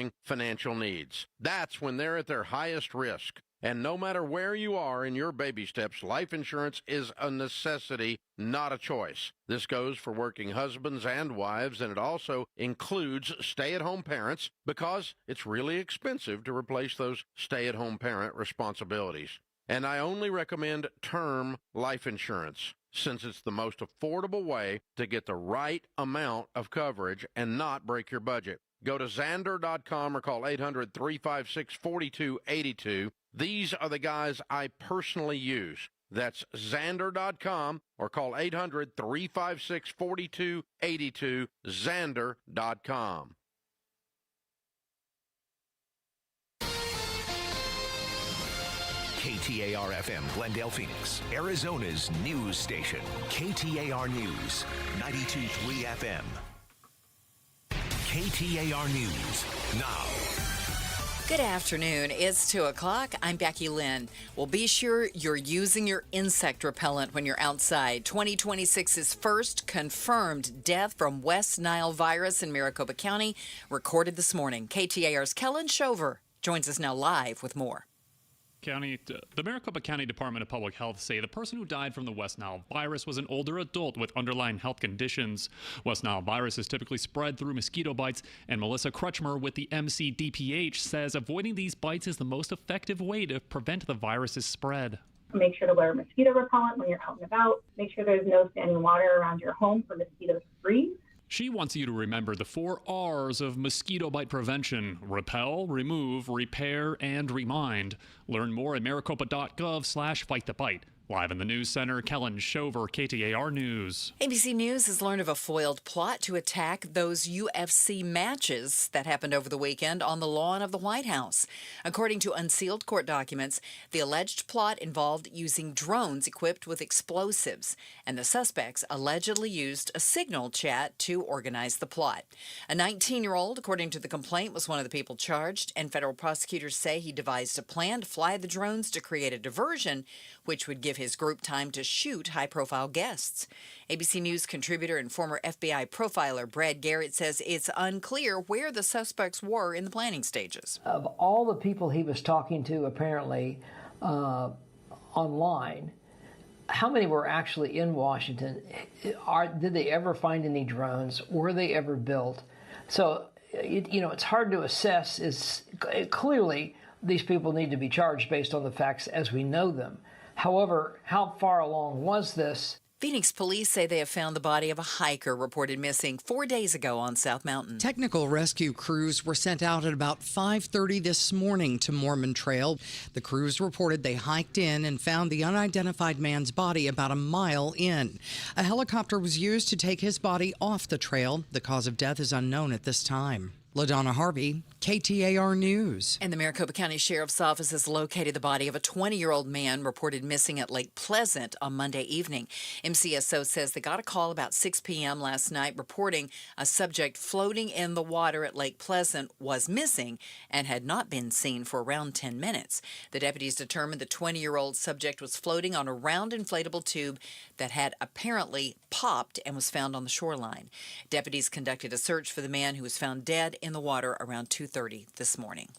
ongoing financial needs. That's when they're at their highest risk. And no matter where you are in your baby steps, life insurance is a necessity, not a choice. This goes for working husbands and wives, and it also includes stay-at-home parents because it's really expensive to replace those stay-at-home parent responsibilities. And I only recommend term life insurance, since it's the most affordable way to get the right amount of coverage and not break your budget. Go to Xander.com or call 800-356-4282. These are the guys I personally use. That's Xander.com or call 800-356-4282, Xander.com. KTAR-FM, Glendale, Phoenix, Arizona's news station. KTAR News, 92.3 FM. KTAR News, now. Good afternoon. It's 2 o'clock. I'm Becky Lynn. Well, be sure you're using your insect repellent when you're outside. 2026's first confirmed death from West Nile virus in Maricopa County recorded this morning. KTAR's Kellen Shover joins us now live with more. The Maricopa County Department of Public Health say the person who died from the West Nile virus was an older adult with underlying health conditions. West Nile virus is typically spread through mosquito bites, and Melissa Crutchmer with the MCDPH says avoiding these bites is the most effective way to prevent the virus's spread. Make sure to wear mosquito repellent when you're out and about. Make sure there's no standing water around your home for mosquitoes to breathe. She wants you to remember the 4 R's of mosquito bite prevention: repel, remove, repair, and remind. Learn more at maricopa.gov/fight-the-bite. Live in the News Center, Kellen Shover, KTAR News. ABC News has learned of a foiled plot to attack those UFC matches that happened over the weekend on the lawn of the White House. According to unsealed court documents, the alleged plot involved using drones equipped with explosives, and the suspects allegedly used a signal chat to organize the plot. A 19-year-old, according to the complaint, was one of the people charged, and federal prosecutors say he devised a plan to fly the drones to create a diversion, which would give his group time to shoot high-profile guests. ABC News contributor and former FBI profiler Brad Garrett says it's unclear where the suspects were in the planning stages. Of all the people he was talking to, apparently, online, how many were actually in Washington? Did they ever find any drones? Were they ever built? So, it's hard to assess. Clearly, these people need to be charged based on the facts as we know them. However, how far along was this? Phoenix police say they have found the body of a hiker reported missing 4 days ago on South Mountain. Technical rescue crews were sent out at about 5:30 this morning to Mormon Trail. The crews reported they hiked in and found the unidentified man's body about a mile in. A helicopter was used to take his body off the trail. The cause of death is unknown at this time. LaDonna Harvey, KTAR News. And the Maricopa County Sheriff's Office has located the body of a 20-year-old man reported missing at Lake Pleasant on Monday evening. MCSO says they got a call about 6 p.m. last night reporting a subject floating in the water at Lake Pleasant was missing and had not been seen for around 10 minutes. The deputies determined the 20-year-old subject was floating on a round inflatable tube that had apparently popped and was found on the shoreline. Deputies conducted a search for the man who was found dead in the water around 2:30 this morning.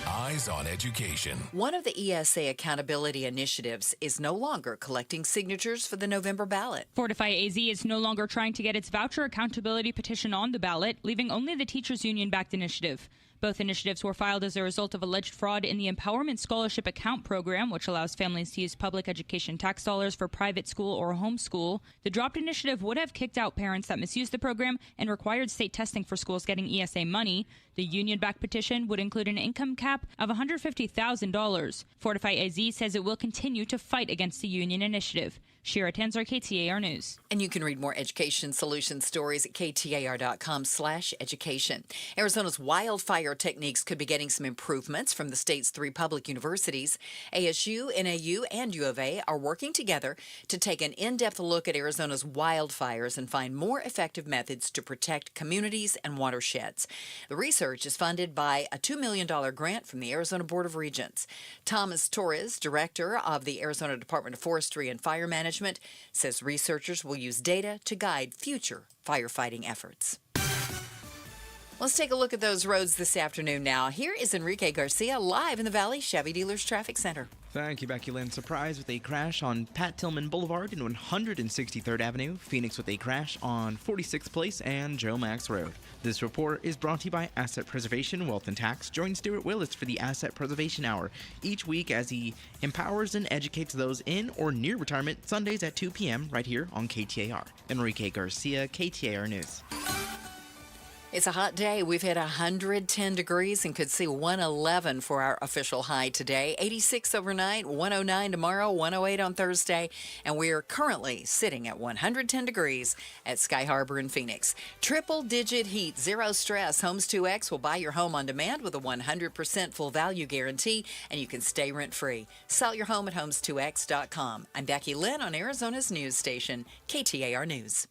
Eyes on Education. One of the ESA accountability initiatives is no longer collecting signatures for the November ballot. Fortify AZ is no longer trying to get its voucher accountability petition on the ballot, leaving only the Teachers Union-backed initiative. Both initiatives were filed as a result of alleged fraud in the Empowerment Scholarship Account program, which allows families to use public education tax dollars for private school or homeschool. The dropped initiative would have kicked out parents that misused the program and required state testing for schools getting ESA money. The union-backed petition would include an income cap of $150,000. Fortify AZ says it will continue to fight against the union initiative. Shira Tanzar, KTAR News. And you can read more education solution stories at KTAR.com/education. Arizona's wildfire techniques could be getting some improvements from the state's 3 public universities. ASU, NAU, and U of A are working together to take an in-depth look at Arizona's wildfires and find more effective methods to protect communities and watersheds. The research is funded by a $2 million grant from the Arizona Board of Regents. Thomas Torres, director of the Arizona Department of Forestry and Fire Management, says researchers will use data to guide future firefighting efforts. Let's take a look at those roads this afternoon now. Here is Enrique Garcia live in the Valley Chevy Dealers Traffic Center. Thank you, Becky Lynn. Surprise with a crash on Pat Tillman Boulevard and 163rd Avenue. Phoenix with a crash on 46th Place and Joe Max Road. This report is brought to you by Asset Preservation, Wealth and Tax. Join Stuart Willis for the Asset Preservation Hour each week as he empowers and educates those in or near retirement, Sundays at 2 p.m. right here on KTAR. Enrique Garcia, KTAR News. It's a hot day. We've hit 110 degrees and could see 111 for our official high today. 86 overnight, 109 tomorrow, 108 on Thursday. And we are currently sitting at 110 degrees at Sky Harbor in Phoenix. Triple-digit heat, zero stress. Homes 2X will buy your home on demand with a 100% full value guarantee, and you can stay rent-free. Sell your home at homes2x.com. I'm Becky Lynn on Arizona's news station, KTAR News.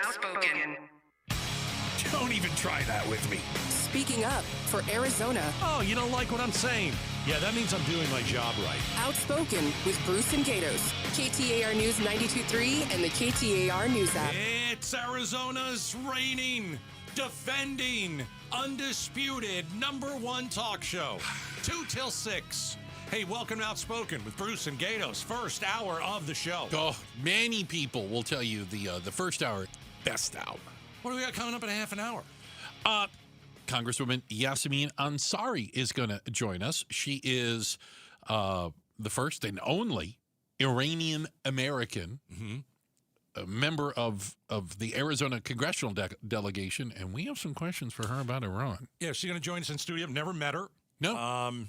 Outspoken. Don't even try that with me. Speaking up for Arizona. Oh, you don't like what I'm saying? Yeah, that means I'm doing my job right. Outspoken with Bruce and Gatos. KTAR News 92.3 and the KTAR News app. It's Arizona's reigning, defending, undisputed #1 talk show. 2 till 6. Hey, welcome to Outspoken with Bruce and Gatos. First hour of the show. Oh, many people will tell you the first hour, best hour. What do we got coming up in a half an hour? Congresswoman Yasamin Ansari is going to join us. She is the first and only Iranian American a member of the Arizona congressional delegation, and we have some questions for her about Iran. Yeah, she's going to join us in studio. I've never met her. No.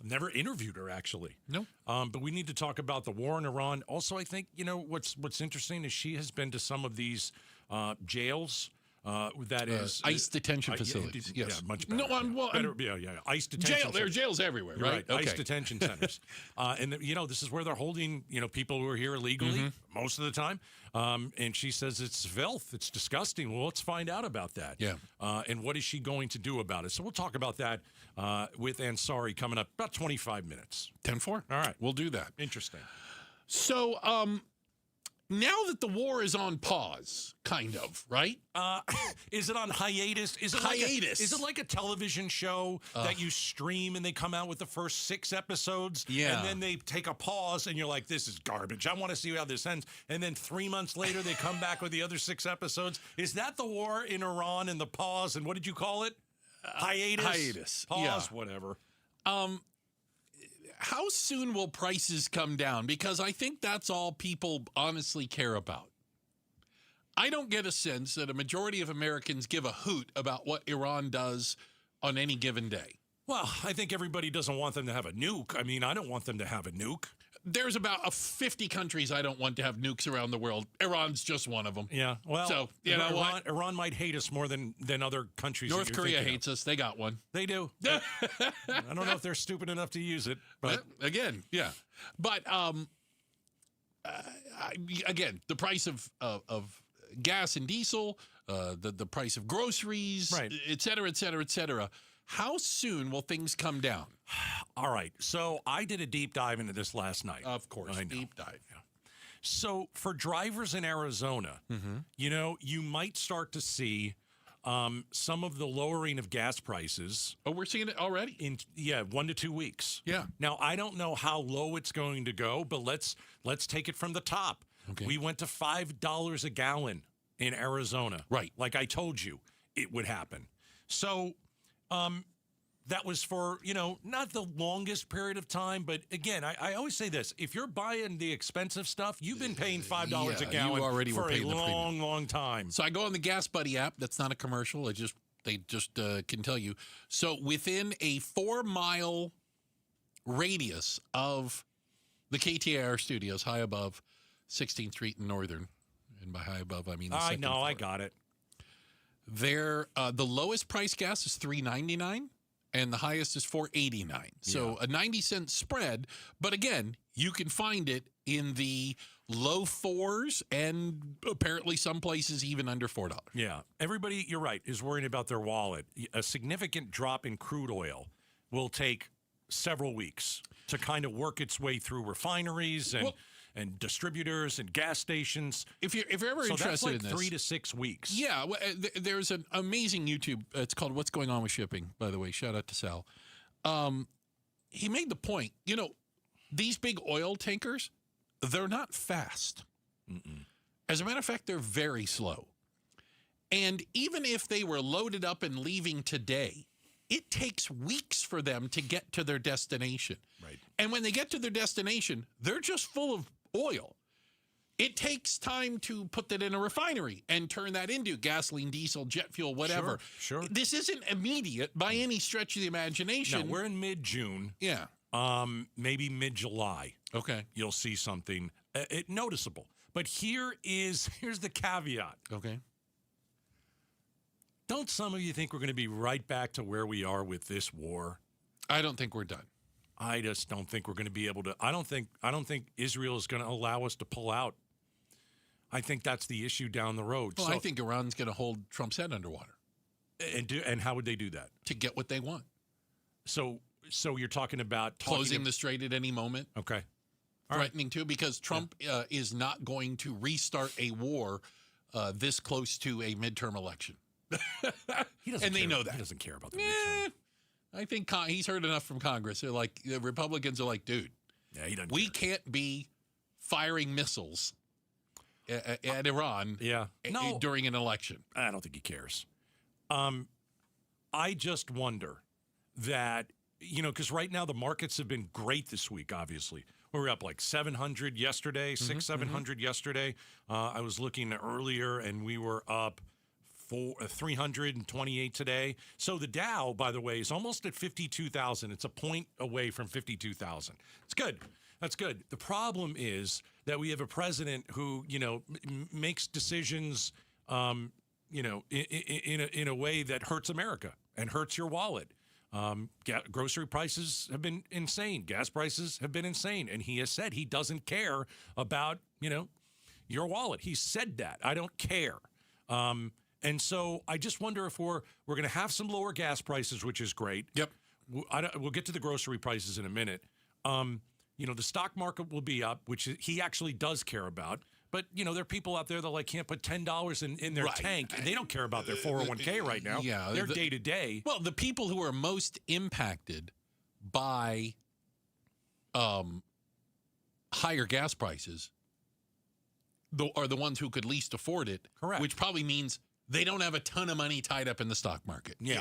Never interviewed her, actually. No. But we need to talk about the war in Iran. Also, I think, what's interesting is she has been to some of these jails. That is ICE detention facilities. Yes, yeah, much better. No, well, better, yeah. ICE detention. There are jails everywhere, right? ICE detention centers, and this is where they're holding people who are here illegally most of the time. And she says it's filth, it's disgusting. Well, let's find out about that. Yeah. And what is she going to do about it? So we'll talk about that with Ansari coming up about 25 minutes. 10-4. All right, we'll do that. Interesting. So, now that the war is on pause, kind of, right? Is it on hiatus? Is it hiatus? Is it like a television show that you stream and they come out with the first 6 episodes? Yeah. And then they take a pause and you're like, this is garbage. I want to see how this ends. And then 3 months later, they come back with the other 6 episodes. Is that the war in Iran and the pause? And what did you call it? Hiatus? Hiatus. Pause, Yeah. whatever. How soon will prices come down? Because I think that's all people honestly care about. I don't get a sense that a majority of Americans give a hoot about what Iran does on any given day. Well, I think everybody doesn't want them to have a nuke. I mean, I don't want them to have a nuke. There's about 50 countries I don't want to have nukes around the world. Iran's just one of them. Yeah, well, so, you know what? Iran might hate us more than other countries. North Korea hates us. They got one. They do. I don't know if they're stupid enough to use it. But again, yeah. But again, the price of gas and diesel, the price of groceries, right, et cetera, et cetera, et cetera. How soon will things come down? All right. So I did a deep dive into this last night. Of course, deep dive. Yeah. So for drivers in Arizona, you might start to see some of the lowering of gas prices. Oh, we're seeing it already? In 1 to 2 weeks. Yeah. Now, I don't know how low it's going to go, but let's take it from the top. Okay. We went to $5 a gallon in Arizona. Right. Like I told you it would happen. So that was for, not the longest period of time. But again, I always say this. If you're buying the expensive stuff, you've been paying $5 a gallon for a long, long time. So I go on the Gas Buddy app. That's not a commercial. They just can tell you. So within a 4-mile radius of the KTAR studios, high above 16th Street and Northern, and by high above, I mean the second floor. I got it. There, the lowest price gas is $3.99, and the highest is $4.89. So a 90-cent spread. But again, you can find it in the low 4s, and apparently some places even under $4. Yeah, everybody, you're right, is worrying about their wallet. A significant drop in crude oil will take several weeks to kind of work its way through refineries and distributors and gas stations. If you're ever so interested that's like in this, 3 to 6 weeks. Yeah, well, there's an amazing YouTube. It's called "What's Going On with Shipping." By the way, shout out to Sal. He made the point. These big oil tankers, they're not fast. As a matter of fact, they're very slow. And even if they were loaded up and leaving today, it takes weeks for them to get to their destination. Right. And when they get to their destination, they're just full of oil. It takes time to put that in a refinery and turn that into gasoline, diesel, jet fuel, whatever. Sure. This isn't immediate by any stretch of the imagination. No, we're in mid-June. Yeah. Maybe mid-July. Okay. You'll see something noticeable. But here's the caveat. Okay. Don't some of you think we're going to be right back to where we are with this war? I don't think we're done. I just don't think we're going to be able to. I don't think Israel is going to allow us to pull out. I think that's the issue down the road. Well, I think Iran's going to hold Trump's head underwater. And how would they do that? To get what they want. So you're talking about closing the strait at any moment. Okay. Threatening to, because Trump is not going to restart a war this close to a midterm election. They know that. He doesn't care about the midterm. I think he's heard enough from Congress. They're like, the Republicans are like, dude, we can't be firing missiles at Iran during an election. I don't think he cares. I just wonder that, because right now the markets have been great this week, obviously. We were up like 700 yesterday, 700 yesterday. I was looking earlier, and we were up 328 today. So the Dow, by the way, is almost at 52,000. It's a point away from 52,000. It's good. That's good. The problem is that we have a president who, makes decisions, in a way that hurts America and hurts your wallet. Grocery prices have been insane. Gas prices have been insane. And he has said he doesn't care about, your wallet. He said that. I don't care. And so I just wonder if we're going to have some lower gas prices, which is great. Yep. We'll get to the grocery prices in a minute. The stock market will be up, which he actually does care about. But, there are people out there that can't put $10 in their tank. And they don't care about their 401k right now. Yeah. They're day to day. Well, the people who are most impacted by higher gas prices are the ones who could least afford it. Correct. Which probably means they don't have a ton of money tied up in the stock market. Yeah.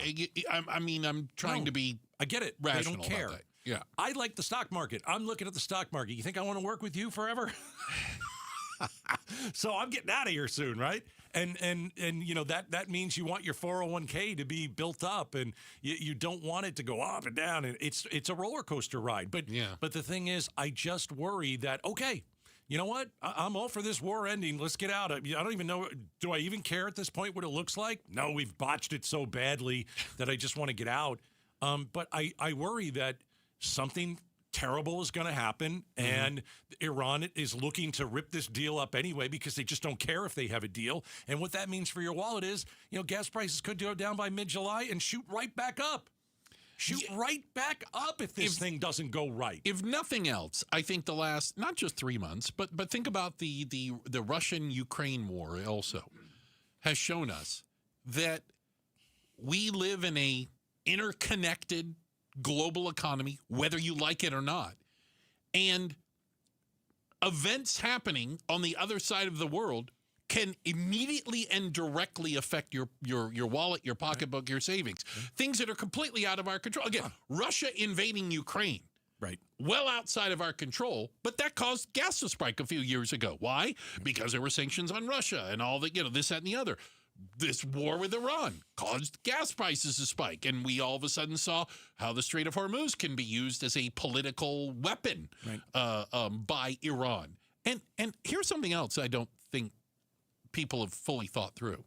I'm trying to be I get it. rational They don't care. about that. Yeah. I like the stock market. I'm looking at the stock market. You think I want to work with you forever? So I'm getting out of here soon, right? And that means you want your 401k to be built up, and you don't want it to go up and down. And it's a roller coaster ride. But the thing is, I just worry that, okay, you know what? I'm all for this war ending. Let's get out. I don't even know. Do I even care at this point what it looks like? No, we've botched it so badly that I just want to get out. But I worry that something terrible is going to happen, and Iran is looking to rip this deal up anyway because they just don't care if they have a deal. And what that means for your wallet is, gas prices could go down by mid-July and shoot right back up. Right back up if this thing doesn't go right. If nothing else, I think the last, not just 3 months, but think about the Russian-Ukraine war also has shown us that we live in a interconnected global economy, whether you like it or not. And events happening on the other side of the world can immediately and directly affect your wallet, your pocketbook, your savings. Things that are completely out of our control. Again, Russia invading Ukraine. Right. Well outside of our control, but that caused gas to spike a few years ago. Why? Because there were sanctions on Russia and all the, this, that, and the other. This war with Iran caused gas prices to spike, and we all of a sudden saw how the Strait of Hormuz can be used as a political weapon by Iran. And here's something else I don't think people have fully thought through.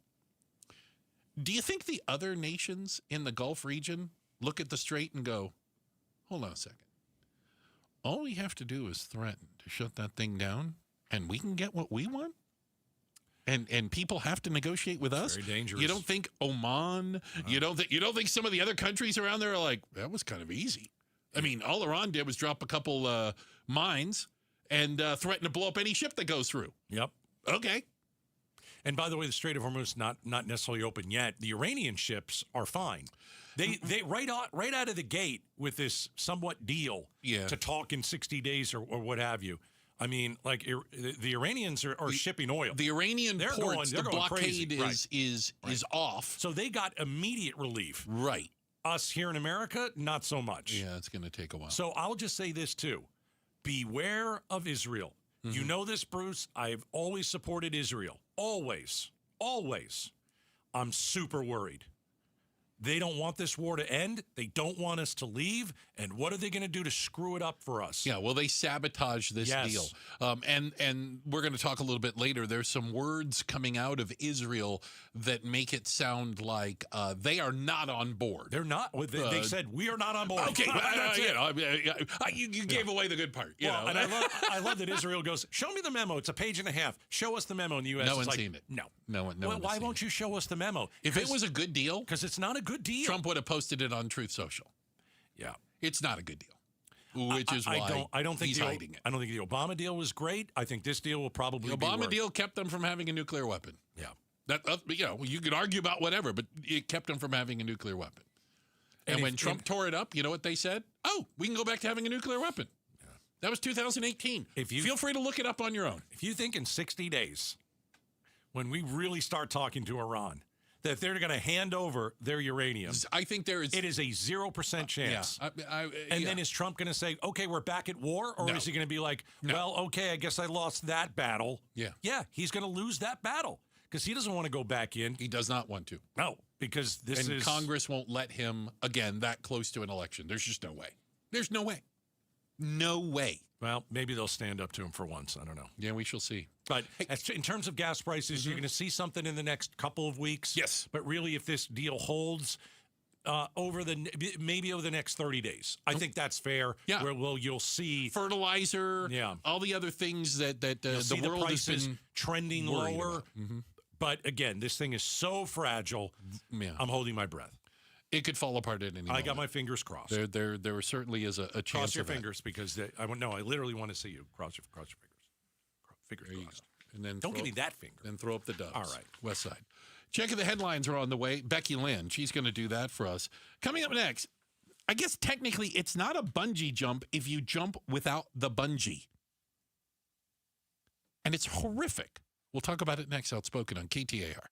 Do you think the other nations in the Gulf region look at the strait and go, hold on a second, all we have to do is threaten to shut that thing down, and we can get what we want? And people have to negotiate with us. Very dangerous. You don't think Oman? You don't think some of the other countries around there are like, that was kind of easy. I mean, all Iran did was drop a couple mines, and threaten to blow up any ship that goes through. Yep. Okay. And by the way, the Strait of Hormuz not necessarily open yet. The Iranian ships are fine. They right out of the gate with this somewhat deal to talk in 60 days or what have you. I mean, like the Iranians are shipping oil. The Iranian ports, the blockade is off. So they got immediate relief. Right. Us here in America, not so much. Yeah, it's going to take a while. So I'll just say this too. Beware of Israel. You know this, Bruce. I've always supported Israel. Always. Always. I'm super worried. They don't want this war to end. They don't want us to leave. And what are they going to do to screw it up for us? Yeah, well, they sabotage this deal. And we're going to talk a little bit later. There's some words coming out of Israel that make it sound like they are not on board. They're not. They said, we are not on board. Okay, you gave away the good part. You know. And I love that Israel goes, show me the memo. It's a page and a half. Show us the memo in the U.S. No one's seen it. No one. Why won't you show us the memo? If it was a good deal. Because it's not a good deal. Trump would have posted it on Truth Social. Yeah. It's not a good deal, which is why I don't think he's hiding it. I don't think the Obama deal was great. I think this deal will probably be worse. The Obama deal kept them from having a nuclear weapon. Yeah. You could argue about whatever, but it kept them from having a nuclear weapon. And when Trump tore it up, you know what they said? Oh, we can go back to having a nuclear weapon. Yeah. That was 2018. Feel free to look it up on your own. If you think in 60 days, when we really start talking to Iran, that they're going to hand over their uranium. I think it is a 0% chance. Then is Trump going to say, okay, we're back at war? Or is he going to be like, well, okay, I guess I lost that battle. Yeah, he's going to lose that battle because he doesn't want to go back in. He does not want to. No, because Congress won't let him, again, that close to an election. There's just no way. There's no way. No way. Well, maybe they'll stand up to him for once. I don't know. Yeah, we shall see. But in terms of gas prices, you're going to see something in the next couple of weeks. Yes. But really, if this deal holds over the next 30 days, I think that's fair. Yeah. Where you'll see fertilizer. Yeah. All the other things that the world has been trending lower. But again, this thing is so fragile. Yeah. I'm holding my breath. It could fall apart at any moment. I got my fingers crossed. There certainly is a chance. Cross your fingers because I literally want to see you cross your fingers. Fingers crossed. And then don't give me that finger. Then throw up the doves. All right. West Side. Checking the headlines are on the way. Becky Lynn, she's going to do that for us. Coming up next, I guess technically it's not a bungee jump if you jump without the bungee. And it's horrific. We'll talk about it next. Outspoken on KTAR.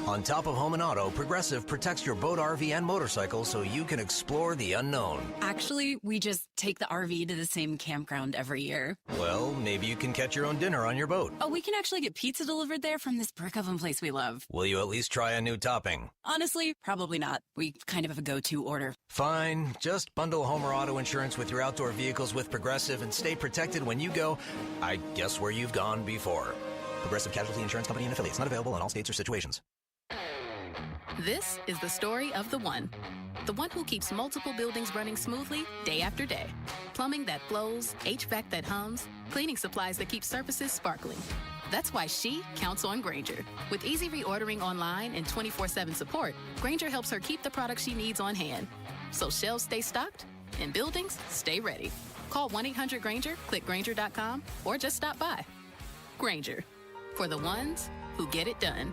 On top of home and auto, Progressive protects your boat, RV, and motorcycle so you can explore the unknown. Actually, we just take the RV to the same campground every year. Well, maybe you can catch your own dinner on your boat. Oh, we can actually get pizza delivered there from this brick oven place we love. Will you at least try a new topping? Honestly, probably not. We kind of have a go-to order. Fine. Just bundle home or auto insurance with your outdoor vehicles with Progressive and stay protected when you go, I guess, where you've gone before. Progressive Casualty Insurance Company and affiliates. Not available in all states or situations. This is the story of the one who keeps multiple buildings running smoothly day after day. Plumbing that flows, HVAC that hums, cleaning supplies that keep surfaces sparkling. That's why she counts on Grainger. With easy reordering online and 24/7 support, Grainger helps her keep the products she needs on hand. So shelves stay stocked and buildings stay ready. Call 1-800-GRAINGER, click Grainger.com, or just stop by. Grainger, for the ones who get it done.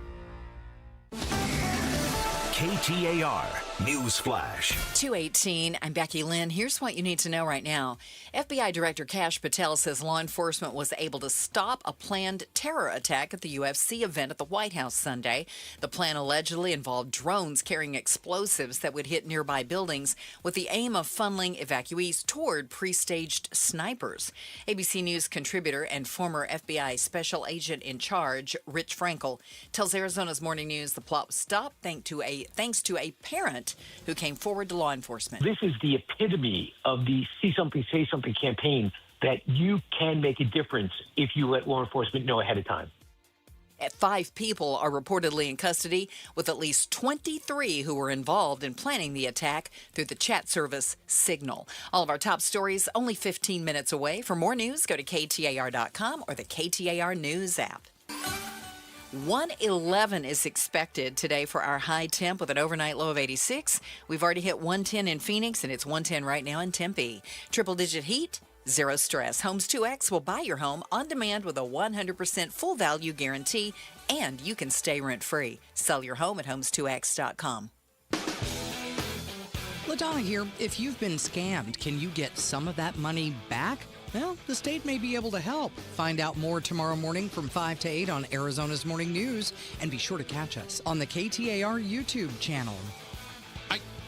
KTAR News Flash. 2:18. I'm Becky Lynn. Here's what you need to know right now. FBI Director Kash Patel says law enforcement was able to stop a planned terror attack at the UFC event at the White House Sunday. The plan allegedly involved drones carrying explosives that would hit nearby buildings with the aim of funneling evacuees toward pre-staged snipers. ABC News contributor and former FBI Special Agent in Charge, Rich Frankel, tells Arizona's Morning News the plot was stopped thanks to a parent who came forward to law enforcement. This is the epitome of the See Something, Say Something campaign that you can make a difference if you let law enforcement know ahead of time. 5 people are reportedly in custody, with at least 23 who were involved in planning the attack through the chat service Signal. All of our top stories only 15 minutes away. For more news, go to KTAR.com or the KTAR News app. 111 is expected today for our high temp with an overnight low of 86. We've already hit 110 in Phoenix, and it's 110 right now in Tempe. Triple-digit heat, Zero stress. Homes 2X will buy your home on demand with a 100% full value guarantee, and you can stay rent-free. Sell your home at homes2x.com. LaDonna here. If you've been scammed, can you get some of that money back? Well, the state may be able to help. Find out more tomorrow morning from 5 to 8 on Arizona's Morning News, and be sure to catch us on the KTAR YouTube channel.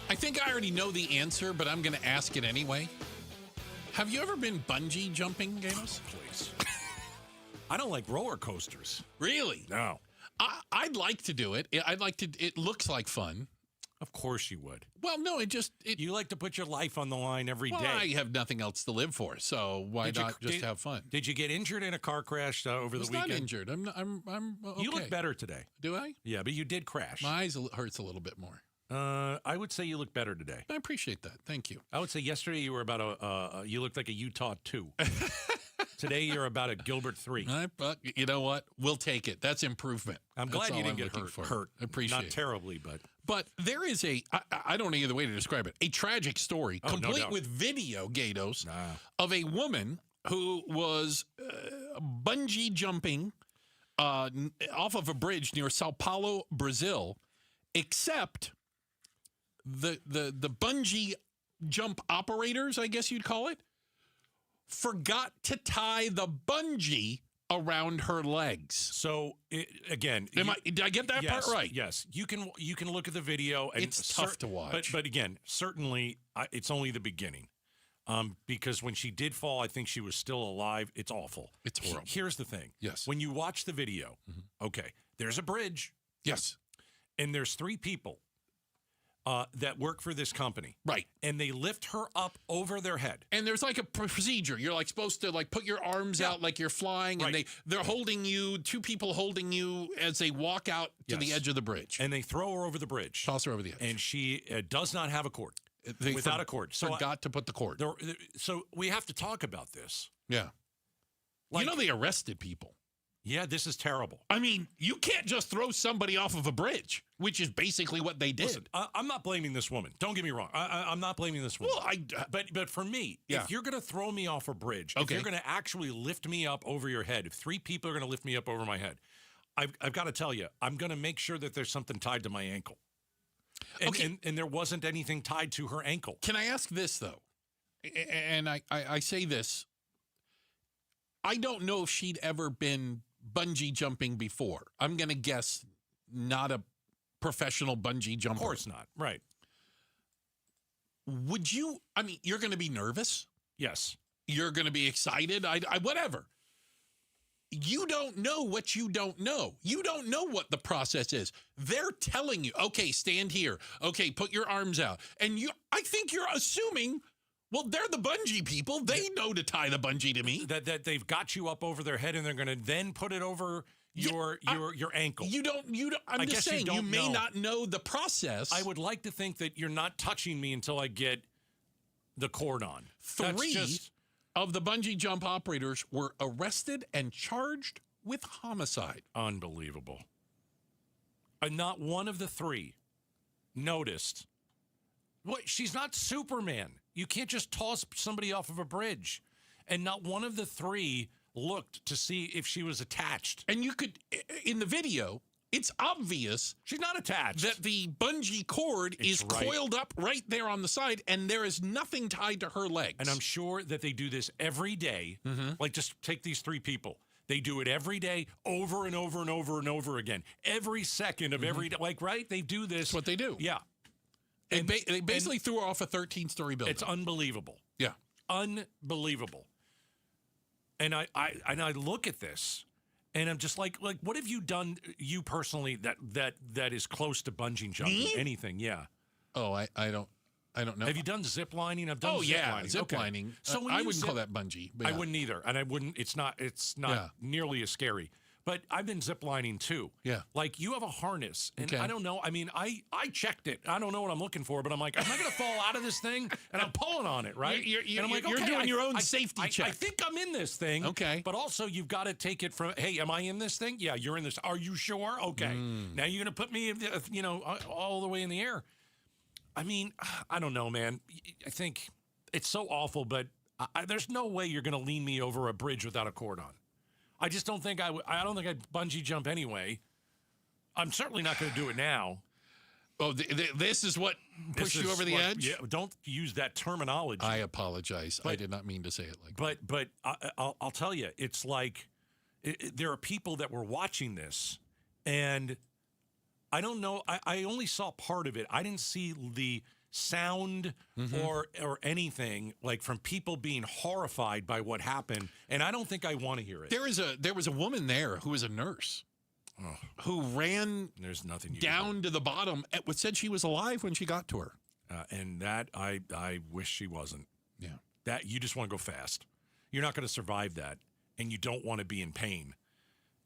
I think I already know the answer, but I'm going to ask it anyway. Have you ever been bungee jumping, Gatos? Please. I don't like roller coasters. Really? No. I'd like to do it. It looks like fun. Of course you would. Well, no, you like to put your life on the line every day. I have nothing else to live for, so why not just have fun? Did you get injured in a car crash over the weekend? I was not injured. I'm okay. You look better today. Do I? Yeah, but you did crash. My eyes hurts a little bit more. I would say you look better today. I appreciate that. Thank you. I would say yesterday you were about you looked like a Utah 2. Today you're about a Gilbert 3. But you know what? We'll take it. That's improvement. I'm glad you didn't get hurt. Appreciate it. Not terribly, but. But there is I don't know either way to describe it, a tragic story, complete with video, Gatos, of a woman who was bungee jumping off of a bridge near Sao Paulo, Brazil, except the bungee jump operators, I guess you'd call it, forgot to tie the bungee around her legs. So again, did I get that part right? Yes, you can look at the video, and it's tough to watch. But again, certainly it's only the beginning, because when she did fall, I think she was still alive. It's awful. It's horrible. Here's the thing. Yes. When you watch the video, okay, there's a bridge. Yes. And there's 3 people that work for this company. Right. And they lift her up over their head. And there's like a procedure. You're like supposed to like put your arms out like you're flying, and they're holding you, 2 people holding you as they walk out to the edge of the bridge. And they throw her over the bridge. Toss her over the edge. And she does not have a cord. Without a cord. So forgot to put the cord. So we have to talk about this. Yeah. You know they arrested people. Yeah, this is terrible. I mean, you can't just throw somebody off of a bridge, which is basically what they did. Listen, I'm not blaming this woman. Don't get me wrong. I'm not blaming this woman. Well, but for me, if you're going to throw me off a bridge, if you're going to actually lift me up over your head, if 3 people are going to lift me up over my head, I've got to tell you, I'm going to make sure that there's something tied to my ankle. And there wasn't anything tied to her ankle. Can I ask this, though? And I say this. I don't know if she'd ever been bungee jumping before. I'm going to guess not a professional bungee jumper. Of course not. Right. Would you, I mean, you're going to be nervous. Yes. You're going to be excited. Whatever. You don't know what you don't know. You don't know what the process is. They're telling you, okay, stand here. Okay, put your arms out. And I think you're assuming, well, they're the bungee people. They know to tie the bungee to me. That they've got you up over their head, and they're going to then put it over your ankle. You don't. I'm just saying you may not know the process. I would like to think that you're not touching me until I get the cord on. 3 of the bungee jump operators were arrested and charged with homicide. Unbelievable. And not one of the 3 noticed. What? She's not Superman. You can't just toss somebody off of a bridge. And not one of the 3 looked to see if she was attached. And you could, in the video, it's obvious she's not attached. That the bungee cord is coiled up right there on the side, and there is nothing tied to her legs. And I'm sure that they do this every day. Like, just take these 3 people. They do it every day, over and over and over and over again. Every second of every day. Like, right? They do this. That's what they do. Yeah. They basically threw her off a 13-story building. It's unbelievable. Yeah. Unbelievable. And I look at this, and I'm just like, what have you done, you personally, that is close to bungee jumping? Me? Anything? Yeah. Oh, I don't know. Have you done zip lining? I've done zip lining. Zip lining. So I wouldn't call that bungee. I wouldn't either, and I wouldn't. It's not nearly as scary. But I've been zip lining too. Yeah. Like, you have a harness, and I don't know. I mean, I checked it. I don't know what I'm looking for, but I'm like, am I going to fall out of this thing? And I'm pulling on it, right? You're I'm like, doing your own safety check. I think I'm in this thing. Okay. But also, you've got to take it from, hey, am I in this thing? Yeah, you're in this. Are you sure? Okay. Now you're going to put me, all the way in the air. I mean, I don't know, man. I think it's so awful, but There's no way you're going to lean me over a bridge without a cord on. I just don't think I don't think I'd bungee jump anyway. I'm certainly not going to do it now. Oh, this is what pushed you over the edge? Yeah, don't use that terminology. I apologize. I did not mean to say it like that. But I'll tell you, it's like there are people that were watching this, and I don't know. I only saw part of it. I didn't see the sound or anything like from people being horrified by what happened, and I don't think I want to hear it. There was a woman there who was a nurse who ran There's nothing down to the bottom and said she was alive when she got to her. And that I wish she wasn't. Yeah. That you just want to go fast. You're not going to survive that, and you don't want to be in pain.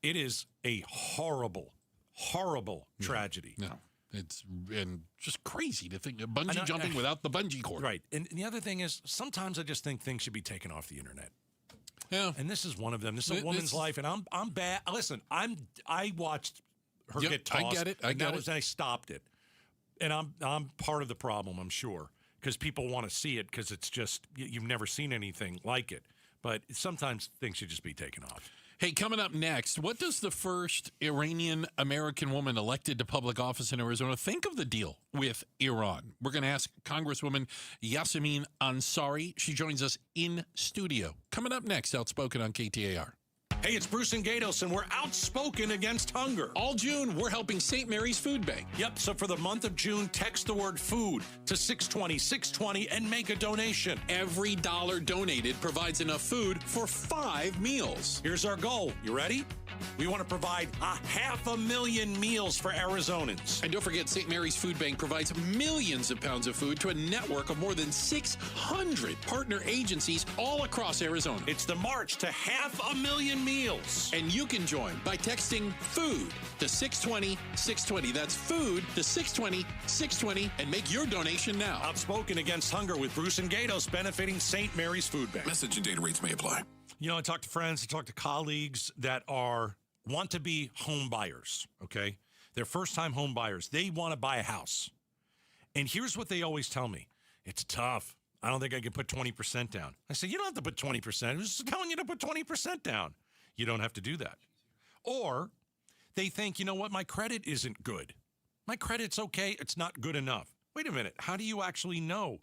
It is a horrible, horrible tragedy. No. It's and just crazy to think of bungee jumping without the bungee cord. Right. And the other thing is, sometimes I just think things should be taken off the internet. Yeah. And this is one of them. This is a woman's life, and I'm bad. Listen, I watched her get tossed. I get it. And I stopped it. And I'm part of the problem, I'm sure, because people want to see it because it's just you've never seen anything like it. But sometimes things should just be taken off. Hey, coming up next, what does the first Iranian-American woman elected to public office in Arizona think of the deal with Iran? We're going to ask Congresswoman Yasamin Ansari. She joins us in studio. Coming up next, Outspoken on KTAR. Hey, it's Bruce and Gatos, and we're outspoken against hunger. All June, we're helping St. Mary's Food Bank. Yep, so for the month of June, text the word food to 620-620 and make a donation. Every dollar donated provides enough food for 5 meals. Here's our goal. You ready? We want to provide 500,000 meals for Arizonans. And don't forget, St. Mary's Food Bank provides millions of pounds of food to a network of more than 600 partner agencies all across Arizona. It's the march to 500,000 meals. And you can join by texting FOOD to 620-620. That's FOOD to 620-620 and make your donation now. Outspoken against hunger with Bruce and Gatos, benefiting St. Mary's Food Bank. Message and data rates may apply. You know, I talk to friends, I talk to colleagues that want to be home buyers, okay? They're first-time home buyers. They want to buy a house. And here's what they always tell me. It's tough. I don't think I can put 20% down. I say, you don't have to put 20%. Who's telling you to put 20% down? You don't have to do that. Or they think, you know what, my credit isn't good. My credit's okay. It's not good enough. Wait a minute. How do you actually know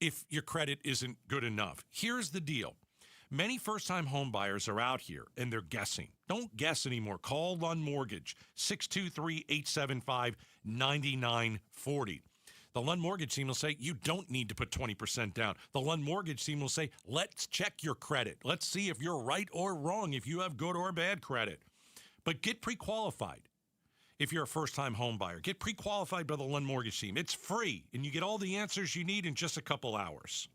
if your credit isn't good enough? Here's the deal. Many first-time home buyers are out here, and they're guessing. Don't guess anymore. Call Lund Mortgage, 623-875-9940. The Lund Mortgage team will say, you don't need to put 20% down. The Lund Mortgage team will say, let's check your credit. Let's see if you're right or wrong, if you have good or bad credit. But get pre-qualified if you're a first-time home buyer. Get pre-qualified by the Lund Mortgage team. It's free, and you get all the answers you need in just a couple hours.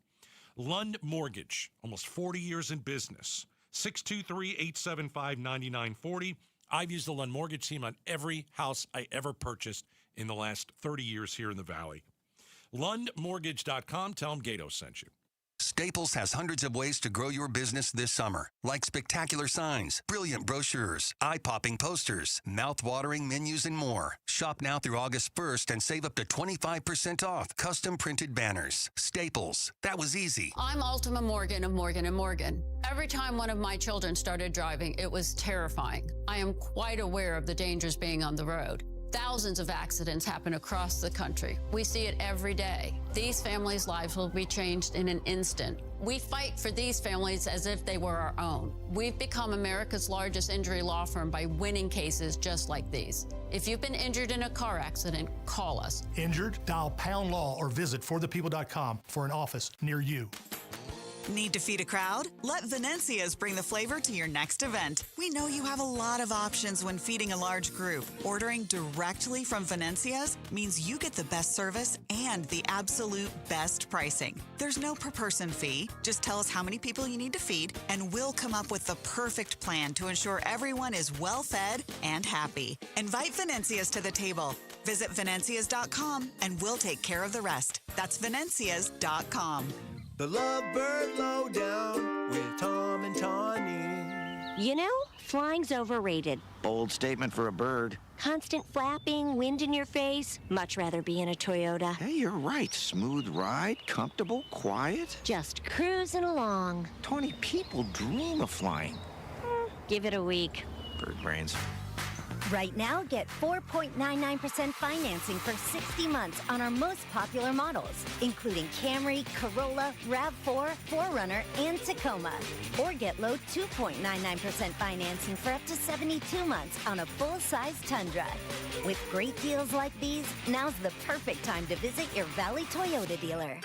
Lund Mortgage, almost 40 years in business, 623-875-9940. I've used the Lund Mortgage team on every house I ever purchased in the last 30 years here in the Valley. LundMortgage.com. Tell them Gatos sent you. Staples has hundreds of ways to grow your business this summer, like spectacular signs, brilliant brochures, eye-popping posters, mouth-watering menus, and more. Shop now through August 1st and save up to 25% off custom printed banners. Staples. That was easy. I'm Ultima Morgan of Morgan & Morgan. Every time one of my children started driving, it was terrifying. I am quite aware of the dangers being on the road. Thousands of accidents happen across the country. We see it every day. These families' lives will be changed in an instant. We fight for these families as if they were our own. We've become America's largest injury law firm by winning cases just like these. If you've been injured in a car accident, call us. Injured? Dial # law or visit forthepeople.com for an office near you. Need to feed a crowd? Let Venencia's bring the flavor to your next event. We know you have a lot of options when feeding a large group. Ordering directly from Venencia's means you get the best service and the absolute best pricing. There's no per-person fee. Just tell us how many people you need to feed, and we'll come up with the perfect plan to ensure everyone is well-fed and happy. Invite Venencia's to the table. Visit Venencias.com, and we'll take care of the rest. That's Venencias.com. The Lovebird Lowdown with Tom and Tawny. You know, flying's overrated. Bold statement for a bird. Constant flapping, wind in your face. Much rather be in a Toyota. Hey, you're right. Smooth ride, comfortable, quiet. Just cruising along. 20 people dream of flying. Give it a week. Bird brains. Right now, get 4.99% financing for 60 months on our most popular models, including Camry, Corolla, RAV4, 4Runner, and Tacoma. Or get low 2.99% financing for up to 72 months on a full-size Tundra. With great deals like these, now's the perfect time to visit your Valley Toyota dealer.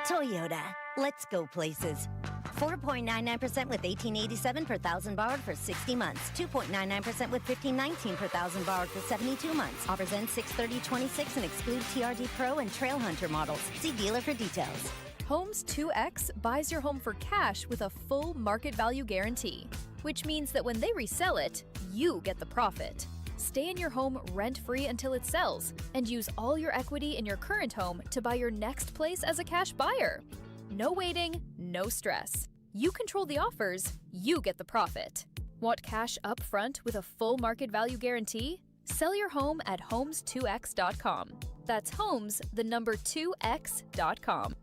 Toyota. Let's go places. 4.99% with $1,887 per thousand borrowed for 60 months. 2.99% with $1,519 per thousand borrowed for 72 months. Offers end 6/30/26 and exclude TRD Pro and Trail Hunter models. See dealer for details. Homes 2X buys your home for cash with a full market value guarantee, which means that when they resell it, you get the profit. Stay in your home rent-free until it sells and use all your equity in your current home to buy your next place as a cash buyer. No waiting, no stress. You control the offers, you get the profit. Want cash up front with a full market value guarantee? Sell your home at homes2x.com. That's homes, the number 2x.com.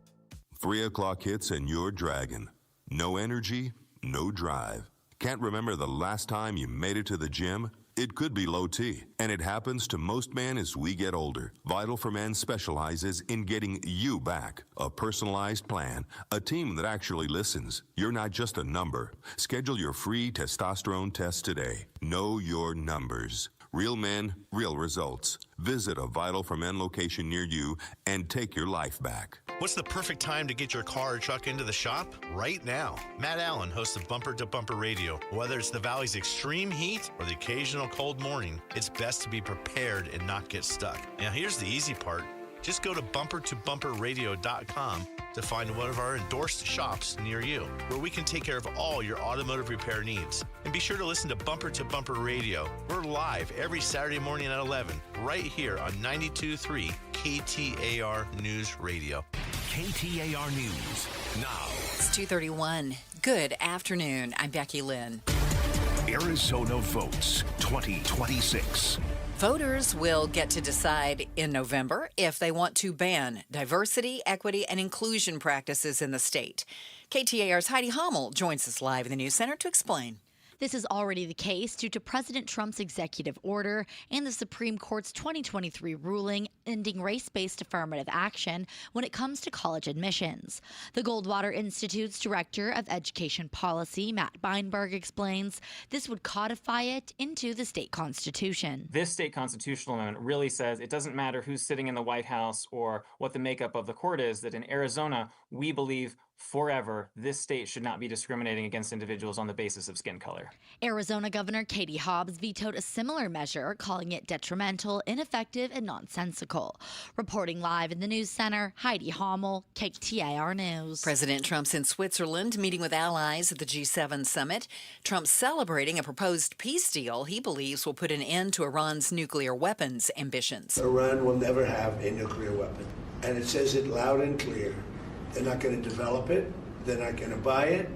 3 o'clock hits and you're dragging. No energy, no drive. Can't remember the last time you made it to the gym? It could be low T, and it happens to most men as we get older. Vital for Men specializes in getting you back. A personalized plan, a team that actually listens. You're not just a number. Schedule your free testosterone test today. Know your numbers. Real men, real results. Visit a Vital for Men location near you and take your life back. What's the perfect time to get your car or truck into the shop? Right now. Matt Allen, host of Bumper to Bumper Radio. Whether it's the Valley's extreme heat or the occasional cold morning, it's best to be prepared and not get stuck. Now, here's the easy part. Just go to bumpertobumperradio.com to find one of our endorsed shops near you, where we can take care of all your automotive repair needs. And be sure to listen to Bumper to Bumper Radio. We're live every Saturday morning at 11, right here on 92.3 KTAR News Radio. KTAR News now. It's 2:31. Good afternoon. I'm Becky Lynn. Arizona votes 2026. Voters will get to decide in November if they want to ban diversity, equity, and inclusion practices in the state. KTAR's Heidi Hommel joins us live in the News Center to explain. This is already the case due to President Trump's executive order and the Supreme Court's 2023 ruling ending race-based affirmative action when it comes to college admissions. The Goldwater Institute's Director of Education Policy, Matt Beinberg, explains this would codify it into the state constitution. This state constitutional amendment really says it doesn't matter who's sitting in the White House or what the makeup of the court is, that in Arizona, we believe forever, this state should not be discriminating against individuals on the basis of skin color. Arizona Governor Katie Hobbs vetoed a similar measure, calling it detrimental, ineffective, and nonsensical. Reporting live in the News Center, Heidi Hommel, KTAR News. President Trump's in Switzerland meeting with allies at the G7 summit. Trump's celebrating a proposed peace deal he believes will put an end to Iran's nuclear weapons ambitions. Iran will never have a nuclear weapon, and it says it loud and clear. They're not going to develop it, they're not going to buy it,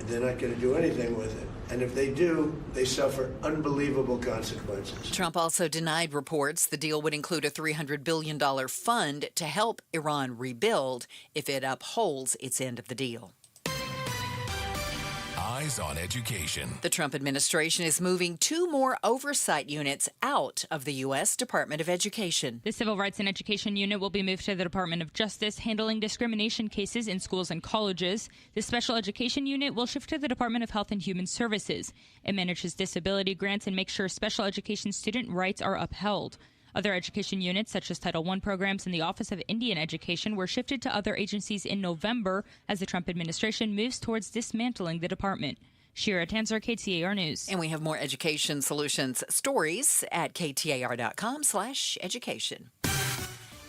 they're not going to do anything with it. And if they do, they suffer unbelievable consequences. Trump also denied reports the deal would include a $300 billion fund to help Iran rebuild if it upholds its end of the deal. Eyes on education. The Trump administration is moving 2 more oversight units out of the U.S. Department of Education. The Civil Rights and Education Unit will be moved to the Department of Justice, handling discrimination cases in schools and colleges. The Special Education Unit will shift to the Department of Health and Human Services. It manages disability grants and makes sure special education student rights are upheld. Other education units, such as Title I programs and the Office of Indian Education, were shifted to other agencies in November as the Trump administration moves towards dismantling the department. Shira Tanzer, KTAR News. And we have more Education Solutions stories at ktar.com/education.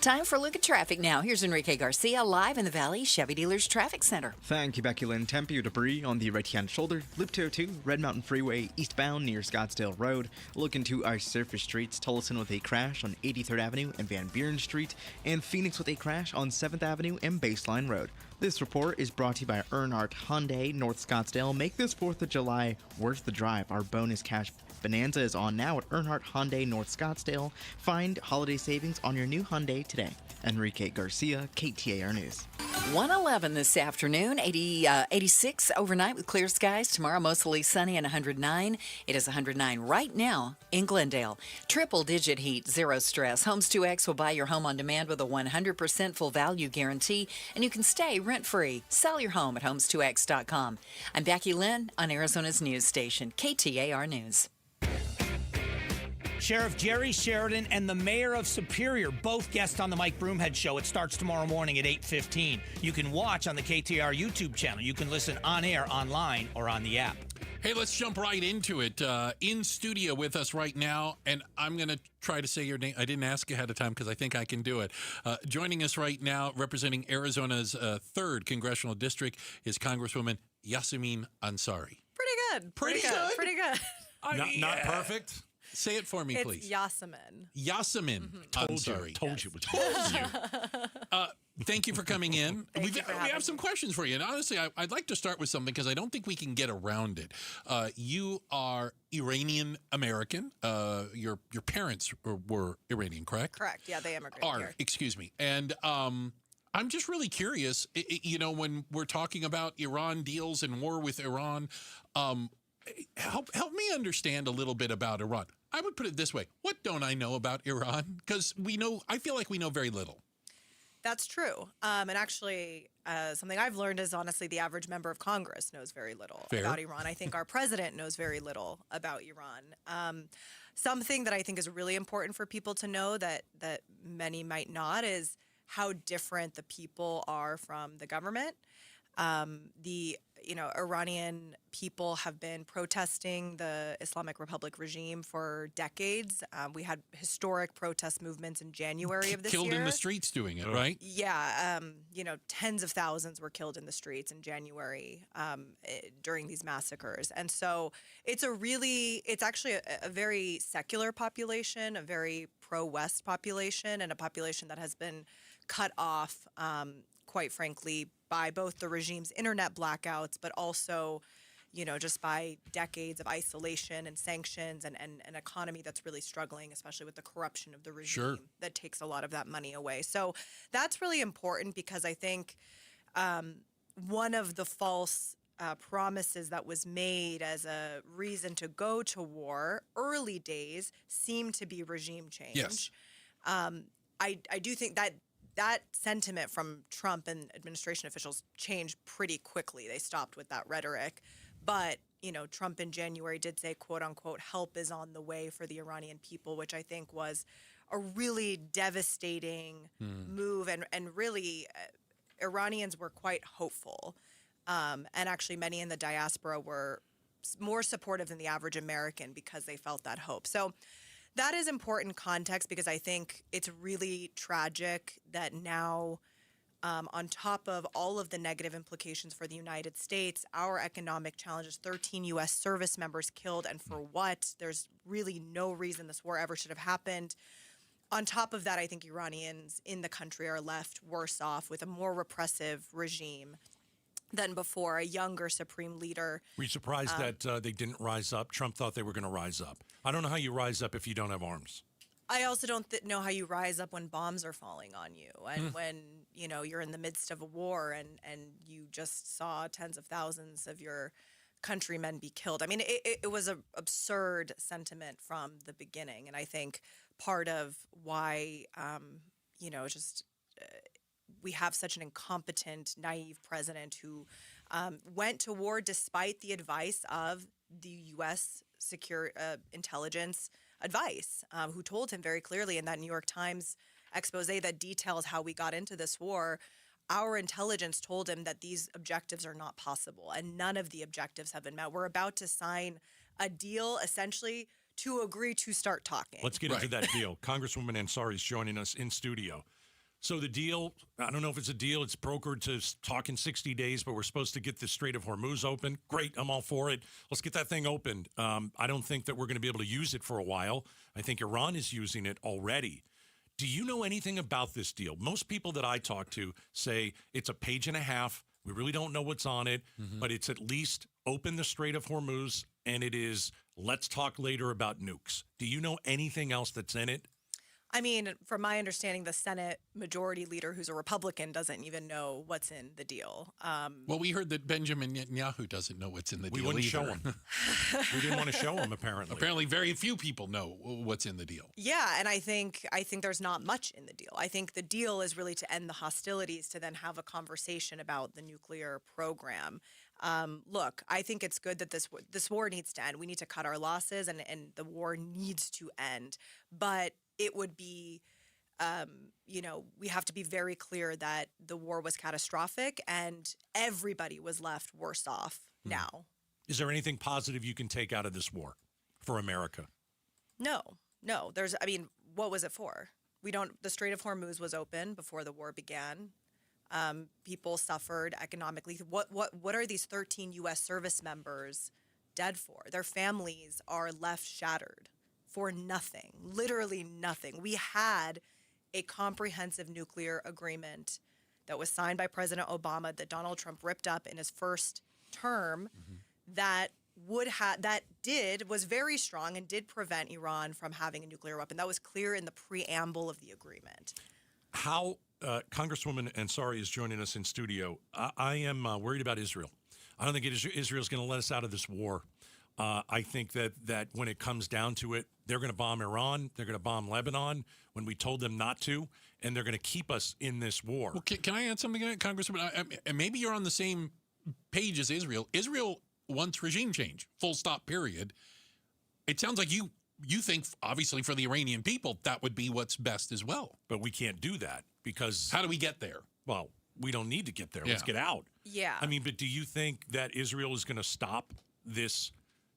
Time for a look at traffic now. Here's Enrique Garcia live in the Valley Chevy Dealers Traffic Center. Thank you, Becky Lynn. Tempe debris on the right-hand shoulder. Loop 202, Red Mountain Freeway, eastbound near Scottsdale Road. Look into our surface streets. Tullison with a crash on 83rd Avenue and Van Buren Street. And Phoenix with a crash on 7th Avenue and Baseline Road. This report is brought to you by Earnhardt Hyundai, North Scottsdale. Make this 4th of July worth the drive. Our bonus cash bonanza is on now at Earnhardt Hyundai, North Scottsdale. Find holiday savings on your new Hyundai today. Enrique Garcia, KTAR News. 111 this afternoon, 86 overnight with clear skies. Tomorrow, mostly sunny and 109. It is 109 right now in Glendale. Triple-digit heat, zero stress. Homes 2X will buy your home on demand with a 100% full value guarantee, and you can stay rent-free. Sell your home at homes2x.com. I'm Becky Lynn on Arizona's news station, KTAR News. Sheriff Jerry Sheridan and the mayor of Superior, both guests on the Mike Broomhead Show. It starts tomorrow morning at 8:15. You can watch on the KTAR YouTube channel. You can listen on air, online, or on the app. Hey, let's jump right into it. In studio with us right now, and I'm going to try to say your name. I didn't ask ahead of time because I think I can do it. Joining us right now, representing Arizona's 3rd Congressional District, is Congresswoman Yasamin Ansari. Pretty good. Not perfect? Say it for me, please. It's Yasamin. Yasamin. Ansari. Told you. Thank you for coming in. We have some questions for you. And honestly, I'd like to start with something because I don't think we can get around it. You are Iranian American. Your parents were Iranian, correct? Correct. Yeah, they immigrated here. Excuse me. And I'm just really curious, when we're talking about Iran deals and war with Iran, help me understand a little bit about Iran. I would put it this way. What don't I know about Iran? Because I feel like we know very little. That's true. And actually, something I've learned is honestly the average member of Congress knows very little about Iran. I think our president knows very little about Iran. Something that I think is really important for people to know that many might not is how different the people are from the government. The Iranian people have been protesting the Islamic Republic regime for decades. We had historic protest movements in January of this year. Killed in the streets doing it, right? Yeah. Tens of thousands were killed in the streets in January during these massacres. And so it's actually a very secular population, a very pro-West population, and a population that has been cut off, quite frankly, by both the regime's internet blackouts, but also, just by decades of isolation and sanctions and an economy that's really struggling, especially with the corruption of the regime that takes a lot of that money away. So that's really important because I think one of the false promises that was made as a reason to go to war early days seemed to be regime change. Yes. I do think that sentiment from Trump and administration officials changed pretty quickly. They stopped with that rhetoric. But, Trump in January did say, quote unquote, help is on the way for the Iranian people, which I think was a really devastating move. And really, Iranians were quite hopeful. And actually, many in the diaspora were more supportive than the average American because they felt that hope. So that is important context because I think it's really tragic that now, on top of all of the negative implications for the United States, our economic challenges, 13 U.S. service members killed, and for what? There's really no reason this war ever should have happened. On top of that, I think Iranians in the country are left worse off with a more repressive regime than before, a younger supreme leader. Were you surprised that they didn't rise up? Trump thought they were going to rise up. I don't know how you rise up if you don't have arms. I also don't know how you rise up when bombs are falling on you and when, you're in the midst of a war and you just saw tens of thousands of your countrymen be killed. I mean, it was an absurd sentiment from the beginning. And I think part of why, we have such an incompetent, naive president who went to war despite the advice of the U.S. intelligence advice, who told him very clearly in that New York Times expose that details how we got into this war. Our intelligence told him that these objectives are not possible, and none of the objectives have been met. We're about to sign a deal, essentially, to agree to start talking. Let's get into that deal. Congresswoman Ansari is joining us in studio. So the deal, I don't know if it's a deal. It's brokered to talk in 60 days, but we're supposed to get the Strait of Hormuz open. Great. I'm all for it. Let's get that thing opened. I don't think that we're going to be able to use it for a while. I think Iran is using it already. Do you know anything about this deal? Most people that I talk to say it's a page and a half. We really don't know what's on it, but it's at least open the Strait of Hormuz, and it is let's talk later about nukes. Do you know anything else that's in it? I mean, from my understanding, the Senate Majority Leader, who's a Republican, doesn't even know what's in the deal. Well, we heard that Benjamin Netanyahu doesn't know what's in the deal. We wouldn't either. show him. We didn't want to show him, apparently. Apparently, very few people know what's in the deal. Yeah, and I think there's not much in the deal. I think the deal is really to end the hostilities, to then have a conversation about the nuclear program. Look, I think it's good that this war needs to end. We need to cut our losses, and the war needs to end. But it would be, we have to be very clear that the war was catastrophic and everybody was left worse off now. Is there anything positive you can take out of this war for America? No. What was it for? The Strait of Hormuz was open before the war began. People suffered economically. What are these 13 U.S. service members dead for? Their families are left shattered for nothing, literally nothing. We had a comprehensive nuclear agreement that was signed by President Obama that Donald Trump ripped up in his first term that was very strong and did prevent Iran from having a nuclear weapon. That was clear in the preamble of the agreement. How Congresswoman Ansari is joining us in studio. I am worried about Israel. I don't think Israel's going to let us out of this war. I think that when it comes down to it, they're going to bomb Iran. They're going to bomb Lebanon when we told them not to, and they're going to keep us in this war. Well, can I add something, Congresswoman? Maybe you're on the same page as Israel. Israel wants regime change, full stop, period. It sounds like you think, obviously, for the Iranian people, that would be what's best as well. But we can't do that because... How do we get there? Well, we don't need to get there. Yeah. Let's get out. Yeah. I mean, but do you think that Israel is going to stop this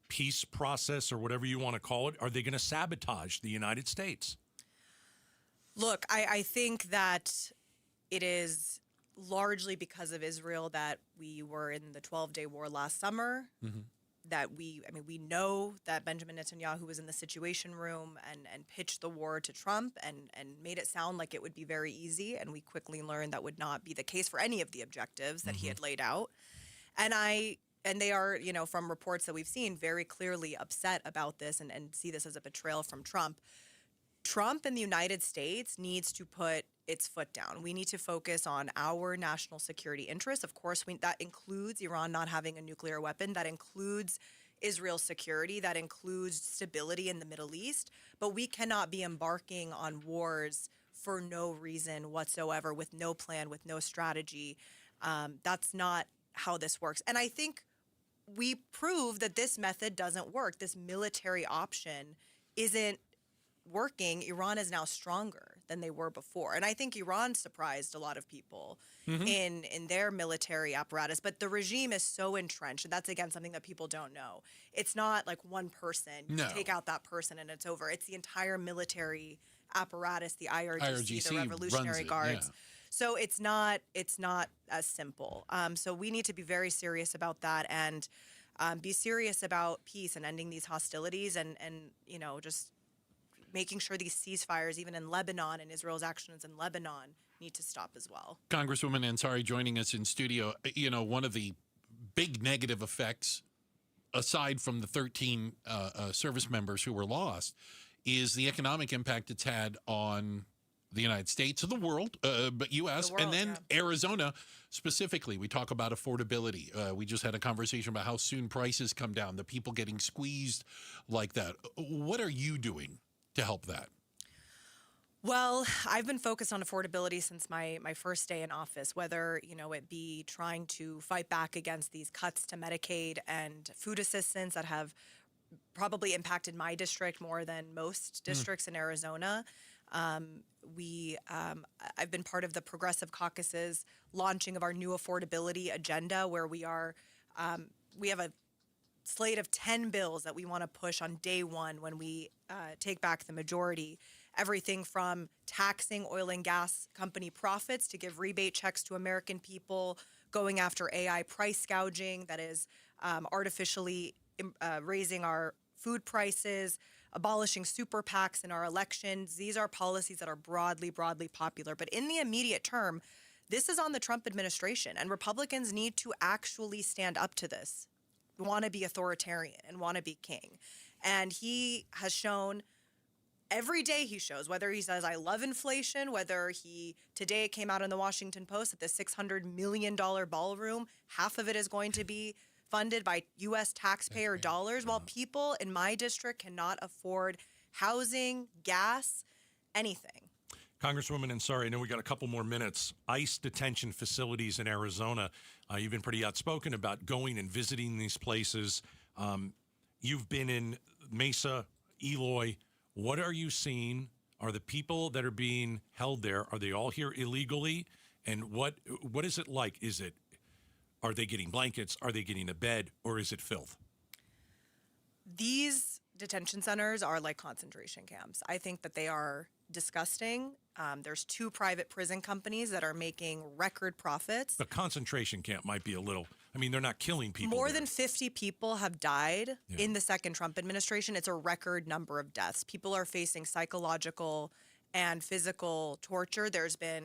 peace process or whatever you want to call it? Are they going to sabotage the United States? Look, I think that it is largely because of Israel that we were in the 12-day war last summer, that we know that Benjamin Netanyahu was in the Situation Room and pitched the war to Trump and made it sound like it would be very easy, and we quickly learned that would not be the case for any of the objectives that he had laid out. And they are, from reports that we've seen, very clearly upset about this and see this as a betrayal from Trump. Trump and the United States needs to put its foot down. We need to focus on our national security interests. Of course, that includes Iran not having a nuclear weapon. That includes Israel's security. That includes stability in the Middle East. But we cannot be embarking on wars for no reason whatsoever, with no plan, with no strategy. That's not how this works. And I think we prove that this method doesn't work. This military option isn't working. Iran is now stronger than they were before. And I think Iran surprised a lot of people in their military apparatus. But the regime is so entrenched, and that's, again, something that people don't know. It's not like one person. You take out that person and it's over. It's the entire military apparatus, the IRGC, the Revolutionary Guards. Yeah. So it's not as simple. So we need to be very serious about that and be serious about peace and ending these hostilities and just making sure these ceasefires, even in Lebanon and Israel's actions in Lebanon, need to stop as well. Congresswoman Ansari joining us in studio. One of the big negative effects, aside from the 13 service members who were lost, is the economic impact it's had on the United States, of the world, but U.S., and then Arizona specifically. We talk about affordability. We just had a conversation about how soon prices come down, the people getting squeezed like that. What are you doing to help that? Well, I've been focused on affordability since my first day in office, whether, it be trying to fight back against these cuts to Medicaid and food assistance that have probably impacted my district more than most districts in Arizona. I've been part of the Progressive Caucus's launching of our new affordability agenda, where we have a slate of 10 bills that we want to push on day one when we take back the majority. everything from taxing oil and gas company profits to give rebate checks to American people, going after AI price gouging that is artificially raising our food prices, abolishing super PACs in our elections. These are policies that are broadly popular. But in the immediate term, this is on the Trump administration, and Republicans need to actually stand up to this, want to be authoritarian and want to be king. And he has shown every day, he shows, whether he says, I love inflation, whether today it came out in the Washington Post that the $600 million ballroom, half of it is going to be funded by U.S. taxpayer dollars, while people in my district cannot afford housing, gas, anything. Congresswoman Ansari, I know we got a couple more minutes. ICE detention facilities in Arizona. You've been pretty outspoken about going and visiting these places. You've been in Mesa, Eloy. What are you seeing? Are the people that are being held there, are they all here illegally? And what is it like? Are they getting blankets? Are they getting a bed? Or is it filth? These detention centers are like concentration camps. I think that they are disgusting. There's 2 private prison companies that are making record profits. The concentration camp might be a little, they're not killing people. More than 50 people have died in the second Trump administration. It's a record number of deaths. People are facing psychological and physical torture. There's been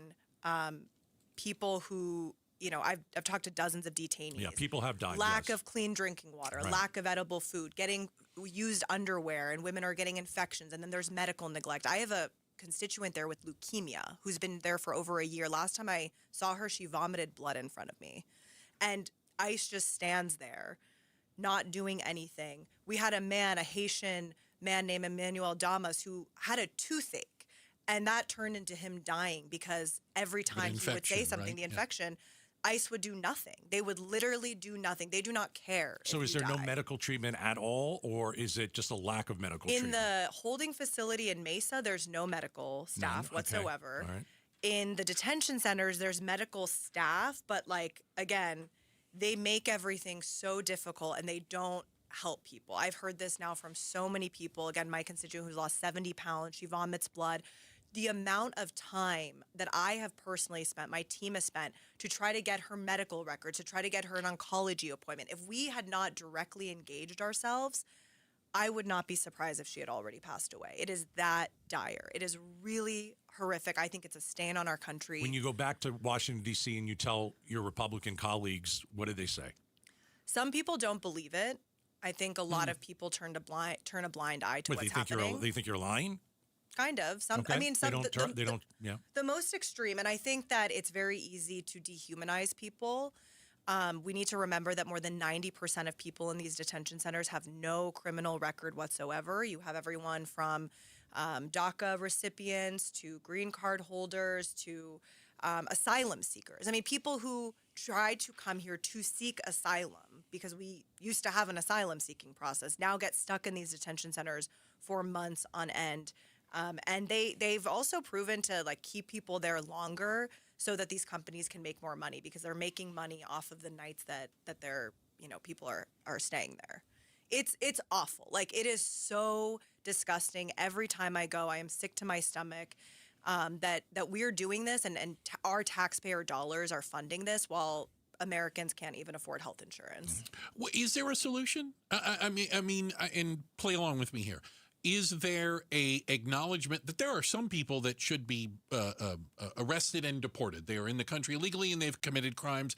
people who, I've talked to dozens of detainees. Yeah, people have died. Lack of clean drinking water, Right. lack of edible food, getting used underwear, and women are getting infections. And then there's medical neglect. I have a constituent there with leukemia who's been there for over a year. Last time I saw her, she vomited blood in front of me. And ICE just stands there, not doing anything. We had a Haitian man named Emmanuel Damas, who had a toothache, and that turned into him dying because every time he would say something, right? the infection, ICE would do nothing. They would literally do nothing. They do not care. So is there no medical treatment at all, or is it just a lack of medical treatment? In the holding facility in Mesa, there's no medical staff whatsoever. All right. In the detention centers, there's medical staff, but again, they make everything so difficult and they don't help people. I've heard this now from so many people. Again, my constituent who's lost 70 pounds, she vomits blood. The amount of time that I have personally spent, my team has spent, to try to get her medical records, to try to get her an oncology appointment. If we had not directly engaged ourselves, I would not be surprised if she had already passed away. It is that dire. It is really horrific. I think it's a stain on our country. When you go back to Washington, D.C. and you tell your Republican colleagues, what do they say? Some people don't believe it. I think a lot of people turn a blind eye to what's happening. They think you're lying? Kind of. Okay. They don't. The most extreme, and I think that it's very easy to dehumanize people. We need to remember that more than 90% of people in these detention centers have no criminal record whatsoever. You have everyone from DACA recipients to green card holders to asylum seekers. People who try to come here to seek asylum, because we used to have an asylum seeking process, now get stuck in these detention centers for months on end. And they've also proven to keep people there longer so that these companies can make more money, because they're making money off of the nights that their people are staying there. It's awful. It is so disgusting. Every time I go, I am sick to my stomach that we're doing this and our taxpayer dollars are funding this while Americans can't even afford health insurance. Well, is there a solution? I mean, and play along with me here. Is there a acknowledgement that there are some people that should be arrested and deported? They are in the country illegally and they've committed crimes.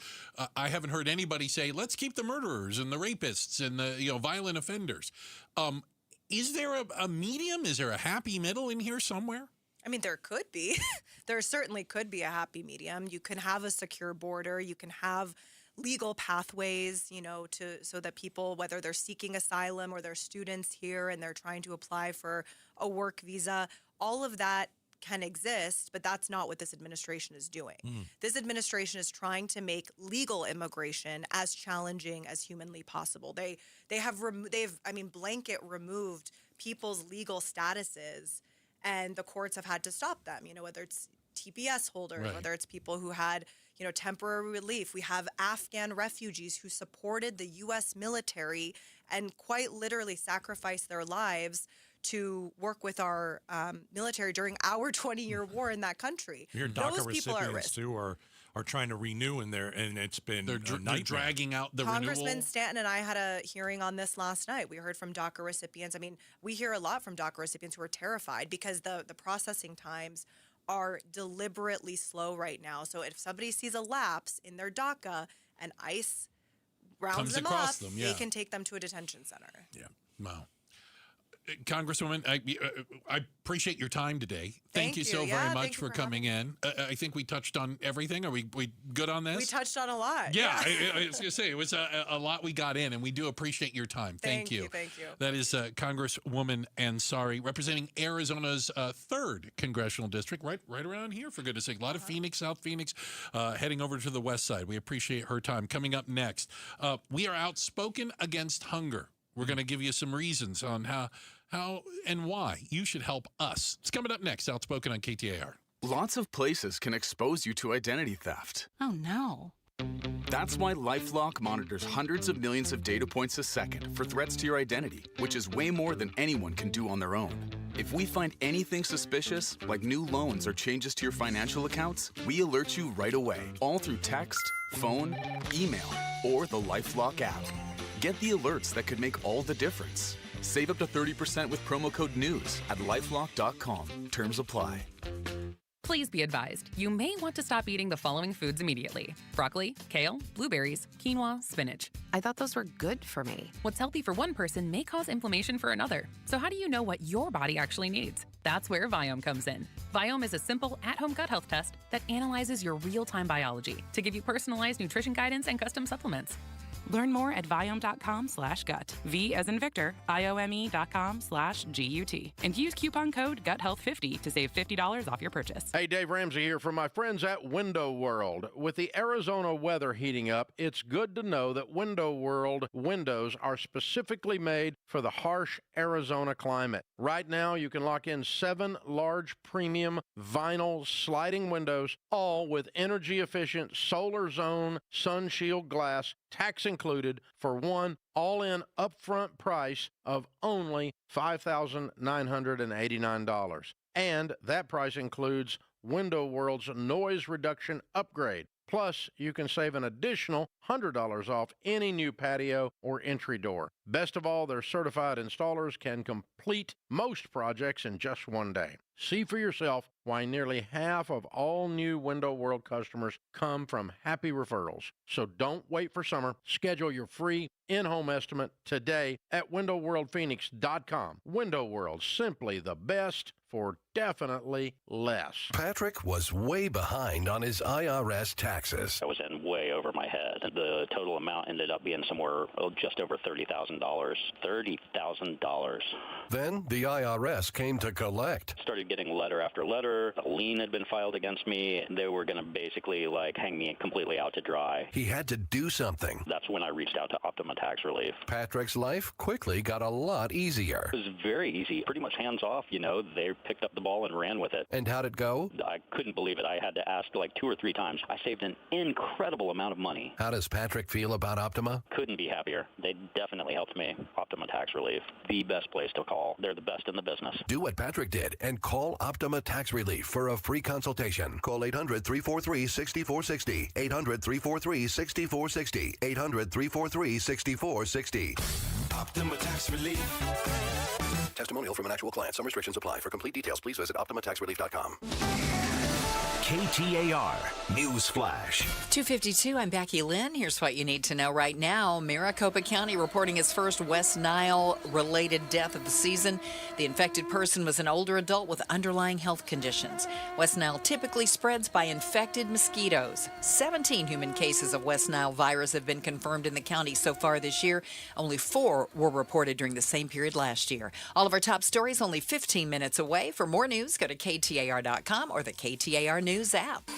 I haven't heard anybody say, let's keep the murderers and the rapists and the violent offenders. Is there a medium? Is there a happy middle in here somewhere? There could be. There certainly could be a happy medium. You can have a secure border. You can have legal pathways, so that people, whether they're seeking asylum or they're students here and they're trying to apply for a work visa, all of that can exist, but that's not what this administration is doing. This administration is trying to make legal immigration as challenging as humanly possible. They've blanket removed people's legal statuses, and the courts have had to stop them, whether it's TPS holders, right, whether it's people who had, temporary relief. We have Afghan refugees who supported the U.S. military and quite literally sacrificed their lives to work with our military during our 20-year war in that country. Your DACA Those people are at recipients risk. too are trying to renew and it's been They're dragging out the Congressman renewal. Stanton and I had a hearing on this last night. We heard from DACA recipients. I mean, we hear a lot from DACA recipients who are terrified because the processing times are deliberately slow right now. So if somebody sees a lapse in their DACA and ICE rounds Comes them across up, them, yeah. they can take them to a detention center. Yeah. Wow. Congresswoman, I appreciate your time today. Thank you so very much for coming in. I think we touched on everything. Are we good on this? We touched on a lot. Yeah, I was going to say, it was a lot we got in, and we do appreciate your time. Thank you. Thank you. That is Congresswoman Ansari, representing Arizona's 3rd Congressional District, right around here, for goodness sake. A lot of Phoenix, South Phoenix, heading over to the west side. We appreciate her time. Coming up next, we are outspoken against hunger. We're going to give you some reasons on how and why you should help us. It's coming up next, Outspoken on KTAR. Lots of places can expose you to identity theft. Oh, no. That's why LifeLock monitors hundreds of millions of data points a second for threats to your identity, which is way more than anyone can do on their own. If we find anything suspicious, like new loans or changes to your financial accounts, we alert you right away, all through text, phone, email, or the LifeLock app. Get the alerts that could make all the difference. Save up to 30% with promo code NEWS at lifelock.com. Terms apply. Please be advised, you may want to stop eating the following foods immediately: broccoli, kale, blueberries, quinoa, spinach. I thought those were good for me. What's healthy for one person may cause inflammation for another. So how do you know what your body actually needs? That's where Viome comes in. Viome is a simple, at-home gut health test that analyzes your real-time biology to give you personalized nutrition guidance and custom supplements. Learn more at Viome.com/gut. V as in Victor, IOME.com/GUT. And use coupon code GUTHEALTH50 to save $50 off your purchase. Hey, Dave Ramsey here from my friends at Window World. With the Arizona weather heating up, it's good to know that Window World windows are specifically made for the harsh Arizona climate. Right now, you can lock in 7 large premium vinyl sliding windows, all with energy-efficient solar zone sun shield glass, tax included, for one all-in upfront price of only $5,989. And that price includes Window World's noise reduction upgrade. Plus, you can save an additional $100 off any new patio or entry door. Best of all, their certified installers can complete most projects in just one day. See for yourself why nearly half of all new Window World customers come from happy referrals. So don't wait for summer. Schedule your free in-home estimate today at windowworldphoenix.com. Window World, simply the best for definitely less. Patrick was way behind on his IRS taxes. I was in way over my head. The total amount ended up being somewhere just over $30,000. $30,000. Then the IRS came to collect. Started getting letter after letter. A lien had been filed against me. They were going to basically hang me completely out to dry. He had to do something. That's when I reached out to Optima Tax Relief. Patrick's life quickly got a lot easier. It was very easy, pretty much hands off. They picked up the ball and ran with it. And how'd it go? I couldn't believe it. I had to ask 2 or 3 times. I saved an incredible amount of money. How does Patrick feel about Optima? Couldn't be happier. They definitely helped me. Optima Tax Relief, the best place to call. They're the best in the business. Do what Patrick did and call Optima Tax Relief for a free consultation. Call 800-343-6460. 800-343-6460. 800-343-6460. Optima Tax Relief. Testimonial from an actual client. Some restrictions apply. For complete details, please visit OptimaTaxRelief.com. KTAR News Flash. 2:52, I'm Becky Lynn. Here's what you need to know right now. Maricopa County reporting its first West Nile-related death of the season. The infected person was an older adult with underlying health conditions. West Nile typically spreads by infected mosquitoes. 17 human cases of West Nile virus have been confirmed in the county so far this year. Only 4 were reported during the same period last year. All of our top stories only 15 minutes away. For more news, go to KTAR.com or the KTAR News app.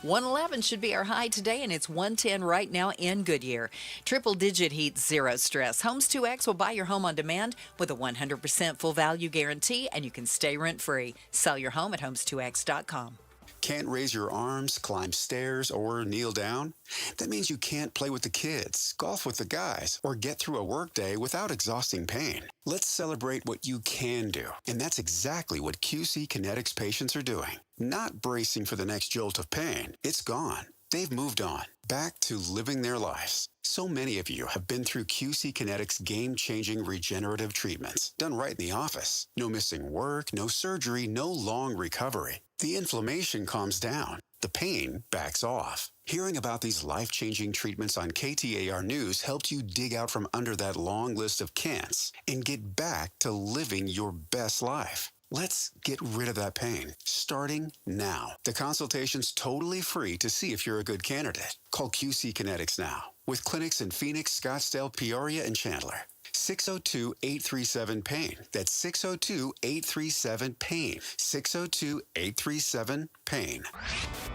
111 should be our high today, and it's 110 right now in Goodyear. Triple-digit heat, zero stress. Homes 2X will buy your home on demand with a 100% full value guarantee, and you can stay rent-free. Sell your home at homes2x.com. Can't raise your arms, climb stairs, or kneel down? That means you can't play with the kids, golf with the guys, or get through a workday without exhausting pain. Let's celebrate what you can do. And that's exactly what QC Kinetics patients are doing. Not bracing for the next jolt of pain. It's gone. They've moved on, back to living their lives. So many of you have been through QC Kinetics game-changing regenerative treatments, done right in the office. No missing work, no surgery, no long recovery. The inflammation calms down. The pain backs off. Hearing about these life-changing treatments on KTAR News helped you dig out from under that long list of can'ts and get back to living your best life. Let's get rid of that pain, starting now. The consultation's totally free to see if you're a good candidate. Call QC Kinetics now, with clinics in Phoenix, Scottsdale, Peoria, and Chandler. 602-837-PAIN. That's 602-837-PAIN. 602-837-PAIN.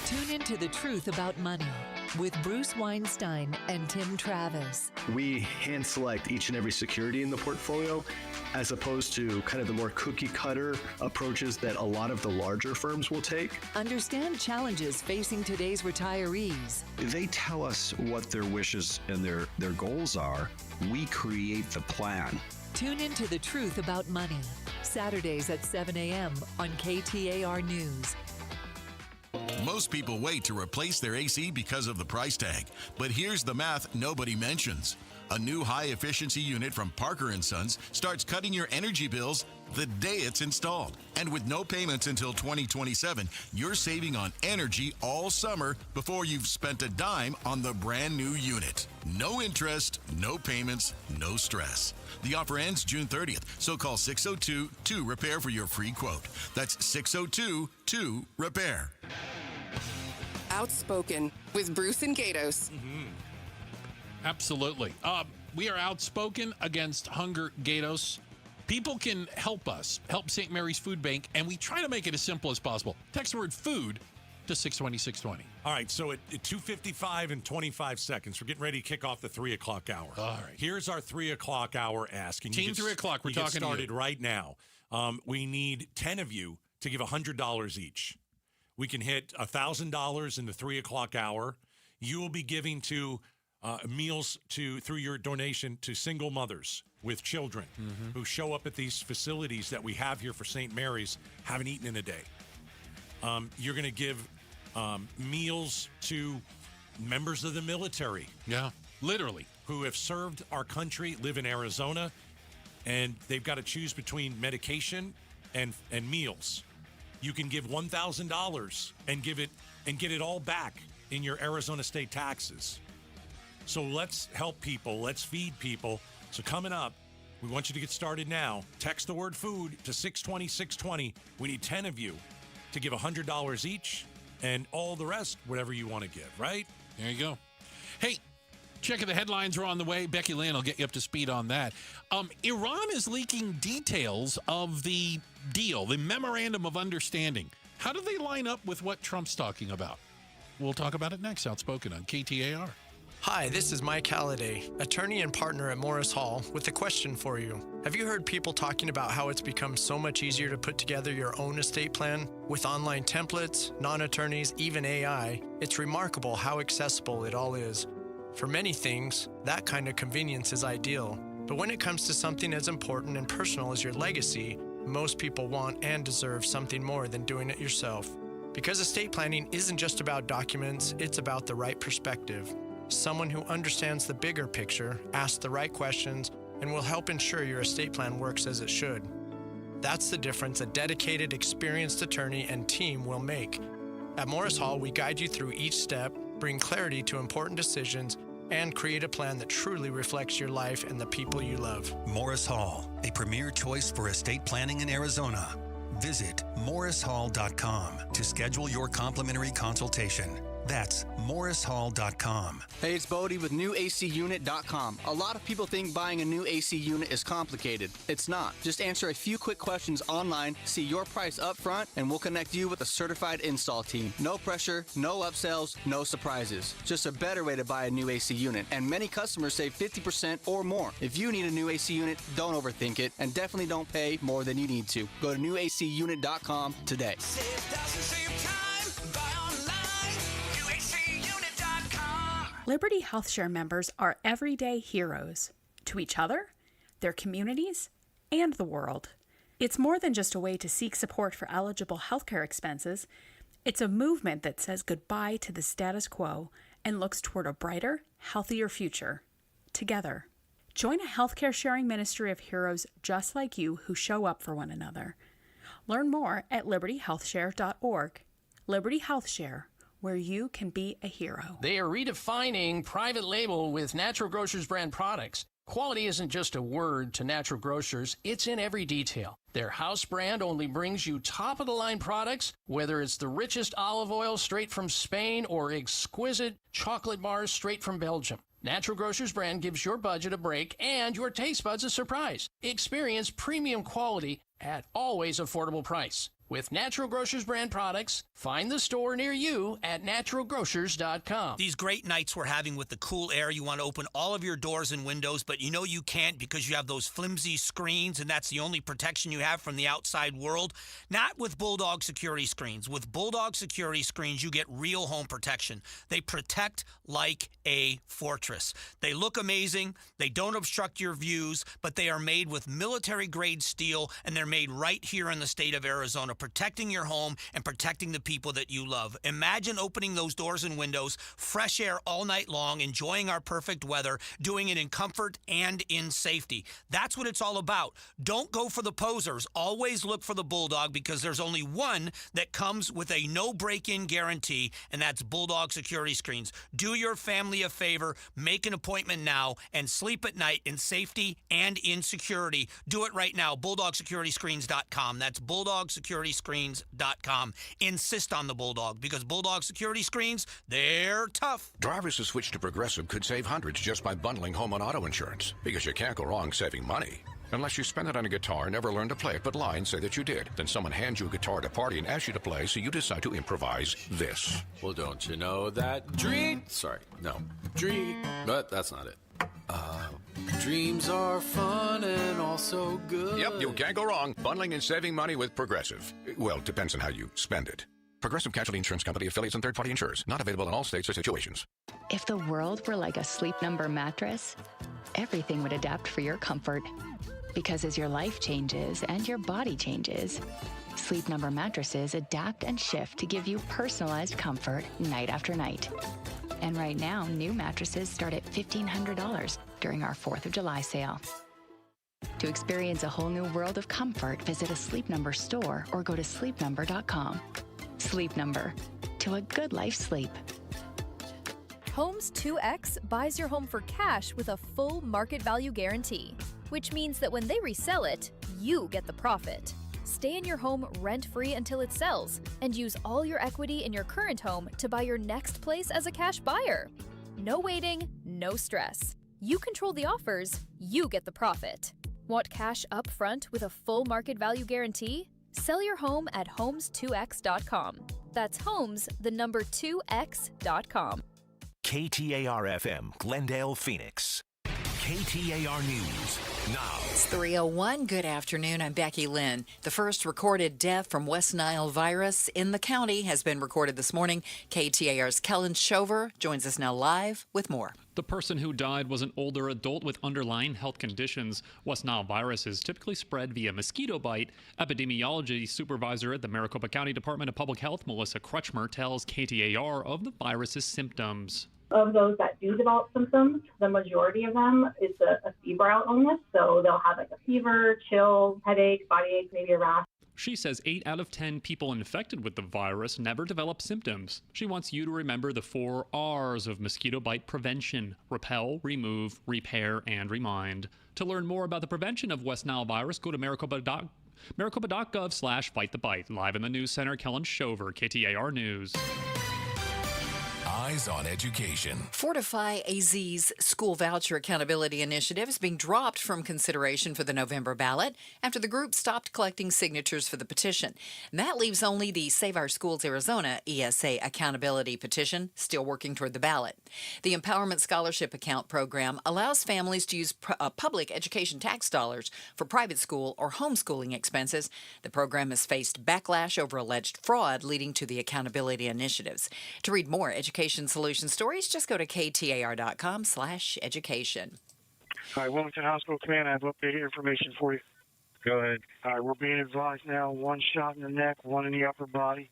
Tune into The Truth About Money with Bruce Weinstein and Tim Travis. We hand select each and every security in the portfolio, as opposed to kind of the more cookie cutter approaches that a lot of the larger firms will take. Understand challenges facing today's retirees. They tell us what their wishes and their goals are. We create the plan. Tune into The Truth About Money, Saturdays at 7 a.m. on KTAR News. Most people wait to replace their AC because of the price tag. But here's the math nobody mentions. A new high-efficiency unit from Parker & Sons starts cutting your energy bills the day it's installed. And with no payments until 2027, you're saving on energy all summer before you've spent a dime on the brand new unit. No interest, no payments, no stress. The offer ends June 30th, so call 602-2-REPAIR for your free quote. That's 602-2-REPAIR. Outspoken with Bruce and Gatos. Absolutely. We are outspoken against hunger, Gatos. People can help us, help St. Mary's Food Bank, and we try to make it as simple as possible. Text the word food to 620-620. All right, so at 2:55 and 25 seconds, we're getting ready to kick off the 3 o'clock hour. All right. Here's our 3 o'clock hour ask. And Team 3 o'clock, we're talking started to you. right now. We need 10 of you to give $100 each. We can hit $1,000 in the 3 o'clock hour. You will be giving to meals through your donation to single mothers with children who show up at these facilities that we have here for St. Mary's, haven't eaten in a day. You're going to give meals to members of the military. Yeah, literally. Who have served our country, live in Arizona, and they've got to choose between medication and meals. You can give $1,000 and get it all back in your Arizona state taxes. So let's help people. Let's feed people. So coming up, we want you to get started now. Text the word food to 620-620. We need 10 of you to give $100 each, and all the rest, whatever you want to give, right? There you go. Hey, checking the headlines are on the way. Becky Lynn will get you up to speed on that. Iran is leaking details of the deal, the memorandum of understanding. How do they line up with what Trump's talking about? We'll talk about it next. Outspoken on KTAR. Hi, this is Mike Halliday, attorney and partner at Morris Hall, with a question for you. Have you heard people talking about how it's become so much easier to put together your own estate plan? With online templates, non-attorneys, even AI, it's remarkable how accessible it all is. For many things, that kind of convenience is ideal. But when it comes to something as important and personal as your legacy, most people want and deserve something more than doing it yourself. Because estate planning isn't just about documents, it's about the right perspective. Someone who understands the bigger picture, asks the right questions, and will help ensure your estate plan works as it should. That's the difference a dedicated, experienced attorney and team will make. At Morris Hall, we guide you through each step, bring clarity to important decisions, and create a plan that truly reflects your life and the people you love. Morris Hall, a premier choice for estate planning in Arizona. Visit morrishall.com to schedule your complimentary consultation. That's morrishall.com. Hey, it's Bodie with newacunit.com. A lot of people think buying a new AC unit is complicated. It's not. Just answer a few quick questions online, see your price up front, and we'll connect you with a certified install team. No pressure, no upsells, no surprises. Just a better way to buy a new AC unit. And many customers save 50% or more. If you need a new AC unit, don't overthink it, and definitely don't pay more than you need to. Go to newacunit.com today. Save thousands, save time. Liberty HealthShare members are everyday heroes to each other, their communities, and the world. It's more than just a way to seek support for eligible healthcare expenses. It's a movement that says goodbye to the status quo and looks toward a brighter, healthier future. Together. Join a healthcare sharing ministry of heroes just like you who show up for one another. Learn more at libertyhealthshare.org. Liberty HealthShare, where you can be a hero. They are redefining private label with Natural Grocers brand products. Quality isn't just a word to Natural Grocers, it's in every detail. Their house brand only brings you top-of-the-line products, whether it's the richest olive oil straight from Spain or exquisite chocolate bars straight from Belgium. Natural Grocers brand gives your budget a break and your taste buds a surprise. Experience premium quality at always affordable price. With Natural Grocers brand products, find the store near you at naturalgrocers.com. These great nights we're having with the cool air, you want to open all of your doors and windows, but you know you can't because you have those flimsy screens, and that's the only protection you have from the outside world. Not with Bulldog security screens. With Bulldog security screens, you get real home protection. They protect like a fortress. They look amazing. They don't obstruct your views, but they are made with military-grade steel, and they're made right here in the state of Arizona, protecting your home and protecting the people that you love. Imagine opening those doors and windows, fresh air all night long, enjoying our perfect weather, doing it in comfort and in safety. That's what it's all about. Don't go for the posers. Always look for the Bulldog, because there's only one that comes with a no break-in guarantee, and that's Bulldog security screens. Do your family a favor, make an appointment now, and sleep at night in safety and in security. Do it right now. BulldogSecurityScreens.com. That's BulldogSecurityScreens.com. Insist on the Bulldog, because Bulldog security screens, they're tough. Drivers who switch to Progressive could save hundreds just by bundling home and auto insurance, because you can't go wrong saving money. Unless you spend it on a guitar and never learn to play it but lie and say that you did. Then someone hands you a guitar at a party and asks you to play, so you decide to improvise this. Well, don't you know that dream... Sorry, no. Dream... But that's not it. Dreams are fun and also good. Yep, you can't go wrong. Bundling and saving money with Progressive. Well, it depends on how you spend it. Progressive Casualty Insurance Company, affiliates, and third-party insurers. Not available in all states or situations. If the world were like a Sleep Number mattress, everything would adapt for your comfort. Because as your life changes and your body changes, Sleep Number mattresses adapt and shift to give you personalized comfort night after night. And right now, new mattresses start at $1,500 during our 4th of July sale. To experience a whole new world of comfort, visit a Sleep Number store or go to sleepnumber.com. Sleep Number. To a good life sleep. Homes 2X buys your home for cash with a full market value guarantee, which means that when they resell it, you get the profit. Stay in your home rent-free until it sells, and use all your equity in your current home to buy your next place as a cash buyer. No waiting, no stress. You control the offers, you get the profit. Want cash up front with a full market value guarantee? Sell your home at homes2x.com. That's homes, the number 2x.com. KTAR-FM, Glendale, Phoenix. KTAR News now. It's 3:01. Good afternoon. I'm Becky Lynn. The first recorded death from West Nile virus in the county has been recorded this morning. KTAR's Kellen Shover joins us now live with more. The person who died was an older adult with underlying health conditions. West Nile virus is typically spread via mosquito bite. Epidemiology supervisor at the Maricopa County Department of Public Health, Melissa Crutchmer, tells KTAR of the virus's symptoms. Of those that do develop symptoms, the majority of them is a febrile illness. So they'll have like a fever, chills, headaches, body aches, maybe a rash. She says 8 out of 10 people infected with the virus never develop symptoms. She wants you to remember the 4 R's of mosquito bite prevention: repel, remove, repair, and remind. To learn more about the prevention of West Nile virus, go to maricopa.gov/fight-the-bite. Live in the news center, Kellen Shover, KTAR News. Eyes on Education. Fortify AZ's school voucher accountability initiative is being dropped from consideration for the November ballot after the group stopped collecting signatures for the petition. And that leaves only the Save Our Schools Arizona ESA accountability petition still working toward the ballot. The Empowerment Scholarship Account program allows families to use public education tax dollars for private school or homeschooling expenses. The program has faced backlash over alleged fraud leading to the accountability initiatives. To read more, education Education Solution Stories. Just go to ktar.com/education. Hi, Wilmington Hospital Command. I have updated information for you. Go ahead. All right, we're being advised now, one shot in the neck, one in the upper body.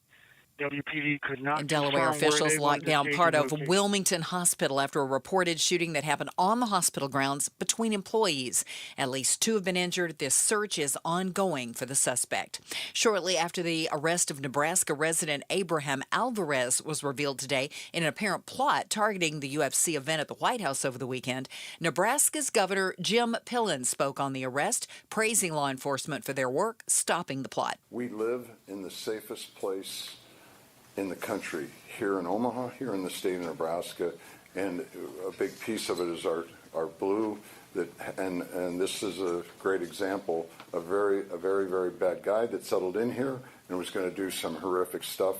WPD could not. In Delaware, confirm where officials they locked want down the part of staging location. Wilmington Hospital after a reported shooting that happened on the hospital grounds between employees. At least 2 have been injured. This search is ongoing for the suspect. Shortly after the arrest of Nebraska resident Abraham Alvarez was revealed today in an apparent plot targeting the UFC event at the White House over the weekend, Nebraska's Governor Jim Pillen spoke on the arrest, praising law enforcement for their work stopping the plot. We live in the safest place in the country, here in Omaha, here in the state of Nebraska, and a big piece of it is our blue. And this is a great example of a very, very bad guy that settled in here and was going to do some horrific stuff.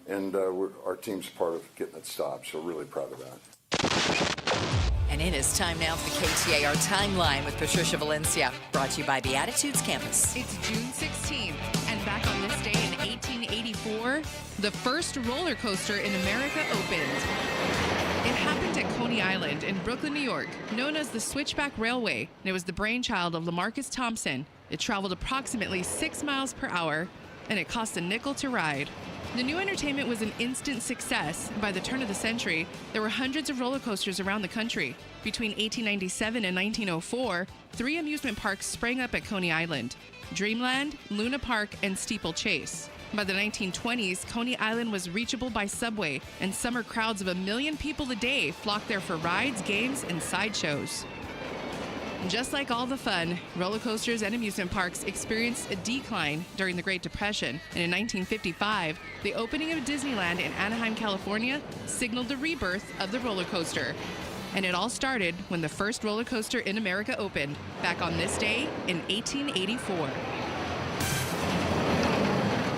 And our team's part of getting it stopped, so really proud of that. And it is time now for the KTAR Timeline with Patricia Valencia, brought to you by the Attitudes Campus. It's June 16th, and back on this day in 1884, the first roller coaster in America opened. It happened at Coney Island in Brooklyn, New York, known as the Switchback Railway, and it was the brainchild of LaMarcus Thompson. It traveled approximately 6 miles per hour, and it cost a nickel to ride. The new entertainment was an instant success. By the turn of the century, there were hundreds of roller coasters around the country. Between 1897 and 1904, 3 amusement parks sprang up at Coney Island: Dreamland, Luna Park, and Steeplechase. By the 1920s, Coney Island was reachable by subway, and summer crowds of 1 million people a day flocked there for rides, games, and sideshows. Just like all the fun, roller coasters and amusement parks experienced a decline during the Great Depression. And in 1955, the opening of Disneyland in Anaheim, California, signaled the rebirth of the roller coaster. And it all started when the first roller coaster in America opened, back on this day in 1884.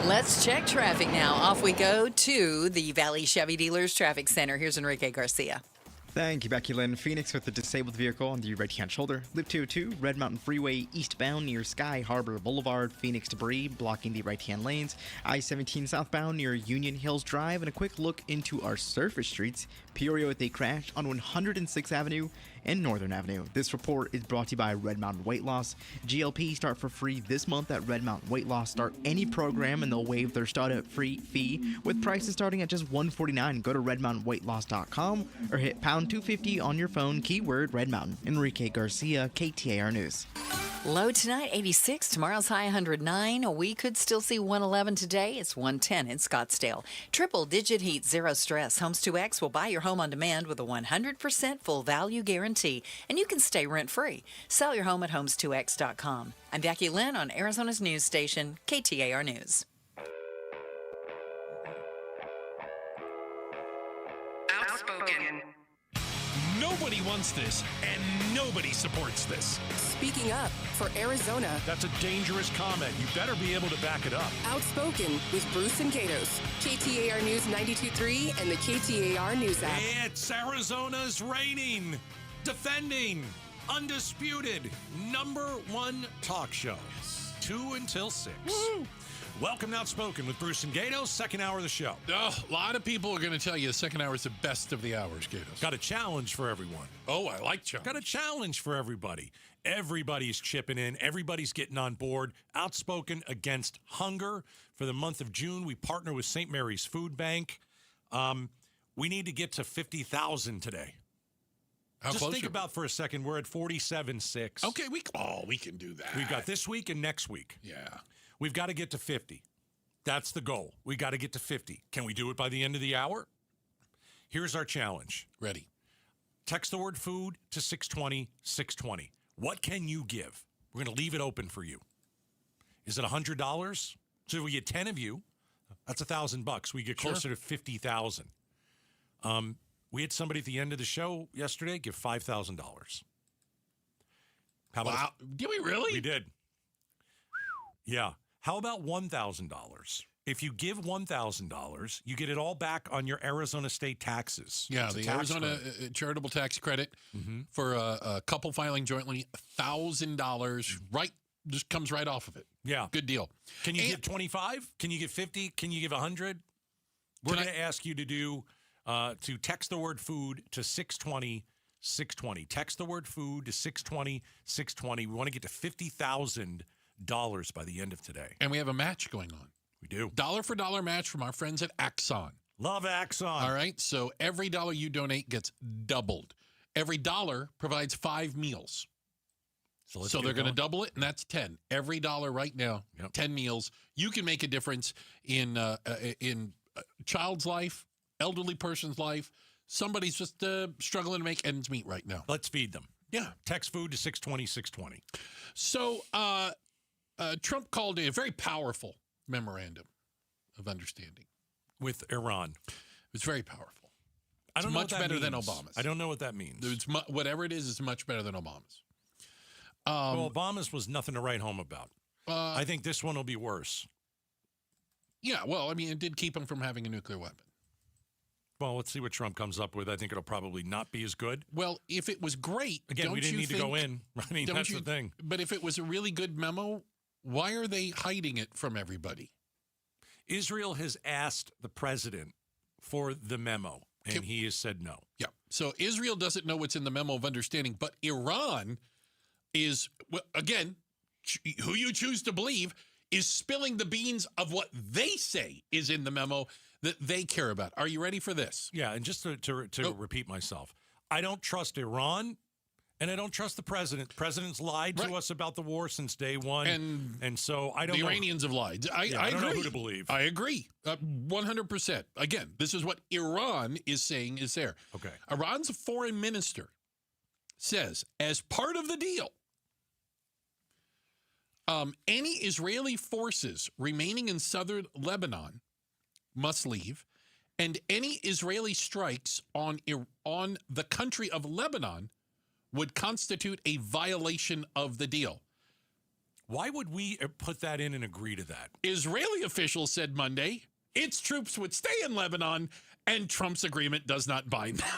Let's check traffic now. Off we go to the Valley Chevy Dealers Traffic Center. Here's Enrique Garcia. Thank you, Becky Lynn. Phoenix with the disabled vehicle on the right-hand shoulder. Loop 202, Red Mountain Freeway eastbound near Sky Harbor Boulevard. Phoenix debris blocking the right-hand lanes. I-17 southbound near Union Hills Drive. And a quick look into our surface streets. Peoria with a crash on 106th Avenue and Northern Avenue. This report is brought to you by Red Mountain Weight Loss. GLP start for free this month at Red Mountain Weight Loss. Start any program and they'll waive their startup free fee with prices starting at just $149. Go to redmountainweightloss.com or hit pound 250 on your phone, keyword Red Mountain. Enrique Garcia, KTAR News. Low tonight, 86. Tomorrow's high, 109. We could still see 111 today. It's 110 in Scottsdale. Triple-digit heat, zero stress. Homes 2X will buy your home on demand with a 100% full value guarantee, and you can stay rent-free. Sell your home at homes2x.com. I'm Becky Lynn on Arizona's news station, KTAR News. Outspoken. Nobody wants this, and nobody supports this. Speaking up for Arizona. That's a dangerous comment. You better be able to back it up. Outspoken with Bruce and Gatos. KTAR News 92.3 and the KTAR News app. It's Arizona's reigning, defending, undisputed #1 talk show. 2 until 6. Woo! Welcome to Outspoken with Bruce and Gatos, second hour of the show. Oh, a lot of people are going to tell you the second hour is the best of the hours, Gatos. Got a challenge for everyone. Oh, I like challenge. Got a challenge for everybody. Everybody's chipping in. Everybody's getting on board. Outspoken against hunger. For the month of June, we partner with St. Mary's Food Bank. We need to get to 50,000 today. Just think about for a second, we're at 47.6. Okay, we can do that. We've got this week and next week. Yeah. We've got to get to 50. That's the goal. We got to get to 50. Can we do it by the end of the hour? Here's our challenge. Ready. Text the word food to 620, 620. What can you give? We're going to leave it open for you. Is it $100? So if we get 10 of you, that's $1,000. We get closer to 50,000. We had somebody at the end of the show yesterday give $5,000. How about? Wow. Did we really? We did. Yeah. How about $1,000? If you give $1,000, you get it all back on your Arizona state taxes. Yeah, It's a the tax Arizona credit. charitable tax credit for a couple filing jointly, $1,000 right just comes right off of it. Yeah. Good deal. Can you give 25? Can you give 50? Can you give 100? We're going to ask you to do to text the word food to 620 620. Text the word food to 620 620. We want to get to $50,000 by the end of today. And we have a match going on. We do. Dollar for dollar match from our friends at Axon. Love Axon. All right. So every dollar you donate gets doubled. Every dollar provides 5 meals. So they're going to double it, and that's 10. Every dollar right now, 10 meals. You can make a difference in a child's life, elderly person's life. Somebody's just struggling to make ends meet right now. Let's feed them. Yeah. Text food to 620 620. So Trump called a very powerful memorandum of understanding with Iran. It's very powerful. I don't know much better than Obama's. I don't know what that means. It's whatever it is, it's much better than Obama's. Well, Obama's was nothing to write home about. I think this one will be worse. Yeah, well, I mean, it did keep him from having a nuclear weapon. Well, let's see what Trump comes up with. I think it'll probably not be as good. Well, if it was great, again, we didn't need to go in. I mean, that's the thing. But if it was a really good memo, why are they hiding it from everybody? Israel has asked the president for the memo, and he has said no. Yeah. So Israel doesn't know what's in the memo of understanding, but Iran is, well, again, who you choose to believe, is spilling the beans of what they say is in the memo that they care about. Are you ready for this? Yeah, and just to repeat myself, I don't trust Iran, and I don't trust the president. The president's lied to us about the war since day one, and so I don't know. The Iranians have lied. I don't agree. know who to believe. I agree. 100%. Again, this is what Iran is saying is there. Okay. Iran's foreign minister says, as part of the deal, any Israeli forces remaining in southern Lebanon must leave, and any Israeli strikes on the country of Lebanon would constitute a violation of the deal. Why would we put that in and agree to that? Israeli officials said Monday its troops would stay in Lebanon, and Trump's agreement does not bind them.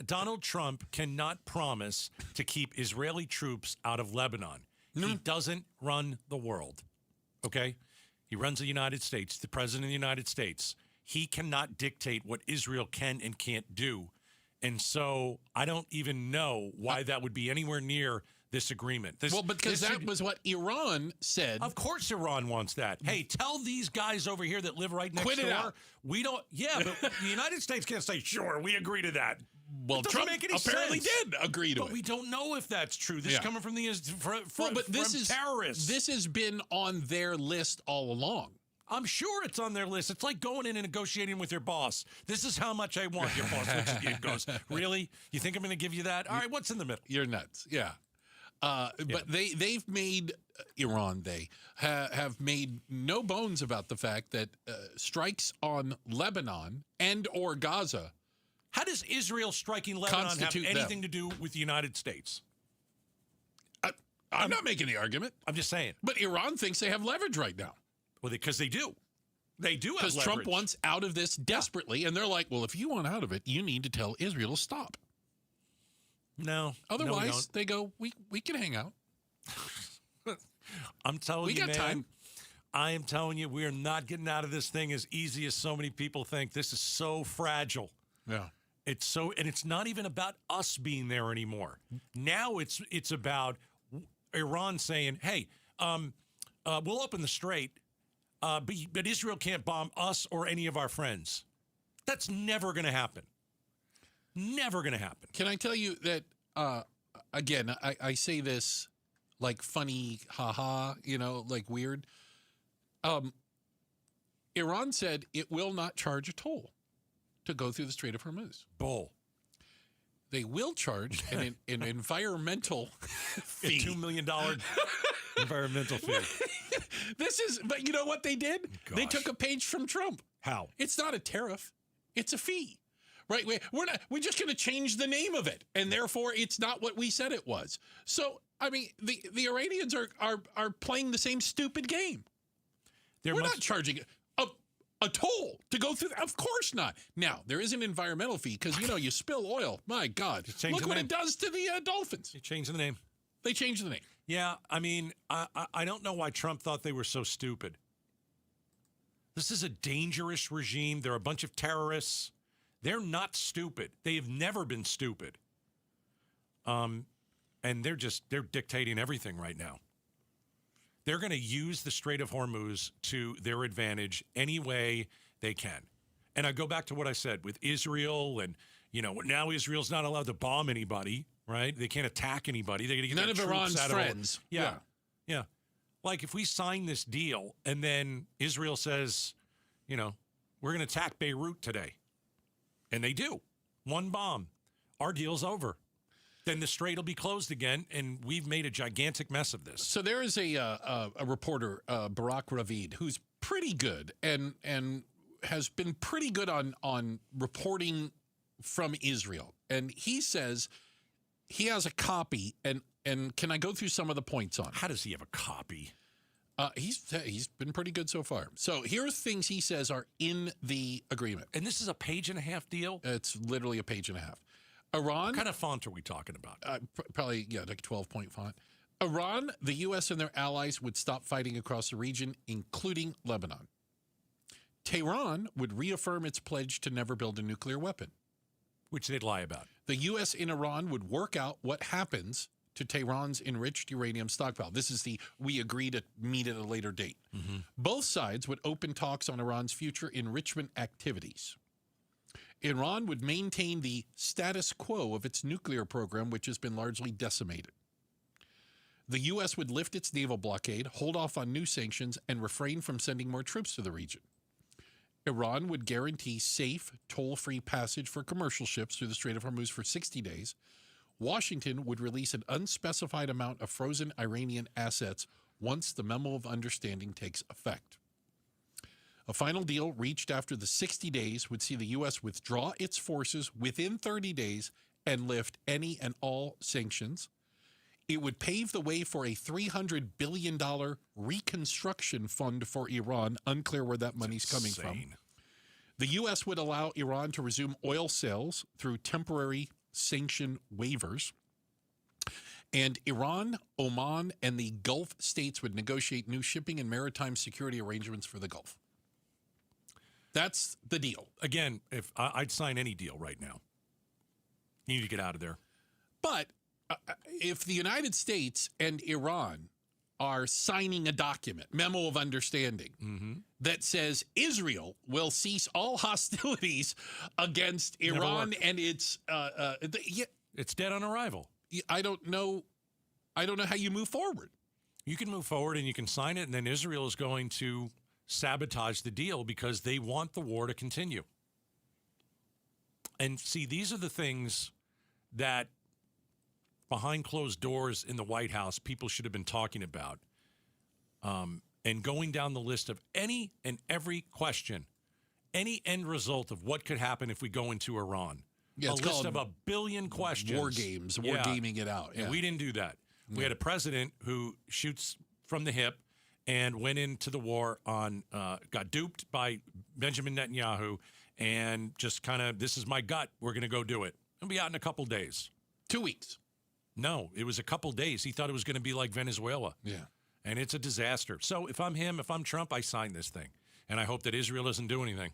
Donald Trump cannot promise to keep Israeli troops out of Lebanon. He doesn't run the world, okay? He runs the United States, the president of the United States. He cannot dictate what Israel can and can't do. And so I don't even know why that would be anywhere near this agreement. Because that was what Iran said. Of course Iran wants that. Hey, tell these guys over here that live right next door. Quit it out. We don't. Yeah, but the United States can't say, sure, we agree to that. Well, Trump apparently did agree to it. But we don't know if that's true. This is coming from the terrorists. This has been on their list all along. I'm sure it's on their list. It's like going in and negotiating with your boss. This is how much I want. Your boss looks at you and goes, really? You think I'm going to give you that? All right, what's in the middle? You're nuts. Yeah. But they've made, Iran, have made no bones about the fact that strikes on Lebanon and or Gaza. How does Israel striking Lebanon have anything to do with the United States? I'm not making the argument. I'm just saying. But Iran thinks they have leverage right now. Well, because they do. They do have leverage. Because Trump wants out of this desperately, and they're like, well, if you want out of it, you need to tell Israel to stop. No. Otherwise, they go, we can hang out. I'm telling you, we got time. I am telling you, we are not getting out of this thing as easy as so many people think. This is so fragile. Yeah. And it's not even about us being there anymore. Now it's about Iran saying, hey, we'll open the strait, but Israel can't bomb us or any of our friends. That's never going to happen. Never going to happen. Can I tell you that, again, I say this like funny, haha, like weird. Iran said it will not charge a toll to go through the Strait of Hormuz. Bull. They will charge an environmental fee. $2 million environmental fee. But you know what they did? Gosh. They took a page from Trump. How? It's not a tariff. It's a fee. Right? We're just going to change the name of it, and therefore it's not what we said it was. So, I mean, the Iranians are playing the same stupid game. We're not charging a toll to go through. Of course not. Now, there is an environmental fee because, you spill oil. My God. Look what it does to the dolphins. You changed the name. They changed the name. Yeah, I mean, I don't know why Trump thought they were so stupid. This is a dangerous regime. They're a bunch of terrorists. They're not stupid. They have never been stupid. And they're dictating everything right now. They're going to use the Strait of Hormuz to their advantage any way they can. And I go back to what I said with Israel, and now Israel's not allowed to bomb anybody, right? They can't attack anybody. They're going to get none of Iran's friends. Yeah. Like if we sign this deal and then Israel says, we're going to attack Beirut today, and they do, one bomb, our deal's over. Then the strait will be closed again, and we've made a gigantic mess of this. So there is a reporter, Barak Ravid, who's pretty good and has been pretty good on reporting from Israel. And he says he has a copy, and can I go through some of the points on it? How does he have a copy? He's been pretty good so far. So here are things he says are in the agreement. And this is a page-and-a-half deal? It's literally a page and a half. Iran. What kind of font are we talking about? Probably, like a 12-point font. Iran, the U.S., and their allies would stop fighting across the region, including Lebanon. Tehran would reaffirm its pledge to never build a nuclear weapon, which they'd lie about. The U.S. and Iran would work out what happens to Tehran's enriched uranium stockpile. This is we agree to meet at a later date. Mm-hmm. Both sides would open talks on Iran's future enrichment activities. Iran would maintain the status quo of its nuclear program, which has been largely decimated. The U.S. would lift its naval blockade, hold off on new sanctions, and refrain from sending more troops to the region. Iran would guarantee safe, toll-free passage for commercial ships through the Strait of Hormuz for 60 days. Washington would release an unspecified amount of frozen Iranian assets once the Memo of Understanding takes effect. A final deal reached after the 60 days would see the U.S. withdraw its forces within 30 days and lift any and all sanctions. It would pave the way for a $300 billion reconstruction fund for Iran. Unclear where that money's coming from. The U.S. would allow Iran to resume oil sales through temporary sanction waivers. And Iran, Oman, and the Gulf states would negotiate new shipping and maritime security arrangements for the Gulf. That's the deal. Again, if I'd sign any deal right now. You need to get out of there. But if the United States and Iran are signing a document, Memo of Understanding, that says Israel will cease all hostilities against Iran and its... it's dead on arrival. I don't know how you move forward. You can move forward and you can sign it, and then Israel is going to sabotage the deal because they want the war to continue. And see, these are the things that behind closed doors in the White House people should have been talking about. And going down the list of any and every question, any end result of what could happen if we go into Iran. Yeah, a list of 1 billion questions. War games, war gaming it out. Yeah. And we didn't do that. We had a president who shoots from the hip and went into the war got duped by Benjamin Netanyahu and just kind of, this is my gut, we're going to go do it. It'll be out in a couple days. 2 weeks. No, it was a couple days. He thought it was going to be like Venezuela. Yeah. And it's a disaster. So if I'm him, if I'm Trump, I sign this thing. And I hope that Israel doesn't do anything.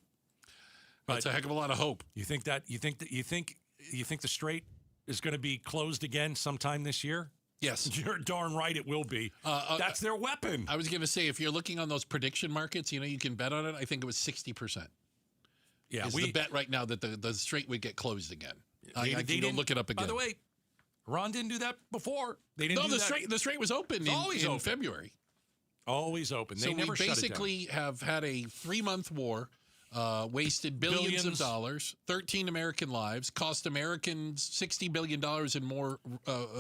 But that's a heck of a lot of hope. You think the strait is going to be closed again sometime this year? Yes. You're darn right it will be. That's their weapon. I was going to say, if you're looking on those prediction markets, you can bet on it. I think it was 60%. Yeah, is the bet right now that the strait would get closed again. They I can go look it up again. By the way, Iran didn't do that before. They didn't. The strait was open in February. Always open. They so never we shut it basically down. have had a 3-month war, wasted billions of dollars, 13 American lives, cost Americans $60 billion and more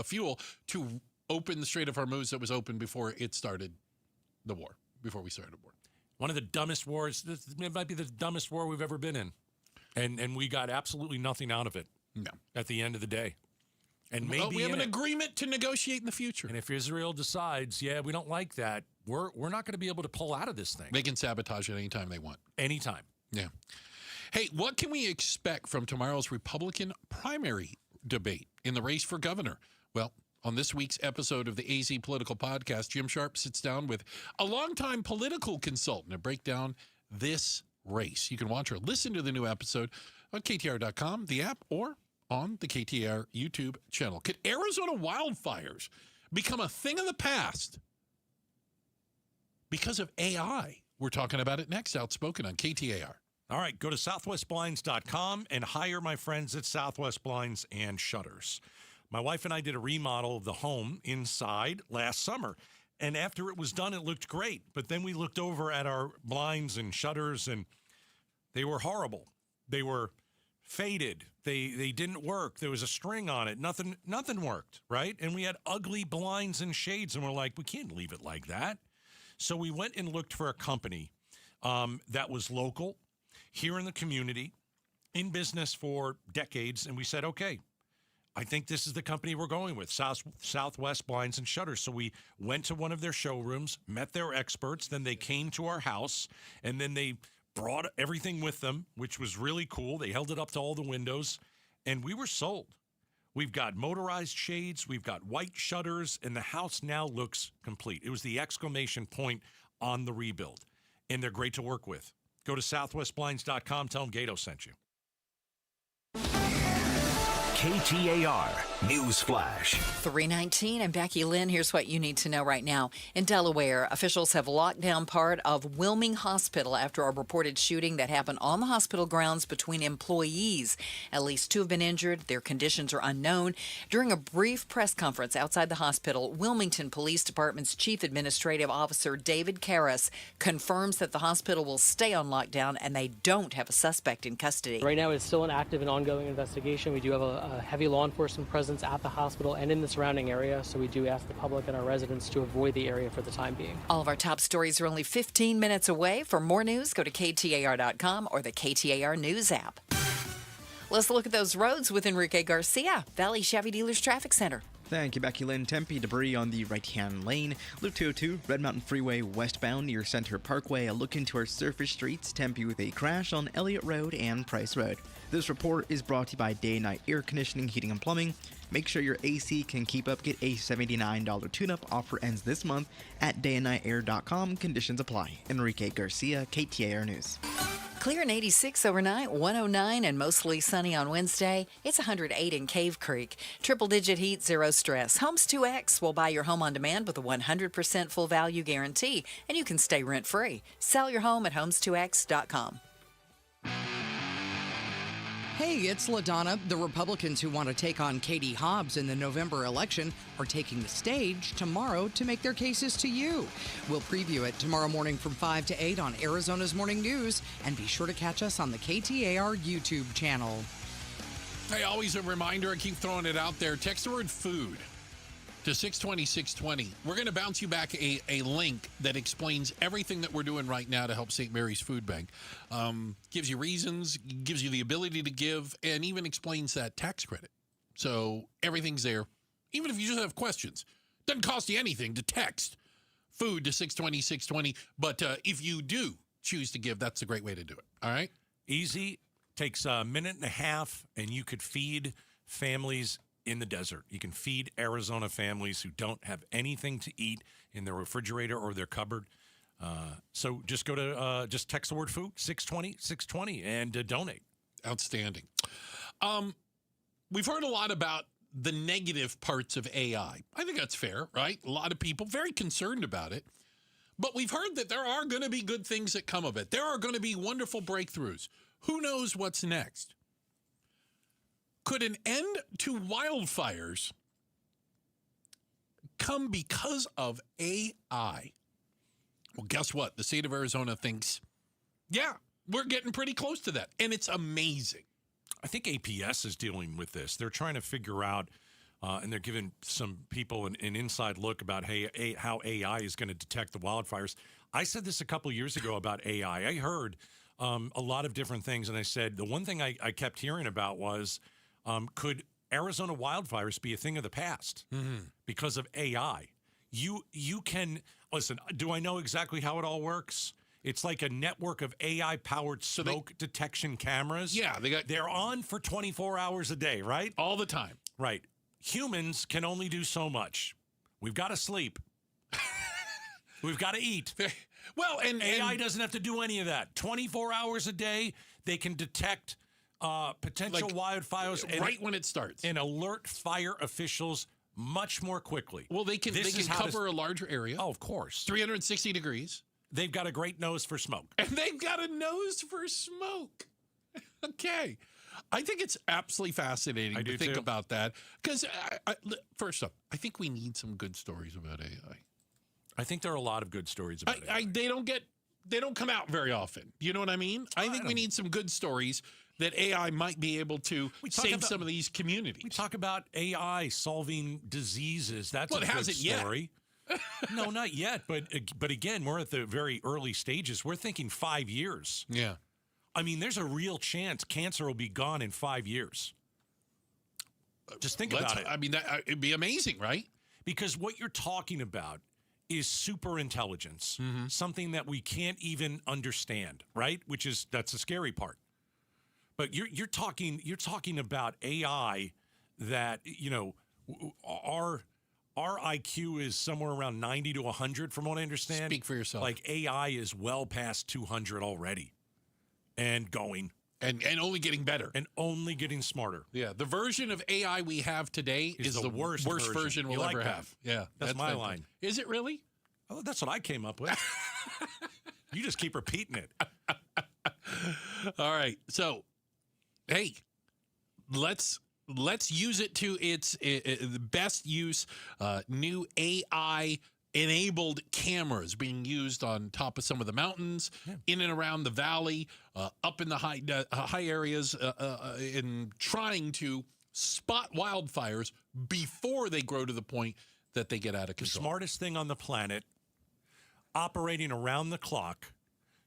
fuel to open the Strait of Hormuz that was open before it started the war, before we started the war. One of the dumbest wars. It might be the dumbest war we've ever been in. And we got absolutely nothing out of it at the end of the day. And maybe we have an agreement to negotiate in the future. And if Israel decides, we don't like that, we're not going to be able to pull out of this thing. They can sabotage it anytime they want. Anytime. Yeah. Hey, what can we expect from tomorrow's Republican primary debate in the race for governor? Well, on this week's episode of the AZ Political Podcast, Jim Sharp sits down with a longtime political consultant to break down this race. You can watch or listen to the new episode on KTAR.com, the app, or on the KTAR YouTube channel. Could Arizona wildfires become a thing of the past because of AI? We're talking about it next. Outspoken on KTAR. All right, go to southwestblinds.com and hire my friends at Southwest Blinds and Shutters. My wife and I did a remodel of the home inside last summer, and after it was done, it looked great. But then we looked over at our blinds and shutters, and they were horrible. They were faded. They didn't work. There was a string on it. Nothing worked, right? And we had ugly blinds and shades, and we're like, we can't leave it like that. So we went and looked for a company that was local, here in the community, in business for decades, and we said, okay, I think this is the company we're going with, Southwest Blinds and Shutters. So we went to one of their showrooms, met their experts, then they came to our house, and then they brought everything with them, which was really cool. They held it up to all the windows, and we were sold. We've got motorized shades, we've got white shutters, and the house now looks complete. It was the exclamation point on the rebuild, and they're great to work with. Go to southwestblinds.com. Tell them Gato sent you. KTAR News Flash. 3:19. I'm Becky Lynn. Here's what you need to know right now. In Delaware, officials have locked down part of Wilming Hospital after a reported shooting that happened on the hospital grounds between employees. At least 2 have been injured. Their conditions are unknown. During a brief press conference outside the hospital, Wilmington Police Department's Chief Administrative Officer David Karras confirms that the hospital will stay on lockdown and they don't have a suspect in custody. Right now, it's still an active and ongoing investigation. We do have a heavy law enforcement presence at the hospital and in the surrounding area, so we do ask the public and our residents to avoid the area for the time being. All of our top stories are only 15 minutes away. For more news, go to KTAR.com or the KTAR News app. Let's look at those roads with Enrique Garcia, Valley Chevy Dealers Traffic Center. Thank you, Becky Lynn. Tempe debris on the right-hand lane. Loop 202, Red Mountain Freeway westbound near Center Parkway. A look into our surface streets. Tempe with a crash on Elliott Road and Price Road. This report is brought to you by Day and Night Air Conditioning, Heating, and Plumbing. Make sure your AC can keep up. Get a $79 tune-up. Offer ends this month at dayandnightair.com. Conditions apply. Enrique Garcia, KTAR News. Clear and 86 overnight, 109 and mostly sunny on Wednesday. It's 108 in Cave Creek. Triple-digit heat, zero stress. Homes 2X will buy your home on demand with a 100% full value guarantee, and you can stay rent-free. Sell your home at homes2x.com. Hey, it's LaDonna. The Republicans who want to take on Katie Hobbs in the November election are taking the stage tomorrow to make their cases to you. We'll preview it tomorrow morning from 5 to 8 on Arizona's Morning News, and be sure to catch us on the KTAR YouTube channel. Hey, always a reminder, I keep throwing it out there. Text the word food to 620-620. We're going to bounce you back a link that explains everything that we're doing right now to help St. Mary's Food Bank. Gives you reasons, gives you the ability to give, and even explains that tax credit. So everything's there. Even if you just have questions. Doesn't cost you anything to text food to 620-620. But if you do choose to give, that's a great way to do it. All right? Easy. Takes a minute and a half, and you could feed families in the desert. You can feed Arizona families who don't have anything to eat in their refrigerator or their cupboard. So just go to, just text the word food, 620-620, and donate. Outstanding. We've heard a lot about the negative parts of AI. I think that's fair, right? A lot of people very concerned about it. But we've heard that there are going to be good things that come of it. There are going to be wonderful breakthroughs. Who knows what's next? Could an end to wildfires come because of AI? Well, guess what? The state of Arizona thinks, yeah, we're getting pretty close to that. And it's amazing. I think APS is dealing with this. They're trying to figure out, and they're giving some people an inside look about how AI is going to detect the wildfires. I said this a couple years ago about AI. I heard a lot of different things, and I said the one thing I kept hearing about was, could Arizona wildfires be a thing of the past because of AI? You can listen. Do I know exactly how it all works? It's like a network of AI-powered smoke detection cameras. Yeah, they're on for 24 hours a day, right? All the time. Right. Humans can only do so much. We've got to sleep. We've got to eat. Well, and AI doesn't have to do any of that. 24 hours a day, they can detect potential wildfires right when it starts and alert fire officials much more quickly. Well, they can cover a larger area. Oh, of course. 360 degrees. They've got a great nose for smoke. And they've got a nose for smoke. Okay. I think it's absolutely fascinating to think about that. Because, first up, I think we need some good stories about AI. I think there are a lot of good stories about AI. They don't come out very often. You know what I mean? I think we need some good stories that AI might be able to save some of these communities. We talk about AI solving diseases. That's a good story. No, not yet. But again, we're at the very early stages. We're thinking 5 years. Yeah. I mean, there's a real chance cancer will be gone in 5 years. Just think about it. I mean, it'd be amazing, right? Because what you're talking about is super intelligence, something that we can't even understand, right? That's the scary part. But you're talking about AI that, our IQ is somewhere around 90 to 100 from what I understand. Speak for yourself. Like AI is well past 200 already and going. And only getting better. And only getting smarter. Yeah. The version of AI we have today is the worst version we'll ever have. Yeah. That's my line. Is it really? Oh, that's what I came up with. You just keep repeating it. All right. So, hey, let's use it to its best use. New AI-enabled cameras being used on top of some of the mountains, in and around the valley, up in the high areas, in trying to spot wildfires before they grow to the point that they get out of control. The smartest thing on the planet, operating around the clock,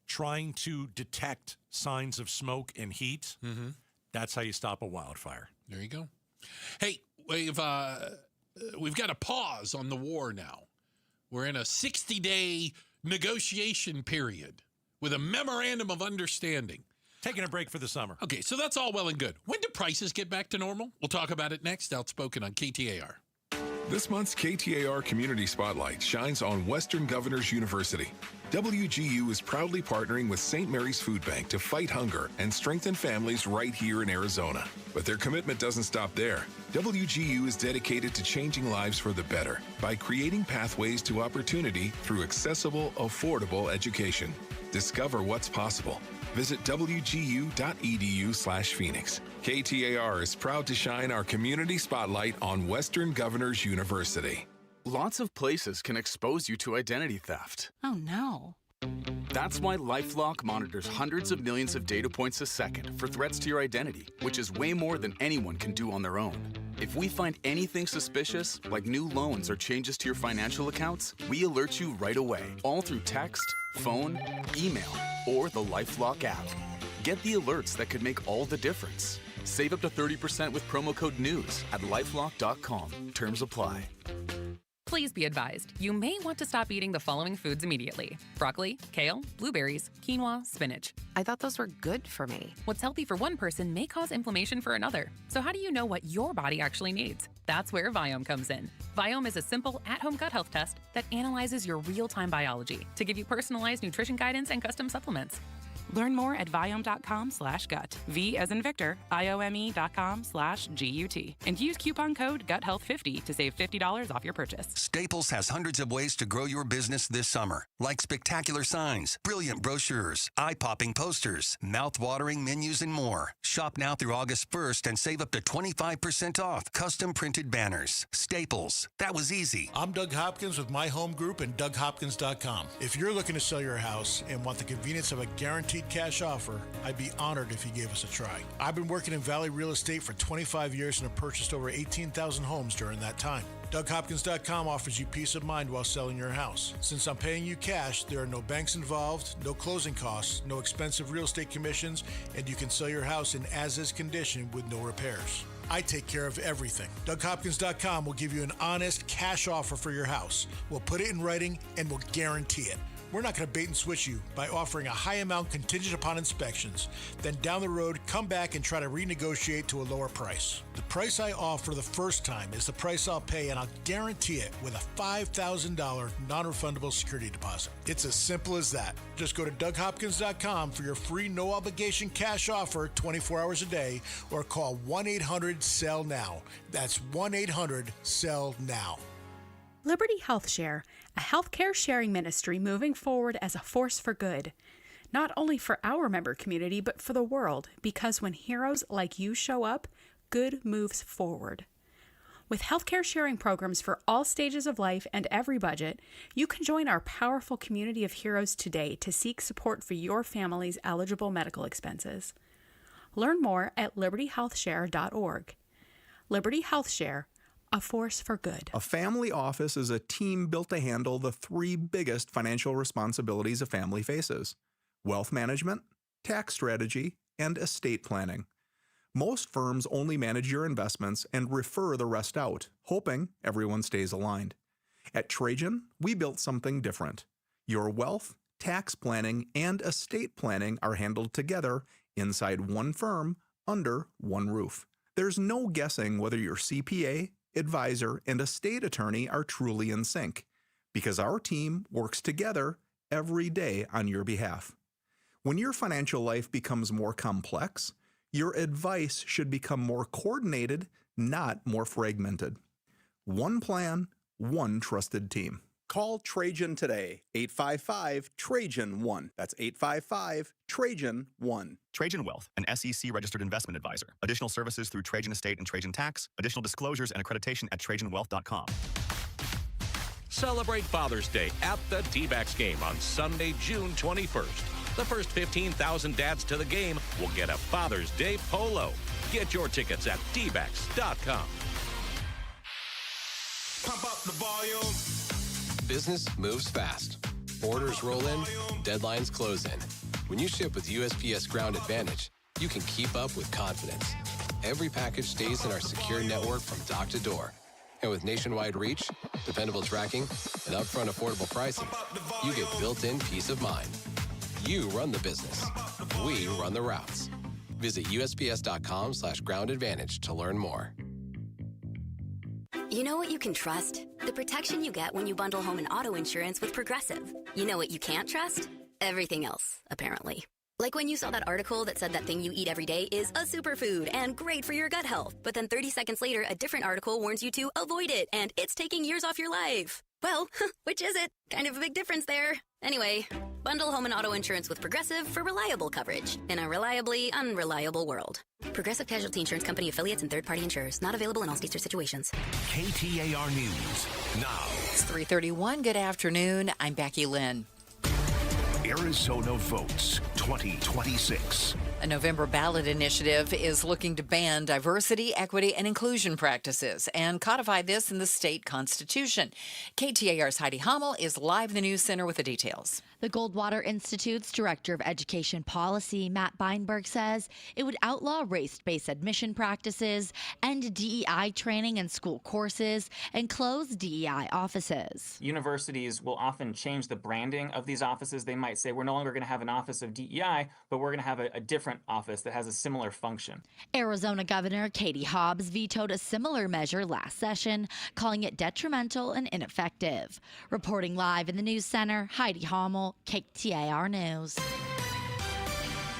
trying to detect signs of smoke and heat. That's how you stop a wildfire. There you go. Hey, we've got a pause on the war now. We're in a 60-day negotiation period with a memorandum of understanding. Taking a break for the summer. Okay, so that's all well and good. When do prices get back to normal? We'll talk about it next. Outspoken on KTAR. This month's KTAR Community Spotlight shines on Western Governors University. WGU is proudly partnering with St. Mary's Food Bank to fight hunger and strengthen families right here in Arizona. But their commitment doesn't stop there. WGU is dedicated to changing lives for the better by creating pathways to opportunity through accessible, affordable education. Discover what's possible. Visit wgu.edu/Phoenix. KTAR is proud to shine our community spotlight on Western Governors University. Lots of places can expose you to identity theft. Oh, no. That's why LifeLock monitors hundreds of millions of data points a second for threats to your identity, which is way more than anyone can do on their own. If we find anything suspicious, like new loans or changes to your financial accounts, we alert you right away, all through text, phone, email, or the LifeLock app. Get the alerts that could make all the difference. Save up to 30% with promo code NEWS at lifelock.com. Terms apply. Please be advised, you may want to stop eating the following foods immediately: broccoli, kale, blueberries, quinoa, spinach. I thought those were good for me. What's healthy for one person may cause inflammation for another. So how do you know what your body actually needs? That's where Viome comes in. Viome is a simple at-home gut health test that analyzes your real-time biology to give you personalized nutrition guidance and custom supplements. Learn more at Viome.com/gut. V as in Victor, IOME.com/GUT. And use coupon code GUTHEALTH50 to save $50 off your purchase. Staples has hundreds of ways to grow your business this summer, like spectacular signs, brilliant brochures, eye-popping posters, mouth-watering menus, and more. Shop now through August 1st and save up to 25% off custom printed banners. Staples. That was easy. I'm Doug Hopkins with My Home Group and DougHopkins.com. If you're looking to sell your house and want the convenience of a guaranteed cash offer, I'd be honored if you gave us a try. I've been working in Valley Real Estate for 25 years and have purchased over 18,000 homes during that time. DougHopkins.com offers you peace of mind while selling your house. Since I'm paying you cash, there are no banks involved, no closing costs, no expensive real estate commissions, and you can sell your house in as-is condition with no repairs. I take care of everything. DougHopkins.com will give you an honest cash offer for your house. We'll put it in writing and we'll guarantee it. We're not going to bait and switch you by offering a high amount contingent upon inspections. Then down the road, come back and try to renegotiate to a lower price. The price I offer the first time is the price I'll pay, and I'll guarantee it with a $5,000 non-refundable security deposit. It's as simple as that. Just go to DougHopkins.com for your free no-obligation cash offer 24 hours a day, or call 1-800-SELL-NOW. That's 1-800-SELL-NOW. Liberty Health Share, a healthcare sharing ministry moving forward as a force for good. Not only for our member community, but for the world, because when heroes like you show up, good moves forward. With healthcare sharing programs for all stages of life and every budget, you can join our powerful community of heroes today to seek support for your family's eligible medical expenses. Learn more at libertyhealthshare.org. Liberty Health Share, a force for good. A family office is a team built to handle the three biggest financial responsibilities a family faces: wealth management, tax strategy, and estate planning. Most firms only manage your investments and refer the rest out, hoping everyone stays aligned. At Trajan, we built something different. Your wealth, tax planning, and estate planning are handled together inside one firm under one roof. There's no guessing whether your CPA, advisor, and estate attorney are truly in sync, because our team works together every day on your behalf. When your financial life becomes more complex, your advice should become more coordinated, not more fragmented. One plan, one trusted team. Call Trajan today, 855-TRAJAN-1. That's 855-TRAJAN-1. Trajan Wealth, an SEC-registered investment advisor. Additional services through Trajan Estate and Trajan Tax. Additional disclosures and accreditation at TrajanWealth.com. Celebrate Father's Day at the D-backs game on Sunday, June 21st. The first 15,000 dads to the game will get a Father's Day polo. Get your tickets at dbacks.com. Pump up the volume. Business moves fast. Orders roll in, deadlines close in. When you ship with USPS Ground Advantage, you can keep up with confidence. Every package stays in our secure network from dock to door. And with nationwide reach, dependable tracking, and upfront affordable pricing, you get built-in peace of mind. You run the business. We run the routes. Visit USPS.com/Ground Advantage to learn more. You know what you can trust? The protection you get when you bundle home and auto insurance with Progressive. You know what you can't trust? Everything else, apparently. Like when you saw that article that said that thing you eat every day is a superfood and great for your gut health. But then 30 seconds later, a different article warns you to avoid it and it's taking years off your life. Well, which is it? Kind of a big difference there. Anyway, bundle home and auto insurance with Progressive for reliable coverage in a reliably unreliable world. Progressive Casualty Insurance Company affiliates and third-party insurers. Not available in all states or situations. KTAR News now. It's 3:31. Good afternoon. I'm Becky Lynn. Arizona votes 2026. A November ballot initiative is looking to ban diversity, equity, and inclusion practices and codify this in the state constitution. KTAR's Heidi Hummel is live in the News Center with the details. The Goldwater Institute's Director of Education Policy, Matt Beinberg, says it would outlaw race-based admission practices, end DEI training in school courses, and close DEI offices. Universities will often change the branding of these offices. They might say, we're no longer going to have an office of DEI, but we're going to have a different office that has a similar function. Arizona Governor Katie Hobbs vetoed a similar measure last session, calling it detrimental and ineffective. Reporting live in the News Center, Heidi Hummel, KTAR News.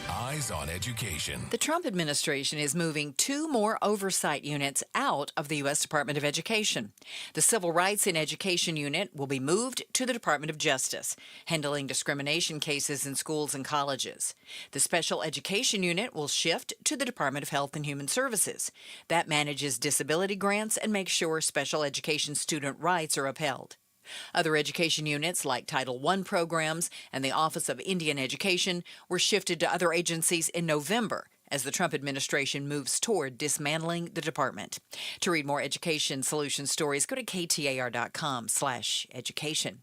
Eyes on Education. The Trump administration is moving 2 more oversight units out of the U.S. Department of Education. The Civil Rights in Education Unit will be moved to the Department of Justice, handling discrimination cases in schools and colleges. The Special Education Unit will shift to the Department of Health and Human Services. That manages disability grants and makes sure special education student rights are upheld. Other education units like Title I programs and the Office of Indian Education were shifted to other agencies in November as the Trump administration moves toward dismantling the department. To read more education solution stories, go to KTAR.com/education.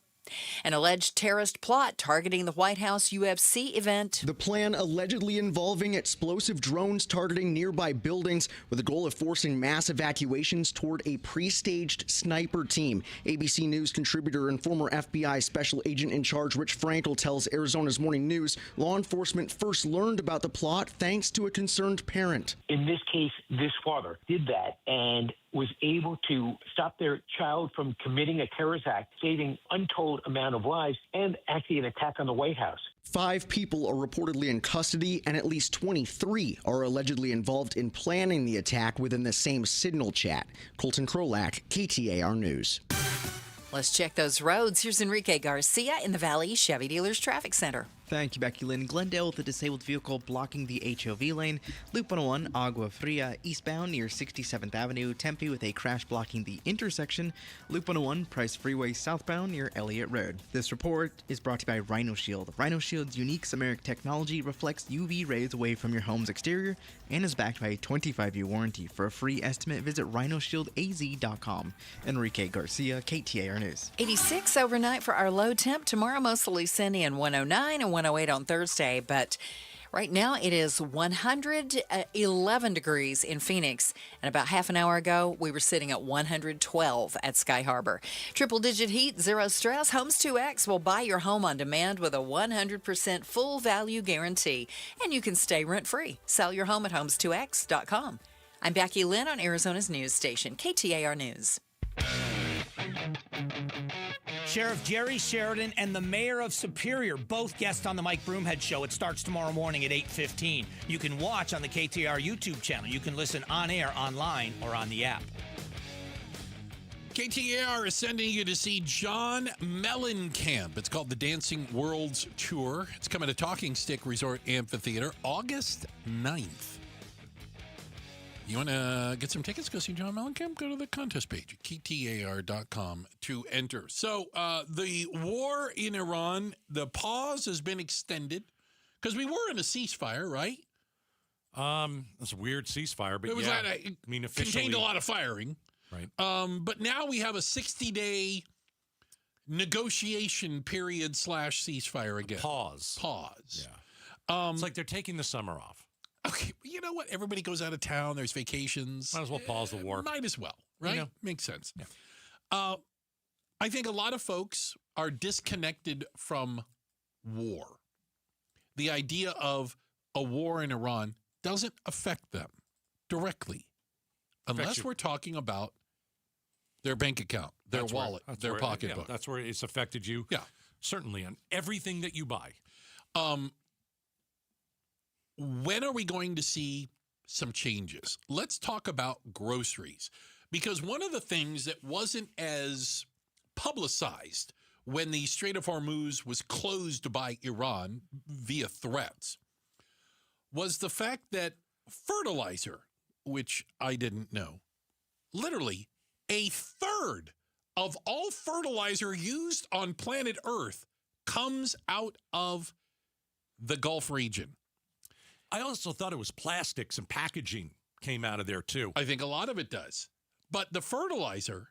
An alleged terrorist plot targeting the White House UFC event. The plan allegedly involving explosive drones targeting nearby buildings with the goal of forcing mass evacuations toward a pre-staged sniper team. ABC News contributor and former FBI special agent in charge Rich Frankel tells Arizona's Morning News law enforcement first learned about the plot thanks to a concerned parent. In this case, this father did that and was able to stop their child from committing a terrorist act, saving untold amount of lives, and actually an attack on the White House. 5 people are reportedly in custody, and at least 23 are allegedly involved in planning the attack within the same signal chat. Colton Krolak, KTAR News. Let's check those roads. Here's Enrique Garcia in the Valley Chevy Dealers Traffic Center. Thank you, Becky Lynn. Glendale with a disabled vehicle blocking the HOV lane. Loop 101, Agua Fria eastbound near 67th Avenue. Tempe with a crash blocking the intersection. Loop 101, Price Freeway southbound near Elliott Road. This report is brought to you by Rhino Shield. Rhino Shield's unique Samaric technology reflects UV rays away from your home's exterior and is backed by a 25-year warranty. For a free estimate, visit rhinoshieldaz.com. Enrique Garcia, KTAR News. 86 overnight for our low temp. Tomorrow, mostly sunny and 109 and 108 on Thursday, but right now it is 111 degrees in Phoenix, and about half an hour ago we were sitting at 112 at Sky Harbor. Triple-digit heat, zero stress. Homes 2X will buy your home on demand with a 100% full value guarantee, and you can stay rent-free. Sell your home at homes2x.com. I'm Becky Lynn on Arizona's news station, KTAR News. Sheriff Jerry Sheridan and the mayor of Superior, both guests on the Mike Broomhead Show. It starts tomorrow morning at 8:15. You can watch on the KTAR YouTube channel. You can listen on air, online, or on the app. KTAR is sending you to see John Mellencamp. It's called the Dancing Worlds Tour. It's coming to Talking Stick Resort Amphitheater August 9th. You want to get some tickets? Go see John Mellencamp? Go to the contest page at KTAR.com to enter. So the war in Iran, the pause has been extended because we were in a ceasefire, right? It's a weird ceasefire, but it was officially contained a lot of firing. Right. But now we have a 60-day negotiation period / ceasefire again. Pause. Yeah. It's like they're taking the summer off. Okay, you know what? Everybody goes out of town. There's vacations. Might as well pause the war. Might as well, right? You know? Makes sense. Yeah. I think a lot of folks are disconnected from war. The idea of a war in Iran doesn't affect them directly, unless we're talking about their bank account, their wallet, their pocketbook. That's where it's affected you. Yeah. Certainly on everything that you buy. When are we going to see some changes? Let's talk about groceries, because one of the things that wasn't as publicized when the Strait of Hormuz was closed by Iran via threats was the fact that fertilizer, which I didn't know, literally a third of all fertilizer used on planet Earth comes out of the Gulf region. I also thought it was plastics and packaging came out of there, too. I think a lot of it does. But the fertilizer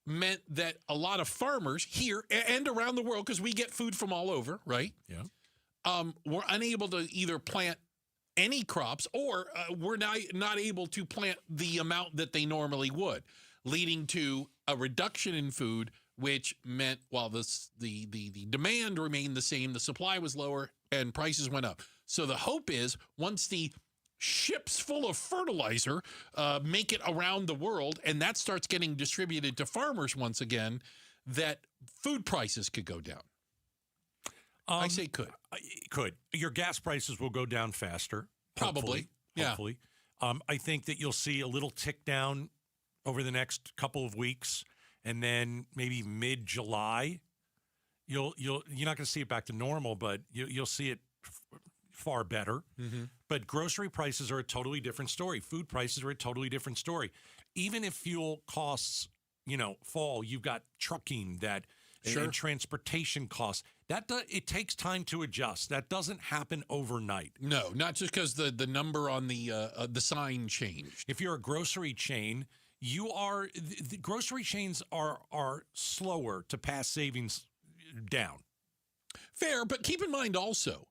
meant that a lot of farmers here and around the world, because we get food from all over, right? Yeah. Were unable to either plant any crops or were not able to plant the amount that they normally would, leading to a reduction in food, which meant while the demand remained the same, the supply was lower and prices went up. So the hope is once the ships full of fertilizer make it around the world and that starts getting distributed to farmers once again, that food prices could go down. I say could. Could. Your gas prices will go down faster. Probably. Hopefully. I think that you'll see a little tick down over the next couple of weeks, and then maybe mid-July, you're not going to see it back to normal, but you'll see it far better. Mm-hmm. But grocery prices are a totally different story. Food prices are a totally different story. Even if fuel costs, fall, you've got trucking and transportation costs. It takes time to adjust. That doesn't happen overnight. No, not just because the number on the sign changed. If you're a grocery chain, the grocery chains are slower to pass savings down. Fair, but keep in mind also,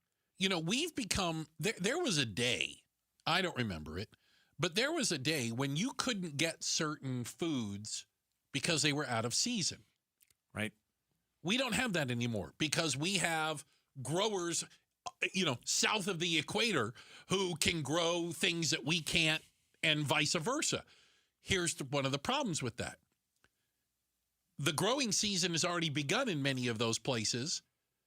we've become, there was a day, I don't remember it, but there was a day when you couldn't get certain foods because they were out of season. Right. We don't have that anymore because we have growers, south of the equator who can grow things that we can't and vice versa. Here's one of the problems with that. The growing season has already begun in many of those places.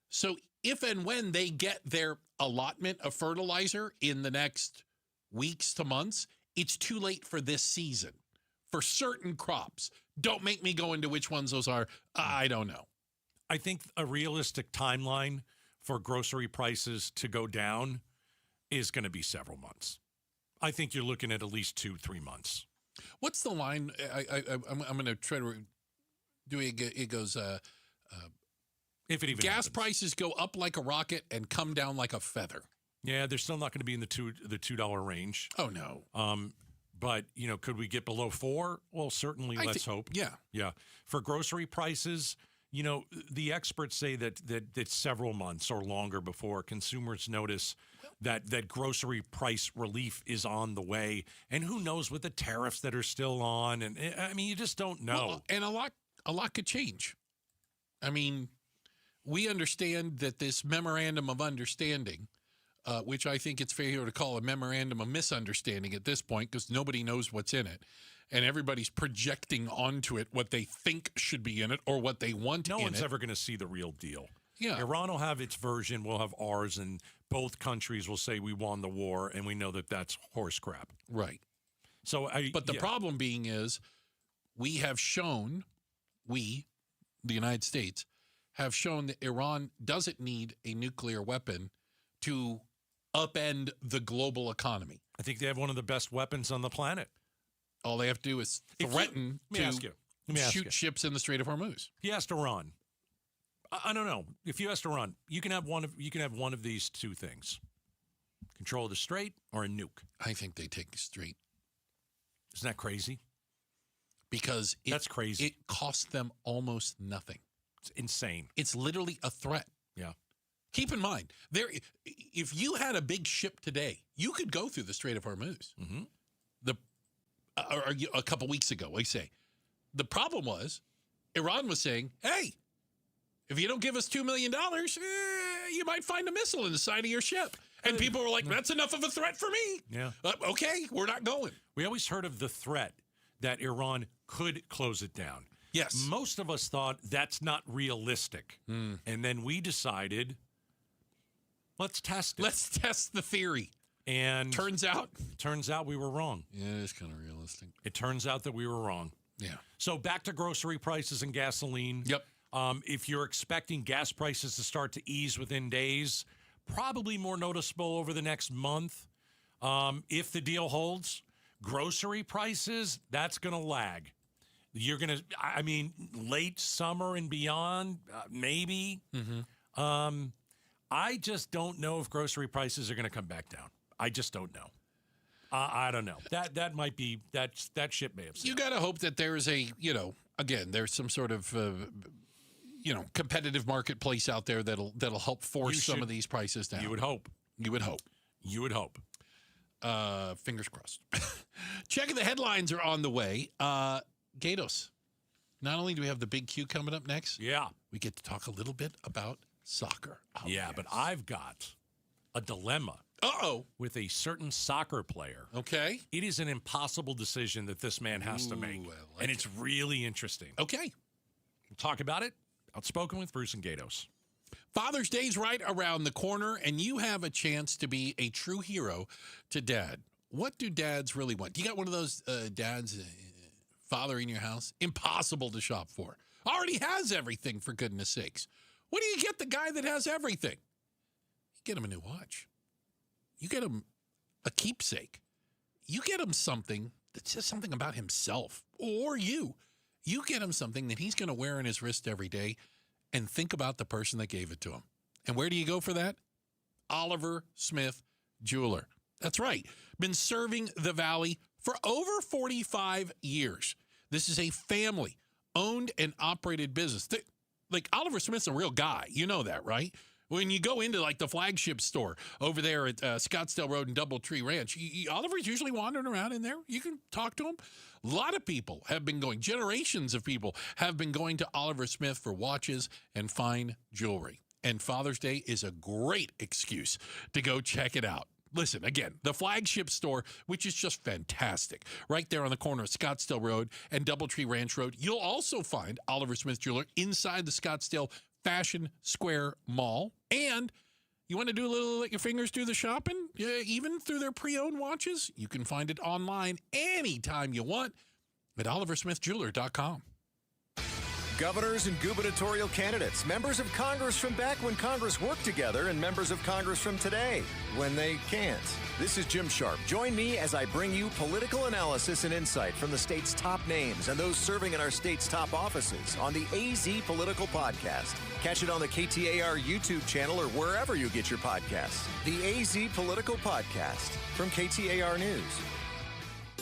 So if and when they get their allotment of fertilizer in the next weeks to months, it's too late for this season for certain crops. Don't make me go into which ones those are. I don't know. I think a realistic timeline for grocery prices to go down is going to be several months. I think you're looking at least 2-3 months. What's the line? I'm going to try to do it. It goes, if it even gas happens. prices go up like a rocket and come down like a feather. Yeah, they're still not going to be in the $2 range. Oh, no. But, could we get below $4? Well, certainly, let's hope. Yeah. Yeah. For grocery prices, the experts say that several months or longer before consumers notice that grocery price relief is on the way. And who knows with the tariffs that are still on. And I mean, you just don't know. Well, and a lot could change. I mean, we understand that this memorandum of understanding, which I think it's fair to call a memorandum of misunderstanding at this point because nobody knows what's in it. And everybody's projecting onto it what they think should be in it or what they want in it. No one's ever going to see the real deal. Yeah. Iran will have its version, we'll have ours, and both countries will say we won the war, and we know that that's horse crap. Right. So, But the problem being is we have shown, the United States, have shown that Iran doesn't need a nuclear weapon to upend the global economy. I think they have one of the best weapons on the planet. All they have to do is threaten to shoot ships in the Strait of Hormuz. If you asked Iran, I don't know. If you asked Iran, you can have one of these two things: control of the strait or a nuke. I think they take the strait. Isn't that crazy? Because that's crazy. It costs them almost nothing. It's insane. It's literally a threat. Yeah. Keep in mind, if you had a big ship today, you could go through the Strait of Hormuz. Mm-hmm. Or a couple weeks ago, we say. The problem was, Iran was saying, hey, if you don't give us $2 million, you might find a missile in the side of your ship. And people were like, that's enough of a threat for me. Yeah. Okay, we're not going. We always heard of the threat that Iran could close it down. Yes. Most of us thought that's not realistic. And then we decided, let's test it. Let's test the theory. And turns out we were wrong. Yeah, it's kind of realistic. It turns out that we were wrong. Yeah. So back to grocery prices and gasoline. Yep. If you're expecting gas prices to start to ease within days, probably more noticeable over the next month. If the deal holds, grocery prices, that's going to lag. You're going to, late summer and beyond, maybe. Mm-hmm. I just don't know if grocery prices are going to come back down. I just don't know. I don't know. That might be that ship may have sailed. You got to hope that there is again, there's some sort of competitive marketplace out there that'll help force some of these prices down. You would hope. You would hope. You would hope. Fingers crossed. Checking the headlines are on the way. Gatos, not only do we have the big Q coming up next, we get to talk a little bit about soccer. But I've got a dilemma. With a certain soccer player. Okay. It is an impossible decision that this man has to make. And it's really interesting. Okay. We'll talk about it. Outspoken with Bruce and Gatos. Father's Day's right around the corner, and you have a chance to be a true hero to Dad. What do dads really want? Do you got one of those dads, father in your house? Impossible to shop for. Already has everything, for goodness sakes. What do you get the guy that has everything? You get him a new watch. You get him a keepsake. You get him something that says something about himself or you. You get him something that he's going to wear on his wrist every day and think about the person that gave it to him. And where do you go for that? Oliver Smith Jeweler. That's right. Been serving the Valley for over 45 years. This is a family-owned and operated business. Like, Oliver Smith's a real guy. You know that, right? When you go into, like, the flagship store over there at Scottsdale Road and Doubletree Ranch, Oliver's usually wandering around in there. You can talk to him. A lot of people have been going, generations of people have been going to Oliver Smith for watches and fine jewelry. And Father's Day is a great excuse to go check it out. Listen, again, the flagship store, which is just fantastic, right there on the corner of Scottsdale Road and Doubletree Ranch Road. You'll also find Oliver Smith Jeweler inside the Scottsdale Fashion Square Mall. And you want to do a little let your fingers do the shopping, even through their pre-owned watches? You can find it online anytime you want at oliversmithjeweler.com. Governors and gubernatorial candidates, members of Congress from back when Congress worked together, and members of Congress from today when they can't. This is Jim Sharp. Join me as I bring you political analysis and insight from the state's top names and those serving in our state's top offices on the AZ Political Podcast. Catch it on the KTAR YouTube channel or wherever you get your podcasts. The AZ Political Podcast from KTAR News.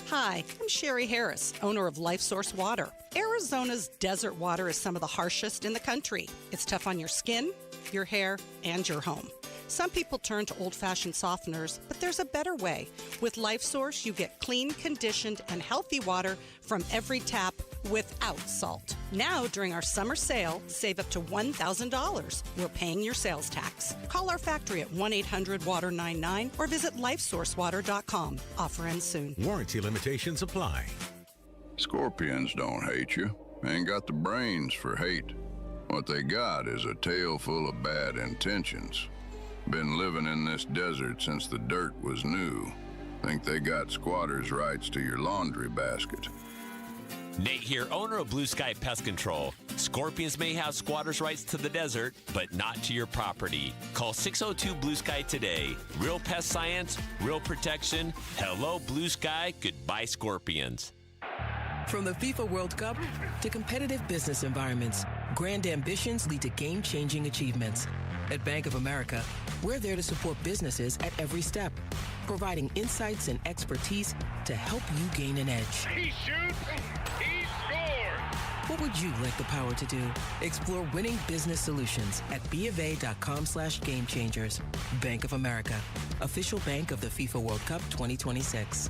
Hi, I'm Sherry Harris, owner of Life Source Water. Arizona's desert water is some of the harshest in the country. It's tough on your skin, your hair, and your home. Some people turn to old-fashioned softeners, but there's a better way. With Life Source, you get clean, conditioned, and healthy water from every tap without salt. Now, during our summer sale, save up to $1,000. We're paying your sales tax. Call our factory at 1-800-WATER-99 or visit lifesourcewater.com. Offer ends soon. Warranty limitations apply. Scorpions don't hate you. Ain't got the brains for hate. What they got is a tail full of bad intentions. Been living in this desert since the dirt was new. Think they got squatters' rights to your laundry basket. Nate here, owner of Blue Sky Pest Control. Scorpions may have squatters' rights to the desert, but not to your property. Call 602 Blue Sky today. Real pest science, real protection. Hello, Blue Sky. Goodbye, Scorpions. From the FIFA World Cup to competitive business environments, grand ambitions lead to game-changing achievements. At Bank of America, we're there to support businesses at every step, providing insights and expertise to help you gain an edge. He shoots, he scores! What would you like the power to do? Explore winning business solutions at BofA.com/gamechangers. Bank of America, official bank of the FIFA World Cup 2026.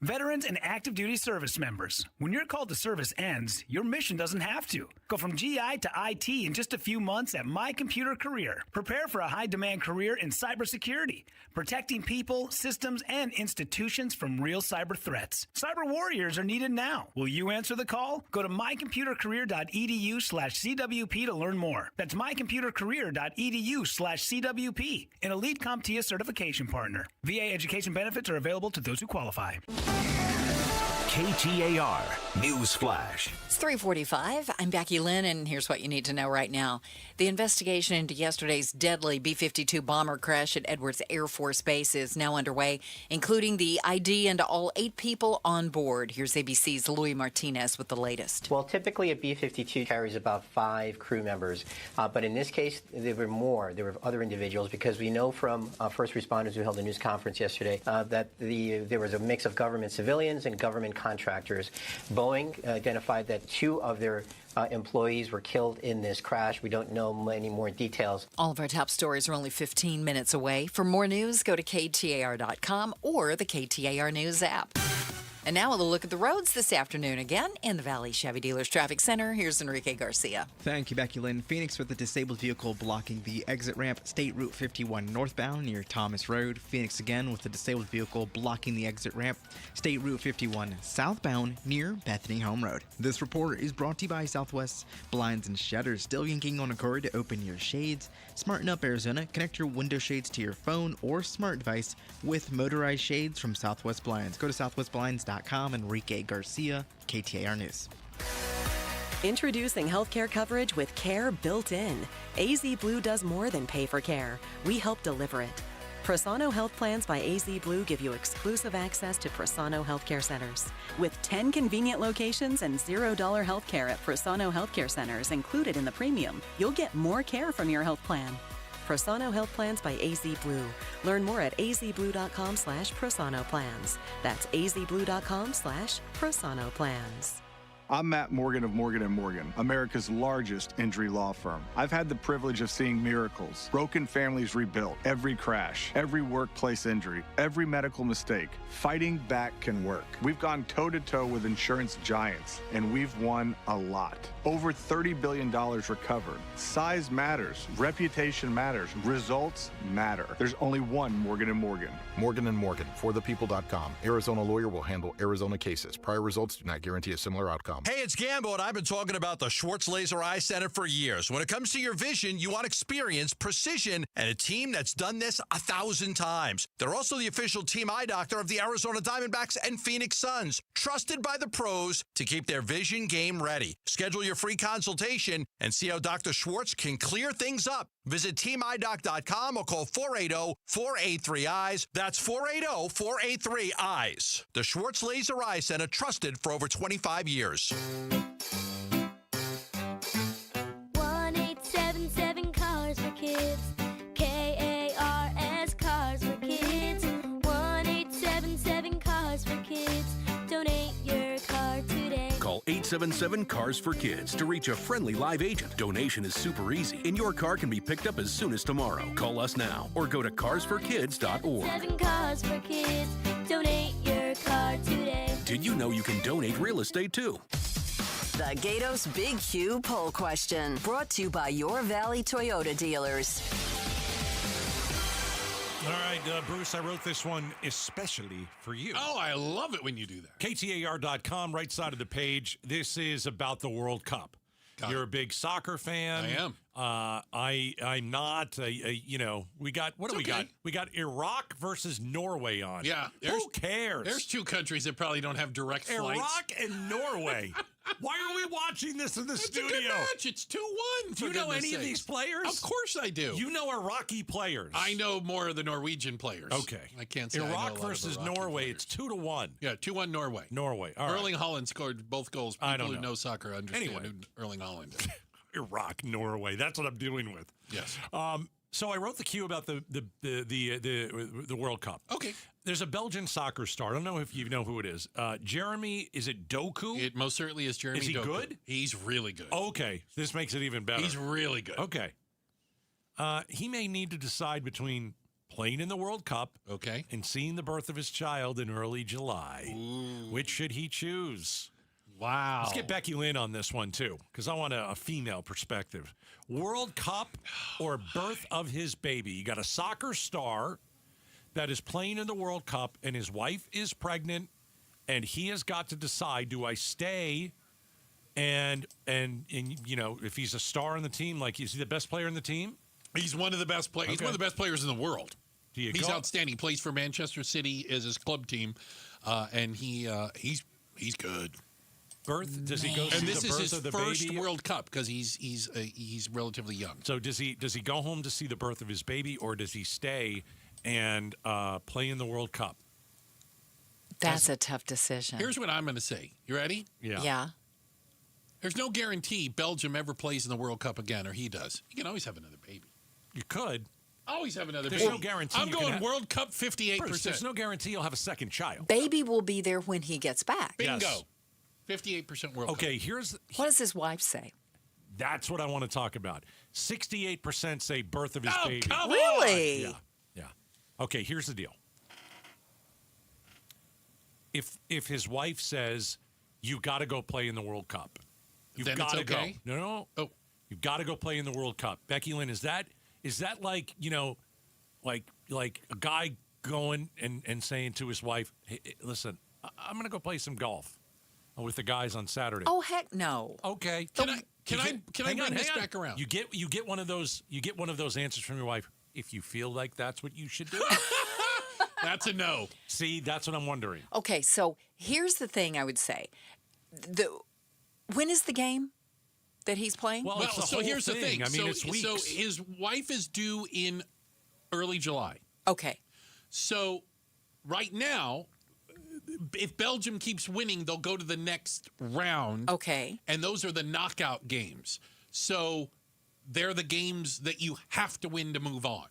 Veterans and active duty service members, when your call to service ends, your mission doesn't have to. Go from GI to IT in just a few months at My Computer Career. Prepare for a high-demand career in cybersecurity, protecting people, systems, and institutions from real cyber threats. Cyber warriors are needed now. Will you answer the call? Go to mycomputercareer.edu/CWP to learn more. That's mycomputercareer.edu/CWP, an elite CompTIA certification partner. VA education benefits are available to those who qualify. KTAR News Flash. It's 3:45. I'm Becky Lynn, and here's what you need to know right now. The investigation into yesterday's deadly B-52 bomber crash at Edwards Air Force Base is now underway, including the ID and all 8 people on board. Here's ABC's Louis Martinez with the latest. Well, typically a B-52 carries about 5 crew members, but in this case, there were more. There were other individuals because we know from first responders who held a news conference yesterday that there was a mix of government civilians and government contractors. Boeing identified that 2 of their employees were killed in this crash. We don't know any more details. All of our top stories are only 15 minutes away. For more news, go to KTAR.com or the KTAR News app. And now we'll look at the roads this afternoon again in the Valley Chevy Dealers Traffic Center. Here's Enrique Garcia. Thank you, Becky Lynn. Phoenix with a disabled vehicle blocking the exit ramp, State Route 51 northbound near Thomas Road. Phoenix again with a disabled vehicle blocking the exit ramp, State Route 51 southbound near Bethany Home Road. This report is brought to you by Southwest Blinds and Shutters. Still yanking on a cord to open your shades. Smarten up Arizona. Connect your window shades to your phone or smart device with motorized shades from Southwest Blinds. Go to southwestblinds.com. Enrique Garcia, KTAR News. Introducing healthcare coverage with care built in. AZ Blue does more than pay for care. We help deliver it. Prosano Health Plans by AZ Blue give you exclusive access to Prosano Healthcare Centers. With 10 convenient locations and $0 healthcare at Prosano Healthcare Centers included in the premium, you'll get more care from your health plan. Prosano Health Plans by AZ Blue. Learn more at azblue.com/Prosano Plans. That's azblue.com/Prosano Plans. I'm Matt Morgan of Morgan & Morgan, America's largest injury law firm. I've had the privilege of seeing miracles, broken families rebuilt, every crash, every workplace injury, every medical mistake. Fighting back can work. We've gone toe-to-toe with insurance giants, and we've won a lot. Over $30 billion recovered. Size matters. Reputation matters. Results matter. There's only one Morgan & Morgan. Morgan & Morgan, forthepeople.com. Arizona lawyer will handle Arizona cases. Prior results do not guarantee a similar outcome. Hey, it's Gambo, and I've been talking about the Schwartz Laser Eye Center for years. When it comes to your vision, you want experience, precision, and a team that's done this 1,000 times. They're also the official team eye doctor of the Arizona Diamondbacks and Phoenix Suns, trusted by the pros to keep their vision game ready. Schedule your free consultation and see how Dr. Schwartz can clear things up. Visit teamidoc.com or call 480-483-EYES. That's 480-483-EYES. The Schwartz Laser Eye Center, trusted for over 25 years. 1-877 Cars for Kids. KARS Cars for Kids. 1-877 Cars for Kids. Donate your car today. Call 877-CARS-FOR-KIDS to reach a friendly live agent. Donation is super easy, and your car can be picked up as soon as tomorrow. Call us now or go to carsforkids.org. 7 Cars for Kids. Donate your car today. Did you know you can donate real estate too? The Gatos Big Q poll question, brought to you by your Valley Toyota dealers. All right, Bruce, I wrote this one especially for you. Oh, I love it when you do that. KTAR.com, right side of the page. This is about the World Cup. You're a big soccer fan. I am. I'm not. We got, what do we got? We got Iraq versus Norway on. Yeah. Who cares? There's two countries that probably don't have direct flights. Iraq and Norway. Why are we watching this in the studio? It's a good match. It's 2-1. Do you know any of these players? Of course I do. You know Iraqi players. I know more of the Norwegian players. Okay. I can't say I know a lot Iraq of versus Iraqi Norway. players. It's 2-1. Yeah, 2-1 Norway. Norway. All right. Erling Haaland scored both goals. People I don't who know soccer understand Anyway. who Erling Haaland is. Iraq, Norway. That's what I'm dealing with. Yes. So I wrote the cue about the World Cup. Okay. There's a Belgian soccer star. I don't know if you know who it is. Jeremy, is it Doku? It most certainly is Jeremy Doku. Is he good? He's really good. Okay. This makes it even better. He's really good. Okay. He may need to decide between playing in the World Cup and seeing the birth of his child in early July. Ooh. Which should he choose? Wow. Let's get Becky Lynn on this one, too, because I want a female perspective. World Cup or birth of his baby? You got a soccer star that is playing in the World Cup, and his wife is pregnant, and he has got to decide, do I stay and if he's a star on the team, like, is he the best player in the team? He's one of the best players. He's one of the best players in the world. He's outstanding. He plays for Manchester City as his club team, and he's good. Birth? Does he go? And this is his first World Cup because he's relatively young. So does he go home to see the birth of his baby, or does he stay and play in the World Cup? That's a tough decision. Here's what I'm going to say. You ready? Yeah. Yeah. There's no guarantee Belgium ever plays in the World Cup again, or he does. You can always have another baby. You could. Always have another There's baby. no guarantee. I'm going World Cup 58%. Bruce, there's no guarantee you'll have a second child. Baby will be there when he gets back. Bingo. Yes. 58% World Cup. Okay, what does his wife say? That's what I want to talk about. 68% say birth of his baby. Come really? On. Yeah. Okay, here's the deal. If his wife says you got to go play in the World Cup, you've got to go. No. Oh, you've got to go play in the World Cup. Becky Lynn, is that like like a guy going and saying to his wife, hey, listen, I'm going to go play some golf with the guys on Saturday. Oh heck no. Okay. Can I bring this back around? You get one of those answers from your wife if you feel like that's what you should do. That's a no. See, that's what I'm wondering. Okay, so here's the thing I would say. When is the game that he's playing? Well, so here's the thing. I mean, it's weeks. So his wife is due in early July. Okay. So right now, if Belgium keeps winning, they'll go to the next round. Okay. And those are the knockout games. So they're the games that you have to win to move on.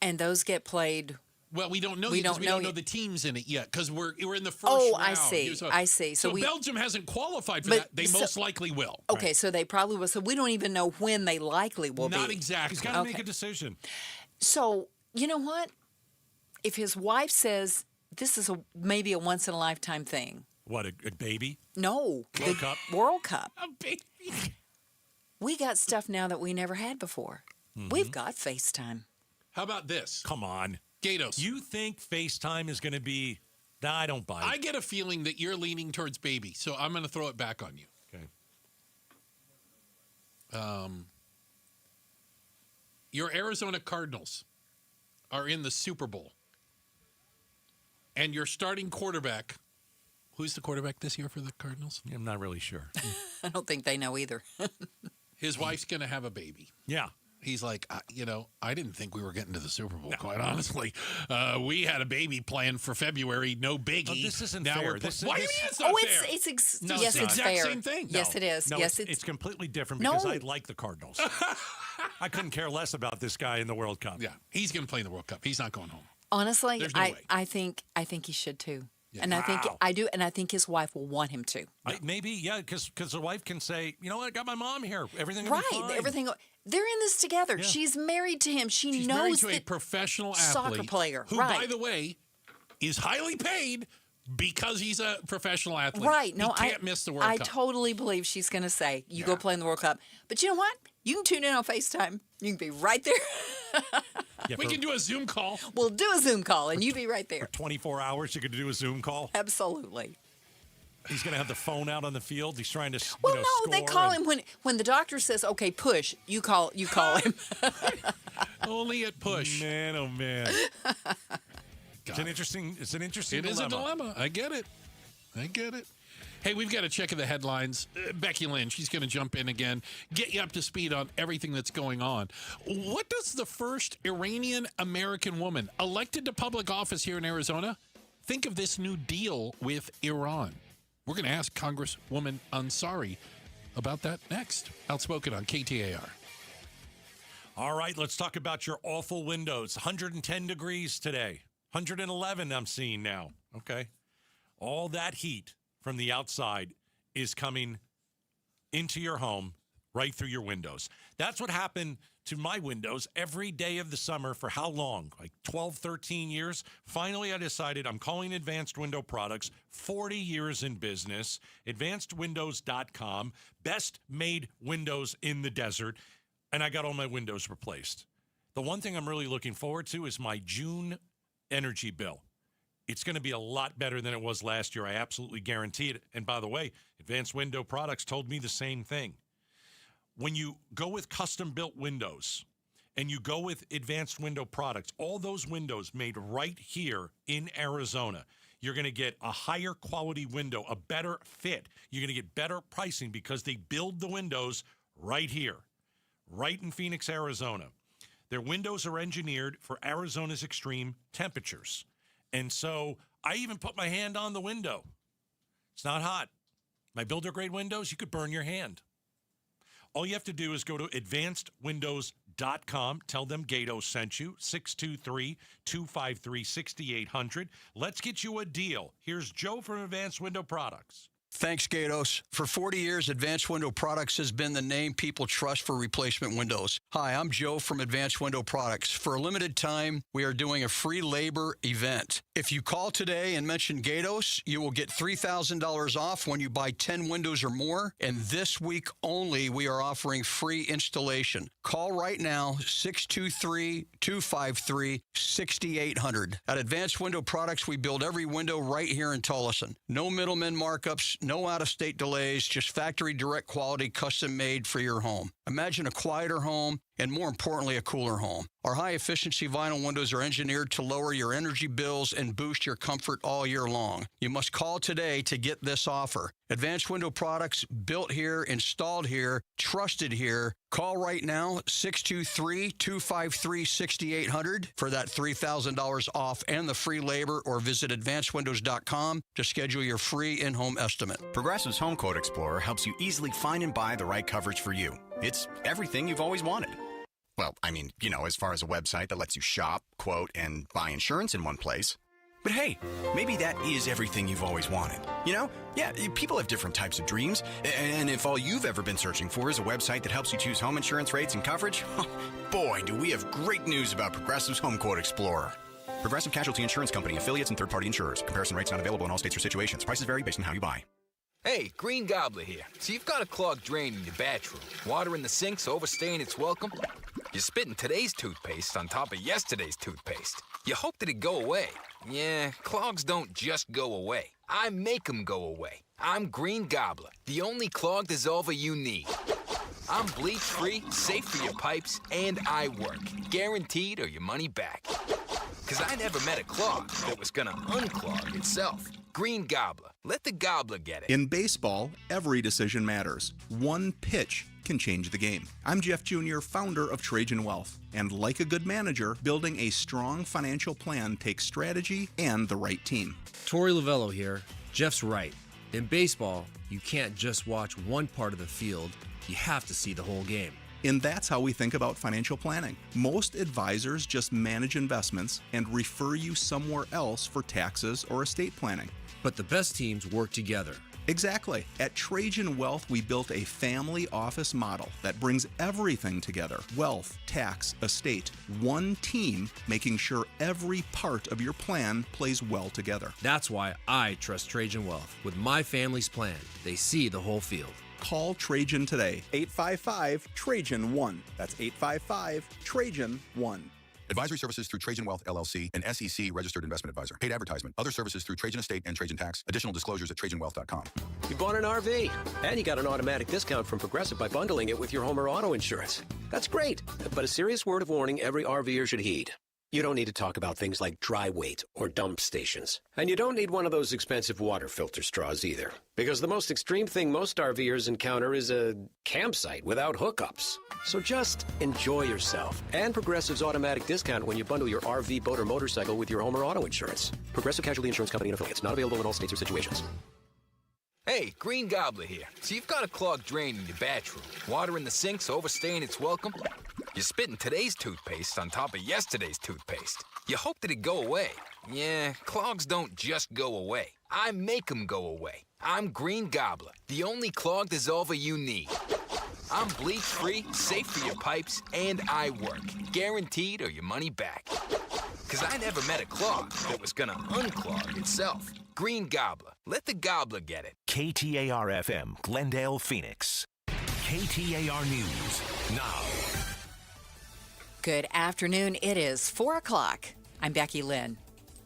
And those get played. Well, we don't know. We because don't we know don't know yet. the teams in it yet because we're in the first Oh, round. I see. I see. So So Belgium hasn't qualified for But that. They so- most likely will. Okay, so they probably will. So we don't even know when they likely will be. Not exactly. He's got to make a decision. So, you know what? If his wife says this is maybe a once in a lifetime thing. What, a baby? No. World Cup? World Cup. A baby. We got stuff now that we never had before. We've got FaceTime. How about this? Come on. Gatos. You think FaceTime is going to be... Nah, I don't buy it. I get a feeling that you're leaning towards baby, so I'm going to throw it back on you. Okay. Your Arizona Cardinals are in the Super Bowl. And your starting quarterback, who's the quarterback this year for the Cardinals? I'm not really sure. I don't think they know either. His wife's going to have a baby. Yeah. He's like, I didn't think we were getting to the Super Bowl, quite honestly. We had a baby planned for February, no biggie. Oh, this isn't now fair. Why This- do you mean it's not fair? No, yes, it's it's not. fair. Exact same thing. Yes, it is. No, yes, it's completely different No. because I like the Cardinals. I couldn't care less about this guy in the World Cup. Yeah, he's going to play in the World Cup. He's not going home. Honestly, There's no way. I think he should too. Yeah. And I think Wow. I do, and I think his wife will want him to. Maybe, yeah, because the wife can say, you know what, I got my mom here. Everything will Right, be fine. everything. They're in this together. Yeah. She's married to him. She's knows married to a that professional soccer athlete player, who, right. by the way, is highly paid because he's a professional athlete. Right. No, he can't miss the World I Cup. totally believe she's going to say, you go play in the World Cup. But you know what? You can tune in on FaceTime. You can be right there. We can do a Zoom call. We'll do a Zoom call, and you be right there. 24 hours, you could do a Zoom call. Absolutely. He's going to have the phone out on the field. He's trying to, Well, no, no, they score call and- him when the doctor says, okay, push, you call him. Only at push. Man, oh, man. It's an interesting It dilemma. is a dilemma. I get it. Hey, we've got a check of the headlines. Becky Lynn, she's going to jump in again, get you up to speed on everything that's going on. What does the first Iranian-American woman elected to public office here in Arizona think of this new deal with Iran? We're going to ask Congresswoman Ansari about that next. Outspoken on KTAR. All right, let's talk about your awful windows. 110 degrees today. 111 I'm seeing now. Okay. All that heat from the outside is coming into your home right through your windows. That's what happened to my windows every day of the summer for how long? Like 12, 13 years. Finally, I decided I'm calling Advanced Window Products. 40 years in business. AdvancedWindows.com. Best made windows in the desert. And I got all my windows replaced. The one thing I'm really looking forward to is my June energy bill. It's going to be a lot better than it was last year. I absolutely guarantee it. And by the way, Advanced Window Products told me the same thing. When you go with custom-built windows and you go with Advanced Window Products, all those windows made right here in Arizona, you're going to get a higher quality window, a better fit. You're going to get better pricing because they build the windows right here, right in Phoenix, Arizona. Their windows are engineered for Arizona's extreme temperatures. And so I even put my hand on the window. It's not hot. My builder-grade windows, you could burn your hand. All you have to do is go to advancedwindows.com. Tell them Gato sent you, 623-253-6800. Let's get you a deal. Here's Joe from Advanced Window Products. Thanks, Gatos. For 40 years, Advanced Window Products has been the name people trust for replacement windows. Hi, I'm Joe from Advanced Window Products. For a limited time, we are doing a free labor event. If you call today and mention Gatos, you will get $3,000 off when you buy 10 windows or more. And this week only, we are offering free installation. Call right now, 623-253-6800. At Advanced Window Products, we build every window right here in Tullison. No middlemen markups, no out-of-state delays, just factory direct quality, custom made for your home. Imagine a quieter home and, more importantly, a cooler home. Our high-efficiency vinyl windows are engineered to lower your energy bills and boost your comfort all year long. You must call today to get this offer. Advanced Window Products, built here, installed here, trusted here. Call right now, 623-253-6800 for that $3,000 off and the free labor, or visit advancedwindows.com to schedule your free in-home estimate. Progressive's Home Quote Explorer helps you easily find and buy the right coverage for you. It's everything you've always wanted. Well, I mean, as far as a website that lets you shop, quote, and buy insurance in one place. But hey, maybe that is everything you've always wanted. Yeah, people have different types of dreams. And if all you've ever been searching for is a website that helps you choose home insurance rates and coverage, boy, do we have great news about Progressive's Home Quote Explorer. Progressive Casualty Insurance Company, affiliates, and third-party insurers. Comparison rates not available in all states or situations. Prices vary based on how you buy. Hey, Green Gobbler here. So you've got a clogged drain in your bathroom. Water in the sink's overstaying its welcome. You're spitting today's toothpaste on top of yesterday's toothpaste. You hope that it'd go away. Yeah, clogs don't just go away. I make them go away. I'm Green Gobbler, the only clog dissolver you need. I'm bleach-free, safe for your pipes, and I work. Guaranteed or your money back. Because I never met a clog that was gonna unclog itself. Green Gobbler. Let the gobbler get it. In baseball, every decision matters. One pitch can change the game. I'm Jeff Jr., founder of Trajan Wealth. And like a good manager, building a strong financial plan takes strategy and the right team. Torey Lavello here. Jeff's right. In baseball, you can't just watch one part of the field. You have to see the whole game. And that's how we think about financial planning. Most advisors just manage investments and refer you somewhere else for taxes or estate planning. But the best teams work together. Exactly. At Trajan Wealth, we built a family office model that brings everything together. Wealth, tax, estate. One team making sure every part of your plan plays well together. That's why I trust Trajan Wealth. With my family's plan, they see the whole field. Call Trajan today. 855-TRAJAN-1. That's 855-TRAJAN-1. Advisory services through Trajan Wealth, LLC, an SEC registered investment advisor. Paid advertisement. Other services through Trajan Estate and Trajan Tax. Additional disclosures at TrajanWealth.com. You bought an RV, and you got an automatic discount from Progressive by bundling it with your home or auto insurance. That's great, but a serious word of warning every RVer should heed. You don't need to talk about things like dry weight or dump stations. And you don't need one of those expensive water filter straws either. Because the most extreme thing most RVers encounter is a campsite without hookups. So just enjoy yourself and Progressive's automatic discount when you bundle your RV, boat, or motorcycle with your home or auto insurance. Progressive Casualty Insurance Company and affiliates. Not available in all states or situations. Hey, Green Gobbler here. So you've got a clogged drain in your bathroom. Water in the sink's overstaying its welcome. You're spitting today's toothpaste on top of yesterday's toothpaste. You hope that it'd go away. Yeah, clogs don't just go away. I make them go away. I'm Green Gobbler, the only clog dissolver you need. I'm bleach-free, safe for your pipes, and I work. Guaranteed or your money back. Because I never met a clog that was gonna unclog itself. Green Gobbler. Let the gobbler get it. KTAR-FM, Glendale, Phoenix. KTAR News, now. Good afternoon. It is 4 o'clock. I'm Becky Lynn.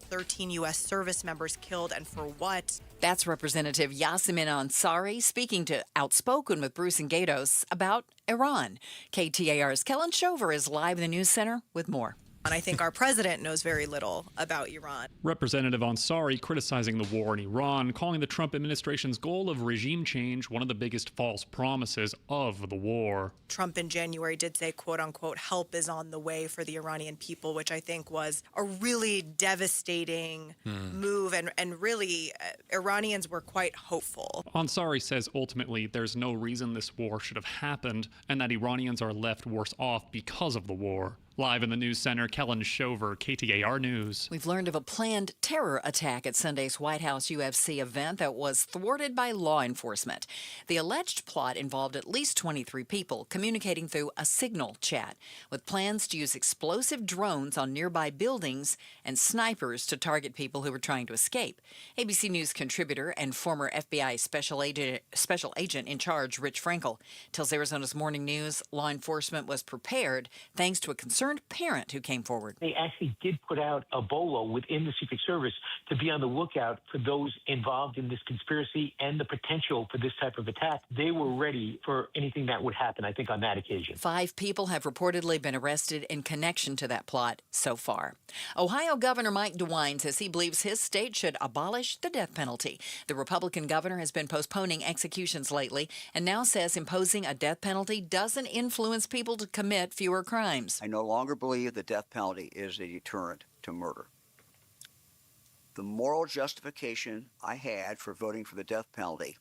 13 U.S. service members killed, and for what? That's Representative Yasemin Ansari speaking to Outspoken with Bruce and Gatos about Iran. KTAR's Kellen Shover is live in the news center with more. And I think our president knows very little about Iran. Representative Ansari criticizing the war in Iran, calling the Trump administration's goal of regime change one of the biggest false promises of the war. Trump in January did say, quote unquote, help is on the way for the Iranian people, which I think was a really devastating move. And really, Iranians were quite hopeful. Ansari says ultimately there's no reason this war should have happened and that Iranians are left worse off because of the war. Live in the news center, Kellen Shover, KTAR News. We've learned of a planned terror attack at Sunday's White House UFC event that was thwarted by law enforcement. The alleged plot involved at least 23 people communicating through a signal chat, with plans to use explosive drones on nearby buildings and snipers to target people who were trying to escape. ABC News contributor and former FBI special agent in charge, Rich Frankel, tells Arizona's Morning News law enforcement was prepared thanks to a concern concerned parent who came forward. They actually did put out a bolo within the Secret Service to be on the lookout for those involved in this conspiracy and the potential for this type of attack. They were ready for anything that would happen, I think, on that occasion. 5 people have reportedly been arrested in connection to that plot so far. Ohio Governor Mike DeWine says he believes his state should abolish the death penalty. The Republican governor has been postponing executions lately and now says imposing a death penalty doesn't influence people to commit fewer crimes. I no longer believe the death penalty is a deterrent to murder. The moral justification I had for voting for the death penalty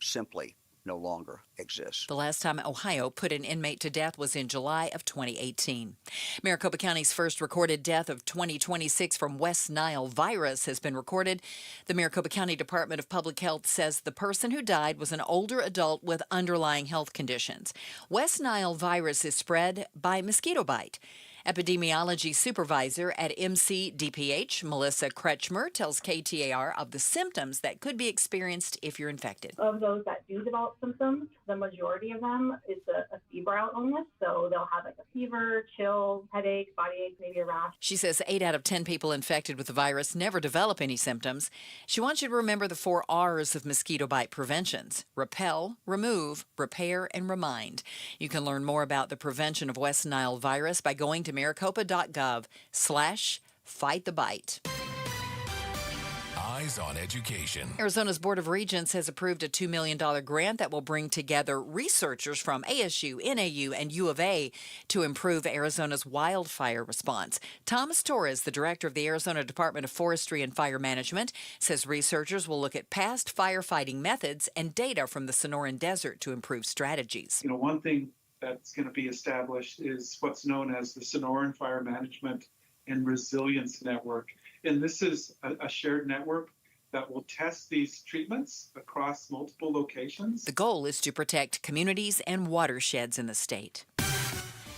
simply no longer exists. The last time Ohio put an inmate to death was in July of 2018. Maricopa County's first recorded death of 2026 from West Nile virus has been recorded. The Maricopa County Department of Public Health says the person who died was an older adult with underlying health conditions. West Nile virus is spread by mosquito bite. Epidemiology supervisor at MCDPH, Melissa Kretschmer, tells KTAR of the symptoms that could be experienced if you're infected. Of those that do develop symptoms, the majority of them is a febrile illness. So they'll have like a fever, chills, headaches, body aches, maybe a rash. She says 8 out of 10 people infected with the virus never develop any symptoms. She wants you to remember the 4 R's of mosquito bite preventions: repel, remove, repair, and remind. You can learn more about the prevention of West Nile virus by going to maricopa.gov/fight-the-bite. Eyes on Education. Arizona's Board of Regents has approved a $2 million grant that will bring together researchers from ASU, NAU, and U of A to improve Arizona's wildfire response. Thomas Torres, the director of the Arizona Department of Forestry and Fire Management, says researchers will look at past firefighting methods and data from the Sonoran Desert to improve strategies. One thing that's going to be established is what's known as the Sonoran Fire Management and Resilience Network. And this is a shared network that will test these treatments across multiple locations. The goal is to protect communities and watersheds in the state.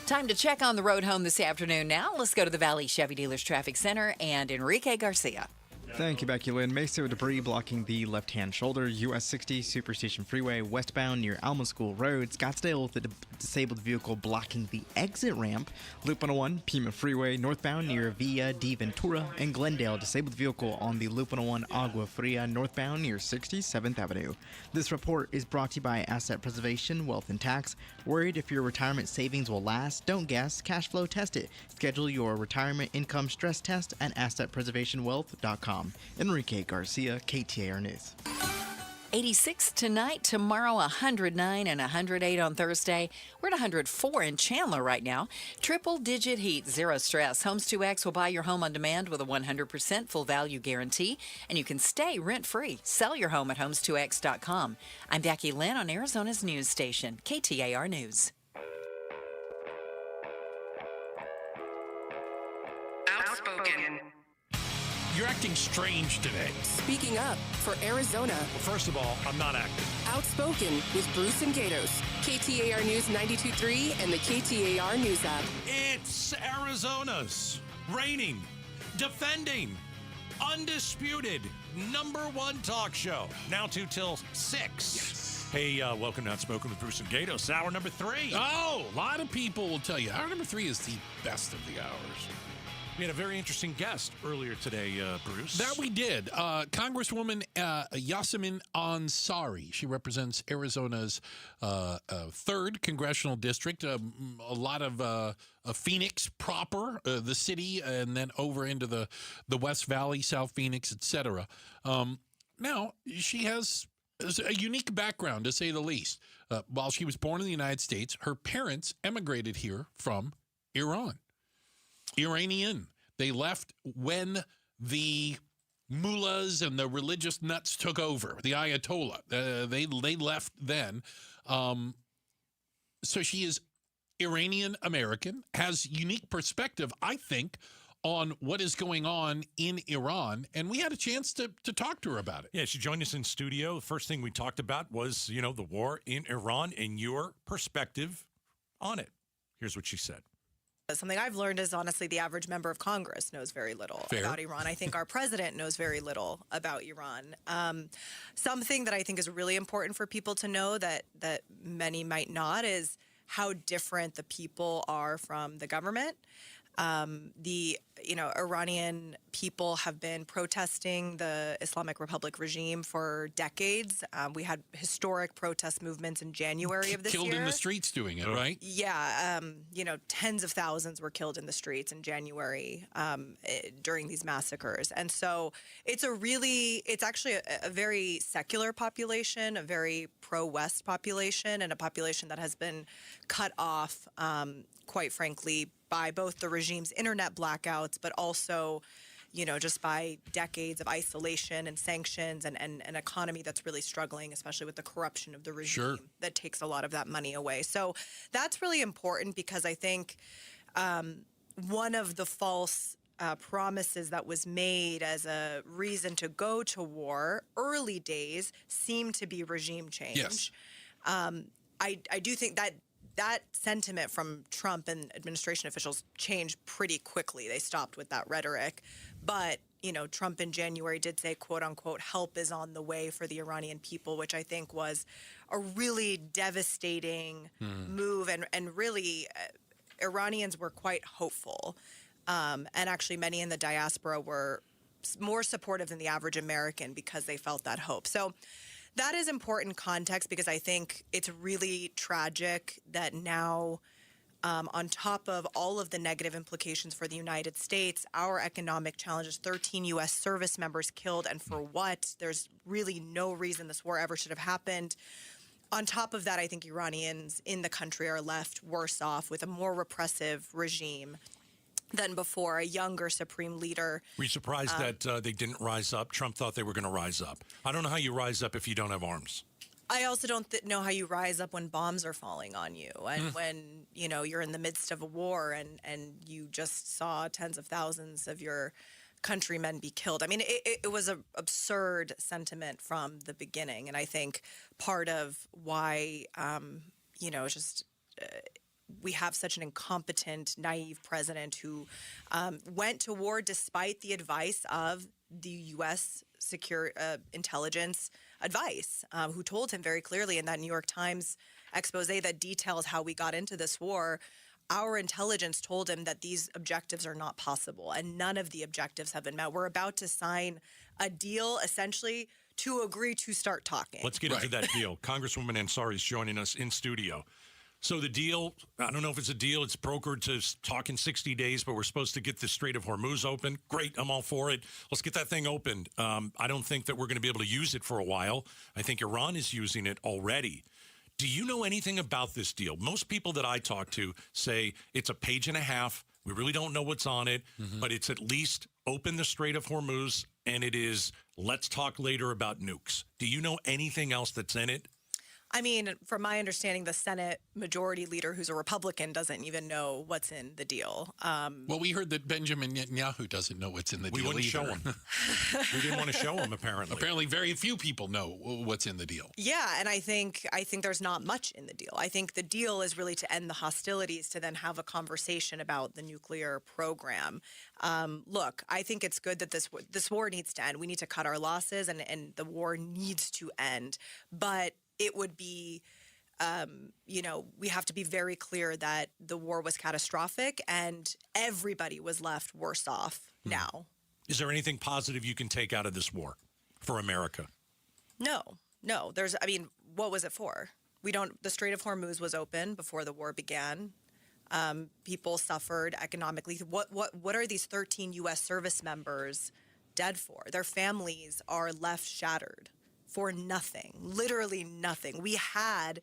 Time to check on the road home this afternoon now. Let's go to the Valley Chevy Dealers Traffic Center and Enrique Garcia. Thank you, Becky Lynn. Mesa debris blocking the left-hand shoulder, US 60 Superstation Freeway westbound near Alma School Road. Scottsdale with a disabled vehicle blocking the exit ramp. Loop 101, Pima Freeway northbound near Villa de Ventura. And Glendale, disabled vehicle on the Loop 101 Agua Fria northbound near 67th Avenue. This report is brought to you by Asset Preservation, Wealth and Tax. Worried if your retirement savings will last? Don't guess. Cash flow test it. Schedule your retirement income stress test at AssetPreservationWealth.com. Enrique Garcia, KTAR News. 86 tonight, tomorrow 109 and 108 on Thursday. We're at 104 in Chandler right now. Triple-digit heat, zero stress. Homes 2X will buy your home on demand with a 100% full value guarantee, and you can stay rent-free. Sell your home at homes2x.com. I'm Becky Lynn on Arizona's news station, KTAR News. Outspoken. You're acting strange today. Speaking up for Arizona. Well, first of all, I'm not acting. Outspoken with Bruce and Gatos. KTAR News 92.3 and the KTAR News app. It's Arizona's reigning, defending, undisputed #1 talk show. Now 2 till 6. Yes. Hey, welcome to Outspoken with Bruce and Gatos. Hour number 3. Oh, a lot of people will tell you hour number 3 is the best of the hours. We had a very interesting guest earlier today, Bruce. That we did. Congresswoman Yasemin Ansari. She represents Arizona's 3rd congressional district. A lot of Phoenix proper, the city, and then over into the West Valley, South Phoenix, etc. Now, she has a unique background, to say the least. While she was born in the United States, her parents emigrated here from Iran. Iranian. They left when the mullahs and the religious nuts took over, the Ayatollah. They left then. So she is Iranian-American, has unique perspective, I think, on what is going on in Iran, and we had a chance to talk to her about it. Yeah, she joined us in studio. The first thing we talked about was, the war in Iran and your perspective on it. Here's what she said. Something I've learned is, honestly, the average member of Congress knows very little about Iran. I think our president knows very little about Iran. Something that I think is really important for people to know that many might not is how different the people are from the government. The Iranian people have been protesting the Islamic Republic regime for decades. We had historic protest movements in January of this year. Killed in the streets doing it, right? Yeah, tens of thousands were killed in the streets in January during these massacres. And so it's actually a very secular population, a very pro-West population, and a population that has been cut off, quite frankly, by both the regime's internet blackouts, but also, just by decades of isolation and sanctions and an economy that's really struggling, especially with the corruption of the regime that takes a lot of that money away. So that's really important because I think one of the false promises that was made as a reason to go to war early days seemed to be regime change. Yes. I do think that sentiment from Trump and administration officials changed pretty quickly. They stopped with that rhetoric. But, Trump in January did say, quote unquote, help is on the way for the Iranian people, which I think was a really devastating move. And really, Iranians were quite hopeful. And actually, many in the diaspora were more supportive than the average American because they felt that hope. So that is important context because I think it's really tragic that now, on top of all of the negative implications for the United States, our economic challenges, 13 U.S. service members killed, and for what? There's really no reason this war ever should have happened. On top of that, I think Iranians in the country are left worse off with a more repressive regime than before, a younger supreme leader. Were you surprised that they didn't rise up? Trump thought they were going to rise up. I don't know how you rise up if you don't have arms. I also don't know how you rise up when bombs are falling on you and when, you're in the midst of a war and you just saw tens of thousands of your countrymen be killed. I mean, it was an absurd sentiment from the beginning. And I think part of why, we have such an incompetent, naive president who went to war despite the advice of the U.S. secure intelligence advice, who told him very clearly in that New York Times expose that details how we got into this war. Our intelligence told him that these objectives are not possible, and none of the objectives have been met. We're about to sign a deal, essentially, to agree to start talking. Let's get into that deal. Congresswoman Ansari is joining us in studio. So the deal, I don't know if it's a deal. It's brokered to talk in 60 days, but we're supposed to get the Strait of Hormuz open. Great. I'm all for it. Let's get that thing opened. I don't think that we're going to be able to use it for a while. I think Iran is using it already. Do you know anything about this deal? Most people that I talk to say it's a page and a half. We really don't know what's on it, but it's at least open the Strait of Hormuz, and it is let's talk later about nukes. Do you know anything else that's in it? I mean, from my understanding, the Senate Majority Leader, who's a Republican, doesn't even know what's in the deal. Well, we heard that Benjamin Netanyahu doesn't know what's in the deal. We wouldn't show him. We didn't want to show him, apparently. Apparently, very few people know what's in the deal. Yeah, and I think there's not much in the deal. I think the deal is really to end the hostilities, to then have a conversation about the nuclear program. Look, I think it's good that this war needs to end. We need to cut our losses, and the war needs to end. But it would be, we have to be very clear that the war was catastrophic and everybody was left worse off now. Is there anything positive you can take out of this war for America? No. What was it for? The Strait of Hormuz was open before the war began. People suffered economically. What are these 13 U.S. service members dead for? Their families are left shattered. For nothing, literally nothing. We had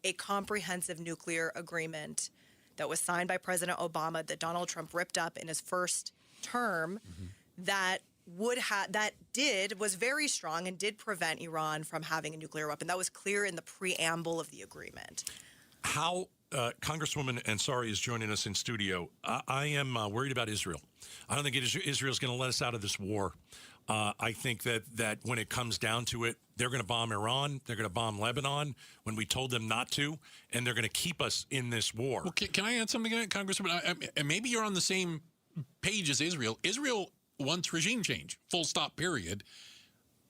a comprehensive nuclear agreement that was signed by President Obama that Donald Trump ripped up in his first term that was very strong and did prevent Iran from having a nuclear weapon. That was clear in the preamble of the agreement. How Congresswoman Ansari is joining us in studio. I am worried about Israel. I don't think Israel's going to let us out of this war. I think that when it comes down to it, they're going to bomb Iran. They're going to bomb Lebanon when we told them not to, and they're going to keep us in this war. Well, can I add something, Congresswoman? Maybe you're on the same page as Israel. Israel wants regime change, full stop, period.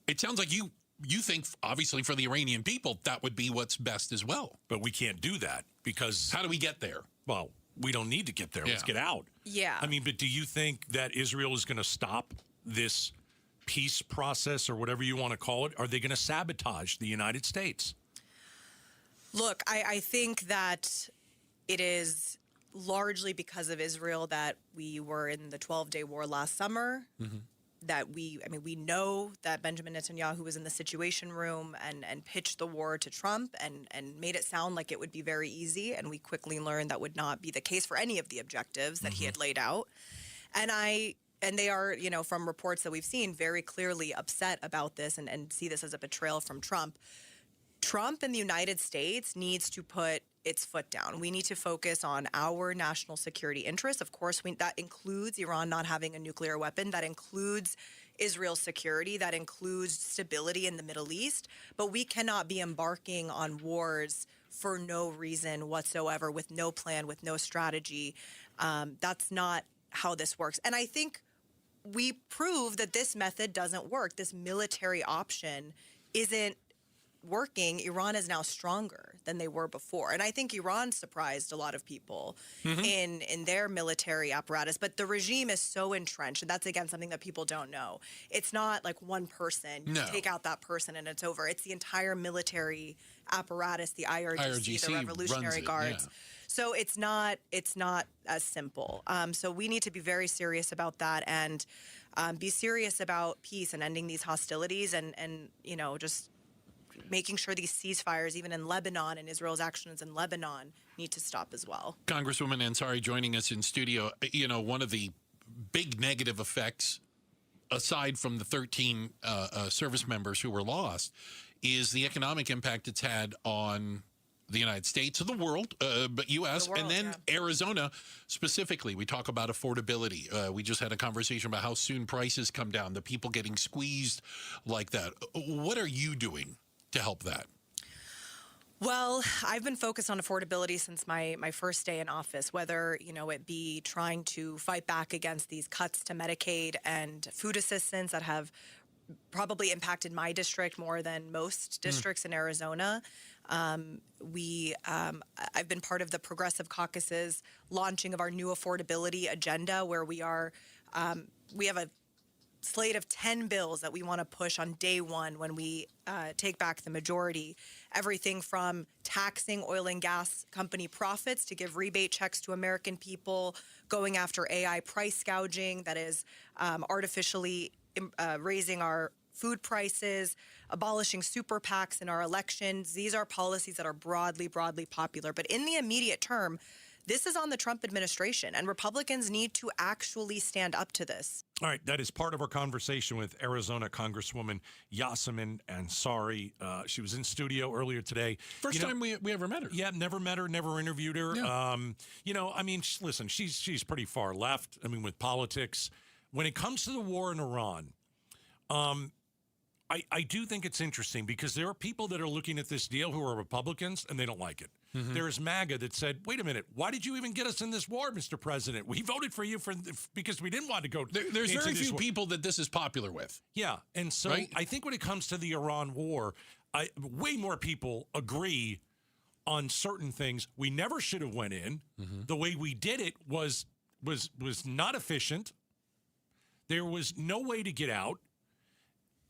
It sounds like you you think, obviously, for the Iranian people, that would be what's best as well. But we can't do that because... How do we get there? Well, we don't need to get there. Let's get out. Yeah. I mean, but do you think that Israel is going to stop this peace process or whatever you want to call it? Are they going to sabotage the United States? Look, I think that it is largely because of Israel that we were in the 12-day war last summer. Mm-hmm. That we know that Benjamin Netanyahu was in the Situation Room and pitched the war to Trump and made it sound like it would be very easy. And we quickly learned that would not be the case for any of the objectives that he had laid out. And they are, from reports that we've seen, very clearly upset about this and see this as a betrayal from Trump. Trump and the United States needs to put its foot down. We need to focus on our national security interests. Of course, that includes Iran not having a nuclear weapon. That includes Israel's security. That includes stability in the Middle East. But we cannot be embarking on wars for no reason whatsoever, with no plan, with no strategy. That's not how this works. And I think we prove that this method doesn't work. This military option isn't working. Iran is now stronger than they were before. And I think Iran surprised a lot of people in their military apparatus. But the regime is so entrenched, and that's, again, something that people don't know. It's not like one person. You take out that person and it's over. It's the entire military apparatus, the IRGC, the Revolutionary Guards. Yeah. So it's not as simple. So we need to be very serious about that and be serious about peace and ending these hostilities and just making sure these ceasefires, even in Lebanon and Israel's actions in Lebanon, need to stop as well. Congresswoman Ansari joining us in studio. One of the big negative effects, aside from the 13 service members who were lost, is the economic impact it's had on the United States, of the world, but U.S., and then Arizona specifically. We talk about affordability. We just had a conversation about how soon prices come down, the people getting squeezed like that. What are you doing to help that? Well, I've been focused on affordability since my first day in office, whether, it be trying to fight back against these cuts to Medicaid and food assistance that have probably impacted my district more than most districts in Arizona. I've been part of the Progressive Caucus's launching of our new affordability agenda, where we have a slate of 10 bills that we want to push on day one when we take back the majority. Everything from taxing oil and gas company profits to give rebate checks to American people, going after AI price gouging that is artificially raising our food prices, abolishing super PACs in our elections. These are policies that are broadly popular. But in the immediate term, this is on the Trump administration, and Republicans need to actually stand up to this. All right, that is part of our conversation with Arizona Congresswoman Yasemin Ansari. She was in studio earlier today. First time we ever met her. Yeah, never met her, never interviewed her. Yeah. Listen, she's pretty far left, with politics. When it comes to the war in Iran, I do think it's interesting because there are people that are looking at this deal who are Republicans and they don't like it. Mm-hmm. There's MAGA that said, wait a minute, why did you even get us in this war, Mr. President? We voted for you because we didn't want to go There's very few people that this is popular with. Yeah, and so I think when it comes to the Iran war, way more people agree on certain things. We never should have went in. Mm-hmm. The way we did it was not efficient. There was no way to get out.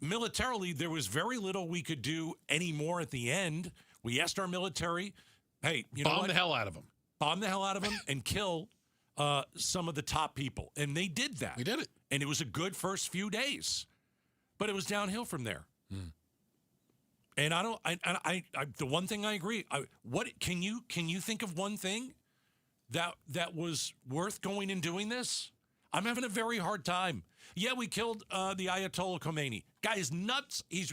Militarily, there was very little we could do anymore at the end. We asked our military, hey, bomb the hell out of them. Bomb the hell out of them and kill some of the top people. And they did that. We did it. And it was a good first few days. But it was downhill from there. Mm. And the one thing I agree, what can you think of one thing that was worth going and doing this? I'm having a very hard time. Yeah, we killed the Ayatollah Khomeini. Guy is nuts. He's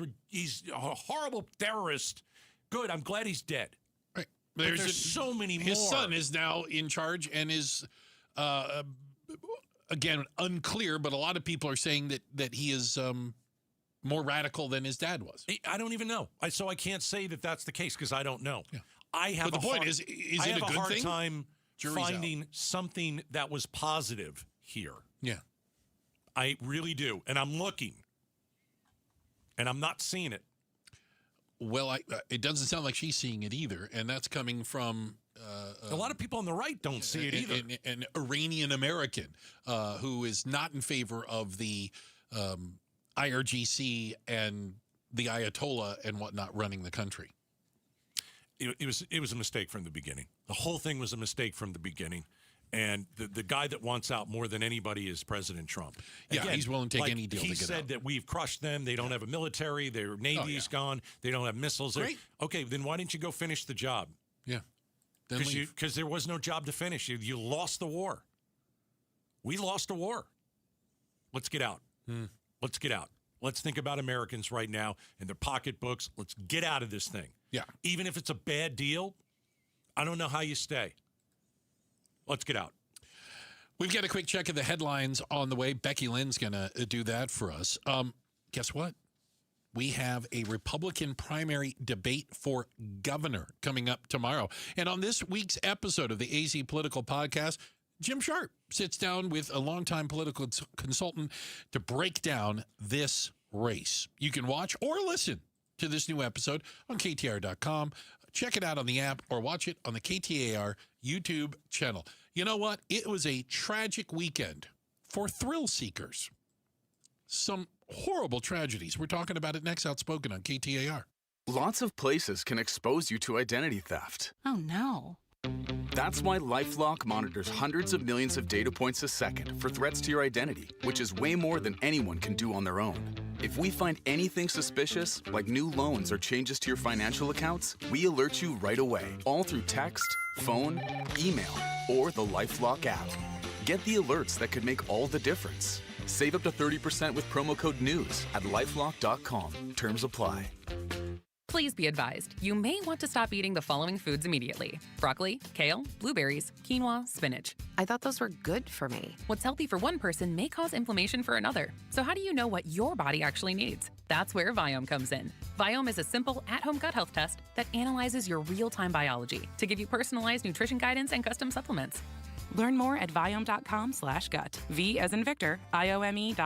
a horrible terrorist. Good. I'm glad he's dead. Right. But there's so many more. His son is now in charge and is, again, unclear, but a lot of people are saying that he is more radical than his dad was. I don't even know. So I can't say that that's the case because I don't know. Yeah. But the point is it a good thing? I have a hard time finding something that was positive here. Yeah. I really do. And I'm looking. And I'm not seeing it. Well, it doesn't sound like she's seeing it either, and that's coming from a lot of people on the right don't see it either. An Iranian American who is not in favor of the IRGC and the Ayatollah and whatnot running the country. It was a mistake from the beginning. The whole thing was a mistake from the beginning. And the guy that wants out more than anybody is President Trump. Again, he's willing to take any deal to get out. He said that we've crushed them. They don't have a military. Their Navy's gone. They don't have missiles. Great. Okay, then why didn't you go finish the job? Yeah. Because there was no job to finish. You lost the war. We lost a war. Let's get out. Let's get out. Let's think about Americans right now and their pocketbooks. Let's get out of this thing. Yeah. Even if it's a bad deal, I don't know how you stay. Let's get out. We've got a quick check of the headlines on the way. Becky Lynn's going to do that for us. Guess what? We have a Republican primary debate for governor coming up tomorrow. And on this week's episode of the AZ Political Podcast, Jim Sharp sits down with a longtime political consultant to break down this race. You can watch or listen to this new episode on KTAR.com. Check it out on the app or watch it on the KTAR YouTube channel. You know what? It was a tragic weekend for thrill seekers. Some horrible tragedies. We're talking about it next. Outspoken on KTAR. Lots of places can expose you to identity theft. Oh, no. That's why LifeLock monitors hundreds of millions of data points a second for threats to your identity, which is way more than anyone can do on their own. If we find anything suspicious, like new loans or changes to your financial accounts, we alert you right away, all through text, phone, email, or the LifeLock app. Get the alerts that could make all the difference. Save up to 30% with promo code NEWS at LifeLock.com. Terms apply. Please be advised, you may want to stop eating the following foods immediately. Broccoli, kale, blueberries, quinoa, spinach. I thought those were good for me. What's healthy for one person may cause inflammation for another. So how do you know what your body actually needs? That's where Viome comes in. Viome is a simple at-home gut health test that analyzes your real-time biology to give you personalized nutrition guidance and custom supplements. Learn more at Viome.com/gut. V as in Victor, IOME.com/GUT.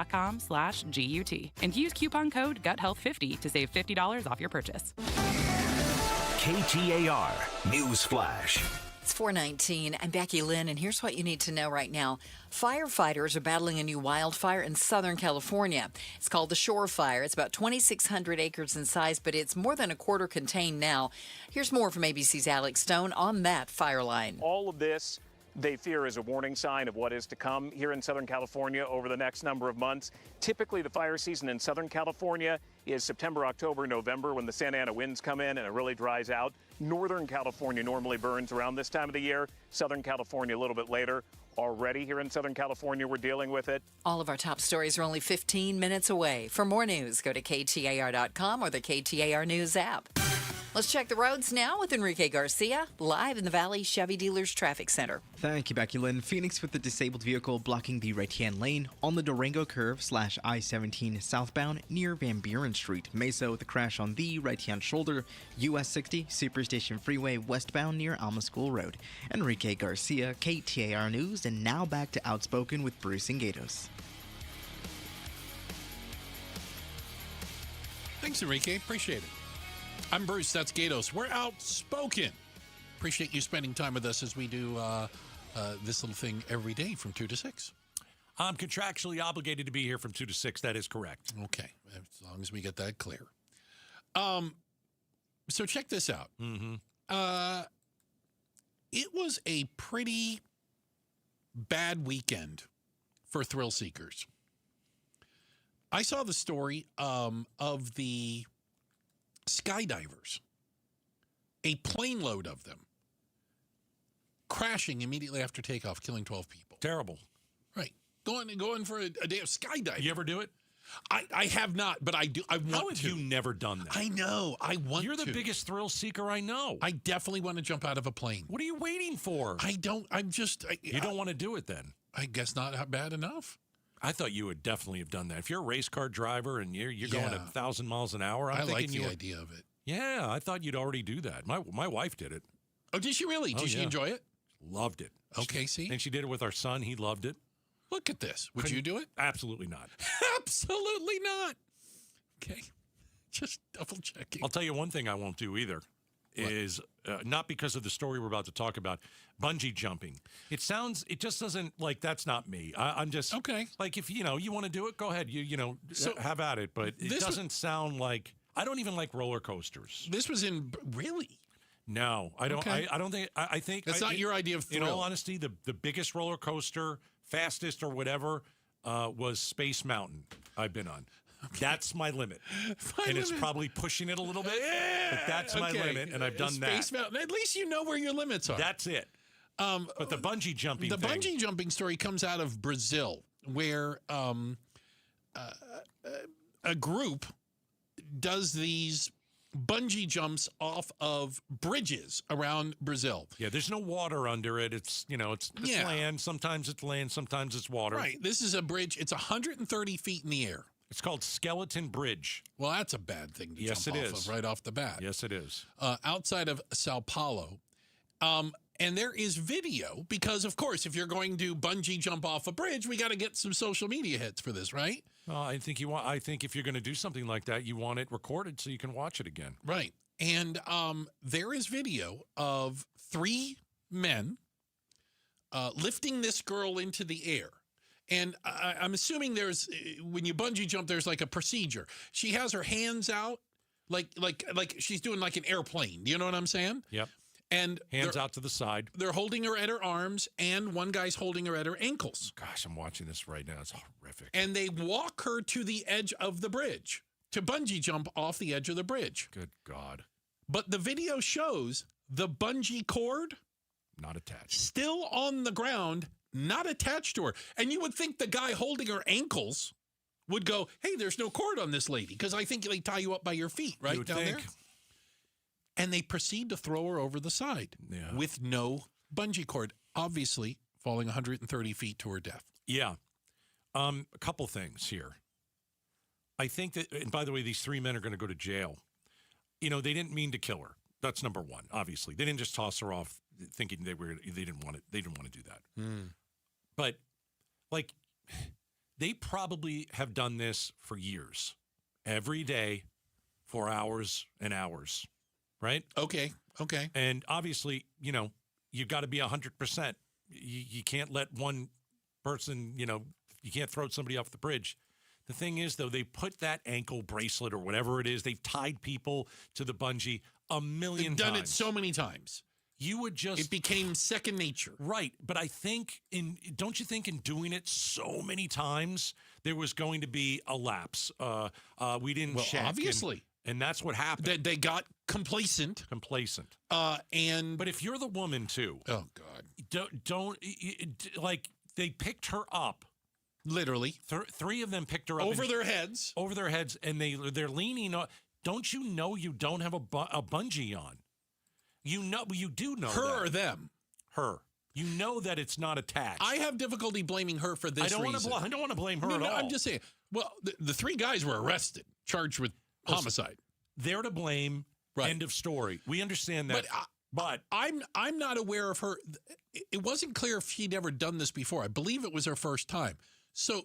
And use coupon code GUTHEALTH50 to save $50 off your purchase. KTAR News Flash. It's 4:19. I'm Becky Lynn, and here's what you need to know right now. Firefighters are battling a new wildfire in Southern California. It's called the Shore Fire. It's about 2,600 acres in size, but it's more than a quarter contained now. Here's more from ABC's Alex Stone on that fire line. All of this, they fear, is a warning sign of what is to come here in Southern California over the next number of months. Typically, the fire season in Southern California is September, October, November, when the Santa Ana winds come in and it really dries out. Northern California normally burns around this time of the year. Southern California a little bit later. Already here in Southern California, we're dealing with it. All of our top stories are only 15 minutes away. For more news, go to KTAR.com or the KTAR News app. Let's check the roads now with Enrique Garcia, live in the Valley Chevy Dealers Traffic Center. Thank you, Becky Lynn. Phoenix with the disabled vehicle blocking the right-hand lane on the Durango curve / I-17 southbound near Van Buren Street. Mesa with a crash on the right-hand shoulder. US 60 Superstation Freeway westbound near Alma School Road. Enrique Garcia, KTAR News, and now back to Outspoken with Bruce and Gatos. Thanks, Enrique. Appreciate it. I'm Bruce. That's Gatos. We're Outspoken. Appreciate you spending time with us as we do this little thing every day from 2 to 6. I'm contractually obligated to be here from 2 to 6. That is correct. Okay. As long as we get that clear. So check this out. Mm-hmm. It was a pretty bad weekend for thrill seekers. I saw the story of the skydivers, a plane load of them, crashing immediately after takeoff, killing 12 people. Terrible. Right. Going for a day of skydiving. You ever do it? I have not, but I do. I want to. How have you never done that? I know. I want to. You're the biggest thrill seeker I know. I definitely want to jump out of a plane. What are you waiting for? I don't. I'm just. You don't want to do it then? I guess not bad enough. I thought you would definitely have done that. If you're a race car driver and you're going at 1,000 miles an hour, I like the idea of it. Yeah, I thought you'd already do that. My wife did it. Oh, did she really? Did she enjoy it? Loved it. Okay, see? And she did it with our son. He loved it. Look at this. Would you do it? Absolutely not. Absolutely not. Okay. Just double checking. I'll tell you one thing I won't do either. Is not because of the story we're about to talk about, bungee jumping. It just doesn't, like, that's not me. I'm just, okay. Like, if, you want to do it, go ahead. So, have at it. But it doesn't sound like, I don't even like roller coasters. This was really? No, I don't. Okay. I don't think, I think. That's not your idea of thrill. In all honesty, the biggest roller coaster, fastest or whatever, was Space Mountain I've been on. Okay. That's my limit. And it's probably pushing it a little bit, but that's my limit, and I've done that. Space Mountain. At least you know where your limits are. That's it. But the bungee jumping bungee jumping story comes out of Brazil, where a group does these bungee jumps off of bridges around Brazil. Yeah, there's no water under it. It's land. Sometimes it's land, sometimes it's water. Right. This is a bridge. It's 130 feet in the air. It's called Skeleton Bridge. Well, that's a bad thing to jump off of right off the bat. Yes, it is. Outside of Sao Paulo. And there is video because, of course, if you're going to bungee jump off a bridge, we got to get some social media hits for this, right? Well, I think if you're going to do something like that, you want it recorded so you can watch it again. Right. And there is video of 3 men lifting this girl into the air. And I'm assuming when you bungee jump, there's like a procedure. She has her hands out like she's doing like an airplane. You know what I'm saying? Yep. And hands out to the side. They're holding her at her arms, and one guy's holding her at her ankles. Gosh, I'm watching this right now. It's horrific. And they walk her to the edge of the bridge to bungee jump off the edge of the bridge. Good God. But the video shows the bungee cord not attached. Still on the ground, not attached to her. And you would think the guy holding her ankles would go, hey, there's no cord on this lady, because I think they tie you up by your feet right down there. And they proceed to throw her over the side with no bungee cord, obviously falling 130 feet to her death. Yeah. A couple things here. I think that, and by the way, these 3 men are going to go to jail. They didn't mean to kill her. That's number one, obviously. They didn't just toss her off thinking they didn't want to do that. But like, they probably have done this for years, every day, for hours and hours, right? Okay. And obviously, you've got to be 100%. You can't let one person, you can't throw somebody off the bridge. The thing is, though, they put that ankle bracelet or whatever it is, they've tied people to the bungee a million times. They've done it so many times. It became second nature. Right. But I think don't you think in doing it so many times, there was going to be a lapse? We didn't check. Obviously. And that's what happened. They got complacent. But if you're the woman too. Oh God. Don't they picked her up. Literally. 3 of them picked her up. Over their heads. And they're leaning on. Don't you know you don't have a bungee on? You do know her that. Or them? Her. You know that it's not attached. I have difficulty blaming her for this reason. I don't want to blame her at all. I'm just saying. Well, the 3 guys were arrested, charged with homicide. They're to blame. Right. End of story. We understand that. But I'm not aware of her. It wasn't clear if she'd ever done this before. I believe it was her first time. So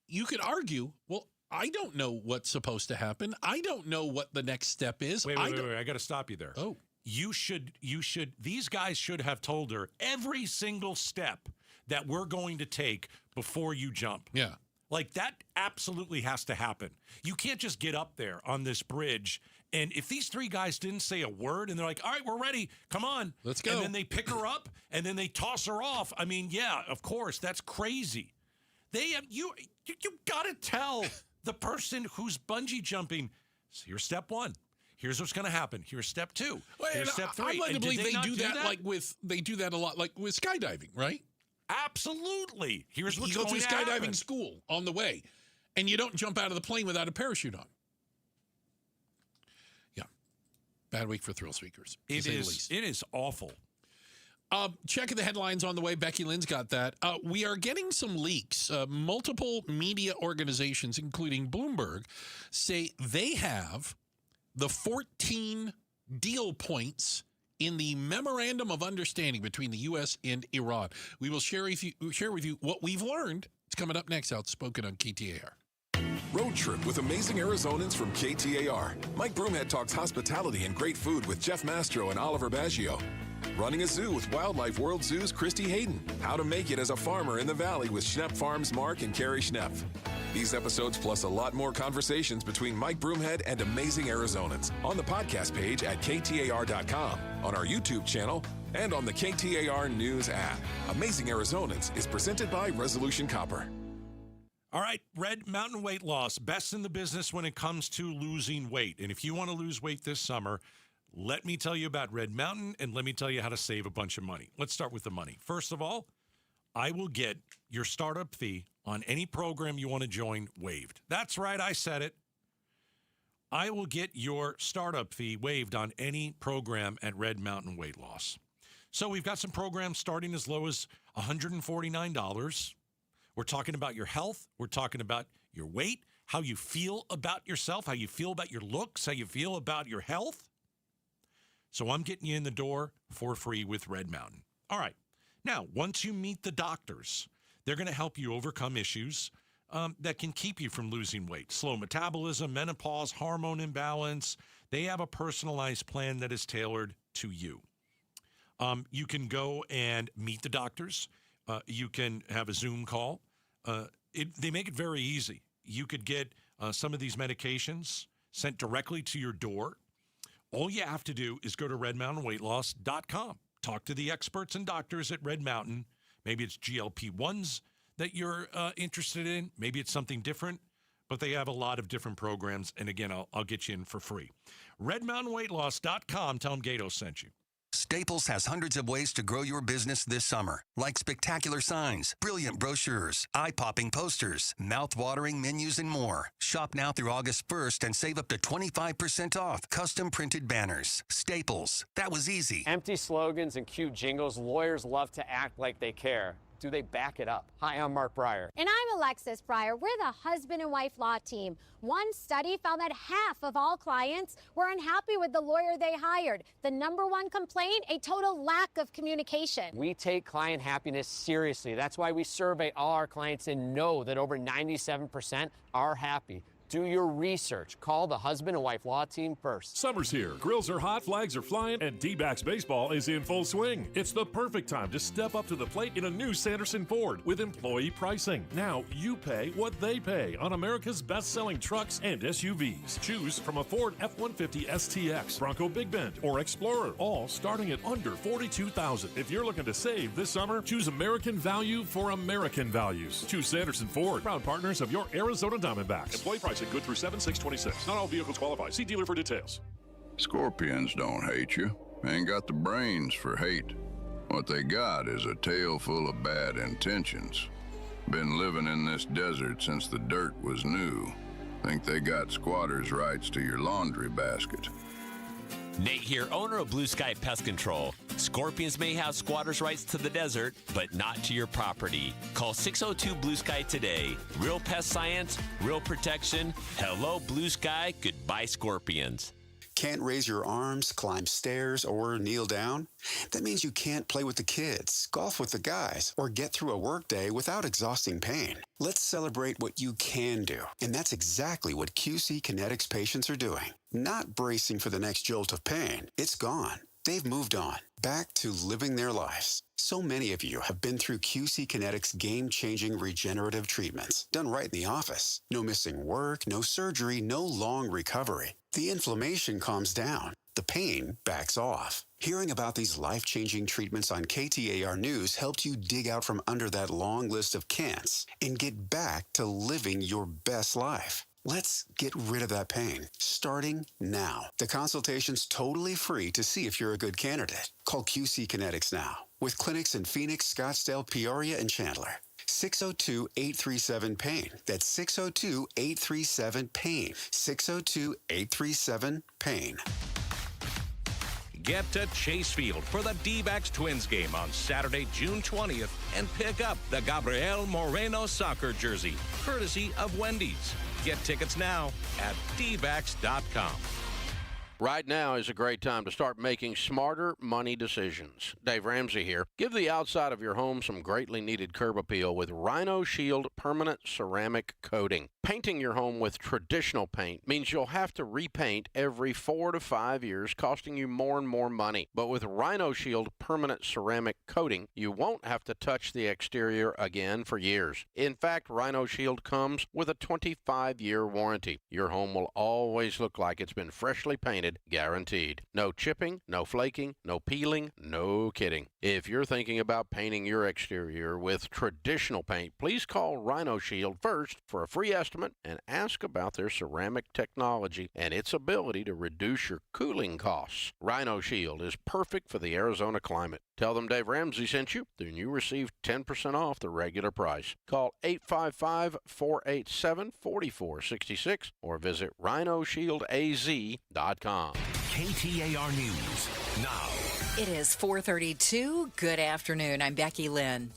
you could argue, well, I don't know what's supposed to happen. I don't know what the next step is. Wait. I got to stop you there. Oh. These guys should have told her every single step that we're going to take before you jump. Yeah. Like, that absolutely has to happen. You can't just get up there on this bridge. And if these 3 guys didn't say a word and they're like, all right, we're ready. Come on. Let's go. And then they pick her up and then they toss her off. I mean, yeah, of course. That's crazy. You got to tell the person who's bungee jumping, so here's step 1. Here's what's going to happen. Here's step 2. Here's step 3. I'm led to believe they do that they do that a lot, like with skydiving, right? Absolutely. Here's what's going to happen. You go through skydiving happen. school on the way, and you don't jump out of the plane without a parachute on. Yeah. Bad week for thrill seekers. It is awful. Checking the headlines on the way. Becky Lynn's got that. We are getting some leaks. Multiple media organizations, including Bloomberg, say they have the 14 deal points in the Memorandum of Understanding between the U.S. and Iran. We will share with you what we've learned. It's coming up next, Outspoken on KTAR. Road Trip with amazing Arizonans from KTAR. Mike Broomhead talks hospitality and great food with Jeff Mastro and Oliver Baggio. Running a zoo with Wildlife World Zoo's Christy Hayden. How to make it as a farmer in the valley with Schnepp Farms Mark and Carrie Schnepp. These episodes plus a lot more conversations between Mike Broomhead and amazing Arizonans on the podcast page at KTAR.com, on our YouTube channel, and on the KTAR News app. Amazing Arizonans is presented by Resolution Copper. All right, Red Mountain Weight Loss, best in the business when it comes to losing weight. And if you want to lose weight this summer, let me tell you about Red Mountain, and let me tell you how to save a bunch of money. Let's start with the money. First of all, I will get your startup fee on any program you want to join waived. That's right, I said it. I will get your startup fee waived on any program at Red Mountain Weight Loss. So we've got some programs starting as low as $149. We're talking about your health. We're talking about your weight, how you feel about yourself, how you feel about your looks, how you feel about your health. So I'm getting you in the door for free with Red Mountain. All right. Now, once you meet the doctors, they're going to help you overcome issues that can keep you from losing weight. Slow metabolism, menopause, hormone imbalance. They have a personalized plan that is tailored to you. You can go and meet the doctors. You can have a Zoom call. They make it very easy. You could get some of these medications sent directly to your door. All you have to do is go to redmountainweightloss.com. Talk to the experts and doctors at Red Mountain. Maybe it's GLP-1s that you're interested in. Maybe it's something different, but they have a lot of different programs. And again, I'll get you in for free. redmountainweightloss.com. Tell them Gato sent you. Staples has hundreds of ways to grow your business this summer, like spectacular signs, brilliant brochures, eye-popping posters, mouth-watering menus, and more. Shop now through August 1st and save up to 25% off custom-printed banners. Staples. That was easy. Empty slogans and cute jingles. Lawyers love to act like they care. Do they back it up? Hi, I'm Mark Breyer. And I'm Alexis Breyer. We're the husband and wife law team. One study found that half of all clients were unhappy with the lawyer they hired. The number one complaint, a total lack of communication. We take client happiness seriously. That's why we survey all our clients and know that over 97% are happy. Do your research. Call the husband and wife law team first. Summer's here. Grills are hot, flags are flying, and D-backs baseball is in full swing. It's the perfect time to step up to the plate in a new Sanderson Ford with employee pricing. Now you pay what they pay on America's best-selling trucks and SUVs. Choose from a Ford F-150 STX, Bronco Big Bend, or Explorer, all starting at under $42,000. If you're looking to save this summer, choose American value for American values. Choose Sanderson Ford, proud partners of your Arizona Diamondbacks. Employee pricing good through 7/6/26. Not all vehicles qualify. See dealer for details. Scorpions don't hate you. Ain't got the brains for hate. What they got is a tail full of bad intentions. Been living in this desert since the dirt was new. Think they got squatters' rights to your laundry basket. Nate here, owner of Blue Sky Pest Control. Scorpions may have squatters' rights to the desert, but not to your property. Call 602 Blue Sky today. Real pest science, real protection. Hello, Blue Sky. Goodbye, Scorpions. Can't raise your arms, climb stairs, or kneel down? That means you can't play with the kids, golf with the guys, or get through a workday without exhausting pain. Let's celebrate what you can do. And that's exactly what QC Kinetics patients are doing. Not bracing for the next jolt of pain. It's gone. They've moved on, back to living their lives. So many of you have been through QC Kinetics game-changing regenerative treatments, done right in the office. No missing work, no surgery, no long recovery. The inflammation calms down. The pain backs off. Hearing about these life-changing treatments on KTAR News helped you dig out from under that long list of can'ts and get back to living your best life. Let's get rid of that pain, starting now. The consultation's totally free to see if you're a good candidate. Call QC Kinetics now, with clinics in Phoenix, Scottsdale, Peoria, and Chandler. 602-837-PAIN. That's 602-837-PAIN. 602-837-PAIN. Get to Chase Field for the D-backs Twins game on Saturday, June 20th, and pick up the Gabriel Moreno soccer jersey, courtesy of Wendy's. Get tickets now at dbacks.com. Right now is a great time to start making smarter money decisions. Dave Ramsey here. Give the outside of your home some greatly needed curb appeal with Rhino Shield permanent ceramic coating. Painting your home with traditional paint means you'll have to repaint every 4 to 5 years, costing you more and more money. But with Rhino Shield permanent ceramic coating, you won't have to touch the exterior again for years. In fact, Rhino Shield comes with a 25-year warranty. Your home will always look like it's been freshly painted, guaranteed. No chipping, no flaking, no peeling, no kidding. If you're thinking about painting your exterior with traditional paint, please call Rhino Shield first for a free estimate and ask about their ceramic technology and its ability to reduce your cooling costs. Rhino Shield is perfect for the Arizona climate. Tell them Dave Ramsey sent you, then you receive 10% off the regular price. Call 855-487-4466 or visit rhinoshieldaz.com. KTAR News now. It is 4:32. Good afternoon. I'm Becky Lynn.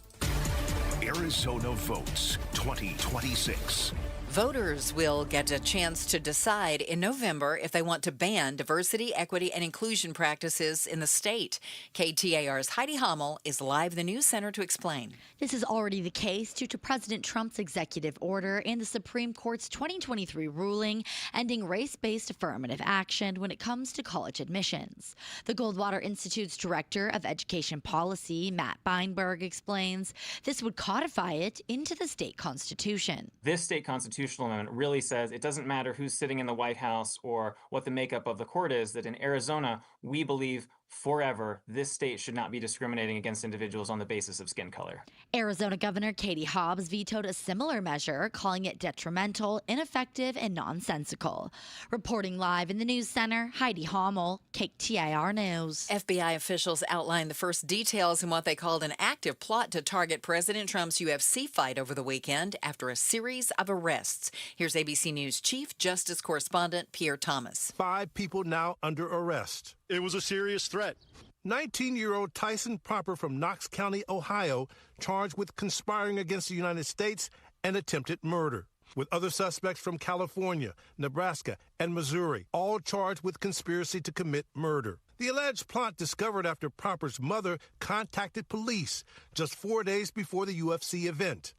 Arizona votes 2026. Voters will get a chance to decide in November if they want to ban diversity, equity, and inclusion practices in the state. KTAR's Heidi Hommel is live in the News Center to explain. This is already the case due to President Trump's executive order and the Supreme Court's 2023 ruling ending race-based affirmative action when it comes to college admissions. The Goldwater Institute's Director of Education Policy, Matt Beinberg, explains this would codify it into the state constitution. This state constitutional amendment really says it doesn't matter who's sitting in the White House or what the makeup of the court is, that in Arizona, we believe forever this state should not be discriminating against individuals on the basis of skin color. Arizona Governor Katie Hobbs vetoed a similar measure, calling it detrimental, ineffective, and nonsensical. Reporting live in the News Center, Heidi Hommel, KTAR News. FBI officials outlined the first details in what they called an active plot to target President Trump's UFC fight over the weekend after a series of arrests. Here's ABC News Chief Justice Correspondent Pierre Thomas. 5 people now under arrest. It was a serious threat. 19-year-old Tyson Proper from Knox County, Ohio, charged with conspiring against the United States and attempted murder, with other suspects from California, Nebraska, and Missouri, all charged with conspiracy to commit murder. The alleged plot discovered after Proper's mother contacted police just 4 days before the UFC event.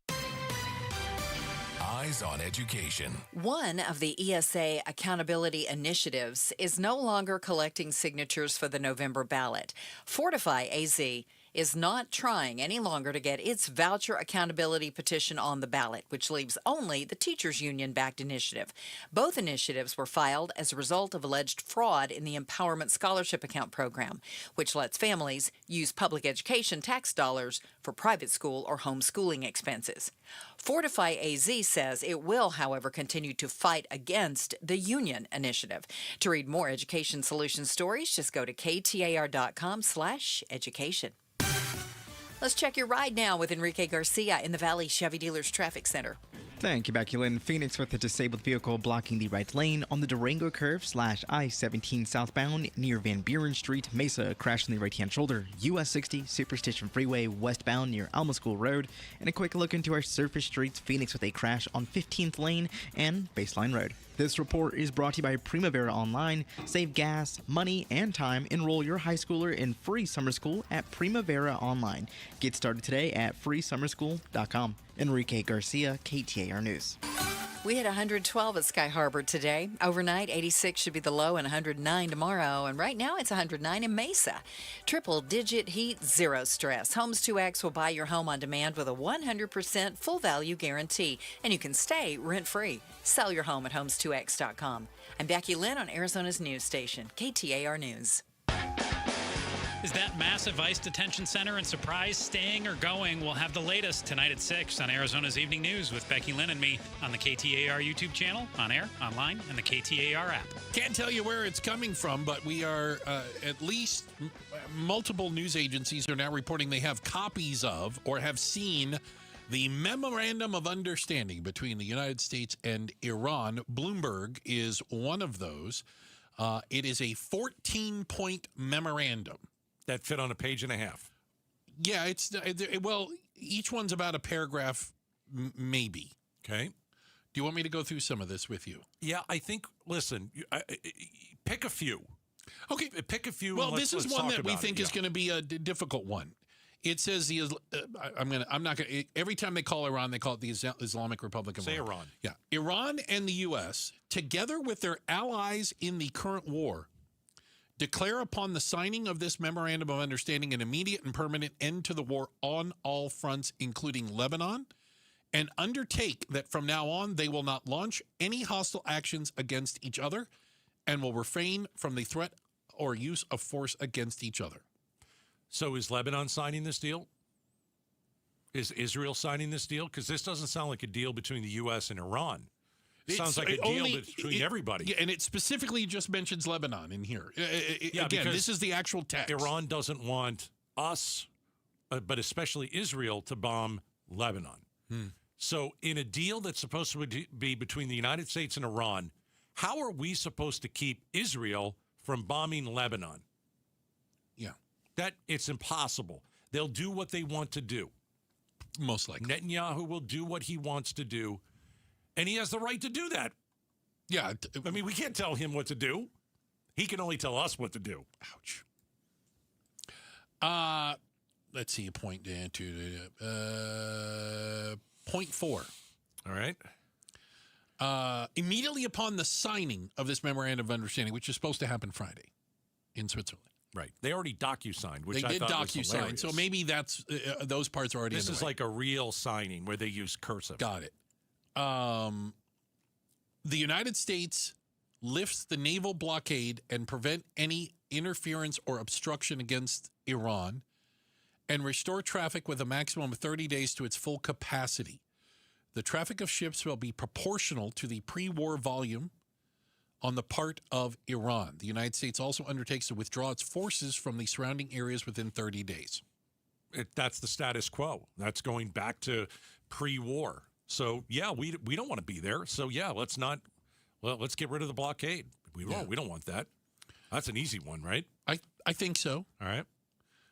Eyes on Education. One of the ESA accountability initiatives is no longer collecting signatures for the November ballot. Fortify AZ is not trying any longer to get its voucher accountability petition on the ballot, which leaves only the Teachers Union-backed initiative. Both initiatives were filed as a result of alleged fraud in the Empowerment Scholarship Account program, which lets families use public education tax dollars for private school or homeschooling expenses. Fortify AZ says it will, however, continue to fight against the Union initiative. To read more education solution stories, just go to ktar.com/education. Let's check your ride now with Enrique Garcia in the Valley Chevy Dealers Traffic Center. Thank you, Becky Lynn. Phoenix with a disabled vehicle blocking the right lane on the Durango curve / I-17 southbound near Van Buren Street. Mesa crashed on the right-hand shoulder. US 60 Superstition Freeway westbound near Alma School Road. And a quick look into our surface streets. Phoenix with a crash on 15th Lane and Baseline Road. This report is brought to you by Primavera Online. Save gas, money, and time. Enroll your high schooler in free summer school at Primavera Online. Get started today at freesummerschool.com. Enrique Garcia, KTAR News. We had 112 at Sky Harbor today. Overnight, 86 should be the low and 109 tomorrow. And right now, it's 109 in Mesa. Triple-digit heat, zero stress. Homes 2X will buy your home on demand with a 100% full value guarantee. And you can stay rent-free. Sell your home at homes2x.com. I'm Becky Lynn on Arizona's news station, KTAR News. Is that massive ICE detention center and Surprise staying or going? We'll have the latest tonight at 6 on Arizona's Evening News with Becky Lynn and me on the KTAR YouTube channel, on air, online, and the KTAR app. Can't tell you where it's coming from, but we are at least multiple news agencies are now reporting they have copies of or have seen the Memorandum of Understanding between the United States and Iran. Bloomberg is one of those. It is a 14-point memorandum. That fit on a page and a half. Yeah, well, each one's about a paragraph, maybe. Okay. Do you want me to go through some of this with you? Yeah, I think, listen, pick a few. Okay. Pick a few. Well, and this is one that we think is going to be a difficult one. It says every time they call Iran, they call it the Islamic Republic of Iran. Say Iran. Yeah. Iran and the U.S., together with their allies in the current war, declare upon the signing of this memorandum of understanding an immediate and permanent end to the war on all fronts, including Lebanon, and undertake that from now on they will not launch any hostile actions against each other and will refrain from the threat or use of force against each other. So is Lebanon signing this deal? Is Israel signing this deal? Because this doesn't sound like a deal between the U.S. and Iran. It sounds like a deal between everybody. Yeah, and it specifically just mentions Lebanon in here. Again, this is the actual text. Iran doesn't want us, but especially Israel, to bomb Lebanon. So in a deal that's supposed to be between the United States and Iran, how are we supposed to keep Israel from bombing Lebanon? Yeah. That it's impossible. They'll do what they want to do. Most likely. Netanyahu will do what he wants to do, and he has the right to do that. Yeah. I mean, we can't tell him what to do. He can only tell us what to do. Ouch. Let's see, point 4. All right. Immediately upon the signing of this memorandum of understanding, which is supposed to happen Friday in Switzerland. Right. They already docu-signed, which they I did thought was hilarious. So maybe that's those parts are already This in the is way. like a real signing where they use cursive. Got it. The United States lifts the naval blockade and prevent any interference or obstruction against Iran and restore traffic with a maximum of 30 days to its full capacity. The traffic of ships will be proportional to the pre-war volume on the part of Iran. The United States also undertakes to withdraw its forces from the surrounding areas within 30 days. That's the status quo. That's going back to pre-war. So, yeah, we don't want to be there. So, yeah, let's get rid of the blockade. We don't want that. That's an easy one, right? I think so. All right.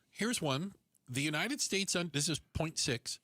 Here's one. The United States, this is point 6,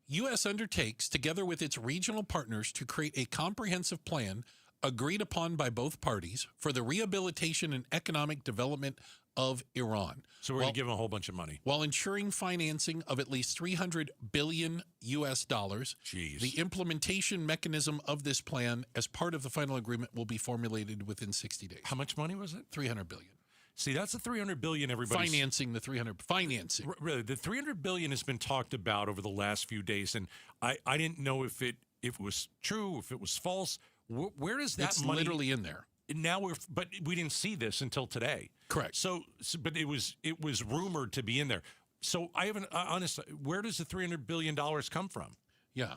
U.S. undertakes, together with its regional partners, to create a comprehensive plan agreed upon by both parties for the rehabilitation and economic development of Iran. So we're going to give them a whole bunch of money. While ensuring financing of at least $300 billion U.S. dollars. Jeez. The implementation mechanism of this plan as part of the final agreement will be formulated within 60 days. How much money was it? $300 billion. See, that's the $300 billion everybody's... Financing the financing. Really, the $300 billion has been talked about over the last few days, and I didn't know if it was true, if it was false. Where does that money... It's literally in there. Now but we didn't see this until today. Correct. So but it was rumored to be in there. So I haven't honestly. Where does the $300 billion come from? Yeah,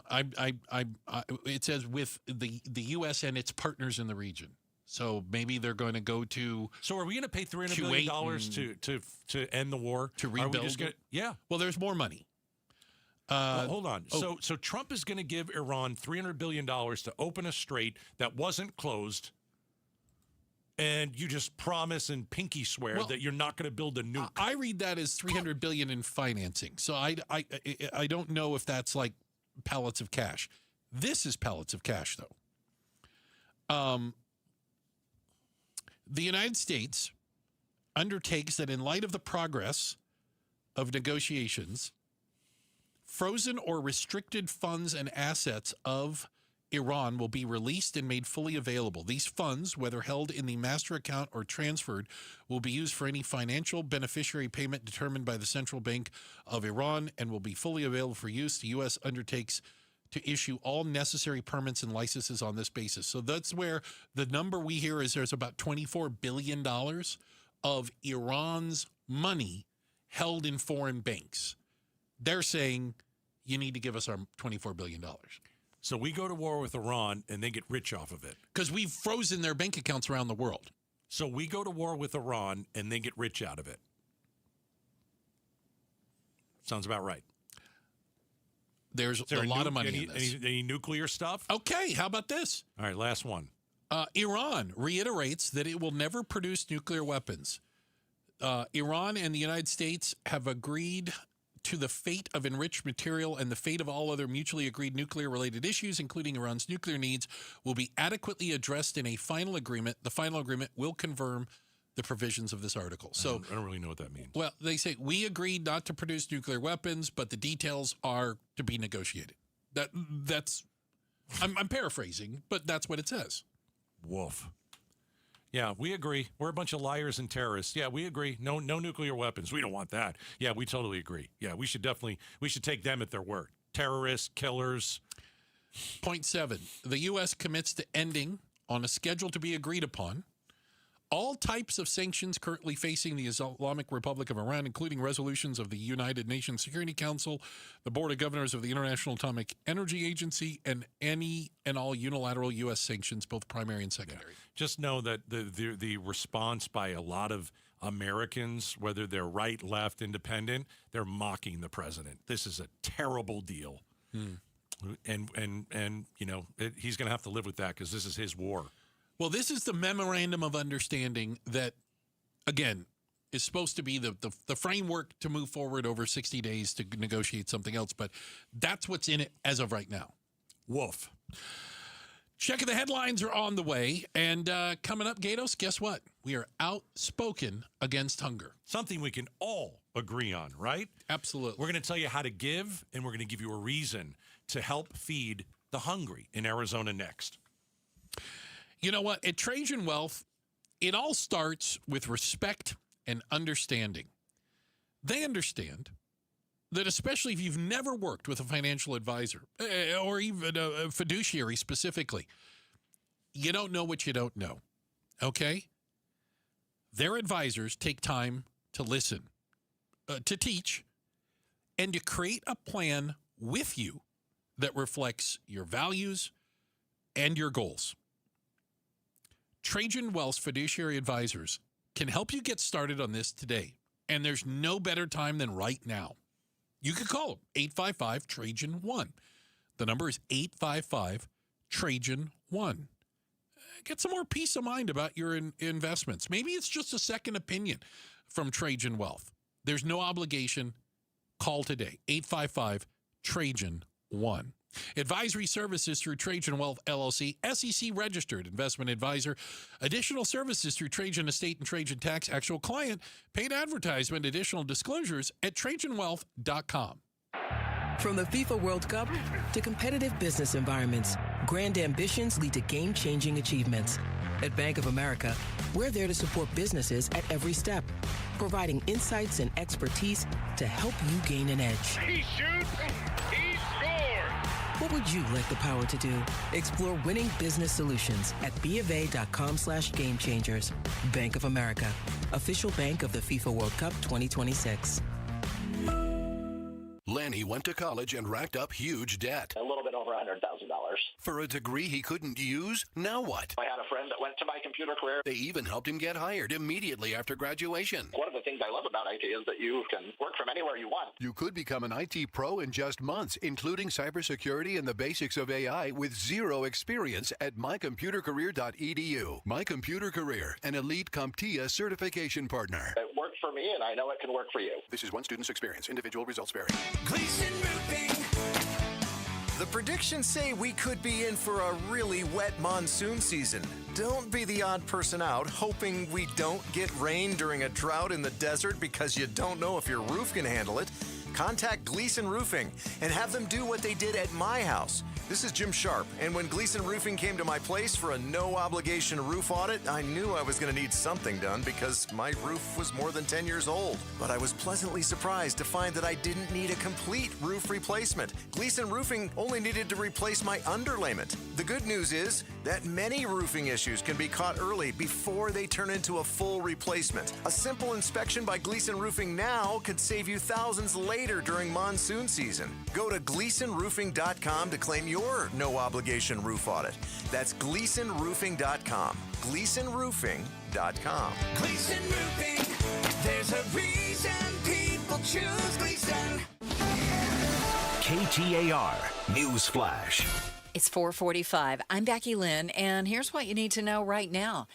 it says with the U.S. and its partners in the region. So maybe they're going to go to. So are we going to pay $300 billion to end the war? To rebuild? Yeah. Well, there's more money. Hold on. So Trump is going to give Iran $300 billion to open a strait that wasn't closed. And you just promise and pinky swear that you're not going to build a nuke. I read that as $300 billion in financing. So I don't know if that's like pallets of cash. This is pallets of cash, though. The United States undertakes that in light of the progress of negotiations, frozen or restricted funds and assets of Iran will be released and made fully available. These funds, whether held in the master account or transferred, will be used for any financial beneficiary payment determined by the Central Bank of Iran and will be fully available for use. The U.S. undertakes to issue all necessary permits and licenses on this basis. So that's where the number we hear is there's about $24 billion of Iran's money held in foreign banks. They're saying you need to give us our $24 billion. So we go to war with Iran and they get rich off of it. Because we've frozen their bank accounts around the world. So we go to war with Iran and they get rich out of it. Sounds about right. There's a lot of money in this. Any nuclear stuff? Okay, how about this? All right, last one. Iran reiterates that it will never produce nuclear weapons. Iran and the United States have agreed to the fate of enriched material and the fate of all other mutually agreed nuclear-related issues, including Iran's nuclear needs, will be adequately addressed in a final agreement. The final agreement will confirm the provisions of this article. So I don't really know what that means. Well, they say we agreed not to produce nuclear weapons, but the details are to be negotiated. That's I'm paraphrasing, but that's what it says. Woof. Yeah, we agree. We're a bunch of liars and terrorists. Yeah, we agree. No nuclear weapons. We don't want that. Yeah, we totally agree. Yeah, we should take them at their word. Terrorists, killers. Point 7. The U.S. commits to ending, on a schedule to be agreed upon, all types of sanctions currently facing the Islamic Republic of Iran, including resolutions of the United Nations Security Council, the Board of Governors of the International Atomic Energy Agency, and any and all unilateral U.S. sanctions, both primary and secondary. Just know that the response by a lot of Americans, whether they're right, left, independent, they're mocking the president. This is a terrible deal. And you know, he's going to have to live with that because this is his war. Well, this is the memorandum of understanding that, again, is supposed to be the framework to move forward over 60 days to negotiate something else. But that's what's in it as of right now. Woof. Checking the headlines are on the way. And coming up, Gatos, guess what? We are outspoken against hunger. Something we can all agree on, right? Absolutely. We're going to tell you how to give, and we're going to give you a reason to help feed the hungry in Arizona next. You know what? At Trajan Wealth, it all starts with respect and understanding. They understand that, especially if you've never worked with a financial advisor or even a fiduciary specifically, you don't know what you don't know, okay? Their advisors take time to listen, to teach, and to create a plan with you that reflects your values and your goals. Trajan Wealth's fiduciary advisors can help you get started on this today, and there's no better time than right now. You could call them 855-TRAJAN-1. The number is 855-TRAJAN-1. Get some more peace of mind about your investments. Maybe it's just a second opinion from Trajan Wealth. There's no obligation. Call today, 855-TRAJAN-1. Advisory services through Trajan Wealth, LLC, SEC registered investment advisor. Additional services through Trajan Estate and Trajan Tax. Actual client. Paid advertisement. Additional disclosures at TrajanWealth.com. From the FIFA World Cup to competitive business environments, grand ambitions lead to game-changing achievements. At Bank of America, we're there to support businesses at every step, providing insights and expertise to help you gain an edge. He shoots, he scores! What would you like the power to do? Explore winning business solutions at BofA.com/gamechangers. Bank of America, official bank of the FIFA World Cup 2026. Lanny went to college and racked up huge debt. A little bit over $100,000. For a degree he couldn't use, now what? I had a friend that went to my computer career. They even helped him get hired immediately after graduation. One of the things I love about IT is that you can work from anywhere you want. You could become an IT pro in just months, including cybersecurity and the basics of AI with zero experience at mycomputercareer.edu. My Computer Career, an elite CompTIA certification partner. It worked for me, and I know it can work for you. This is one student's experience. Individual results vary. Gleason Roofing. The predictions say we could be in for a really wet monsoon season. Don't be the odd person out hoping we don't get rain during a drought in the desert because you don't know if your roof can handle it. Contact Gleason Roofing and have them do what they did at my house. This is Jim Sharp, and when Gleason Roofing came to my place for a no-obligation roof audit, I knew I was going to need something done because my roof was more than 10 years old. But I was pleasantly surprised to find that I didn't need a complete roof replacement. Gleason Roofing only needed to replace my underlayment. The good news is that many roofing issues can be caught early before they turn into a full replacement. A simple inspection by Gleason Roofing now could save you thousands later during monsoon season. Go to GleasonRoofing.com to claim your no-obligation roof audit. That's GleasonRoofing.com. GleasonRoofing.com. Gleason Roofing. There's a reason people choose Gleason. KTAR News Flash. It's 4:45. I'm Becky Lynn, and here's what you need to know right now.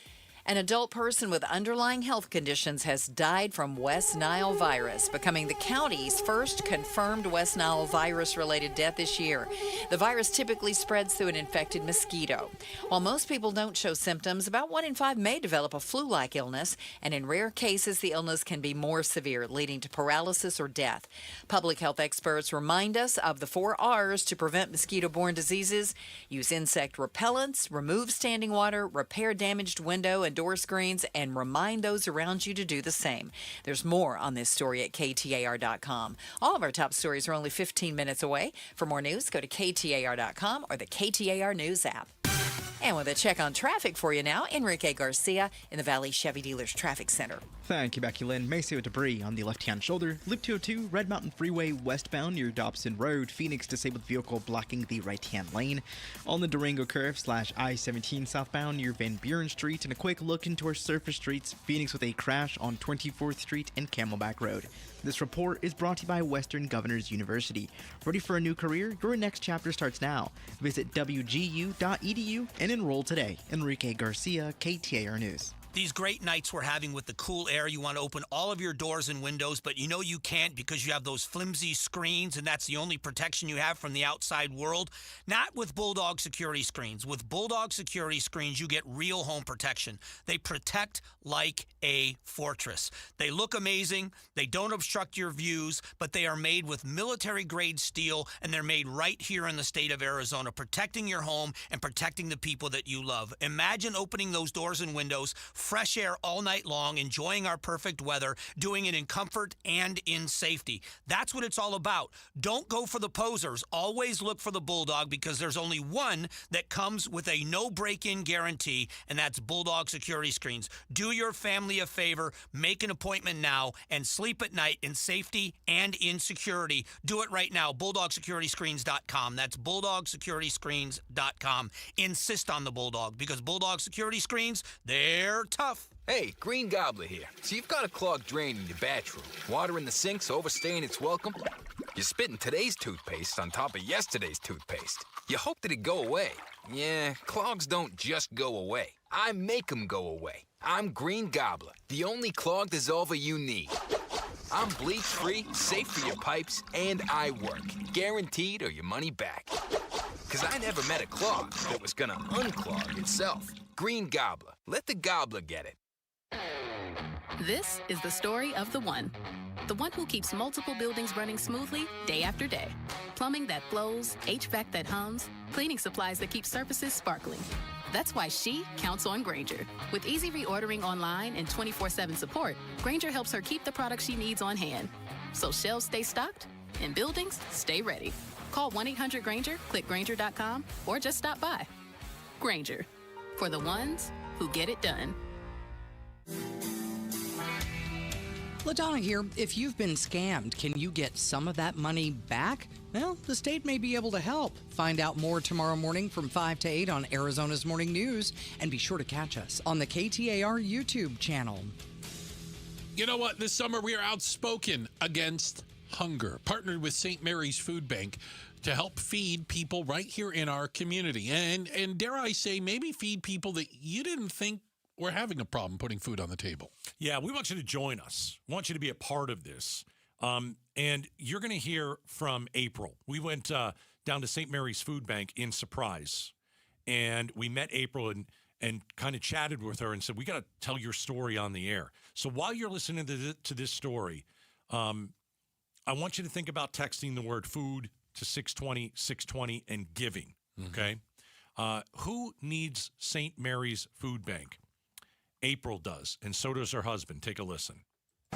An adult person with underlying health conditions has died from West Nile virus, becoming the county's first confirmed West Nile virus-related death this year. The virus typically spreads through an infected mosquito. While most people don't show symptoms, about 1 in 5 may develop a flu-like illness, and in rare cases, the illness can be more severe, leading to paralysis or death. Public health experts remind us of the 4 R's to prevent mosquito-borne diseases: use insect repellents, remove standing water, repair damaged window and door screens, and remind those around you to do the same. There's more on this story at KTAR.com. All of our top stories are only 15 minutes away. For more news, go to KTAR.com or the KTAR News app. And with a check on traffic for you now, Enrique Garcia in the Valley Chevy Dealers Traffic Center. Thank you, Becky Lynn. Mesa debris on the left-hand shoulder. Loop 202, Red Mountain Freeway westbound near Dobson Road. Phoenix disabled vehicle blocking the right-hand lane. On the Durango curve / I-17 southbound near Van Buren Street. And a quick look into our surface streets. Phoenix with a crash on 24th Street and Camelback Road. This report is brought to you by Western Governors University. Ready for a new career? Your next chapter starts now. Visit wgu.edu and enroll today. Enrique Garcia, KTAR News. These great nights we're having with the cool air, you want to open all of your doors and windows, but you know you can't because you have those flimsy screens, and that's the only protection you have from the outside world. Not with Bulldog Security Screens. With Bulldog Security Screens, you get real home protection. They protect like a fortress. They look amazing. They don't obstruct your views, but they are made with military-grade steel, and they're made right here in the state of Arizona, protecting your home and protecting the people that you love. Imagine opening those doors and windows, fresh air all night long, enjoying our perfect weather, doing it in comfort and in safety. That's what it's all about. Don't go for the posers. Always look for the Bulldog, because there's only one that comes with a no break-in guarantee, and that's Bulldog Security Screens. Do your family a favor, make an appointment now, and sleep at night in safety and in security. Do it right now. BulldogSecurityScreens.com. That's BulldogSecurityScreens.com. Insist on the Bulldog, because Bulldog Security Screens, they're tough. Hey, Green Gobbler here. So you've got a clogged drain in your bathroom. Water in the sink's overstaying its welcome. You're spitting today's toothpaste on top of yesterday's toothpaste. You hope that it go away. Yeah, clogs don't just go away. I make them go away. I'm Green Gobbler, the only clog dissolver you need. I'm bleach-free, safe for your pipes, and I work. Guaranteed or your money back. Because I never met a clog that was gonna unclog itself. Green Gobbler. Let the gobbler get it. This is the story of the one who keeps multiple buildings running smoothly day after day. Plumbing that flows, HVAC that hums, cleaning supplies that keep surfaces sparkling. That's why she counts on Grainger. With easy reordering online and 24/7 support, Grainger helps her keep the products she needs on hand. So shelves stay stocked and buildings stay ready. Call 1-800-GRAINGER, click Grainger.com, or just stop by. Grainger, for the ones who get it done. LaDonna here. If you've been scammed, can you get some of that money back? Well, the state may be able to help. Find out more tomorrow morning from 5 to 8 on Arizona's Morning News, and be sure to catch us on the KTAR YouTube channel. You know what? This summer we are outspoken against hunger, partnered with St. Mary's Food Bank to help feed people right here in our community. And dare I say, maybe feed people that you didn't think were having a problem putting food on the table. Yeah, we want you to join us. We want you to be a part of this. And you're going to hear from April. We went down to St. Mary's Food Bank in Surprise, and we met April and kind of chatted with her and said, we got to tell your story on the air. So while you're listening to this story, I want you to think about texting the word food to 620-620 and giving, okay? Who needs St. Mary's Food Bank? April does, and so does her husband. Take a listen.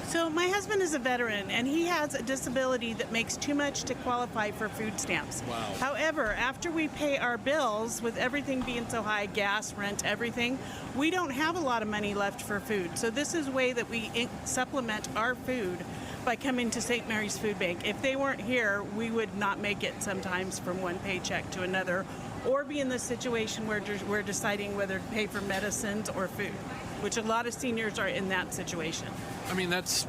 So my husband is a veteran, and he has a disability that makes too much to qualify for food stamps. Wow. However, after we pay our bills, with everything being so high, gas, rent, everything, we don't have a lot of money left for food. So this is a way that we supplement our food by coming to St. Mary's Food Bank. If they weren't here, we would not make it sometimes from one paycheck to another, or be in the situation where we're deciding whether to pay for medicines or food, which a lot of seniors are in that situation. I mean, it's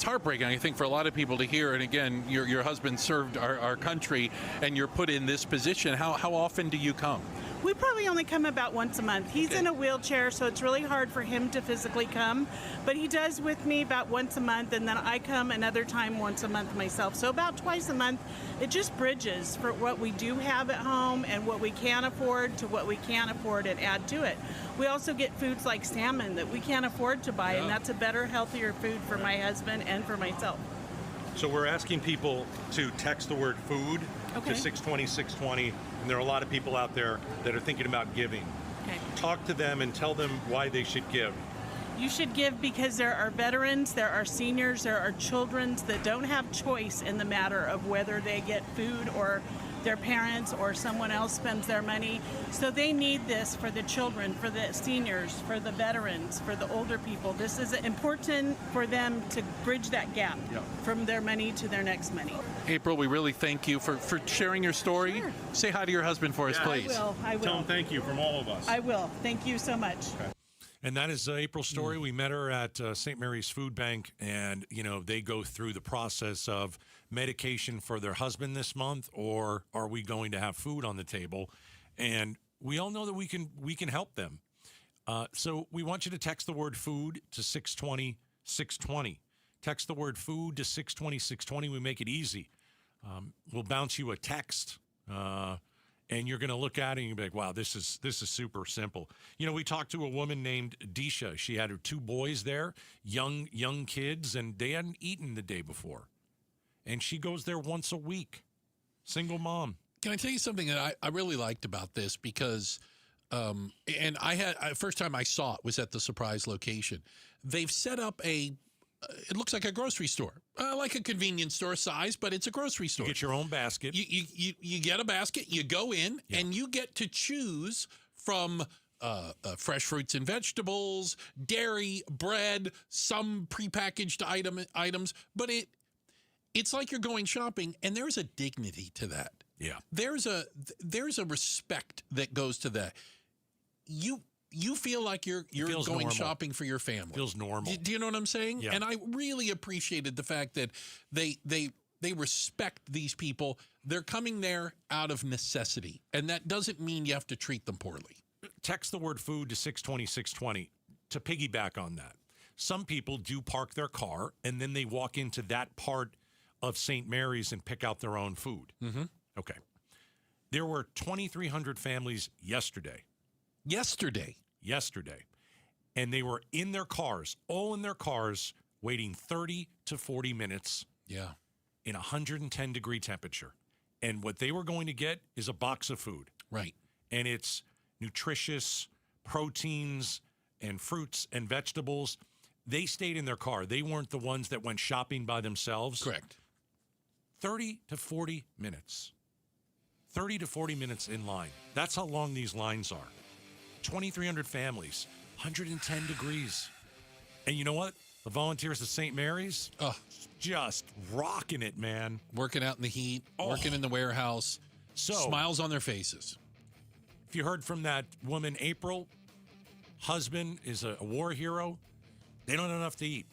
heartbreaking, I think, for a lot of people to hear. And again, your husband served our country, and you're put in this position. How often do you come? We probably only come about once a month. He's in a wheelchair, so it's really hard for him to physically come. But he does with me about once a month, and then I come another time once a month myself. So about twice a month. It just bridges for what we do have at home and what we can afford to what we can't afford and add to it. We also get foods like salmon that we can't afford to buy, and that's a better, healthier food for my husband and for myself. So we're asking people to text the word food to 620-620, and there are a lot of people out there that are thinking about giving. Okay. Talk to them and tell them why they should give. You should give because there are veterans, there are seniors, there are children that don't have choice in the matter of whether they get food or their parents or someone else spends their money. So they need this for the children, for the seniors, for the veterans, for the older people. This is important for them to bridge that gap from their money to their next money. April, we really thank you for sharing your story. Sure. Say hi to your husband for us, please. I will. Tell him thank you from all of us. I will. Thank you so much. Okay. And that is April's story. We met her at St. Mary's Food Bank, and, they go through the process of medication for their husband this month, or are we going to have food on the table? And we all know that we can help them. So we want you to text the word food to 620-620. Text the word food to 620-620. We make it easy. We'll bounce you a text, and you're going to look at it and you'll be like, wow, this is super simple. We talked to a woman named Disha. She had her 2 boys there, young kids, and they hadn't eaten the day before. And she goes there once a week. Single mom. Can I tell you something that I really liked about this? Because, and first time I saw it was at the surprise location. They've set up it looks like a grocery store, like a convenience store size, but it's a grocery store. You get your own basket. You get a basket, you go in, and you get to choose from fresh fruits and vegetables, dairy, bread, some prepackaged items, but it's like you're going shopping, and there's a dignity to that. Yeah. There's a respect that goes to that. You feel like you're going normal. shopping for your family. Feels normal. Do you know what I'm saying? Yeah. And I really appreciated the fact that they respect these people. They're coming there out of necessity, and that doesn't mean you have to treat them poorly. Text the word food to 620-620 to piggyback on that. Some people do park their car, and then they walk into that part of St. Mary's and pick out their own food. Mm-hmm. Okay. There were 2,300 families yesterday. And they were in their cars, all in their cars, waiting 30 to 40 minutes in 110-degree temperature. And what they were going to get is a box of food. Right. And it's nutritious proteins and fruits and vegetables. They stayed in their car. They weren't the ones that went shopping by themselves. Correct. 30 to 40 minutes. 30 to 40 minutes in line. That's how long these lines are. 2,300 families, 110 degrees. And you know what? The volunteers at St. Mary's, just rocking it, man. Working out in the heat, working in the warehouse, smiles on their faces. If you heard from that woman, April, husband is a war hero. They don't have enough to eat.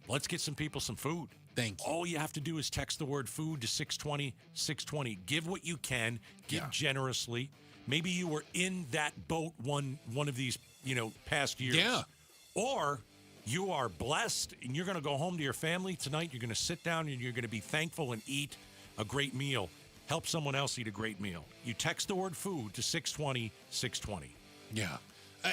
Let's get some people some food. Thank you. All you have to do is text the word food to 620-620. Give what you can. Give generously. Maybe you were in that boat one of these, past years. Yeah. Or you are blessed and you're going to go home to your family tonight. You're going to sit down and you're going to be thankful and eat a great meal. Help someone else eat a great meal. You text the word food to 620-620. Yeah.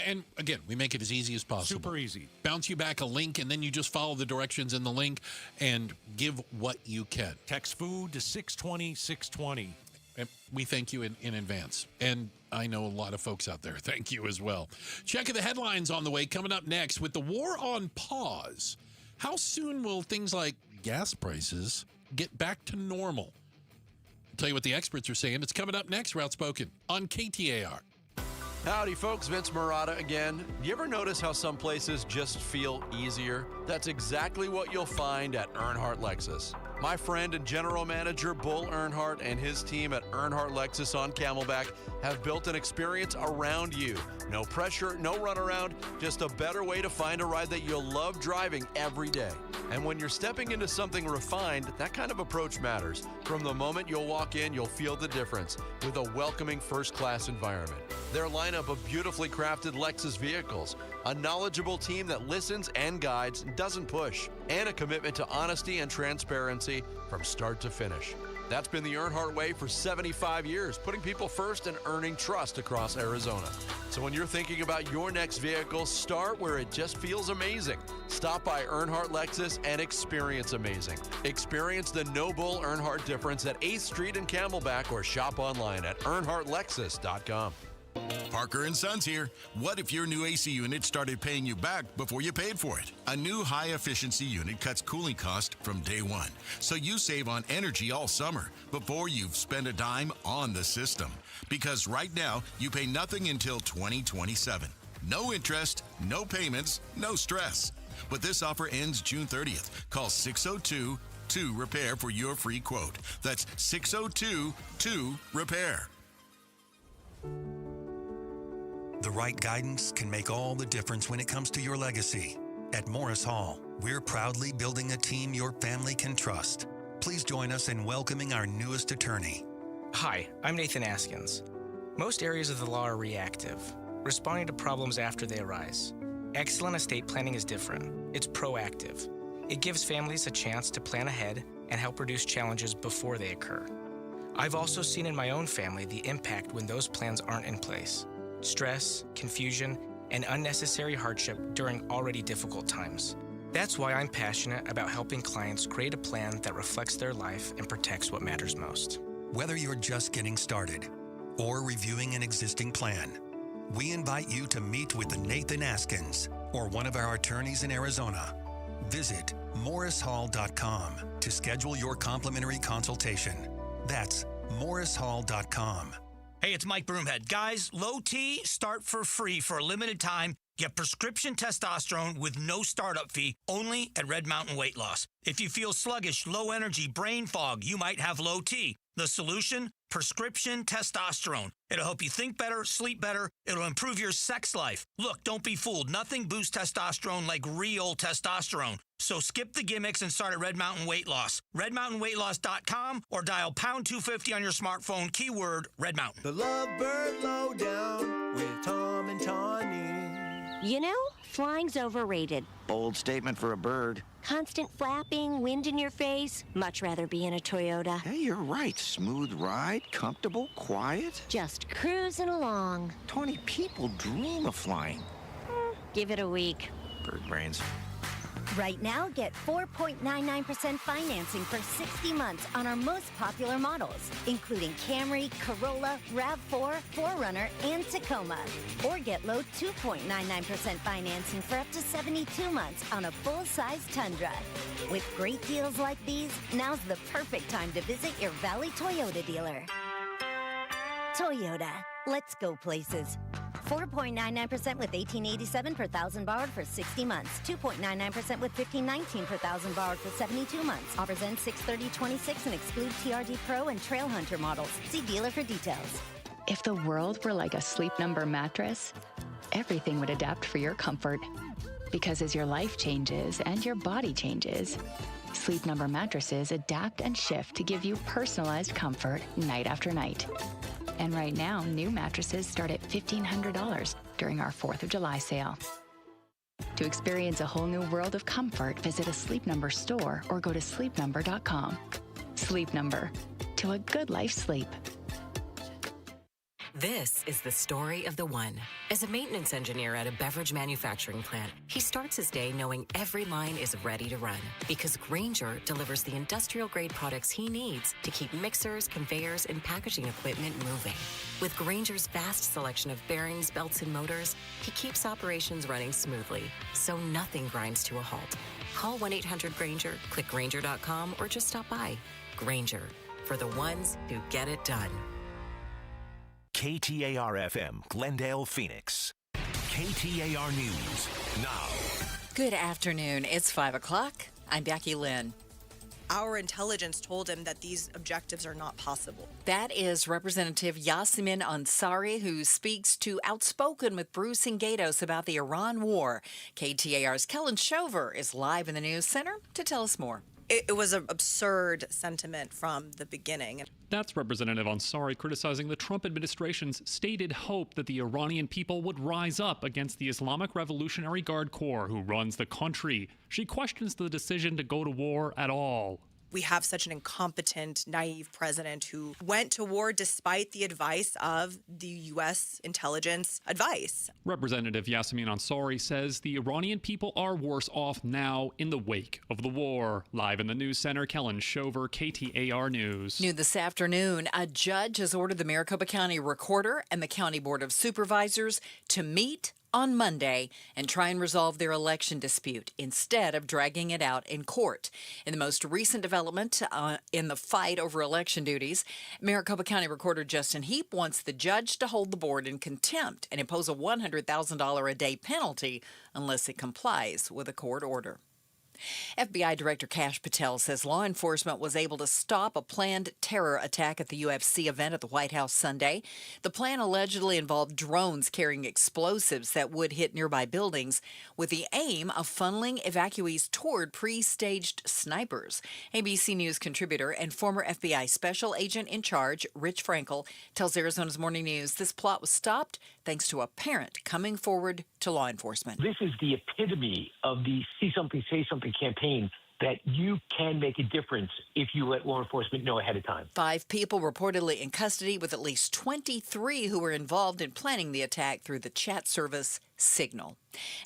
And again, we make it as easy as possible. Super easy. Bounce you back a link, and then you just follow the directions in the link and give what you can. Text food to 620-620. And we thank you in advance. And I know a lot of folks out there thank you as well. Check the headlines on the way. Coming up next, with the war on pause, how soon will things like gas prices get back to normal? I'll tell you what the experts are saying. It's coming up next, Outspoken on KTAR. Howdy, folks. Vince Marotta again. You ever notice how some places just feel easier? That's exactly what you'll find at Earnhardt Lexus. My friend and general manager Bull Earnhardt and his team at Earnhardt Lexus on Camelback have built an experience around you. No pressure, no runaround, just a better way to find a ride that you'll love driving every day. And when you're stepping into something refined, that kind of approach matters. From the moment you'll walk in, you'll feel the difference with a welcoming first-class environment. Their lineup of beautifully crafted Lexus vehicles, a knowledgeable team that listens and guides, doesn't push, and a commitment to honesty and transparency from start to finish. That's been the Earnhardt way for 75 years, putting people first and earning trust across Arizona. So when you're thinking about your next vehicle, start where it just feels amazing. Stop by Earnhardt Lexus and experience amazing. Experience the No Bull Earnhardt difference at 8th Street and Camelback or shop online at earnhardtlexus.com. Parker & Sons here. What if your new AC unit started paying you back before you paid for it? A new high-efficiency unit cuts cooling costs from day one, so you save on energy all summer before you've spent a dime on the system. Because right now, you pay nothing until 2027. No interest, no payments, no stress. But this offer ends June 30th. Call 602-2-REPAIR for your free quote. That's 602-2-REPAIR. The right guidance can make all the difference when it comes to your legacy. At Morris Hall, we're proudly building a team your family can trust. Please join us in welcoming our newest attorney. Hi, I'm Nathan Askins. Most areas of the law are reactive, responding to problems after they arise. Excellent estate planning is different. It's proactive. It gives families a chance to plan ahead and help reduce challenges before they occur. I've also seen in my own family the impact when those plans aren't in place. Stress, confusion, and unnecessary hardship during already difficult times. That's why I'm passionate about helping clients create a plan that reflects their life and protects what matters most. Whether you're just getting started or reviewing an existing plan, we invite you to meet with Nathan Askins or one of our attorneys in Arizona. Visit morrishall.com to schedule your complimentary consultation. That's morrishall.com. Hey, it's Mike Broomhead. Guys, Low T, start for free for a limited time. Get prescription testosterone with no startup fee only at Red Mountain Weight Loss. If you feel sluggish, low energy, brain fog, you might have Low T. The solution? Prescription testosterone. It'll help you think better, sleep better. It'll improve your sex life. Look, don't be fooled. Nothing boosts testosterone like real testosterone. So skip the gimmicks and start at Red Mountain Weight Loss. RedMountainWeightLoss.com or dial pound 250 on your smartphone, keyword Red Mountain. The Lovebird Lowdown with Tom and Tawny. You know, flying's overrated. Bold statement for a bird. Constant flapping, wind in your face. Much rather be in a Toyota. Hey, you're right. Smooth ride, comfortable, quiet. Just cruising along. 20 people dream of flying. Give it a week. Bird brains. Right now, get 4.99% financing for 60 months on our most popular models, including Camry, Corolla, RAV4, 4Runner, and Tacoma. Or get low 2.99% financing for up to 72 months on a full-size Tundra. With great deals like these, now's the perfect time to visit your Valley Toyota dealer. Toyota. Let's go places. 4.99% with $1,887 per thousand borrowed for 60 months. 2.99% with $1,519 per thousand borrowed for 72 months. Offers end 6/30/26 and exclude TRD Pro and Trail Hunter models. See dealer for details. If the world were like a Sleep Number mattress, everything would adapt for your comfort. Because as your life changes and your body changes, Sleep Number mattresses adapt and shift to give you personalized comfort night after night. And right now, new mattresses start at $1,500 during our 4th of July sale. To experience a whole new world of comfort, visit a Sleep Number store or go to sleepnumber.com. Sleep Number. To a good life sleep. This is the story of the one. As a maintenance engineer at a beverage manufacturing plant, he starts his day knowing every line is ready to run because Grainger delivers the industrial-grade products he needs to keep mixers, conveyors, and packaging equipment moving. With Grainger's vast selection of bearings, belts, and motors, he keeps operations running smoothly, so nothing grinds to a halt. Call 1-800-GRAINGER, click Grainger.com, or just stop by. Grainger, for the ones who get it done. KTAR-FM, Glendale, Phoenix. KTAR News, now. Good afternoon. It's 5 o'clock. I'm Becky Lynn. our intelligence told him that these objectives are not possible. That is Representative Yasemin Ansari, who speaks to Outspoken with Bruce and Gatos about the Iran war. KTAR's Kellen Shover is live in the news center to tell us more. It was an absurd sentiment from the beginning. That's Representative Ansari criticizing the Trump administration's stated hope that the Iranian people would rise up against the Islamic Revolutionary Guard Corps, who runs the country. She questions the decision to go to war at all. We have such an incompetent, naive president who went to war despite the advice of the U.S. intelligence advice. Representative Yasemin Ansari says the Iranian people are worse off now in the wake of the war. Live in the news center, Kellen Shover, KTAR News. New this afternoon, a judge has ordered the Maricopa County Recorder and the County Board of Supervisors to meet on Monday and try and resolve their election dispute instead of dragging it out in court. In the most recent development in the fight over election duties, Maricopa County Recorder Justin Heap wants the judge to hold the board in contempt and impose a $100,000 a day penalty unless it complies with a court order. FBI Director Kash Patel says law enforcement was able to stop a planned terror attack at the UFC event at the White House Sunday. The plan allegedly involved drones carrying explosives that would hit nearby buildings with the aim of funneling evacuees toward pre-staged snipers. ABC News contributor and former FBI Special Agent in Charge, Rich Frankel, tells Arizona's Morning News this plot was stopped thanks to a parent coming forward to law enforcement. This is the epitome of the see something, say something campaign that you can make a difference if you let law enforcement know ahead of time. 5 people reportedly in custody, with at least 23 who were involved in planning the attack through the chat service Signal.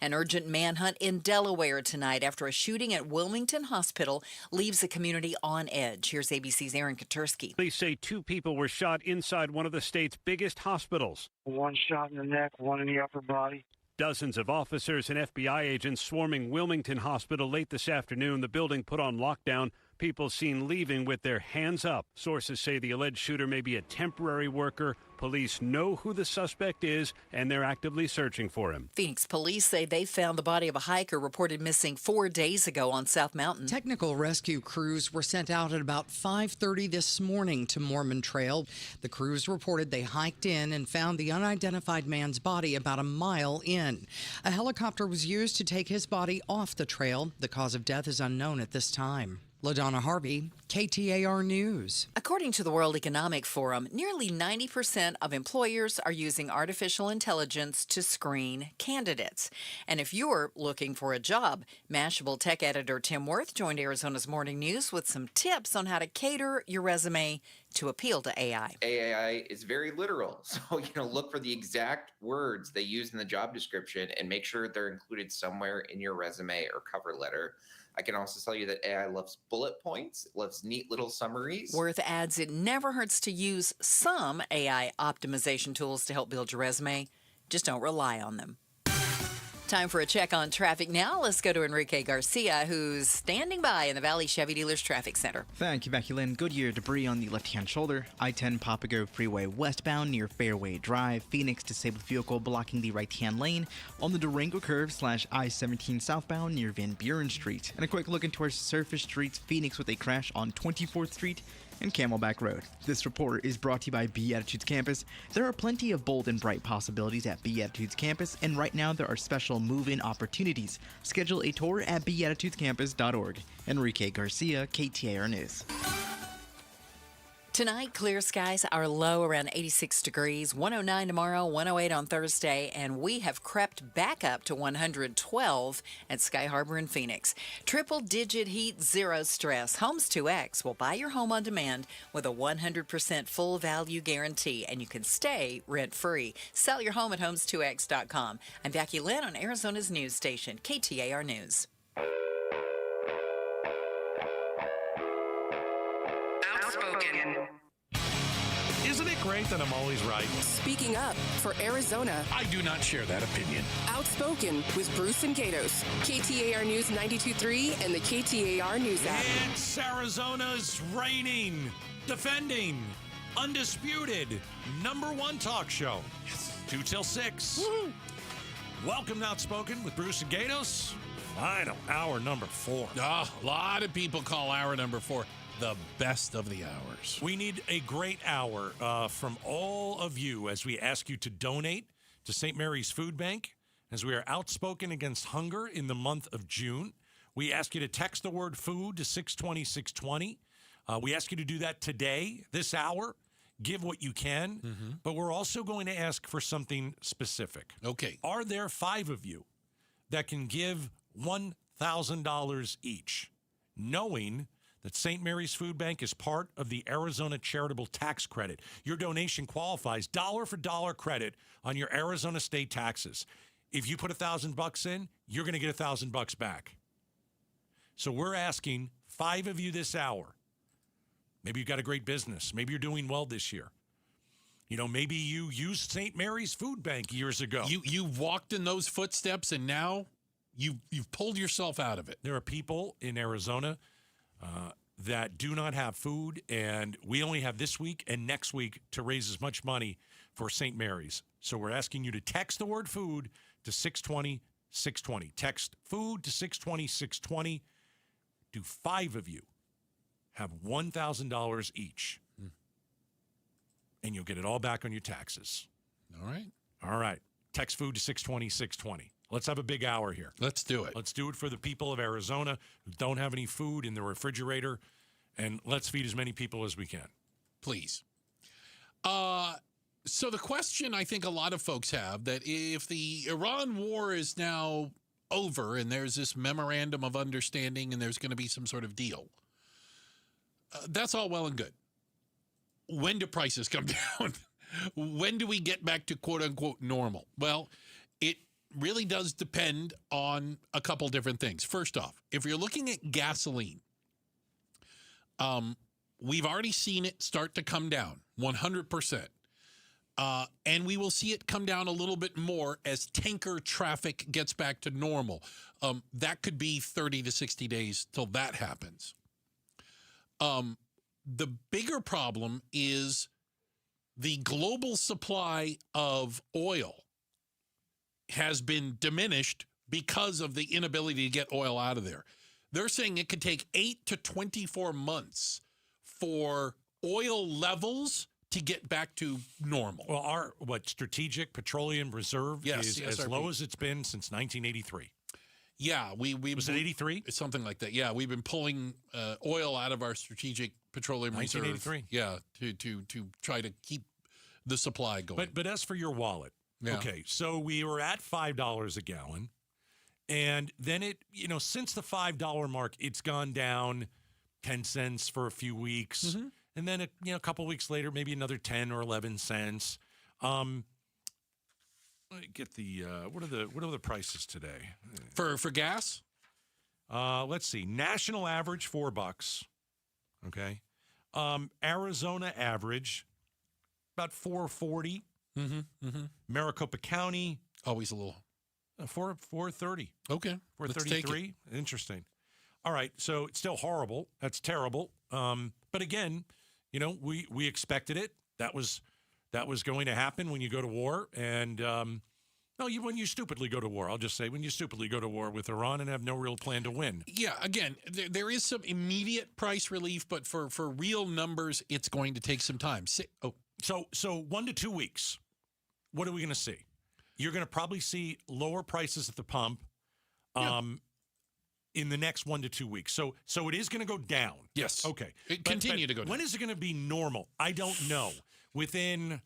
An urgent manhunt in Delaware tonight after a shooting at Wilmington Hospital leaves the community on edge. Here's ABC's Aaron Katursky. Police say 2 people were shot inside one of the state's biggest hospitals. One shot in the neck, one in the upper body. Dozens of officers and FBI agents swarming Wilmington Hospital late this afternoon. The building put on lockdown. People seen leaving with their hands up. Sources say the alleged shooter may be a temporary worker. Police know who the suspect is, and they're actively searching for him. Phoenix police say they found the body of a hiker reported missing 4 days ago on South Mountain. Technical rescue crews were sent out at about 5:30 this morning to Mormon Trail. The crews reported they hiked in and found the unidentified man's body about a mile in. A helicopter was used to take his body off the trail. The cause of death is unknown at this time. LaDonna Harvey, KTAR News. According to the World Economic Forum, nearly 90% of employers are using artificial intelligence to screen candidates. And if you're looking for a job, Mashable tech editor Tim Worth joined Arizona's Morning News with some tips on how to cater your resume to appeal to AI. AI is very literal. So, look for the exact words they use in the job description and make sure they're included somewhere in your resume or cover letter. I can also tell you that AI loves bullet points. It loves neat little summaries. Worth adds it never hurts to use some AI optimization tools to help build your resume. Just don't rely on them. Time for a check on traffic now. Let's go to Enrique Garcia, who's standing by in the Valley Chevy Dealers Traffic Center. Thank you, Becky Lynn. Goodyear debris on the left-hand shoulder. I-10 Papago Freeway westbound near Fairway Drive. Phoenix disabled vehicle blocking the right-hand lane on the Durango curve / I-17 southbound near Van Buren Street. And a quick look into our surface streets. Phoenix with a crash on 24th Street and Camelback Road. This report is brought to you by Beatitudes Campus. There are plenty of bold and bright possibilities at Beatitudes Campus, and right now there are special move-in opportunities. Schedule a tour at beatitudescampus.org. Enrique Garcia, KTAR News. Tonight, clear skies, our low around 86 degrees, 109 tomorrow, 108 on Thursday, and we have crept back up to 112 at Sky Harbor in Phoenix. Triple-digit heat, zero stress. Homes 2X will buy your home on demand with a 100% full value guarantee, and you can stay rent-free. Sell your home at homes2x.com. I'm Becky Lynn on Arizona's news station, KTAR News. Isn't it great that I'm always right? Speaking up for Arizona. I do not share that opinion. Outspoken with Bruce and Gatos. KTAR News 92.3 and the KTAR News app. It's Arizona's reigning, defending, undisputed #1 talk show. 2 till 6. Woo-hoo. Welcome to Outspoken with Bruce and Gatos. Final hour number 4. A lot of people call hour number 4 the best of the hours. We need a great hour from all of you as we ask you to donate to St. Mary's Food Bank as we are outspoken against hunger in the month of June. We ask you to text the word food to 620, 620. We ask you to do that today, this hour. Give what you can, but we're also going to ask for something specific. Okay. Are there 5 of you that can give $1,000 each, knowing that St. Mary's Food Bank is part of the Arizona Charitable Tax Credit? Your donation qualifies dollar for dollar credit on your Arizona state taxes. If you put $1,000 in, you're going to get $1,000 back. So we're asking 5 of you this hour. Maybe you've got a great business. Maybe you're doing well this year. You know, maybe you used St. Mary's Food Bank years ago. You walked in those footsteps, and now you've pulled yourself out of it. There are people in Arizona that do not have food, and we only have this week and next week to raise as much money for St. Mary's. So we're asking you to text the word food to 620, 620. Text food to 620, 620. Do 5 of you have $1,000 each, and you'll get it all back on your taxes. All right. All right. Text food to 620, 620. Let's have a big hour here. Let's do it. Let's do it for the people of Arizona who don't have any food in the refrigerator, and let's feed as many people as we can. Please. So the question I think a lot of folks have, that if the Iran war is now over and there's this memorandum of understanding and there's going to be some sort of deal, that's all well and good. When do prices come down? When do we get back to quote-unquote normal? Well, it really does depend on a couple different things. First off, if you're looking at gasoline, we've already seen it start to come down 100%. And we will see it come down a little bit more as tanker traffic gets back to normal. That could be 30 to 60 days till that happens. The bigger problem is the global supply of oil has been diminished because of the inability to get oil out of there. They're saying it could take 8 to 24 months for oil levels to get back to normal. Well, our strategic petroleum reserve is CSRP. as low as it's been since 1983. Yeah, we was it 83? Something like that. Yeah, we've been pulling oil out of our strategic petroleum reserve. 1983. Yeah, to try to keep the supply going. But as for your wallet, Yeah. okay, so we were at $5 a gallon, and then since the $5 mark, it's gone down 10 cents for a few weeks, and then a couple weeks later, maybe another 10 or 11 cents. Let me get the what are the prices today for gas? Let's see. National average $4. Okay, Arizona average about $4.40. Maricopa County always a little $4.30. Okay, $4.33. Interesting. All right, so it's still horrible. That's terrible. But again, we expected it. That was going to happen when you go to war. And when you stupidly go to war, I'll just say when you stupidly go to war with Iran and have no real plan to win. Yeah, again, there is some immediate price relief, but for real numbers, it's going to take some time. So 1 to 2 weeks, what are we going to see? You're going to probably see lower prices at the pump in the next 1 to 2 weeks. So it is going to go down. Yes. Okay. Continue to go down. When is it going to be normal? I don't know. Within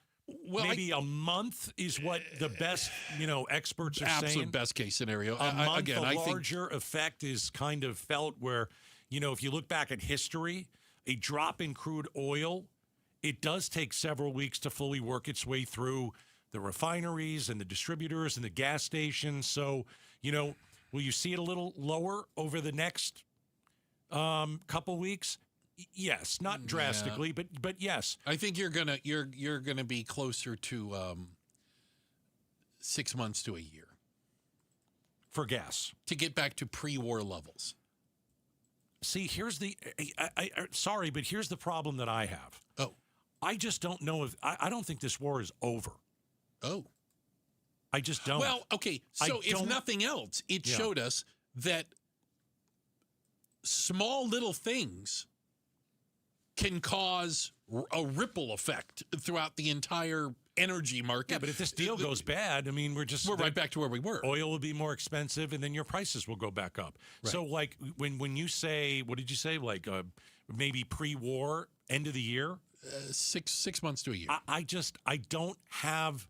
maybe a month is what the best, experts are saying. Absolute best case scenario. A month, again, a I think larger effect is kind of felt where, if you look back at history, a drop in crude oil, it does take several weeks to fully work its way through the refineries and the distributors and the gas stations. So, will you see it a little lower over the next couple weeks? Yes, not drastically, but yes. I think you're gonna be closer to 6 months to a year for gas to get back to pre-war levels. See, here's the sorry, but here's the problem that I have. Oh, I just don't know if I don't think this war is over. Oh, I just don't. Well, okay. So if nothing else, it showed us that small little things can cause a ripple effect throughout the entire energy market. Yeah, but if this deal goes bad, I mean, we're right back to where we were. Oil will be more expensive, and then your prices will go back up. Right. So, like, when you say, what did you say? Like, maybe pre-war, end of the year? 6 months to a year. I don't have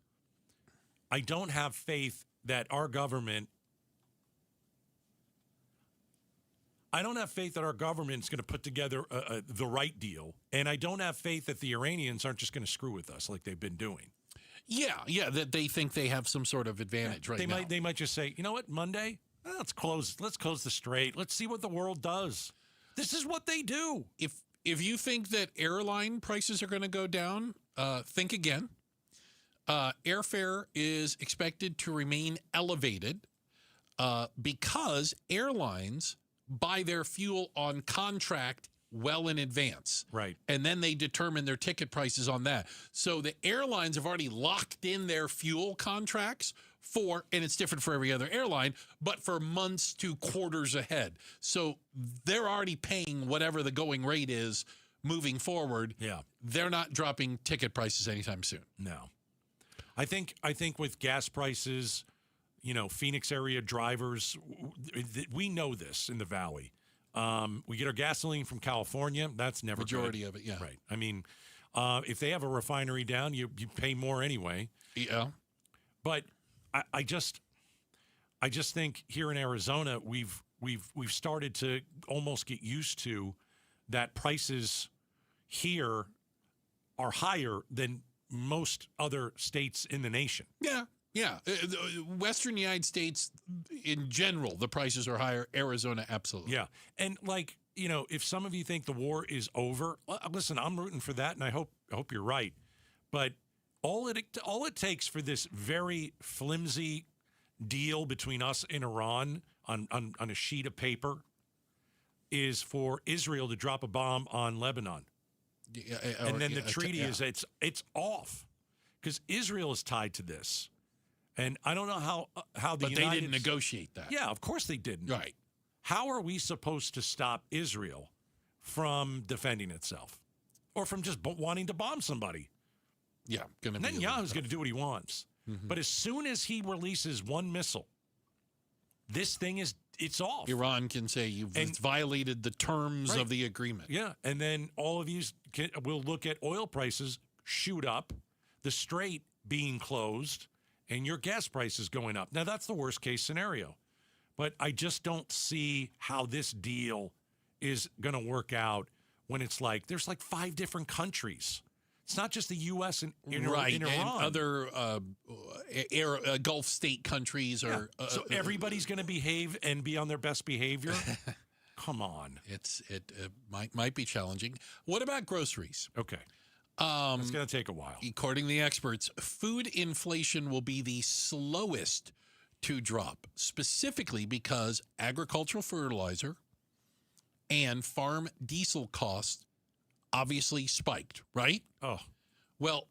faith that our government. I don't have faith that our government is going to put together the right deal, and I don't have faith that the Iranians aren't just going to screw with us like they've been doing. Yeah, that they think they have some sort of advantage right now. They might just say, you know what, Monday, let's close the strait. Let's see what the world does. This is what they do. If you think that airline prices are going to go down, think again. Airfare is expected to remain elevated because airlines buy their fuel on contract well in advance. Right. And then they determine their ticket prices on that. So the airlines have already locked in their fuel contracts for, and it's different for every other airline, but for months to quarters ahead. So they're already paying whatever the going rate is moving forward. Yeah. They're not dropping ticket prices anytime soon. No. I think with gas prices, Phoenix area drivers, we know this in the Valley. We get our gasoline from California. That's never majority good. of it, yeah. Right. I mean, if they have a refinery down, you pay more anyway. Yeah. But I just think here in Arizona, we've started to almost get used to that prices here are higher than most other states in the nation. Yeah. Yeah. Western United States, in general, the prices are higher. Arizona, absolutely. Yeah. And if some of you think the war is over, listen, I'm rooting for that, and I hope you're right. But all it takes for this very flimsy deal between us and Iran on a sheet of paper is for Israel to drop a bomb on Lebanon. And then the treaty is it's off because Israel is tied to this. And I don't know how But they didn't negotiate that. Yeah, of course they didn't. Right. How are we supposed to stop Israel from defending itself or from just wanting to bomb somebody? Yeah. Netanyahu's going to do what he wants. Mm-hmm. But as soon as he releases one missile, this thing it's off. Iran can say you've violated the terms of the agreement. Yeah. And then all of you will look at oil prices shoot up, the strait being closed, and your gas prices going up. Now, that's the worst case scenario. But I just don't see how this deal is going to work out when it's like there's like 5 different countries. It's not just the U.S. and Iran. And other Gulf state countries are. So everybody's going to behave and be on their best behavior? Come on. It might be challenging. What about groceries? Okay. It's going to take a while. According to the experts, food inflation will be the slowest to drop, specifically because agricultural fertilizer and farm diesel costs obviously spiked, right? Oh. Well,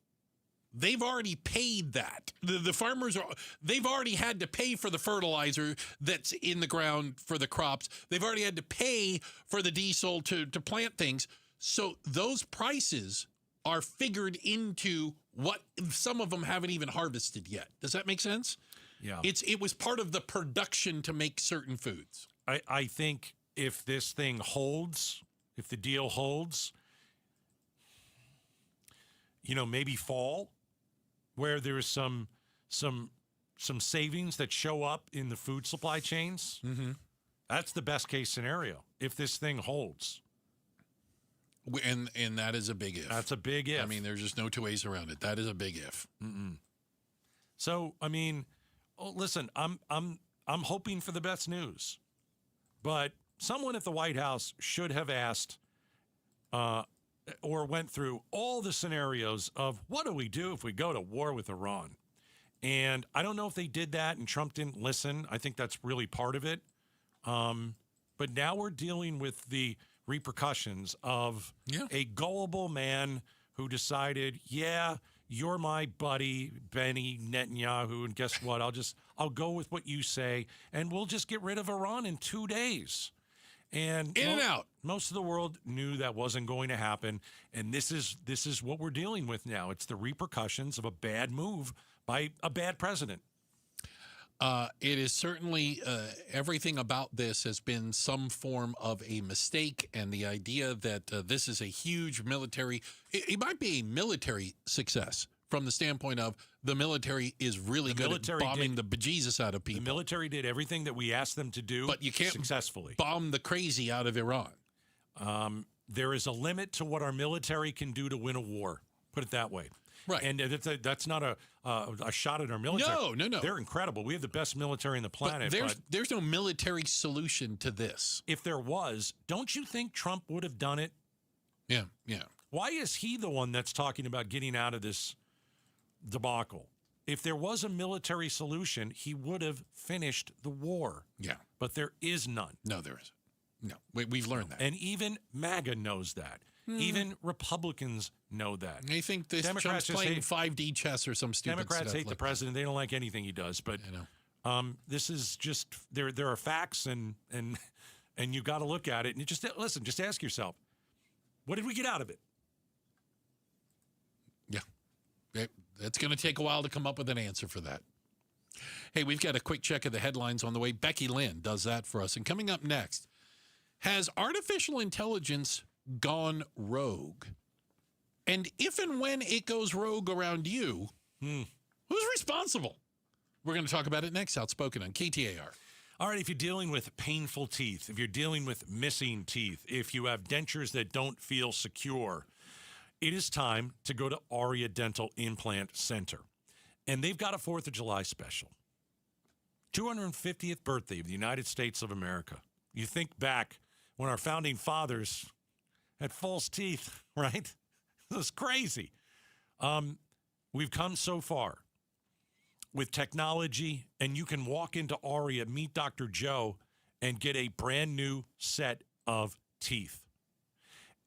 they've already paid that. The farmers they've already had to pay for the fertilizer that's in the ground for the crops. They've already had to pay for the diesel to plant things. So those prices are figured into what some of them haven't even harvested yet. Does that make sense? Yeah. It was part of the production to make certain foods. I think if this thing holds, if the deal holds, maybe fall, where there is some savings that show up in the food supply chains. Mm-hmm. That's the best case scenario if this thing holds. And that is a big if. That's a big if. I mean, there's just no two ways around it. That is a big if. Mm-mm. So, I mean, listen, I'm hoping for the best news, but someone at the White House should have asked or went through all the scenarios of what do we do if we go to war with Iran? And I don't know if they did that and Trump didn't listen. I think that's really part of it. But now we're dealing with the repercussions of a gullible man who decided, you're my buddy, Benny Netanyahu, and guess what? I'll go with what you say, and we'll just get rid of Iran in 2 days. And in and out. Most of the world knew that wasn't going to happen, and this is what we're dealing with now. It's the repercussions of a bad move by a bad president. It is certainly everything about this has been some form of a mistake, and the idea that this is a huge military, it might be a military success from the standpoint of the military is really good at bombing the bejesus out of people. The military did everything that we asked them to do, but you can't successfully bomb the crazy out of Iran. There is a limit to what our military can do to win a war. Put it that way. Right. And that's not a shot at our military. No. They're incredible. We have the best military on the planet. But there's no military solution to this. If there was, don't you think Trump would have done it? Yeah. Why is he the one that's talking about getting out of this debacle? If there was a military solution, he would have finished the war. Yeah. But there is none. No, there isn't. No, we've learned that. And even MAGA knows that. Even Republicans know that. They think this Trump's playing 5D chess or some stupid stuff. Democrats hate the president. They don't like anything he does. But this is just there are facts, and you got to look at it. And you just ask yourself, what did we get out of it? Yeah. It's going to take a while to come up with an answer for that. Hey, we've got a quick check of the headlines on the way. Becky Lynn does that for us. And coming up next, has artificial intelligence gone rogue? And if and when it goes rogue around you, who's responsible? We're going to talk about it next. Outspoken on KTAR. All right, if you're dealing with painful teeth, if you're dealing with missing teeth, if you have dentures that don't feel secure, it is time to go to Aria Dental Implant Center. And they've got a 4th of July special. 250th birthday of the United States of America. You think back when our founding fathers had false teeth, right? It was crazy. We've come so far with technology, and you can walk into Aria, meet Dr. Joe, and get a brand new set of teeth.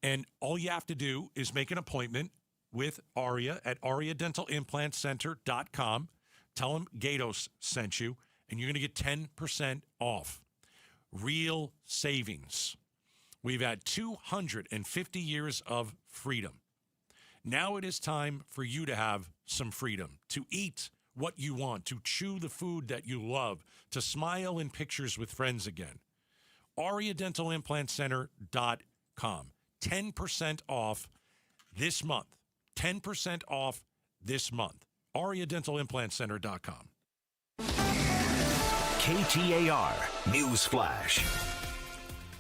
And all you have to do is make an appointment with Aria at ariadentalimplantcenter.com. Tell them Gatos sent you, and you're going to get 10% off. Real savings. We've had 250 years of freedom. Now it is time for you to have some freedom, to eat what you want, to chew the food that you love, to smile in pictures with friends again. ariadentalimplantcenter.com. 10% off this month. 10% off this month. ariadentalimplantcenter.com. KTAR News Flash.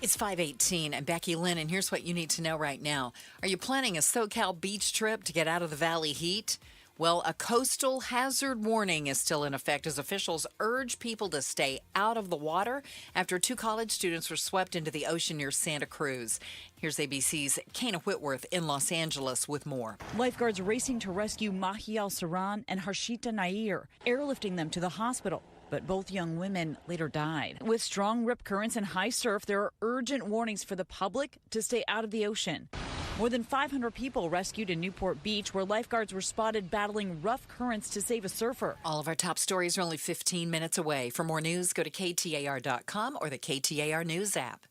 It's 5:18 and Becky Lynn, and here's what you need to know right now. Are you planning a SoCal beach trip to get out of the valley heat? Well, a coastal hazard warning is still in effect as officials urge people to stay out of the water after 2 college students were swept into the ocean near Santa Cruz. Here's ABC's Kana Whitworth in Los Angeles with more. Lifeguards racing to rescue Mahi Al-Saran and Harshita Nair, airlifting them to the hospital. But both young women later died. With strong rip currents and high surf, there are urgent warnings for the public to stay out of the ocean. More than 500 people rescued in Newport Beach, where lifeguards were spotted battling rough currents to save a surfer. All of our top stories are only 15 minutes away. For more news, go to KTAR.com or the KTAR News app.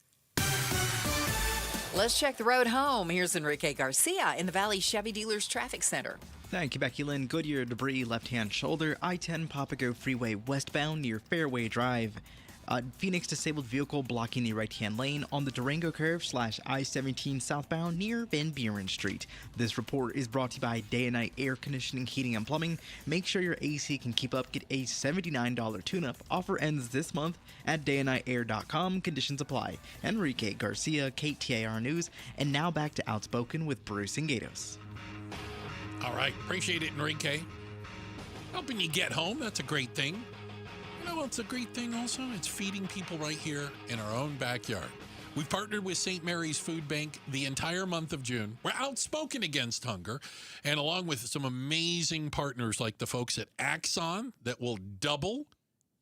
Let's check the road home. Here's Enrique Garcia in the Valley Chevy Dealers Traffic Center. Thank you, Becky Lynn. Goodyear debris left-hand shoulder, I-10 Papago Freeway westbound near Fairway Drive. Phoenix disabled vehicle blocking the right-hand lane on the Durango curve / I-17 southbound near Van Buren Street. This report is brought to you by Day and Night Air Conditioning, Heating, and Plumbing. Make sure your AC can keep up. Get a $79 tune-up. Offer ends this month at dayandnightair.com. Conditions apply. Enrique Garcia, KTAR News. And now back to Outspoken with Bruce and Gatos. All right. Appreciate it, Enrique. Helping you get home. That's a great thing. You know what's a great thing also? It's feeding people right here in our own backyard. We've partnered with St. Mary's Food Bank the entire month of June. We're outspoken against hunger, and along with some amazing partners like the folks at Axon that will double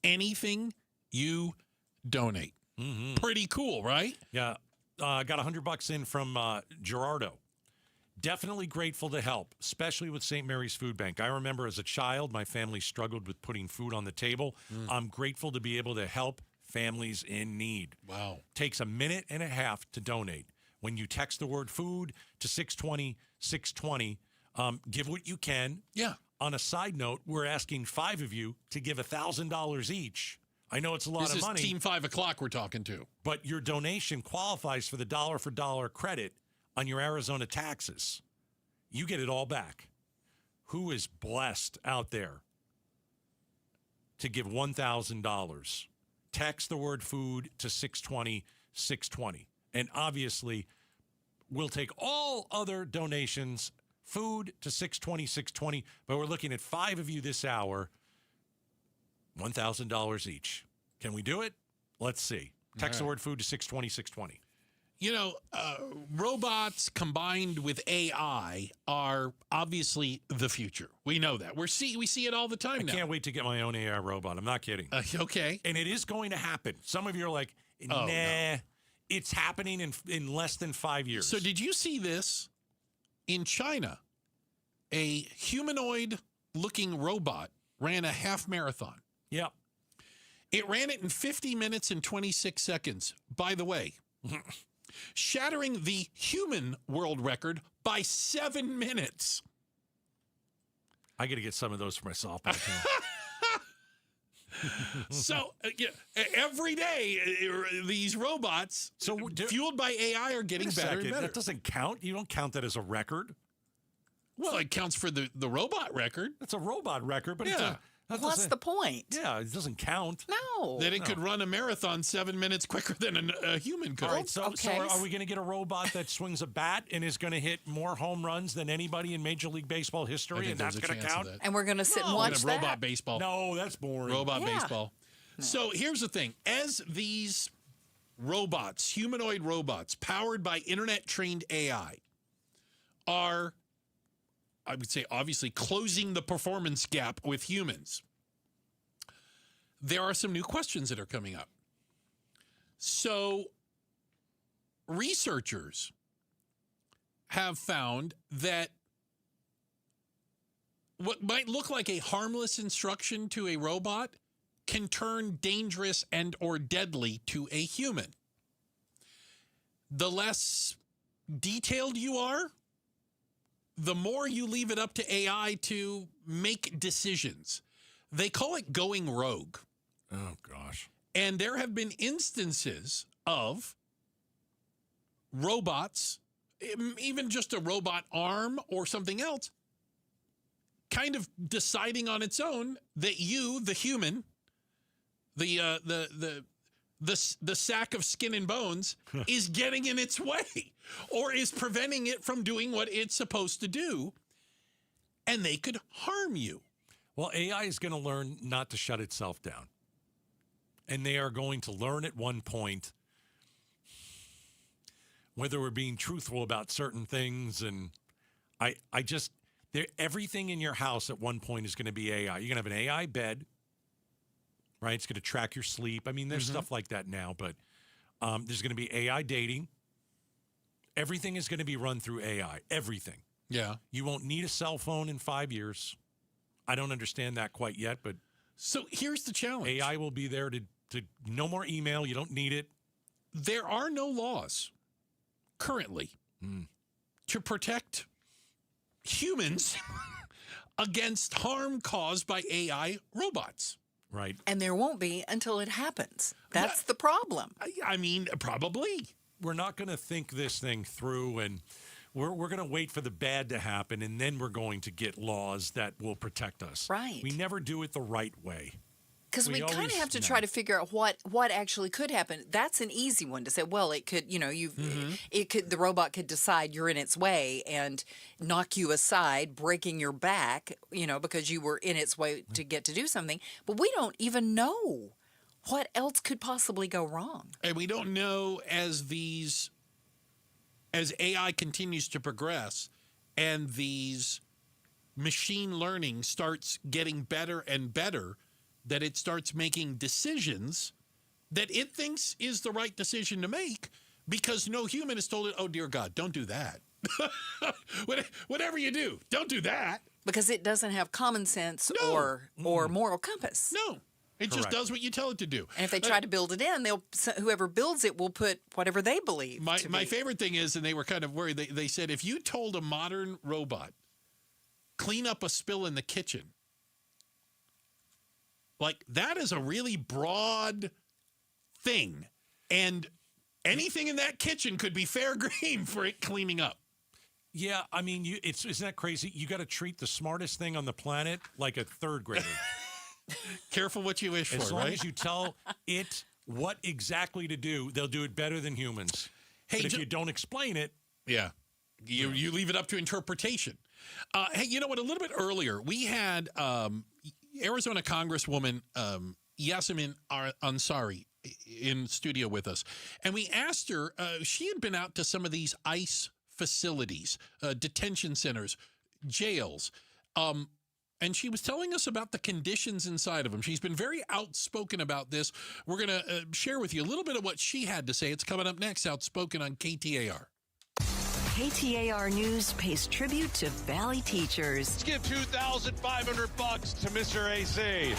anything you donate. Mm-hmm. Pretty cool, right? Yeah. Got $100 in from Gerardo. Definitely grateful to help, especially with St. Mary's Food Bank. I remember as a child, my family struggled with putting food on the table. I'm grateful to be able to help families in need. Wow. Takes a minute and a half to donate. When you text the word food to 620-620, give what you can. Yeah. On a side note, we're asking 5 of you to give $1,000 each. I know it's a lot of money. This is Team 5 o'clock we're talking to. But your donation qualifies for the dollar-for-dollar credit on your Arizona taxes. You get it all back. Who is blessed out there to give $1,000? Text the word food to 620-620. And obviously, we'll take all other donations, food to 620-620, but we're looking at 5 of you this hour, $1,000 each. Can we do it? Let's see. Text the word food to 620-620. You know, robots combined with AI are obviously the future. We know that. We see it all the time now. I can't wait to get my own AI robot. I'm not kidding. Okay. And it is going to happen. Some of you are like, nah, no. It's happening in less than 5 years. So did you see this? In China, a humanoid-looking robot ran a half marathon. Yep. It ran it in 50 minutes and 26 seconds. By the way, shattering the human world record by 7 minutes. I got to get some of those for my softball team. So every day, these robots, fueled by AI, are getting better and better. That doesn't count. You don't count that as a record. Well, it counts for the robot record. It's a robot record, but what's the point? Yeah, it doesn't count. No. That it could run a marathon 7 minutes quicker than a human could. All right, so are we going to get a robot that swings a bat and is going to hit more home runs than anybody in Major League Baseball history, and that's going to count? And we're going to sit and watch that? Robot baseball. No, that's boring. Robot baseball. No. So here's the thing. As these robots, humanoid robots, powered by internet-trained AI, are, I would say, obviously closing the performance gap with humans, there are some new questions that are coming up. So researchers have found that what might look like a harmless instruction to a robot can turn dangerous and or deadly to a human. The less detailed you are, the more you leave it up to AI to make decisions. They call it going rogue. Oh, gosh. And there have been instances of robots, even just a robot arm or something else, kind of deciding on its own that you, the human, the sack of skin and bones is getting in its way or is preventing it from doing what it's supposed to do, and they could harm you. Well, AI is going to learn not to shut itself down. And they are going to learn at one point whether we're being truthful about certain things. And everything in your house at one point is going to be AI. You're going to have an AI bed, right? It's going to track your sleep. I mean, there's stuff like that now, but there's going to be AI dating. Everything is going to be run through AI. Everything. Yeah. You won't need a cell phone in 5 years. I don't understand that quite yet, but so here's the challenge. AI will be there to no more email. You don't need it. There are no laws currently to protect humans against harm caused by AI robots. Right. And there won't be until it happens. That's the problem. I mean, probably. We're not going to think this thing through, and we're going to wait for the bad to happen, and then we're going to get laws that will protect us. Right. We never do it the right way. Because we kind of have to try to figure out what actually could happen. That's an easy one to say. Well, it could, the robot could decide you're in its way and knock you aside, breaking your back, because you were in its way to get to do something. But we don't even know what else could possibly go wrong. And we don't know as AI continues to progress and these machine learning starts getting better and better, that it starts making decisions that it thinks is the right decision to make because no human has told it, oh, dear God, don't do that. Whatever you do, don't do that. Because it doesn't have common sense or moral compass. No. It just does what you tell it to do. And if they try to build it in, whoever builds it will put whatever they believe. My favorite thing is, and they were kind of worried, they said, if you told a modern robot, clean up a spill in the kitchen, like that is a really broad thing. And anything in that kitchen could be fair game for it cleaning up. Yeah, I mean, isn't that crazy? You got to treat the smartest thing on the planet like a third grader. Careful what you wish for, As long right? as you tell it what exactly to do, they'll do it better than humans. Hey, but if you don't explain it... Yeah. You leave it up to interpretation. Hey, you know what? A little bit earlier, we had Arizona Congresswoman Yasemin Ansari in studio with us. And we asked her, she had been out to some of these ICE facilities, detention centers, jails, and she was telling us about the conditions inside of them. She's been very outspoken about this. We're going to share with you a little bit of what she had to say. It's coming up next, Outspoken on KTAR. KTAR News pays tribute to Valley teachers. Let's give $2,500 to Mr. AC.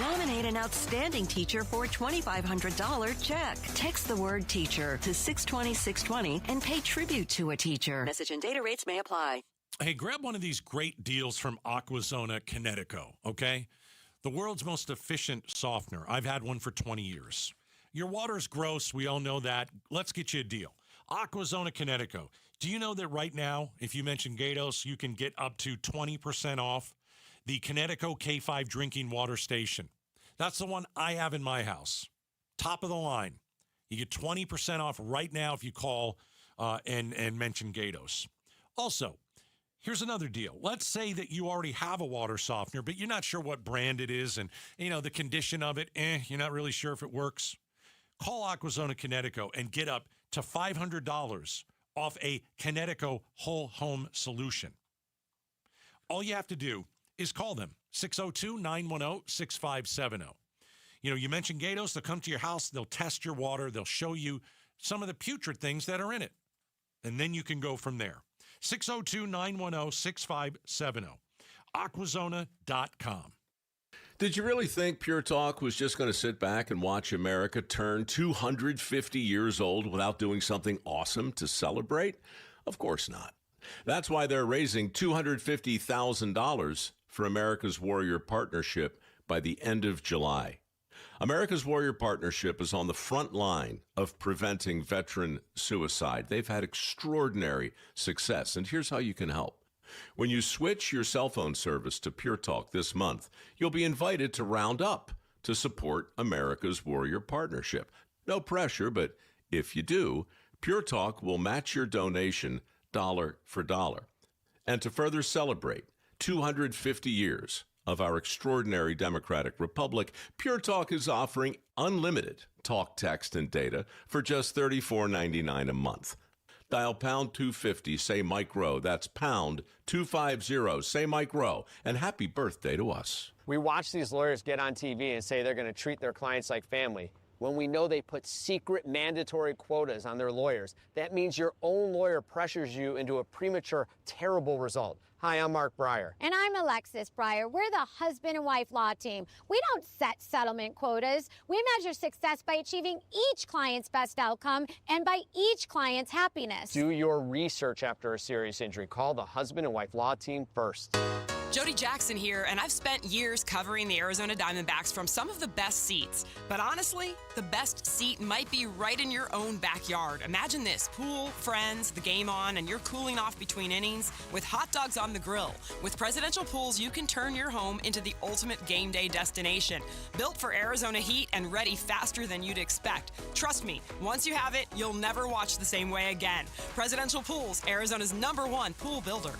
Nominate an outstanding teacher for a $2,500 check. Text the word teacher to 620-620 and pay tribute to a teacher. Message and data rates may apply. Hey, grab one of these great deals from Aquazona Connecticut, okay? The world's most efficient softener. I've had one for 20 years. Your water's gross. We all know that. Let's get you a deal. Aquazona Connecticut. Do you know that right now, if you mention Gatos, you can get up to 20% off the Connecticut K5 drinking water station? That's the one I have in my house. Top of the line. You get 20% off right now if you call and mention Gatos. Also, here's another deal. Let's say that you already have a water softener, but you're not sure what brand it is and, the condition of it, you're not really sure if it works. Call Aquazona Connecticut and get up to $500 off a Connecticut whole home solution. All you have to do is call them, 602-910-6570. You mention Gatos, they'll come to your house, they'll test your water, they'll show you some of the putrid things that are in it, and then you can go from there. 602-910-6570. Aquazona.com. Did you really think Pure Talk was just going to sit back and watch America turn 250 years old without doing something awesome to celebrate? Of course not. That's why they're raising $250,000 for America's Warrior Partnership by the end of July. America's Warrior Partnership is on the front line of preventing veteran suicide. They've had extraordinary success, and here's how you can help. When you switch your cell phone service to Pure Talk this month, you'll be invited to round up to support America's Warrior Partnership. No pressure, but if you do, Pure Talk will match your donation dollar for dollar. And to further celebrate 250 years of our extraordinary democratic republic, Pure Talk is offering unlimited talk, text, and data for just $34.99 a month. Dial pound 250, say Mike Rowe. That's pound 250, say Mike Rowe. And happy birthday to us. We watch these lawyers get on TV and say they're going to treat their clients like family, when we know they put secret mandatory quotas on their lawyers. That means your own lawyer pressures you into a premature, terrible result. Hi, I'm Mark Breyer. And I'm Alexis Breyer. We're the husband and wife law team. We don't set settlement quotas. We measure success by achieving each client's best outcome and by each client's happiness. Do your research after a serious injury. Call the husband and wife law team first. Jody Jackson here, and I've spent years covering the Arizona Diamondbacks from some of the best seats. But honestly, the best seat might be right in your own backyard. Imagine this: pool, friends, the game on, and you're cooling off between innings with hot dogs on the grill. With Presidential Pools, you can turn your home into the ultimate game day destination. Built for Arizona heat and ready faster than you'd expect. Trust me, once you have it, you'll never watch the same way again. Presidential Pools, Arizona's #1 pool builder.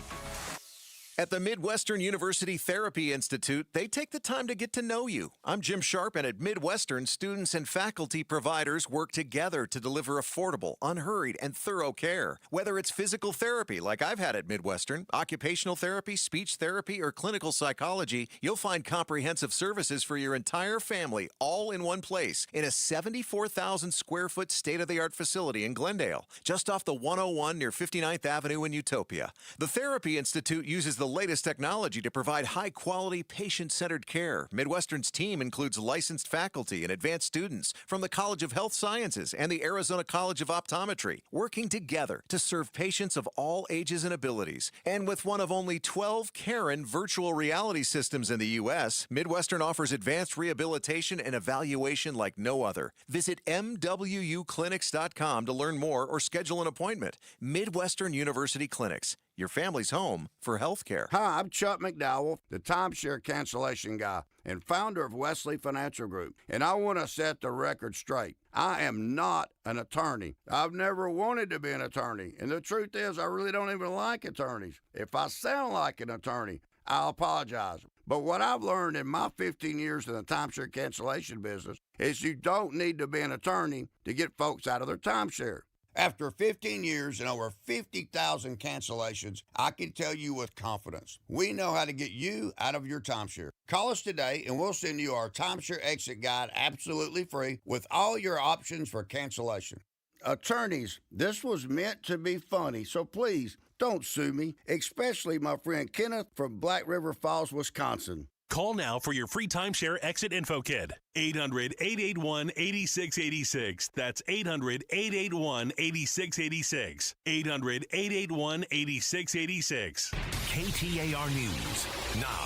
At the Midwestern University Therapy Institute, they take the time to get to know you. I'm Jim Sharp, and at Midwestern, students and faculty providers work together to deliver affordable, unhurried, and thorough care. Whether it's physical therapy, like I've had at Midwestern, occupational therapy, speech therapy, or clinical psychology, you'll find comprehensive services for your entire family, all in one place, in a 74,000 square foot state-of-the-art facility in Glendale, just off the 101 near 59th Avenue in Utopia. The Therapy Institute uses the latest technology to provide high-quality, patient-centered care. Midwestern's team includes licensed faculty and advanced students from the College of Health Sciences and the Arizona College of Optometry, working together to serve patients of all ages and abilities. And with one of only 12 Karen virtual reality systems in the U.S., Midwestern offers advanced rehabilitation and evaluation like no other. Visit MWUclinics.com to learn more or schedule an appointment. Midwestern University Clinics, your family's home for healthcare. Hi, I'm Chuck McDowell, the timeshare cancellation guy and founder of Wesley Financial Group, and I want to set the record straight. I am not an attorney. I've never wanted to be an attorney, and the truth is I really don't even like attorneys. If I sound like an attorney, I'll apologize. But what I've learned in my 15 years in the timeshare cancellation business is you don't need to be an attorney to get folks out of their timeshare. After 15 years and over 50,000 cancellations, I can tell you with confidence, we know how to get you out of your timeshare. Call us today and we'll send you our timeshare exit guide absolutely free with all your options for cancellation. Attorneys, this was meant to be funny, so please don't sue me, especially my friend Kenneth from Black River Falls, Wisconsin. Call now for your free timeshare exit info kit. 800-881-8686. That's 800-881-8686. 800-881-8686. KTAR News now.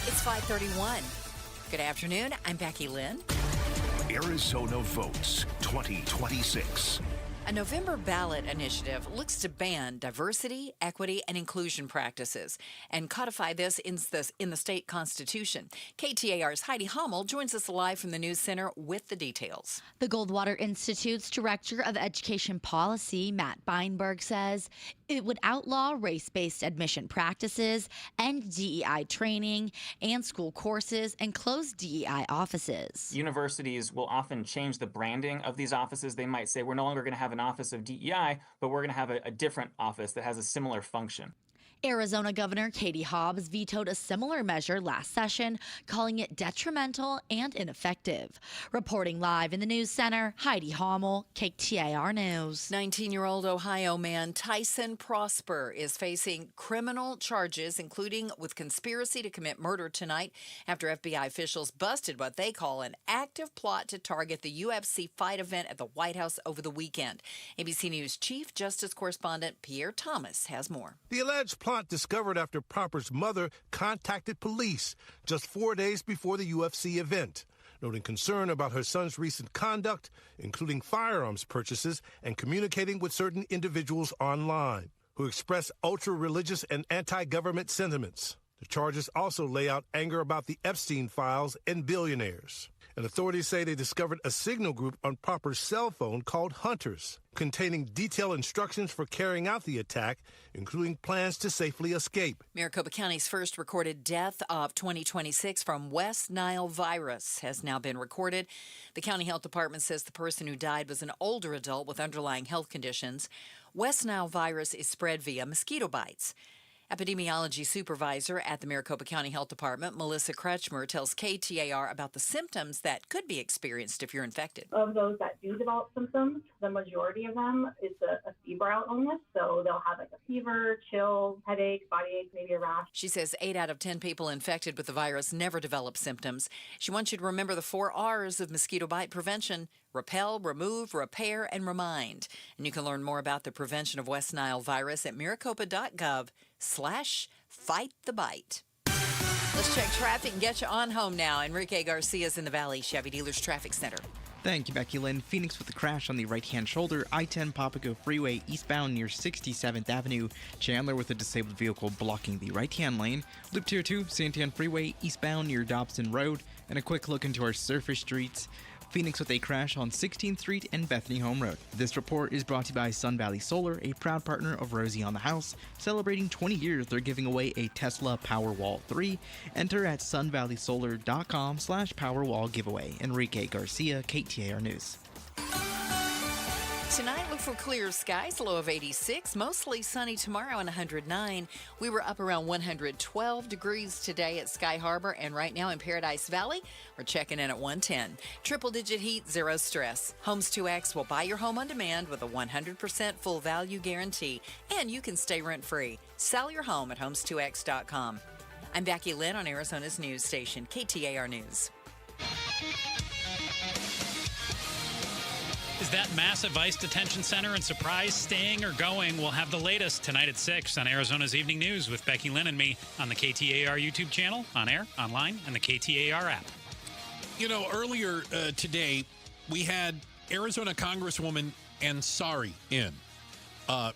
It's 5:31. Good afternoon. I'm Becky Lynn. Arizona votes 2026. A November ballot initiative looks to ban diversity, equity, and inclusion practices and codify this in the state constitution. KTAR's Heidi Hommel joins us live from the News Center with the details. The Goldwater Institute's Director of Education Policy, Matt Beinberg, says it would outlaw race-based admission practices, end DEI training and school courses, and close DEI offices. Universities will often change the branding of these offices. They might say, we're no longer going to have an office of DEI, but we're going to have a different office that has a similar function. Arizona Governor Katie Hobbs vetoed a similar measure last session, calling it detrimental and ineffective. Reporting live in the News Center, Heidi Hommel, KTAR News. 19-year-old Ohio man Tyson Prosper is facing criminal charges, including with conspiracy to commit murder tonight after FBI officials busted what they call an active plot to target the UFC fight event at the White House over the weekend. ABC News Chief Justice Correspondent Pierre Thomas has more. The alleged plot discovered after Prosper's mother contacted police just 4 days before the UFC event, noting concern about her son's recent conduct, including firearms purchases and communicating with certain individuals online who express ultra-religious and anti-government sentiments. The charges also lay out anger about the Epstein files and billionaires. And authorities say they discovered a signal group on Prosper's cell phone called Hunters, containing detailed instructions for carrying out the attack, including plans to safely escape. Maricopa County's first recorded death of 2026 from West Nile virus has now been recorded. The county health department says the person who died was an older adult with underlying health conditions. West Nile virus is spread via mosquito bites. Epidemiology supervisor at the Maricopa County Health Department, Melissa Kretschmer, tells KTAR about the symptoms that could be experienced if you're infected. Of those that do develop symptoms, the majority of them is a febrile illness. So they'll have like a fever, chills, headaches, body aches, maybe a rash. She says 8 out of 10 people infected with the virus never develop symptoms. She wants you to remember the 4 R's of mosquito bite prevention: repel, remove, repair, and remind. And you can learn more about the prevention of West Nile virus at maricopa.gov/fight-the-bite. Let's check traffic and get you on home now. Enrique Garcia's in the Valley Chevy Dealers Traffic Center. Thank you, Becky Lynn. Phoenix with a crash on the right-hand shoulder, I-10 Papago Freeway eastbound near 67th Avenue. Chandler with a disabled vehicle blocking the right-hand lane. Loop Tier 2, Santan Freeway eastbound near Dobson Road. And a quick look into our surface streets. Phoenix with a crash on 16th Street and Bethany Home Road. This report is brought to you by Sun Valley Solar, a proud partner of Rosie on the House. Celebrating 20 years, they're giving away a Tesla Powerwall 3. Enter at sunvalleysolar.com/Powerwall giveaway. Enrique Garcia, KTAR News. Tonight, look for clear skies, low of 86, mostly sunny tomorrow and 109. We were up around 112 degrees today at Sky Harbor, and right now in Paradise Valley, we're checking in at 110. Triple-digit heat, zero stress. Homes 2X will buy your home on demand with a 100% full value guarantee, and you can stay rent-free. Sell your home at homes2x.com. I'm Becky Lynn on Arizona's news station, KTAR News. Is that massive ICE detention center in Surprise staying or going? We'll have the latest tonight at 6 on Arizona's Evening News with Becky Lynn and me on the KTAR YouTube channel, on air, online, and the KTAR app. You know, earlier today, we had Arizona Congresswoman Ansari in.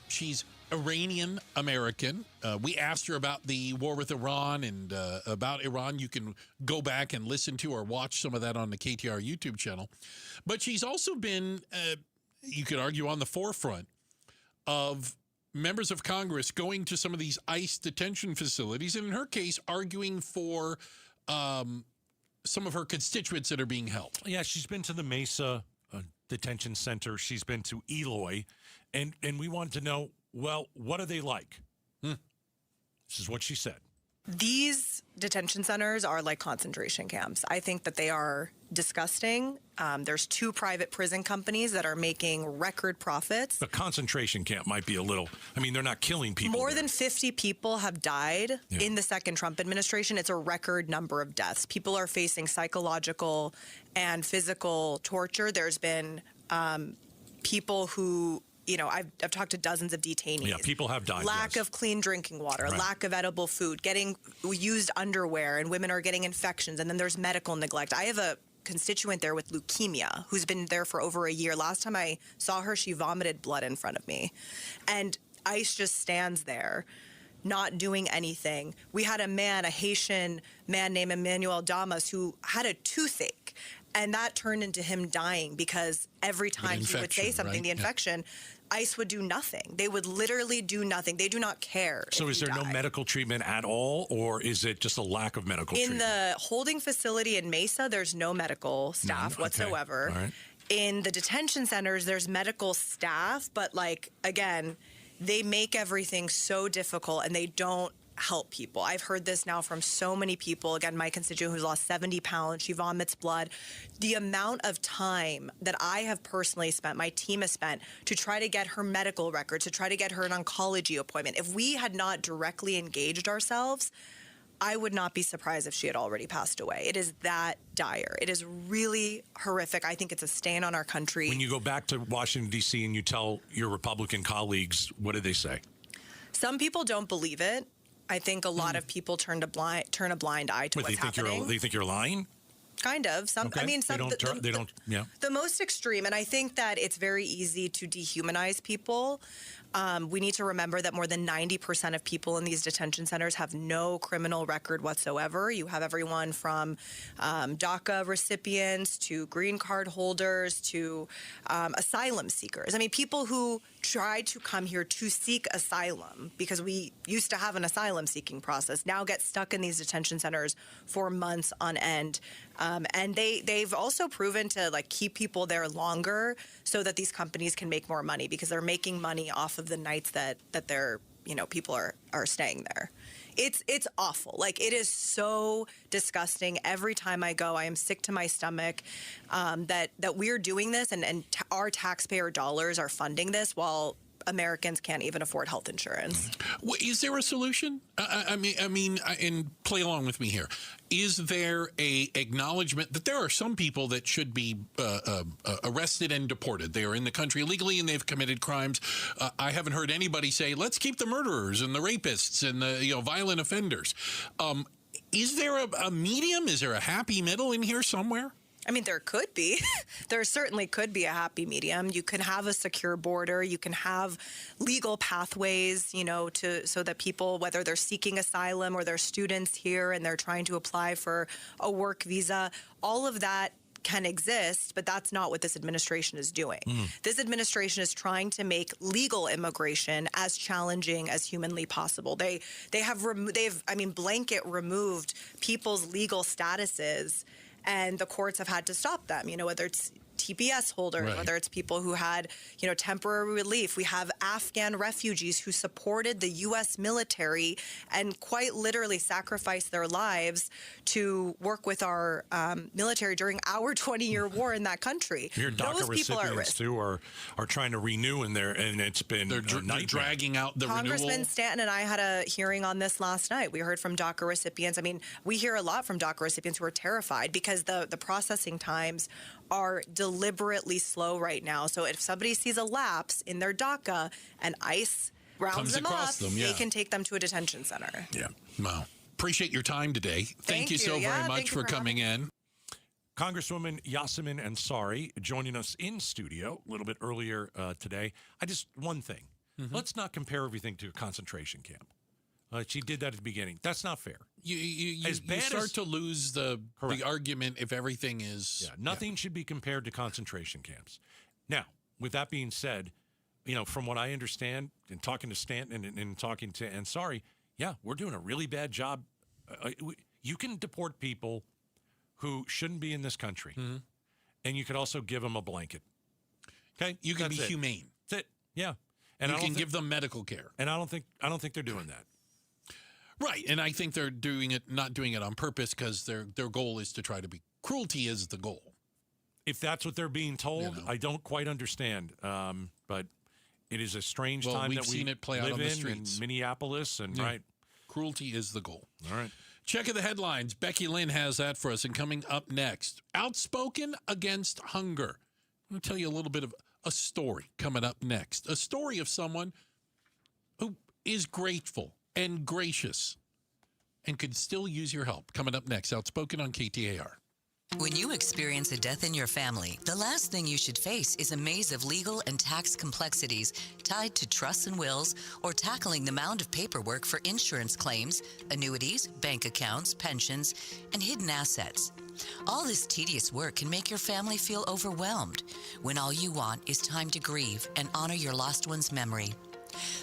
She's Iranian American. We asked her about the war with Iran and about Iran. You can go back and listen to or watch some of that on the KTAR YouTube channel. But she's also been, you could argue, on the forefront of members of Congress going to some of these ICE detention facilities, and in her case, arguing for some of her constituents that are being held. Yeah, she's been to the Mesa detention center. She's been to Eloy, and we wanted to know, well, what are they like? This is what she said. These detention centers are like concentration camps. I think that they are disgusting. There's 2 private prison companies that are making record profits. The concentration camp might be a little, I mean, they're not killing people. More than 50 people have died in the second Trump administration. It's a record number of deaths. People are facing psychological and physical torture. There's been people who, you know, I've talked to dozens of detainees. Yeah, people have died. Lack of clean drinking water, Right. lack of edible food, getting used underwear, and women are getting infections. And then there's medical neglect. I have a constituent there with leukemia who's been there for over a year. Last time I saw her, she vomited blood in front of me. And ICE just stands there, not doing anything. We had a Haitian man named Emmanuel Damas, who had a toothache. And that turned into him dying because every time he would say something, right? the infection, ICE would do nothing. They would literally do nothing. They do not care. So is there no medical treatment at all, or is it just a lack of medical treatment? In the holding facility in Mesa, there's no medical staff Okay. whatsoever. All right. In the detention centers, there's medical staff, but like, again, they make everything so difficult and they don't help people. I've heard this now from so many people. Again, my constituent who's lost 70 pounds, she vomits blood. The amount of time that I have personally spent, my team has spent, to try to get her medical records, to try to get her an oncology appointment. If we had not directly engaged ourselves, I would not be surprised if she had already passed away. It is that dire. It is really horrific. I think it's a stain on our country. When you go back to Washington, D.C. and you tell your Republican colleagues, what do they say? Some people don't believe it. I think a lot of people turn a blind eye to what's happening. They think you're lying? Kind of. Some. Okay. I mean, some. They don't. Yeah. The most extreme, and I think that it's very easy to dehumanize people. We need to remember that more than 90% of people in these detention centers have no criminal record whatsoever. You have everyone from DACA recipients to green card holders to asylum seekers. I mean, people who tried to come here to seek asylum, because we used to have an asylum seeking process, now get stuck in these detention centers for months on end. And they've also proven to like keep people there longer so that these companies can make more money, because they're making money off of the nights that they're, you know, people are staying there. It's awful. Like, it is so disgusting. Every time I go, I am sick to my stomach that we're doing this and our taxpayer dollars are funding this while Americans can't even afford health insurance. Well, is there a solution? I mean, and play along with me here. Is there a acknowledgement that there are some people that should be arrested and deported? They are in the country illegally and they've committed crimes. I haven't heard anybody say, let's keep the murderers and the rapists and the violent offenders. Is there a medium? Is there a happy middle in here somewhere? I mean, there could be. There certainly could be a happy medium. You can have a secure border. You can have legal pathways, you know, so that people, whether they're seeking asylum or they're students here and they're trying to apply for a work visa, all of that can exist, but that's not what this administration is doing. This administration is trying to make legal immigration as challenging as humanly possible. They've blanket removed people's legal statuses, and the courts have had to stop them. Whether it's TPS holders, whether it's people who had, temporary relief. We have Afghan refugees who supported the U.S. military and quite literally sacrificed their lives to work with our military during our 20-year war in that country. Your DACA recipients, too, are trying to renew in there, and it's been they're dragging out the Congressman renewal. Stanton and I had a hearing on this last night. We heard from DACA recipients. We hear a lot from DACA recipients who are terrified because the processing times are deliberately slow right now. So if somebody sees a lapse in their DACA and ICE rounds them up, they can take them to a detention center. Yeah. Wow. Appreciate your time today. Thank you so very much for coming in. Congresswoman Yasemin Ansari joining us in studio a little bit earlier today. One thing. Let's not compare everything to a concentration camp. She did that at the beginning. That's not fair. You start to lose the argument if everything is... Yeah, nothing should be compared to concentration camps. Now, with that being said, from what I understand, in talking to Stanton and talking to Ansari, we're doing a really bad job. You can deport people who shouldn't be in this country, and you could also give them a blanket. Okay? You can be humane. That's it. Yeah. And you can give them medical care. And I don't think they're doing that. Right, and I think they're not doing it on purpose because their goal is to try to be. Cruelty is the goal. If that's what they're being told, I don't quite understand. But it is a strange time that seen it play out on the streets in Minneapolis, and cruelty is the goal. All right. Check of the headlines. Becky Lynn has that for us, and coming up next, outspoken against hunger. I'm going to tell you a little bit of a story coming up next. A story of someone who is grateful and gracious and could still use your help. Coming up next, Outspoken on KTAR. When you experience a death in your family, the last thing you should face is a maze of legal and tax complexities tied to trusts and wills or tackling the mound of paperwork for insurance claims, annuities, bank accounts, pensions, and hidden assets. All this tedious work can make your family feel overwhelmed when all you want is time to grieve and honor your lost one's memory.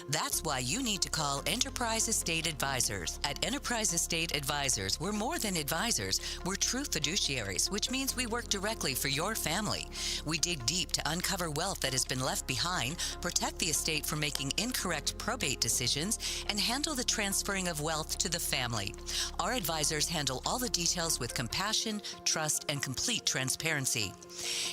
That's why you need to call Enterprise Estate Advisors. At Enterprise Estate Advisors, we're more than advisors. We're true fiduciaries, which means we work directly for your family. We dig deep to uncover wealth that has been left behind, protect the estate from making incorrect probate decisions, and handle the transferring of wealth to the family. Our advisors handle all the details with compassion, trust, and complete transparency.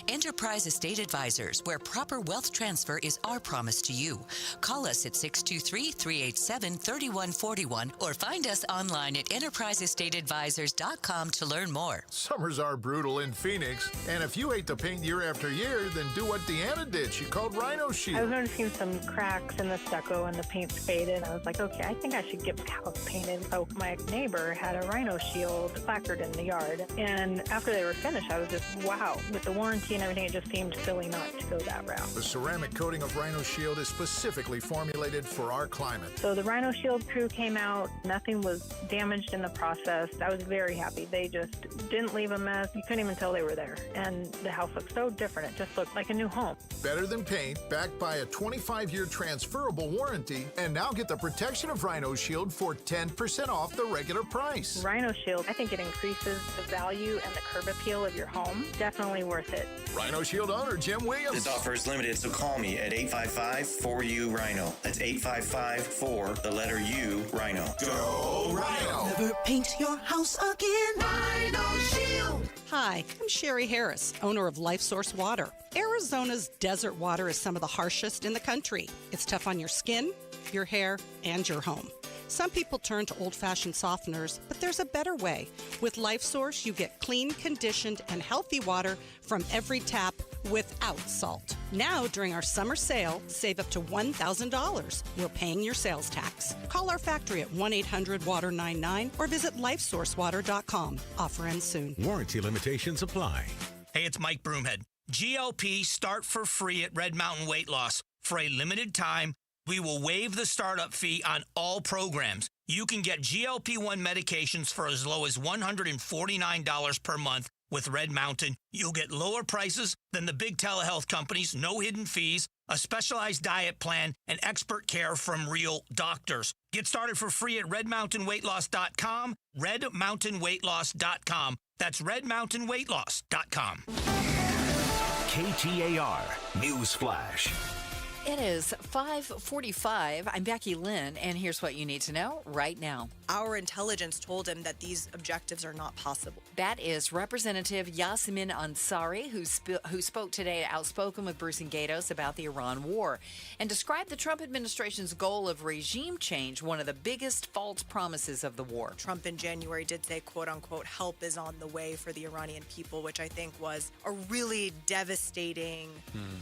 Enterprise Estate Advisors, where proper wealth transfer is our promise to you. Call us at 623-387-3141 or find us online at enterpriseestateadvisors.com to learn more. Summers are brutal in Phoenix, and if you hate to paint year after year, then do what Deanna did. She called Rhino Shield. I was noticing some cracks in the stucco and the paint's faded. I was like, okay, I think I should get the house painted. So my neighbor had a Rhino Shield placard in the yard, and after they were finished, I was just, wow. With the warranty and everything, it just seemed silly not to go that route. The ceramic coating of Rhino Shield is specifically formulated for our climate. So the Rhino Shield crew came out. Nothing was damaged in the process. I was very happy. They just didn't leave a mess. You couldn't even tell they were there. And the house looked so different. It just looked like a new home. Better than paint, backed by a 25-year transferable warranty. And now get the protection of Rhino Shield for 10% off the regular price. Rhino Shield, I think it increases the value and the curb appeal of your home. Definitely worth it. Rhino Shield owner Jim Williams. This offer is limited, so call me at 855-4U-RHINO. That's 855-4-U-RHINO. Go Rhino! Never paint your house again. Rhino Shield. Hi, I'm Sherry Harris, owner of Life Source Water. Arizona's desert water is some of the harshest in the country. It's tough on your skin, your hair, and your home. Some people turn to old-fashioned softeners, but there's a better way. With Life Source, you get clean, conditioned, and healthy water from every tap without salt. Now, during our summer sale, save up to $1,000. We're paying your sales tax. Call our factory at 1-800-WATER-99 or visit lifesourcewater.com. Offer ends soon. Warranty limitations apply. Hey, it's Mike Broomhead. GLP Start for Free at Red Mountain Weight Loss. For a limited time, we will waive the startup fee on all programs. You can get GLP-1 medications for as low as $149 per month With Red Mountain, you'll get lower prices than the big telehealth companies, no hidden fees, a specialized diet plan, and expert care from real doctors. Get started for free at redmountainweightloss.com, redmountainweightloss.com. That's redmountainweightloss.com. KTAR News Flash. It is 5:45. I'm Becky Lynn, and here's what you need to know right now. Our intelligence told him that these objectives are not possible. That is Representative Yasemin Ansari, who spoke today outspoken with Bruce and Gatos about the Iran war and described the Trump administration's goal of regime change, one of the biggest false promises of the war. Trump in January did say, quote unquote, help is on the way for the Iranian people, which I think was a really devastating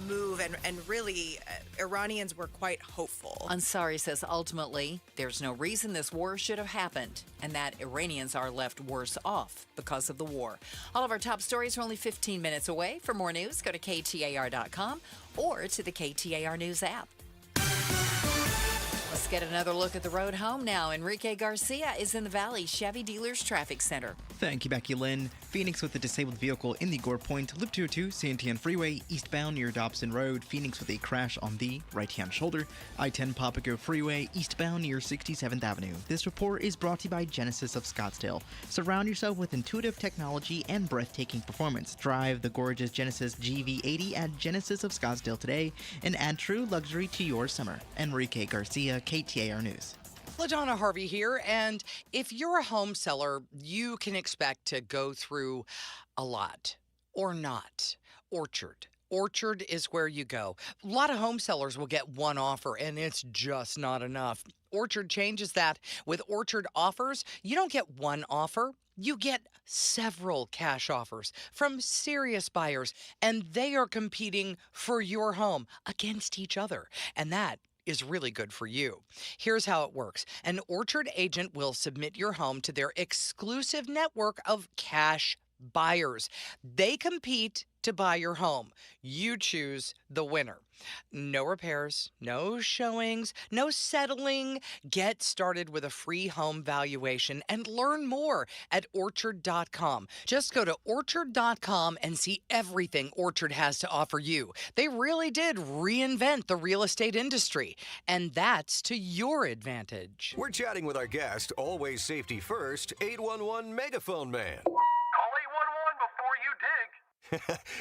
move, and really Iranians were quite hopeful. Ansari says ultimately there's no reason this war should have happened and that Iranians are left worse off because of the war. All of our top stories are only 15 minutes away. For more news, go to KTAR.com or to the KTAR News app. Let's get another look at the road home now. Enrique Garcia is in the Valley Chevy Dealers Traffic Center. Thank you, Becky Lynn. Phoenix with a disabled vehicle in the Gore Point, Loop 202, Santiago Freeway, eastbound near Dobson Road. Phoenix with a crash on the right-hand shoulder. I-10 Papago Freeway, eastbound near 67th Avenue. This report is brought to you by Genesis of Scottsdale. Surround yourself with intuitive technology and breathtaking performance. Drive the gorgeous Genesis GV80 at Genesis of Scottsdale today and add true luxury to your summer. Enrique Garcia, KTAR News. LaDonna Harvey here, and if you're a home seller, you can expect to go through a lot, or not. Orchard is where you go. A lot of home sellers will get one offer, and it's just not enough. Orchard changes that. With Orchard offers, you don't get one offer. You get several cash offers from serious buyers, and they are competing for your home against each other. And that is really good for you. Here's how it works. An Orchard agent will submit your home to their exclusive network of cash buyers. They compete to buy your home. You choose the winner. No repairs, no showings, no settling. Get started with a free home valuation and learn more at Orchard.com. Just go to Orchard.com and see everything Orchard has to offer you. They really did reinvent the real estate industry, and that's to your advantage. We're chatting with our guest, always safety first, 811 Megaphone Man.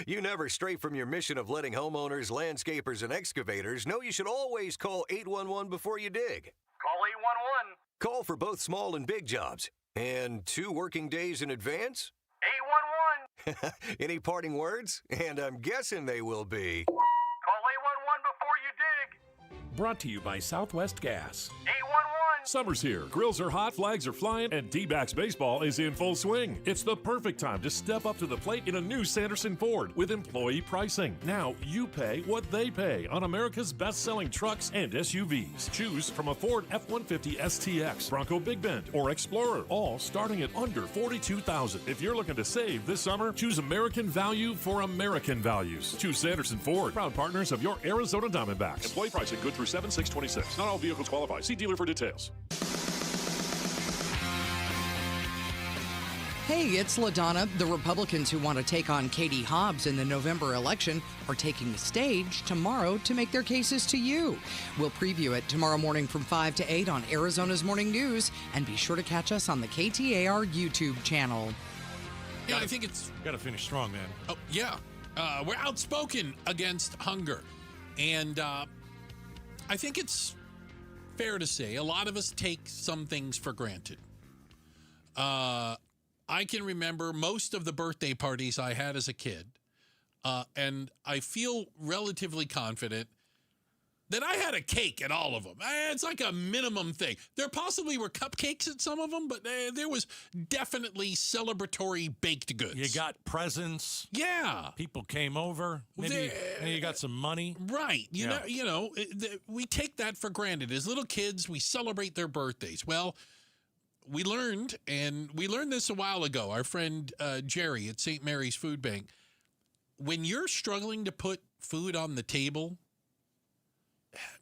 You never stray from your mission of letting homeowners, landscapers, and excavators know you should always call 811 before you dig. Call 811. Call for both small and big jobs. And 2 working days in advance? 811. Any parting words? And I'm guessing they will be... Call 811 before you dig. Brought to you by Southwest Gas. 811. Summer's here. Grills are hot, flags are flying, and D-backs baseball is in full swing. It's the perfect time to step up to the plate in a new Sanderson Ford with employee pricing. Now you pay what they pay on America's best-selling trucks and SUVs. Choose from a Ford F-150 STX, Bronco Big Bend, or Explorer, all starting at under $42,000. If you're looking to save this summer, choose American value for American values. Choose Sanderson Ford, proud partners of your Arizona Diamondbacks. Employee pricing good through 7/6/26. Not all vehicles qualify. See dealer for details. Hey, it's LaDonna. The Republicans who want to take on Katie Hobbs in the November election are taking the stage tomorrow to make their cases to you. We'll preview it tomorrow morning from 5 to 8 on Arizona's Morning News, and be sure to catch us on the KTAR YouTube channel. Yeah, I think it's... Got to finish strong, man. Oh, yeah. We're outspoken against hunger. And I think it's fair to say a lot of us take some things for granted. I can remember most of the birthday parties I had as a kid, and I feel relatively confident that I had a cake at all of them. It's like a minimum thing. There possibly were cupcakes at some of them, but there was definitely celebratory baked goods. You got presents. Yeah. People came over. Maybe you got some money. Right. You know, we take that for granted. As little kids, we celebrate their birthdays. Well, we learned this a while ago. Our friend Jerry at St. Mary's Food Bank, when you're struggling to put food on the table,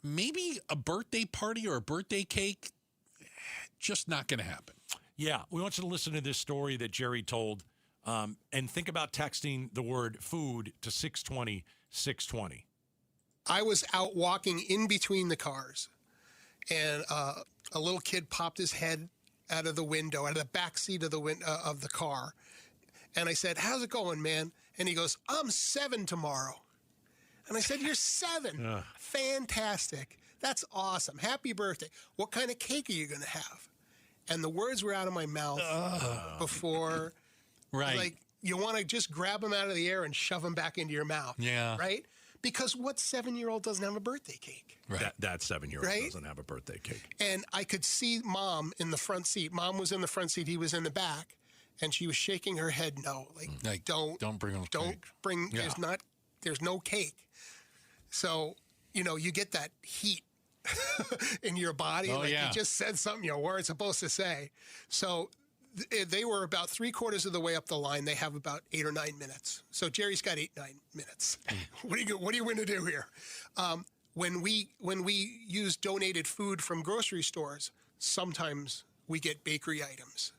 maybe a birthday party or a birthday cake, just not going to happen. Yeah, we want you to listen to this story that Jerry told And think about texting the word food to 620 620. I was out walking in between the cars, and a little kid popped his head out of the window, out of the back seat of the car. And I said, "How's it going, man?" And he goes, "I'm 7 tomorrow." And I said, "You're 7? Fantastic. That's awesome. Happy birthday. What kind of cake are you going to have?" And the words were out of my mouth before. Right. Like, you want to just grab them out of the air and shove them back into your mouth. Yeah. Right? Because what 7-year-old doesn't have a birthday cake? Right. That 7-year-old Right? doesn't have a birthday cake. And I could see Mom in the front seat. Mom was in the front seat. He was in the back. And she was shaking her head no. Like don't bring them cake. Yeah. There's no cake. So, you get that heat in your body. Oh, like yeah. you just said something you weren't supposed to say. So they were about 3/4 of the way up the line. They have about 8 or 9 minutes. So Jerry's got 8, 9 minutes. What are you going to do here? When we use donated food from grocery stores, sometimes we get bakery items.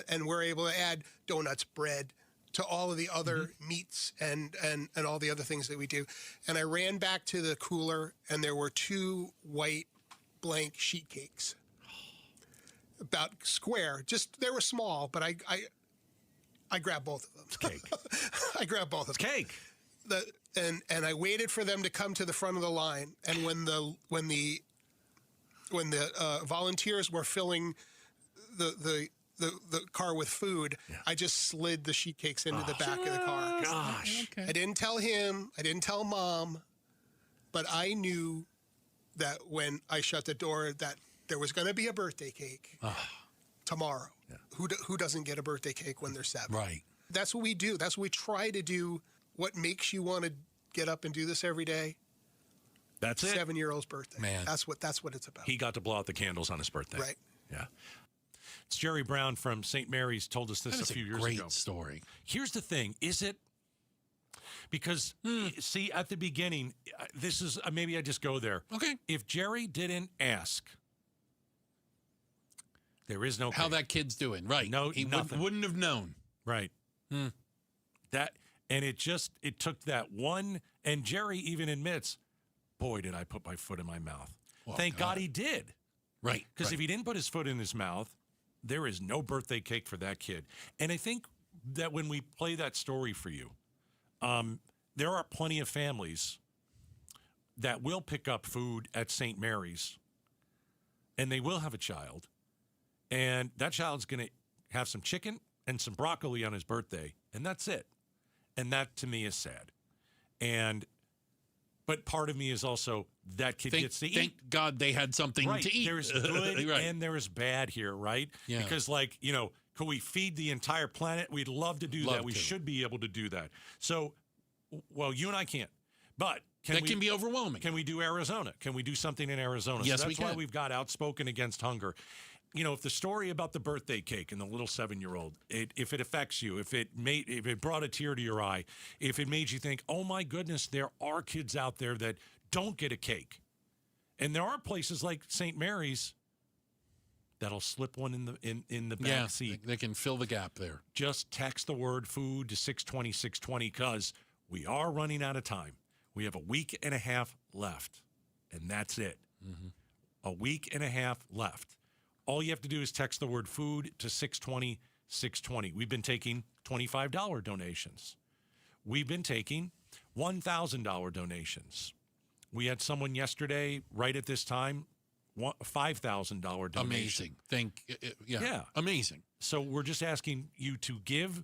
And we're able to add donuts, bread, to all of the other meats and all the other things that we do. And I ran back to the cooler, and there were 2 white blank sheet cakes, about square. Just they were small, but I grabbed both of them. It's cake. I grabbed both of them. It's cake. And I waited for them to come to the front of the line. And when the volunteers were filling the car with food, I just slid the sheet cakes into the back of the car. Gosh. Okay. I didn't tell him. I didn't tell Mom. But I knew that when I shut the door that there was going to be a birthday cake tomorrow. Yeah. Who doesn't get a birthday cake when they're 7? Right. That's what we do. That's what we try to do. What makes you want to get up and do this every day? That's it. 7-year-old's birthday. Man. That's what it's about. He got to blow out the candles on his birthday. Right. Yeah. It's Jerry Brown from St. Mary's told us this a few years ago. Great story. Here's the thing. Is it? Because, see, at the beginning, this is, maybe I just go there. Okay. If Jerry didn't ask, there is no How cake. that kid's doing. Right. No, he nothing. wouldn't have known. Right. And it took that one, and Jerry even admits, boy, did I put my foot in my mouth. Well, Thank God he did. Right. Because if he didn't put his foot in his mouth, there is no birthday cake for that kid. And I think that when we play that story for you, there are plenty of families that will pick up food at St. Mary's, and they will have a child, and that child's going to have some chicken and some broccoli on his birthday, and that's it. And that, to me, is sad. But part of me is also that kid gets to eat. Thank God they had something to eat. There's good Right. and there's bad here, right? Yeah. Because, could we feed the entire planet? We'd love to do that. We should be able to do that. So, well, you and I can't. But that can be overwhelming. Can we do Arizona? Can we do something in Arizona? Yes, so we that's why can. we've got Outspoken Against Hunger. If the story about the birthday cake and the little 7-year-old, if it affects you, if it brought a tear to your eye, if it made you think, oh my goodness, there are kids out there that don't get a cake, and there are places like St. Mary's that'll slip one in the back seat. They can fill the gap there. Just text the word food to 620 620 because we are running out of time. We have a week and a half left, and that's it. Mm-hmm. A week and a half left. All you have to do is text the word food to 620 620. We've been taking $25 donations. We've been taking $1,000 donations. We had someone yesterday, right at this time, $5,000 donation. Amazing. Yeah. Amazing. So we're just asking you to give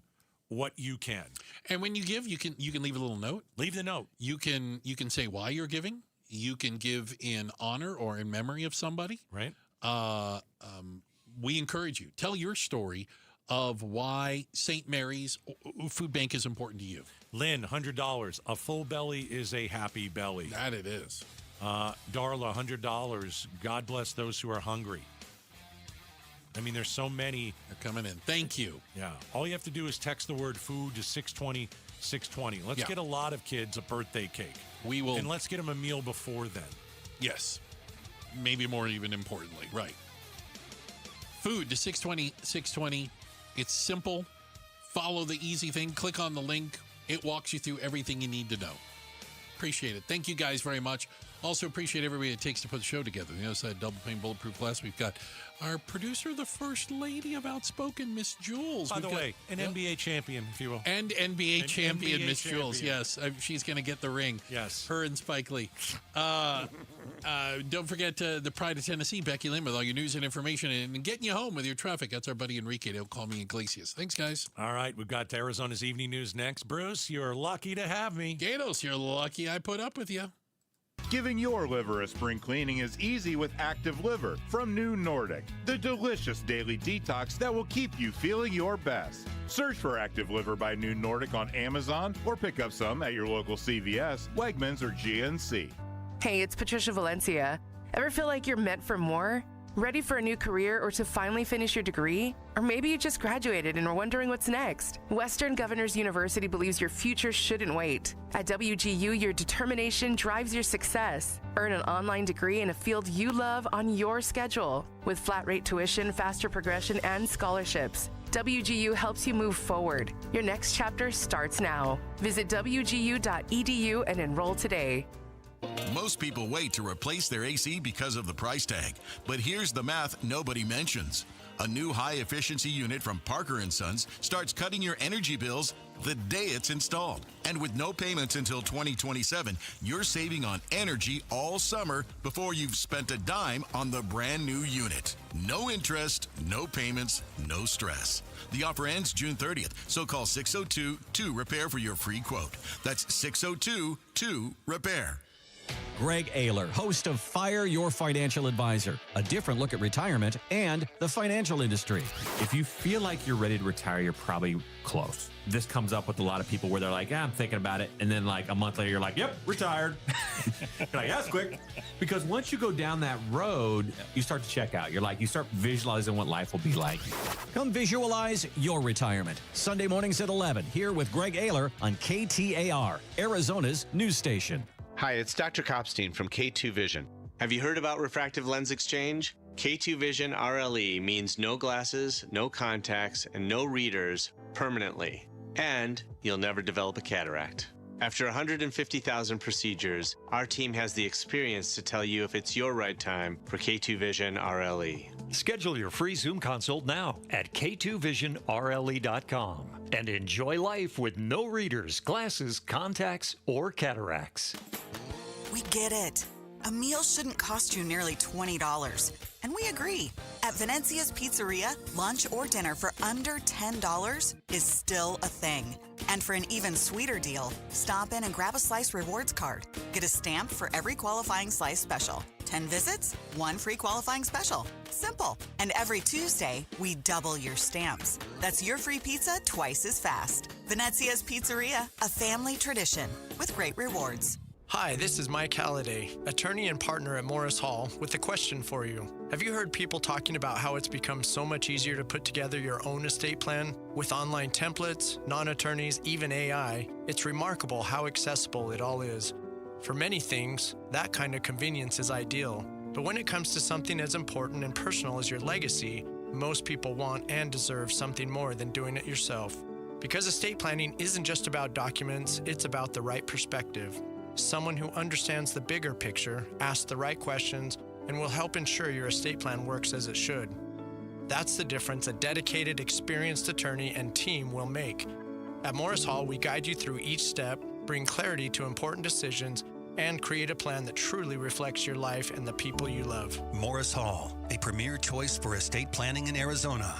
what you can. And when you give, you can leave a little note. Leave the note. You can say why you're giving. You can give in honor or in memory of somebody. Right. We encourage you. Tell your story of why St. Mary's Food Bank is important to you. Lynn, $100. A full belly is a happy belly. That it is. Darla, $100. God bless those who are hungry. I mean, there's so many. They're coming in. Thank you. Yeah. All you have to do is text the word food to 620 620. Let's get a lot of kids a birthday cake. We will. And let's get them a meal before then. Yes. Maybe more even importantly. Right. Food to 620 620. It's simple, follow the easy thing. Click on the link. It walks you through everything you need to know. Appreciate it. Thank you guys very much. Also appreciate everybody it takes to put the show together. The other side, Double Pane Bulletproof Glass. We've got our producer, the First Lady of Outspoken, Miss Jules. By the way, an NBA champion, if you will. And NBA champion, Miss Jules. Yes, she's going to get the ring. Yes. Her and Spike Lee. Don't forget the Pride of Tennessee, Becky Lynn, with all your news and information and getting you home with your traffic. That's our buddy Enrique. They'll call me Iglesias. Thanks, guys. All right, we've got Arizona's Evening News next. Bruce, you're lucky to have me. Gatos, you're lucky I put up with you. Giving your liver a spring cleaning is easy with Active Liver from New Nordic, the delicious daily detox that will keep you feeling your best. Search for Active Liver by New Nordic on Amazon or pick up some at your local CVS, Wegmans, or GNC. Hey, it's Patricia Valencia. Ever feel like you're meant for more? Ready for a new career or to finally finish your degree? Or maybe you just graduated and are wondering what's next? Western Governors University believes your future shouldn't wait. At WGU, your determination drives your success. Earn an online degree in a field you love on your schedule. With flat rate tuition, faster progression, and scholarships, WGU helps you move forward. Your next chapter starts now. Visit wgu.edu and enroll today. Most people wait to replace their AC because of the price tag. But here's the math nobody mentions. A new high-efficiency unit from Parker & Sons starts cutting your energy bills the day it's installed. And with no payments until 2027, you're saving on energy all summer before you've spent a dime on the brand new unit. No interest, no payments, no stress. The offer ends June 30th, so call 602-2-REPAIR for your free quote. That's 602-2-REPAIR. Greg Ayler, host of Fire Your Financial Advisor, a different look at retirement and the financial industry. If you feel like you're ready to retire, you're probably close. This comes up with a lot of people where they're like, I'm thinking about it. And then like a month later, you're like, yep, retired. You're like, that's quick. Because once you go down that road, you start to check out. You start visualizing what life will be like. Come visualize your retirement. Sunday mornings at 11 here with Greg Ayler on KTAR, Arizona's news station. Hi, it's Dr. Kopstein from K2 Vision. Have you heard about refractive lens exchange? K2 Vision RLE means no glasses, no contacts, and no readers permanently. And you'll never develop a cataract. After 150,000 procedures, our team has the experience to tell you if it's your right time for K2 Vision RLE. Schedule your free Zoom consult now at k2visionrle.com and enjoy life with no readers, glasses, contacts, or cataracts. We get it. A meal shouldn't cost you nearly $20. And we agree. At Venezia's Pizzeria, lunch or dinner for under $10 is still a thing. And for an even sweeter deal, stop in and grab a Slice Rewards card. Get a stamp for every qualifying Slice special. 10 visits, 1 free qualifying special. Simple. And every Tuesday, we double your stamps. That's your free pizza twice as fast. Venezia's Pizzeria, a family tradition with great rewards. Hi, this is Mike Halliday, attorney and partner at Morris Hall, with a question for you. Have you heard people talking about how it's become so much easier to put together your own estate plan? With online templates, non-attorneys, even AI, it's remarkable how accessible it all is. For many things, that kind of convenience is ideal. But when it comes to something as important and personal as your legacy, most people want and deserve something more than doing it yourself. Because estate planning isn't just about documents, it's about the right perspective. Someone who understands the bigger picture, asks the right questions, and will help ensure your estate plan works as it should. That's the difference a dedicated, experienced attorney and team will make. At Morris Hall, we guide you through each step, bring clarity to important decisions, and create a plan that truly reflects your life and the people you love. Morris Hall, a premier choice for estate planning in Arizona.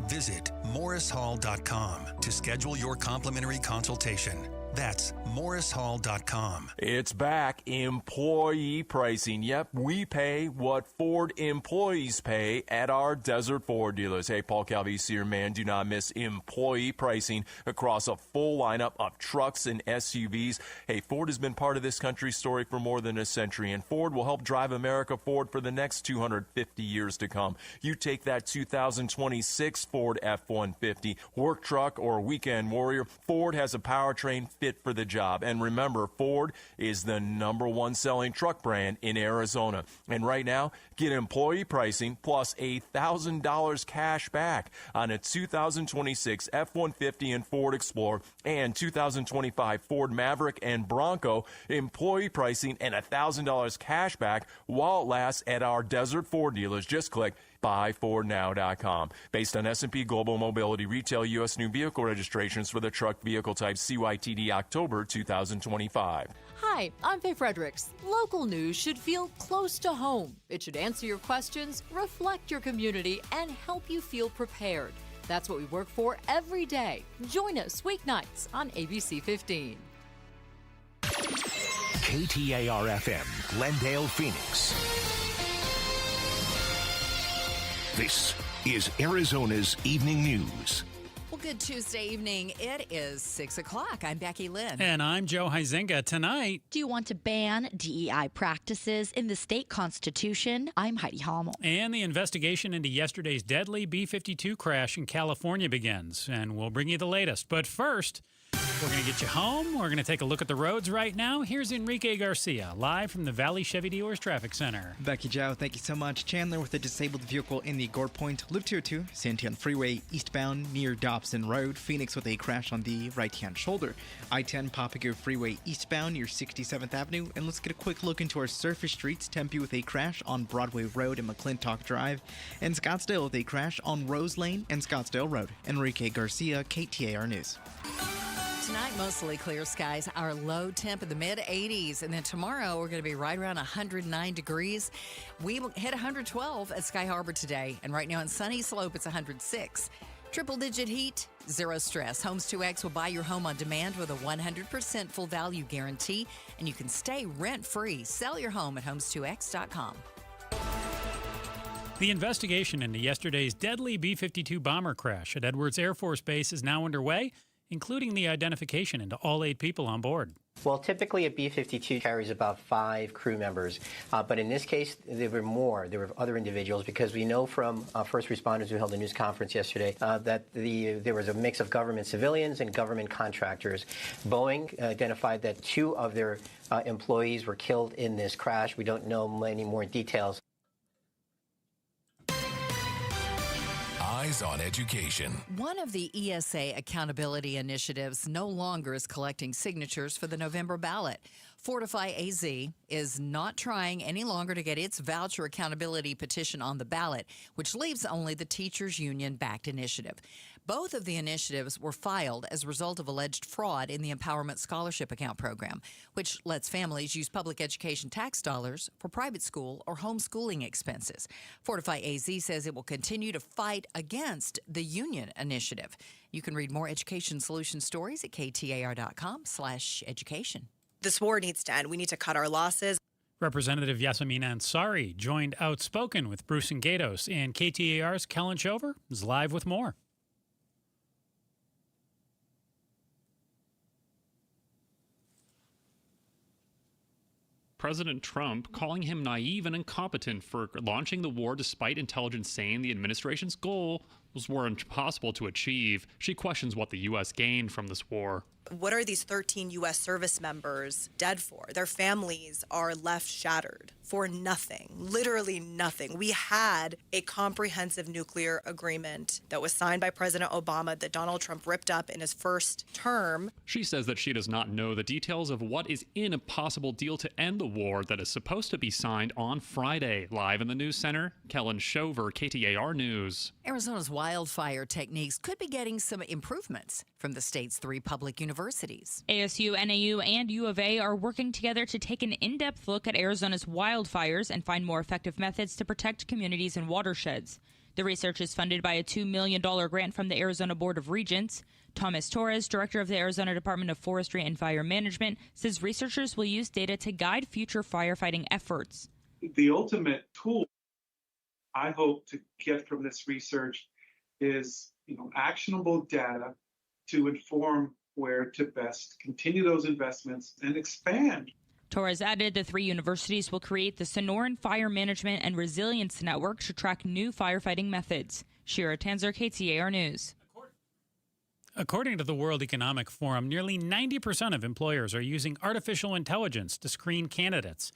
Visit morrishall.com to schedule your complimentary consultation. That's morrishall.com. It's back. Employee pricing. Yep, we pay what Ford employees pay at our Desert Ford dealers. Hey, Paul Calvisi, your man. Do not miss employee pricing across a full lineup of trucks and SUVs. Hey, Ford has been part of this country's story for more than a century, and Ford will help drive America forward for the next 250 years to come. You take that 2026 Ford F-150, work truck, or weekend warrior, Ford has a powertrain fit fit for the job. And remember, Ford is the #1 selling truck brand in Arizona. And right now, get employee pricing plus $1,000 cash back on a 2026 F-150 and Ford Explorer and 2025 Ford Maverick and Bronco. Employee pricing and $1,000 cash back while it lasts at our Desert Ford dealers. Just click buyfordnow.com. Based on S&P Global Mobility Retail U.S. new vehicle registrations for the truck vehicle type CYTD October 2025. Hi, I'm Faye Fredericks. Local news should feel close to home. It should answer your questions, reflect your community, and help you feel prepared. That's what we work for every day. Join us weeknights on ABC 15. KTAR-FM, Glendale, Phoenix. This is Arizona's Evening News. Well, good Tuesday evening. It is 6 o'clock. I'm Becky Lynn. And I'm Joe Huizinga. Tonight, do you want to ban DEI practices in the state constitution? I'm Heidi Hommel. And the investigation into yesterday's deadly B-52 crash in California begins. And we'll bring you the latest. But first, we're going to get you home. We're going to take a look at the roads right now. Here's Enrique Garcia, live from the Valley Chevy Dealers Traffic Center. Becky, Joe, thank you so much. Chandler with a disabled vehicle in the Gore Point Loop 202, Santiago Freeway eastbound near Dobson Road. Phoenix with a crash on the right-hand shoulder. I-10 Papago Freeway eastbound near 67th Avenue. And let's get a quick look into our surface streets. Tempe with a crash on Broadway Road and McClintock Drive. And Scottsdale with a crash on Rose Lane and Scottsdale Road. Enrique Garcia, KTAR News. Tonight, mostly clear skies. Our low temp in the mid-80s. And then tomorrow, we're going to be right around 109 degrees. We hit 112 at Sky Harbor today. And right now in Sunny Slope, it's 106. Triple-digit heat, zero stress. Homes 2X will buy your home on demand with a 100% full value guarantee. And you can stay rent-free. Sell your home at homes2x.com. The investigation into yesterday's deadly B-52 bomber crash at Edwards Air Force Base is now underway, including the identification into all 8 people on board. Well, typically a B-52 carries about 5 crew members, but in this case, there were more. There were other individuals because we know from first responders who held a news conference yesterday that there was a mix of government civilians and government contractors. Boeing identified that 2 of their employees were killed in this crash. We don't know any more details. Eyes on Education. One of the ESA accountability initiatives no longer is collecting signatures for the November ballot. Fortify AZ is not trying any longer to get its voucher accountability petition on the ballot, which leaves only the Teachers Union-backed initiative. Both of the initiatives were filed as a result of alleged fraud in the Empowerment Scholarship Account program, which lets families use public education tax dollars for private school or homeschooling expenses. Fortify AZ says it will continue to fight against the union initiative. You can read more education solution stories at ktar.com/education. This war needs to end. We need to cut our losses. Representative Yasamin Ansari joined Outspoken with Bruce and Gatos, and KTAR's Kellen Shover is live with more. President Trump calling him naive and incompetent for launching the war despite intelligence saying the administration's goals were impossible to achieve. She questions what the U.S. gained from this war. What are these 13 U.S. service members dead for? Their families are left shattered for nothing, literally nothing. We had a comprehensive nuclear agreement that was signed by President Obama that Donald Trump ripped up in his first term. She says that she does not know the details of what is in a possible deal to end the war that is supposed to be signed on Friday. Live in the news center, Kellen Shover, KTAR News. Arizona's wildfire techniques could be getting some improvements from the state's 3 public universities. ASU, NAU, and U of A are working together to take an in-depth look at Arizona's wildfires and find more effective methods to protect communities and watersheds. The research is funded by a $2 million grant from the Arizona Board of Regents. Thomas Torres, director of the Arizona Department of Forestry and Fire Management, says researchers will use data to guide future firefighting efforts. The ultimate tool I hope to get from this research is, actionable data to inform where to best continue those investments and expand. Torres added the 3 universities will create the Sonoran Fire Management and Resilience Network to track new firefighting methods. Shira Tanzer, KTAR News. According to the World Economic Forum, nearly 90% of employers are using artificial intelligence to screen candidates.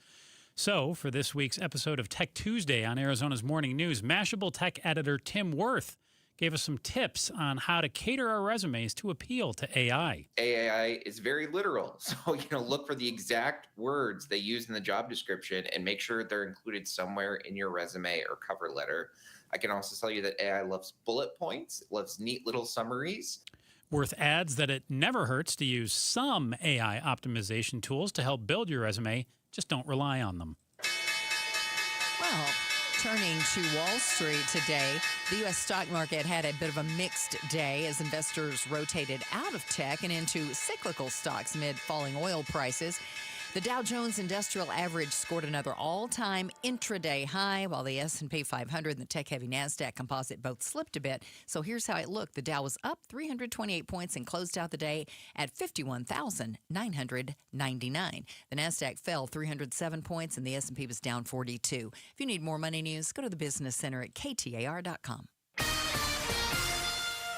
So, for this week's episode of Tech Tuesday on Arizona's Morning News, Mashable tech editor Tim Worth gave us some tips on how to cater our resumes to appeal to AI. AI is very literal. So, look for the exact words they use in the job description and make sure they're included somewhere in your resume or cover letter. I can also tell you that AI loves bullet points. It loves neat little summaries. Worth adds that it never hurts to use some AI optimization tools to help build your resume. Just don't rely on them. Well, turning to Wall Street today, the U.S. stock market had a bit of a mixed day as investors rotated out of tech and into cyclical stocks amid falling oil prices. The Dow Jones Industrial Average scored another all-time intraday high, while the S&P 500 and the tech-heavy NASDAQ Composite both slipped a bit. So here's how it looked. The Dow was up 328 points and closed out the day at 51,999. The NASDAQ fell 307 points, and the S&P was down 42. If you need more money news, go to the Business Center at KTAR.com.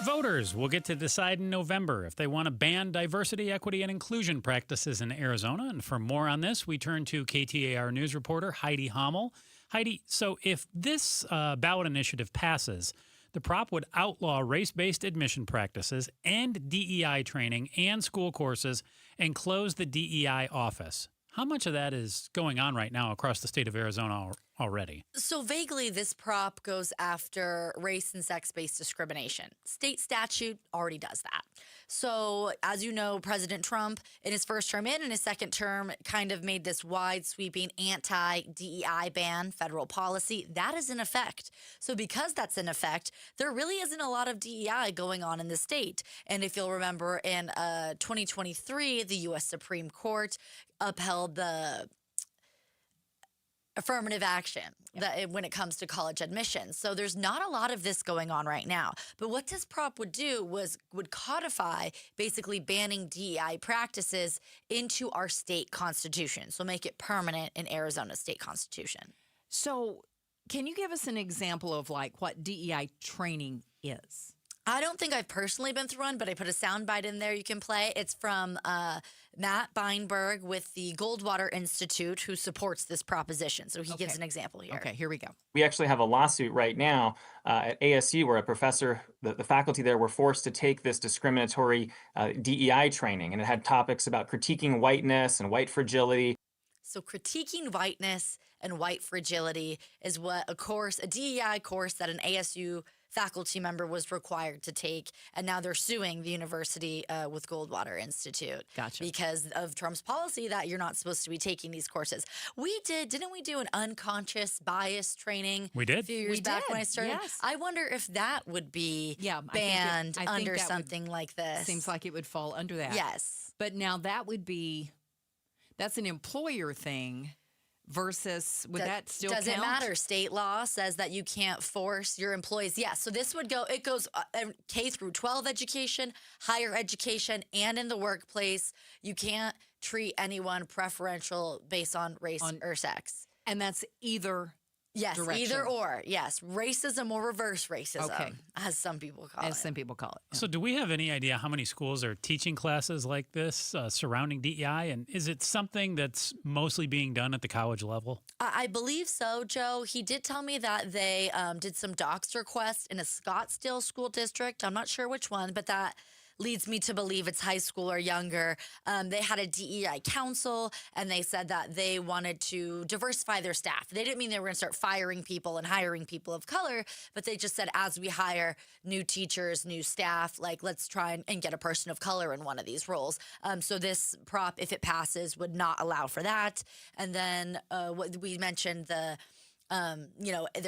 Voters will get to decide in November if they want to ban diversity, equity, and inclusion practices in Arizona. And for more on this, we turn to KTAR News reporter Heidi Hommel. Heidi, so if this ballot initiative passes, the prop would outlaw race-based admission practices, end DEI training and school courses, and close the DEI office. How much of that is going on right now across the state of Arizona already? So vaguely, this prop goes after race and sex-based discrimination. State statute already does that. So as you know, President Trump, in his first term and in his second term, kind of made this wide-sweeping anti-DEI ban, federal policy. That is in effect. So because that's in effect, there really isn't a lot of DEI going on in the state. And if you'll remember, in 2023, the U.S. Supreme Court upheld the affirmative action when it comes to college admissions. So there's not a lot of this going on right now. But what this prop would do would codify basically banning DEI practices into our state constitution. So make it permanent in Arizona's state constitution. So can you give us an example of like what DEI training is? I don't think I've personally been through one, but I put a soundbite in there you can play. It's from Matt Beinberg with the Goldwater Institute, who supports this proposition. So he gives an example here. Okay, here we go. We actually have a lawsuit right now at ASU where a professor, the faculty there were forced to take this discriminatory DEI training, and it had topics about critiquing whiteness and white fragility. So critiquing whiteness and white fragility is what a DEI course that an ASU faculty member was required to take, and now they're suing the university with Goldwater Institute. Gotcha. Because of Trump's policy that you're not supposed to be taking these courses. Didn't we do an unconscious bias training? We did. A few years back when I started. Yes. I wonder if that would be banned under something like this. Seems like it would fall under that. Yes. But now that's an employer thing. Versus, would that still count? Does it matter? State law says that you can't force your employees. Yes. So this would go, it goes K through 12 education, higher education, and in the workplace. You can't treat anyone preferential based on race or sex. And that's either direction. Either or. Yes. Racism or reverse racism, as some people call it. Some people call it. So do we have any idea how many schools are teaching classes like this surrounding DEI? And is it something that's mostly being done at the college level? I believe so, Joe. He did tell me that they did some docs requests in a Scottsdale school district. I'm not sure which one, but that leads me to believe it's high school or younger. They had a DEI council, and they said that they wanted to diversify their staff. They didn't mean they were going to start firing people and hiring people of color, but they just said, as we hire new teachers, new staff, let's try and get a person of color in one of these roles. So this prop, if it passes, would not allow for that. And then what we mentioned, they're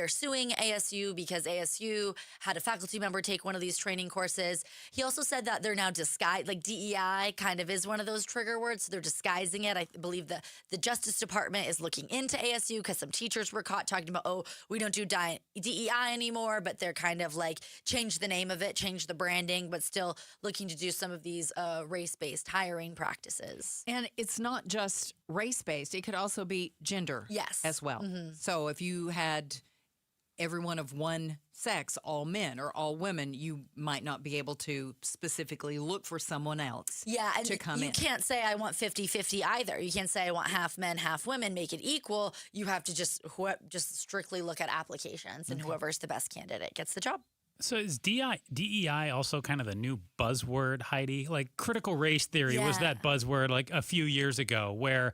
suing ASU because ASU had a faculty member take one of these training courses. He also said that they're now disguised, DEI kind of is one of those trigger words. So they're disguising it. I believe the Justice Department is looking into ASU because some teachers were caught talking about, we don't do DEI anymore, but they're kind of change the name of it, change the branding, but still looking to do some of these race-based hiring practices. And it's not just race-based. It could also be gender yes. as well. Mm-hmm. So if you had everyone of one sex, all men or all women, you might not be able to specifically look for someone else and to come you in. can't say I want 50-50 either. You can't say I want half men, half women, make it equal. You have to just strictly look at applications, and whoever's the best candidate gets the job. So is DEI also kind of the new buzzword, Heidi? Like critical race theory was that buzzword like a few years ago where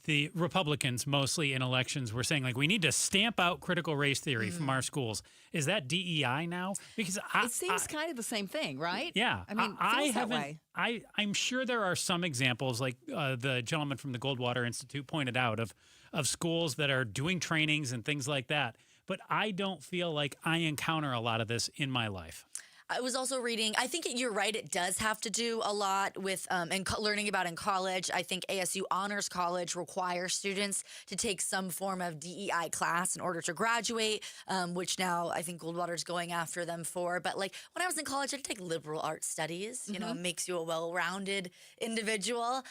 the Republicans mostly in elections were saying like we need to stamp out critical race theory from our schools. Is that DEI now? Because it seems kind of the same thing, right? Yeah. I mean, it feels that way. I'm sure there are some examples like the gentleman from the Goldwater Institute pointed out of schools that are doing trainings and things like that. But I don't feel like I encounter a lot of this in my life. I was also reading, I think you're right, it does have to do a lot with learning about in college. I think ASU Honors College requires students to take some form of DEI class in order to graduate, which now I think Goldwater's going after them for. But like when I was in college, I had to take liberal arts studies, you know, it makes you a well-rounded individual.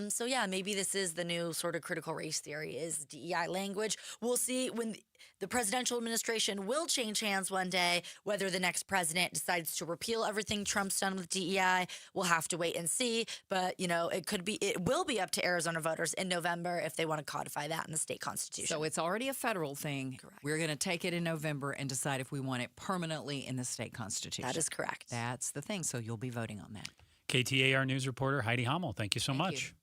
So yeah, maybe this is the new sort of critical race theory is DEI language. We'll see when the presidential administration will change hands one day. Whether the next president decides to repeal everything Trump's done with DEI, we'll have to wait and see. But, you know, it will be up to Arizona voters in November if they want to codify that in the state constitution. So it's already a federal thing. Correct. We're going to take it in November and decide if we want it permanently in the state constitution. That is correct. That's the thing. So you'll be voting on that. KTAR News reporter Heidi Hommel, thank you so much.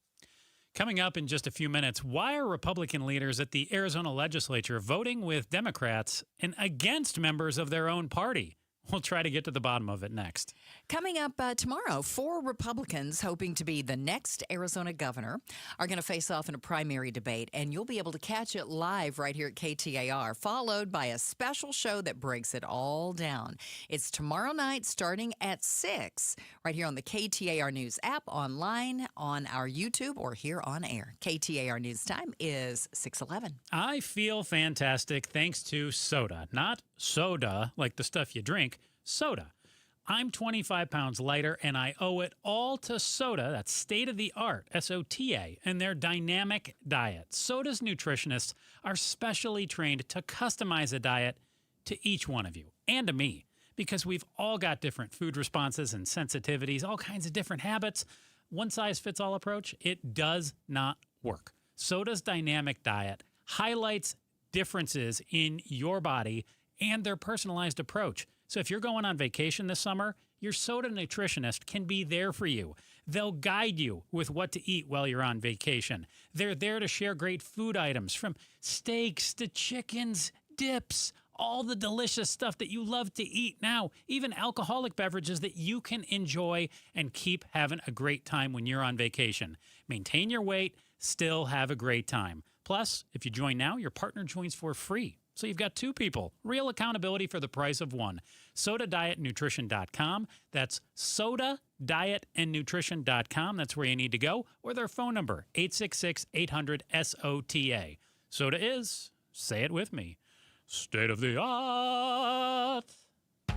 Coming up in just a few minutes, why are Republican leaders at the Arizona legislature voting with Democrats and against members of their own party? We'll try to get to the bottom of it next. Coming up tomorrow, 4 Republicans hoping to be the next Arizona governor are going to face off in a primary debate, and you'll be able to catch it live right here at KTAR, followed by a special show that breaks it all down. It's tomorrow night starting at 6, right here on the KTAR News app, online, on our YouTube, or here on air. KTAR News time is 6:11. I feel fantastic thanks to soda, not soda like the stuff you drink, soda. I'm 25 pounds lighter, and I owe it all to Soda, that's state-of-the-art, S-O-T-A, and their dynamic diet. Soda's nutritionists are specially trained to customize a diet to each one of you, and to me, because we've all got different food responses and sensitivities, all kinds of different habits. One-size-fits-all approach, it does not work. Soda's dynamic diet highlights differences in your body and their personalized approach. So if you're going on vacation this summer, your Soda nutritionist can be there for you. They'll guide you with what to eat while you're on vacation. They're there to share great food items from steaks to chickens, dips, all the delicious stuff that you love to eat now, even alcoholic beverages that you can enjoy and keep having a great time when you're on vacation. Maintain your weight, still have a great time. Plus, if you join now, your partner joins for free. So you've got 2 people. Real accountability for the price of 1. SodaDietNutrition.com. That's SodaDietandNutrition.com. That's where you need to go. Or their phone number, 866-800-SOTA. Soda is, say it with me, state of the art.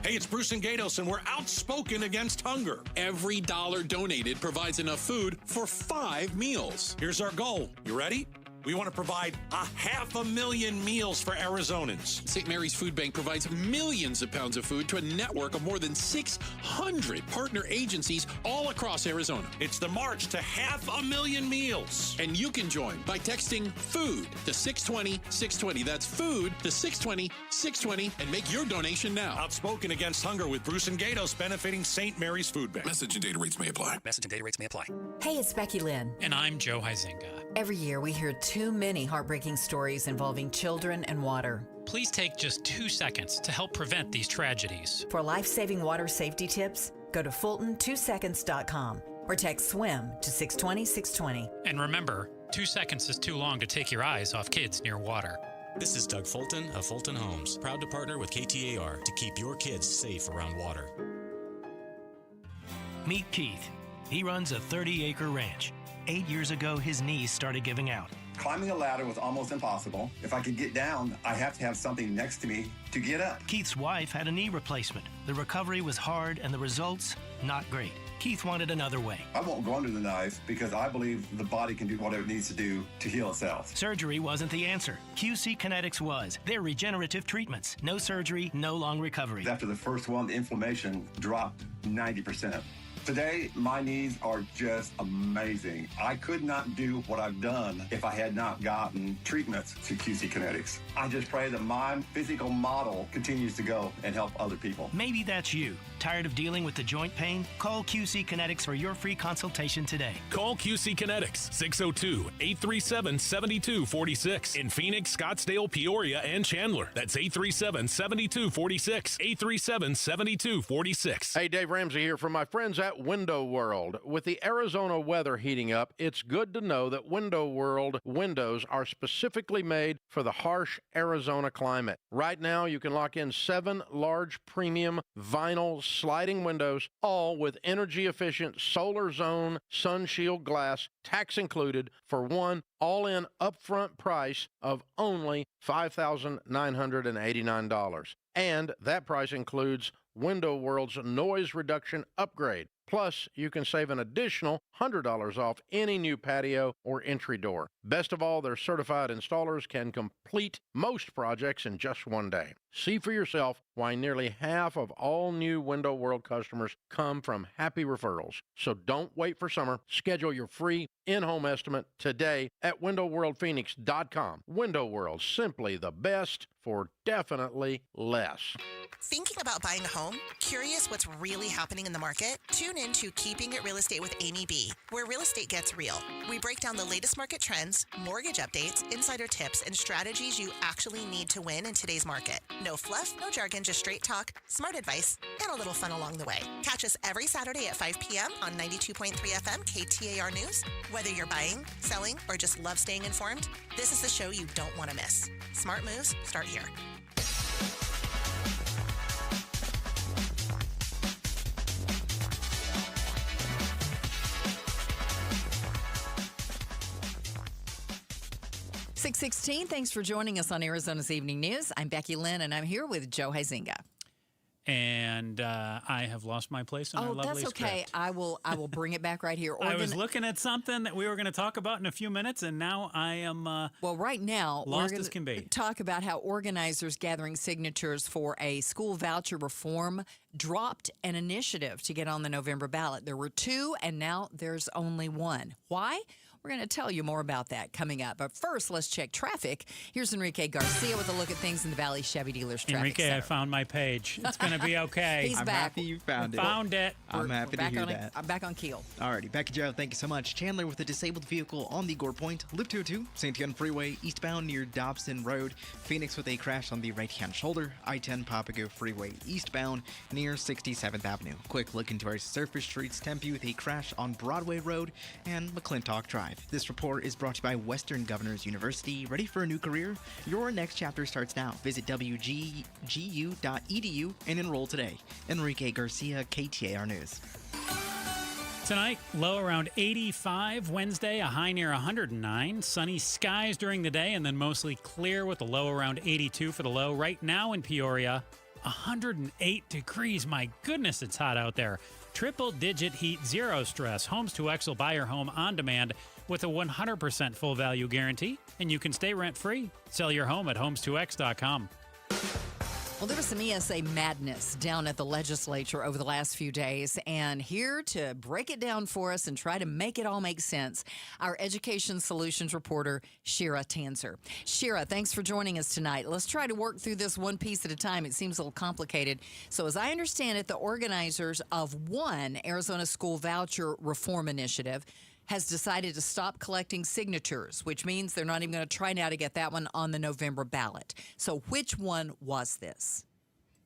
Hey, it's Bruce and Gatos, and we're outspoken against hunger. Every dollar donated provides enough food for 5 meals. Here's our goal. You ready? We want to provide 500,000 meals for Arizonans. St. Mary's Food Bank provides millions of pounds of food to a network of more than 600 partner agencies all across Arizona. It's the march to 500,000 meals. And you can join by texting FOOD to 620-620. That's FOOD to 620-620 and make your donation now. Outspoken against hunger with Bruce and Gatos, benefiting St. Mary's Food Bank. Message and data rates may apply. Message and data rates may apply. Hey, it's Becky Lynn. And I'm Joe Huizinga. Every year we hear too many heartbreaking stories involving children and water. Please take just 2 seconds to help prevent these tragedies. For life-saving water safety tips, go to Fulton2seconds.com or text SWIM to 620-620. And remember, 2 seconds is too long to take your eyes off kids near water. This is Doug Fulton of Fulton Homes, proud to partner with KTAR to keep your kids safe around water. Meet Keith. He runs a 30-acre ranch. 8 years ago, his knees started giving out. Climbing a ladder was almost impossible. If I could get down, I have to have something next to me to get up. Keith's wife had a knee replacement. The recovery was hard and the results, not great. Keith wanted another way. I won't go under the knife because I believe the body can do whatever it needs to do to heal itself. Surgery wasn't the answer. QC Kinetics was. They're regenerative treatments. No surgery, no long recovery. After the first one, the inflammation dropped 90%. Today, my knees are just amazing. I could not do what I've done if I had not gotten treatments to QC Kinetics. I just pray that my physical model continues to go and help other people. Maybe that's you. Tired of dealing with the joint pain? Call QC Kinetics for your free consultation today. Call QC Kinetics, 602-837-7246. In Phoenix, Scottsdale, Peoria, and Chandler. That's 837-7246. 837-7246. Hey, Dave Ramsey here from my friends at Window World. With the Arizona weather heating up, it's good to know that Window World windows are specifically made for the harsh Arizona climate. Right now, you can lock in 7 large premium vinyl sliding windows, all with energy-efficient Solar Zone Sun Shield glass, tax included, for one all-in upfront price of only $5,989. And that price includes Window World's noise reduction upgrade. Plus, you can save an additional $100 off any new patio or entry door. Best of all, their certified installers can complete most projects in just one day. See for yourself why nearly half of all new Window World customers come from happy referrals. So don't wait for summer. Schedule your free in-home estimate today at windowworldphoenix.com. Window World, simply the best for definitely less. Thinking about buying a home? Curious what's really happening in the market? Tune in to Keeping It Real Estate with Amy B, where real estate gets real. We break down the latest market trends, mortgage updates, insider tips, and strategies you actually need to win in today's market. No fluff, no jargon, just straight talk, smart advice, and a little fun along the way. Catch us every Saturday at 5 p.m. on 92.3 FM KTAR News. Whether you're buying, selling, or just love staying informed, this is the show you don't want to miss. Smart moves start here. .616, thanks for joining us on Arizona's Evening News. I'm Becky Lynn, and I'm here with Joe Huizinga. And I have lost my place in our lovely that's okay. script. I will bring it back right here. I was looking at something that we were going to talk about in a few minutes, and now I am well, right now, lost as can be. Talk about how organizers gathering signatures for a school voucher reform dropped an initiative to get on the November ballot. There were 2, and now there's only 1. Why? We're going to tell you more about that coming up. But first, let's check traffic. Here's Enrique Garcia with a look at things in the Valley Chevy Dealers traffic Enrique, center. I found my page. It's going to be okay. He's I'm back. happy you found it. Found it. I'm happy to hear that. I'm back on keel. Alrighty, Becky Joe, thank you so much. Chandler with a disabled vehicle on the Gore Point. Loop 202, Santiago Freeway, eastbound near Dobson Road. Phoenix with a crash on the right-hand shoulder. I-10 Papago Freeway, eastbound near 67th Avenue. Quick look into our surface streets. Tempe with a crash on Broadway Road and McClintock Drive. This report is brought to you by Western Governors University. Ready for a new career? Your next chapter starts now. Visit wggu.edu and enroll today. Enrique Garcia, KTAR News. Tonight, low around 85. Wednesday, a high near 109. Sunny skies during the day and then mostly clear with a low around 82 for the low. Right now in Peoria, 108 degrees. My goodness, it's hot out there. Triple-digit heat, zero stress. Homes 2X will buy your home on demand with a 100% full value guarantee, and you can stay rent-free. Sell your home at homes2x.com. Well, there was some ESA madness down at the legislature over the last few days, and here to break it down for us and try to make it all make sense, our Education Solutions reporter, Shira Tanzer. Shira, thanks for joining us tonight. Let's try to work through this one piece at a time. It seems a little complicated. So as I understand it, the organizers of one Arizona School Voucher Reform Initiative has decided to stop collecting signatures, which means they're not even going to try now to get that one on the November ballot. So which one was this?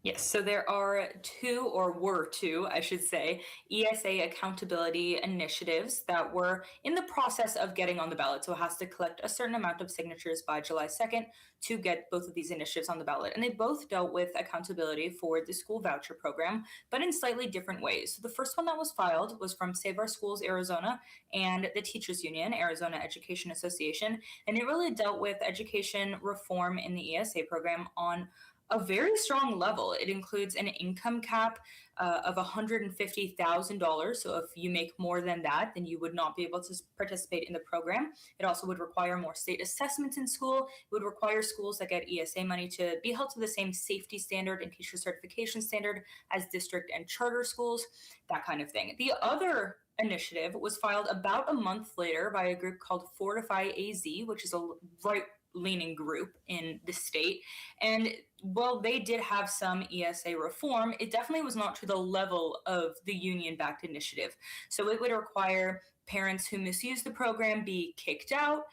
Yes, so there are two, or were two, I should say, ESA accountability initiatives that were in the process of getting on the ballot. So it has to collect a certain amount of signatures by July 2nd to get both of these initiatives on the ballot. And they both dealt with accountability for the school voucher program, but in slightly different ways. So the first one that was filed was from Save Our Schools Arizona and the Teachers Union, Arizona Education Association. And it really dealt with education reform in the ESA program on a very strong level. It includes an income cap of $150,000. So if you make more than that, then you would not be able to participate in the program. It also would require more state assessments in school. It would require schools that get ESA money to be held to the same safety standard and teacher certification standard as district and charter schools, that kind of thing. The other initiative was filed about a month later by a group called Fortify AZ, which is a right-leaning group in the state. And while they did have some ESA reform, it definitely was not to the level of the union-backed initiative. So it would require parents who misuse the program be kicked out.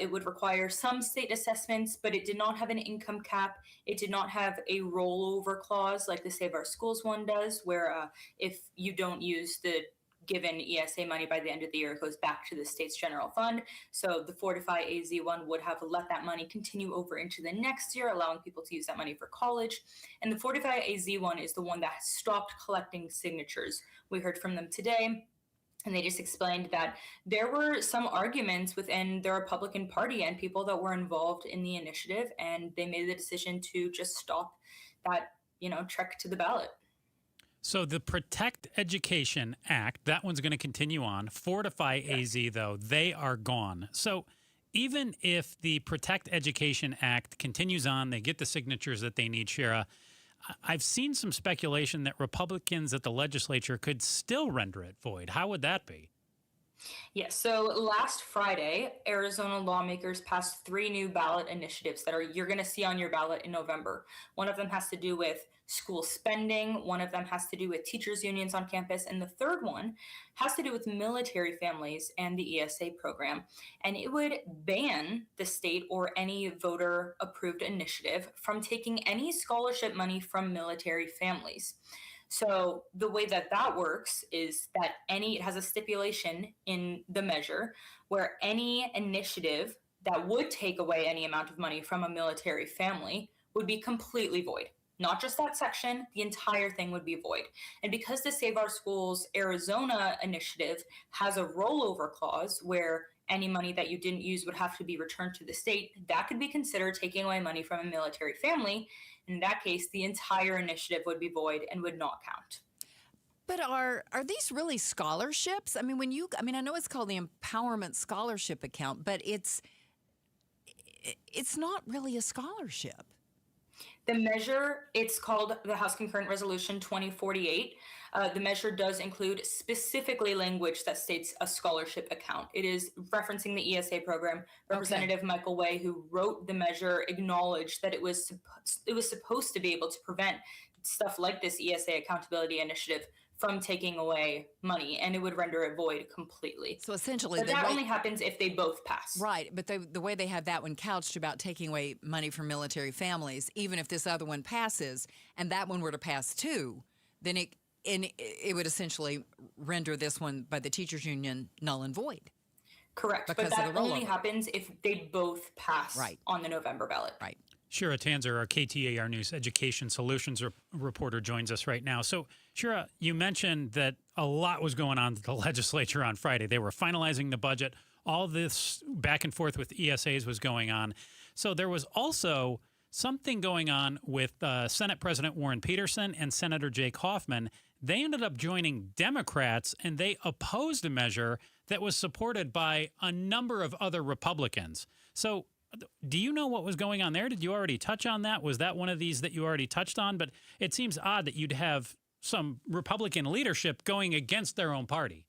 It would require some state assessments, but it did not have an income cap. It did not have a rollover clause like the Save Our Schools one does, where if you don't use the given ESA money by the end of the year, it goes back to the state's general fund. So the Fortify AZ one would have let that money continue over into the next year, allowing people to use that money for college. And the Fortify AZ one is the one that has stopped collecting signatures. We heard from them today, and they just explained that there were some arguments within the Republican Party and people that were involved in the initiative, and they made the decision to just stop that, trek to the ballot. So the Protect Education Act, that one's going to continue on. Fortify AZ, though, they are gone. So even if the Protect Education Act continues on, they get the signatures that they need, Shira, I've seen some speculation that Republicans at the legislature could still render it void. How would that be? Yes, so last Friday, Arizona lawmakers passed 3 new ballot initiatives that you're going to see on your ballot in November. One of them has to do with school spending, one of them has to do with teachers' unions on campus, and the third one has to do with military families and the ESA program. And it would ban the state or any voter-approved initiative from taking any scholarship money from military families. So the way that works is that it has a stipulation in the measure where any initiative that would take away any amount of money from a military family would be completely void. Not just that section, the entire thing would be void. And because the Save Our Schools Arizona initiative has a rollover clause where any money that you didn't use would have to be returned to the state, that could be considered taking away money from a military family. In that case, the entire initiative would be void and would not count. But are these really scholarships? I mean, I know it's called the Empowerment Scholarship Account, but it's not really a scholarship. The measure, it's called the House Concurrent Resolution 2048. The measure does include specifically language that states a scholarship account. It is referencing the ESA program. Representative Michael Way, who wrote the measure, acknowledged that it was supposed to be able to prevent stuff like this ESA accountability initiative from taking away money, and it would render it void completely. So essentially, but that only happens if they both pass. Right, but the way they have that one couched about taking away money from military families, even if this other one passes, and that one were to pass too, then it would essentially render this one by the teachers union null and void. Correct, but that only happens if they both pass on the November ballot. Right. Shira Tanzer, our KTAR News Education Solutions reporter, joins us right now. So, Shira, you mentioned that a lot was going on at the legislature on Friday. They were finalizing the budget. All this back and forth with ESAs was going on. So there was also something going on with Senate President Warren Peterson and Senator Jake Hoffman. They ended up joining Democrats, and they opposed a measure that was supported by a number of other Republicans. So do you know what was going on there? Did you already touch on that? Was that one of these that you already touched on? But it seems odd that you'd have some Republican leadership going against their own party.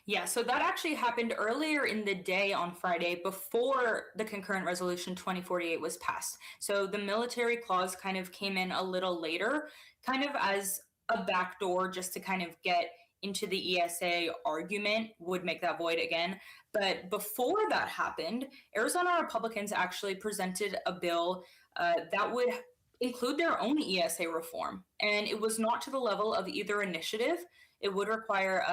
Yeah, so that actually happened earlier in the day on Friday before the concurrent resolution 2048 was passed. So the military clause kind of came in a little later, kind of as a backdoor just to kind of get into the ESA argument, would make that void again. But before that happened, Arizona Republicans actually presented a bill that would include their own ESA reform. And it was not to the level of either initiative. It would require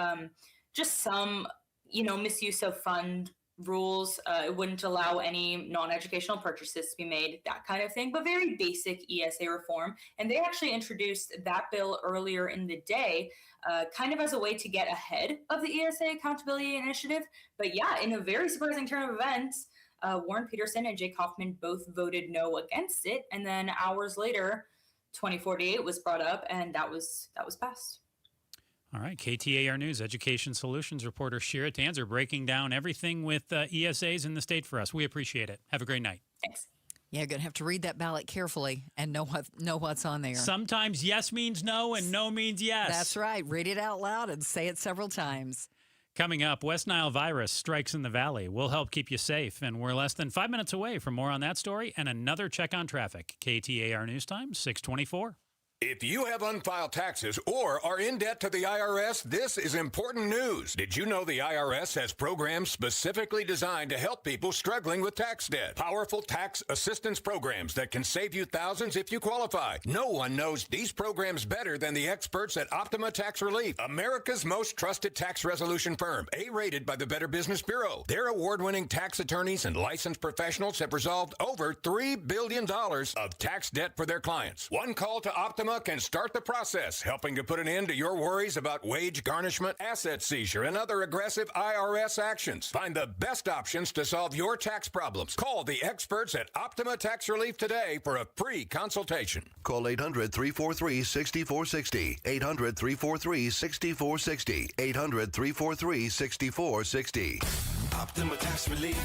just some, misuse of fund rules. It wouldn't allow any non-educational purchases to be made, that kind of thing, but very basic ESA reform. And they actually introduced that bill earlier in the day, kind of as a way to get ahead of the ESA Accountability Initiative. But yeah, in a very surprising turn of events, Warren Peterson and Jake Hoffman both voted no against it. And then hours later, 2048 was brought up, and that was passed. All right, KTAR News Education Solutions reporter Shira Tanzer breaking down everything with ESAs in the state for us. We appreciate it. Have a great night. Thanks. Yeah, you're going to have to read that ballot carefully and know what's on there. Sometimes yes means no and no means yes. That's right. Read it out loud and say it several times. Coming up, West Nile virus strikes in the valley. We'll help keep you safe, and we're less than 5 minutes away from more on that story and another check on traffic. KTAR News Time, 624. If you have unfiled taxes or are in debt to the IRS, this is important news. Did you know the IRS has programs specifically designed to help people struggling with tax debt? Powerful tax assistance programs that can save you thousands if you qualify. No one knows these programs better than the experts at Optima Tax Relief, America's most trusted tax resolution firm, A-rated by the Better Business Bureau. Their award-winning tax attorneys and licensed professionals have resolved over $3 billion of tax debt for their clients. One call to Optima can start the process, helping to put an end to your worries about wage garnishment, asset seizure, and other aggressive IRS actions. Find the best options to solve your tax problems. Call the experts at Optima Tax Relief today for a free consultation. Call 800-343-6460. 800-343-6460. 800-343-6460. Optima Tax Relief.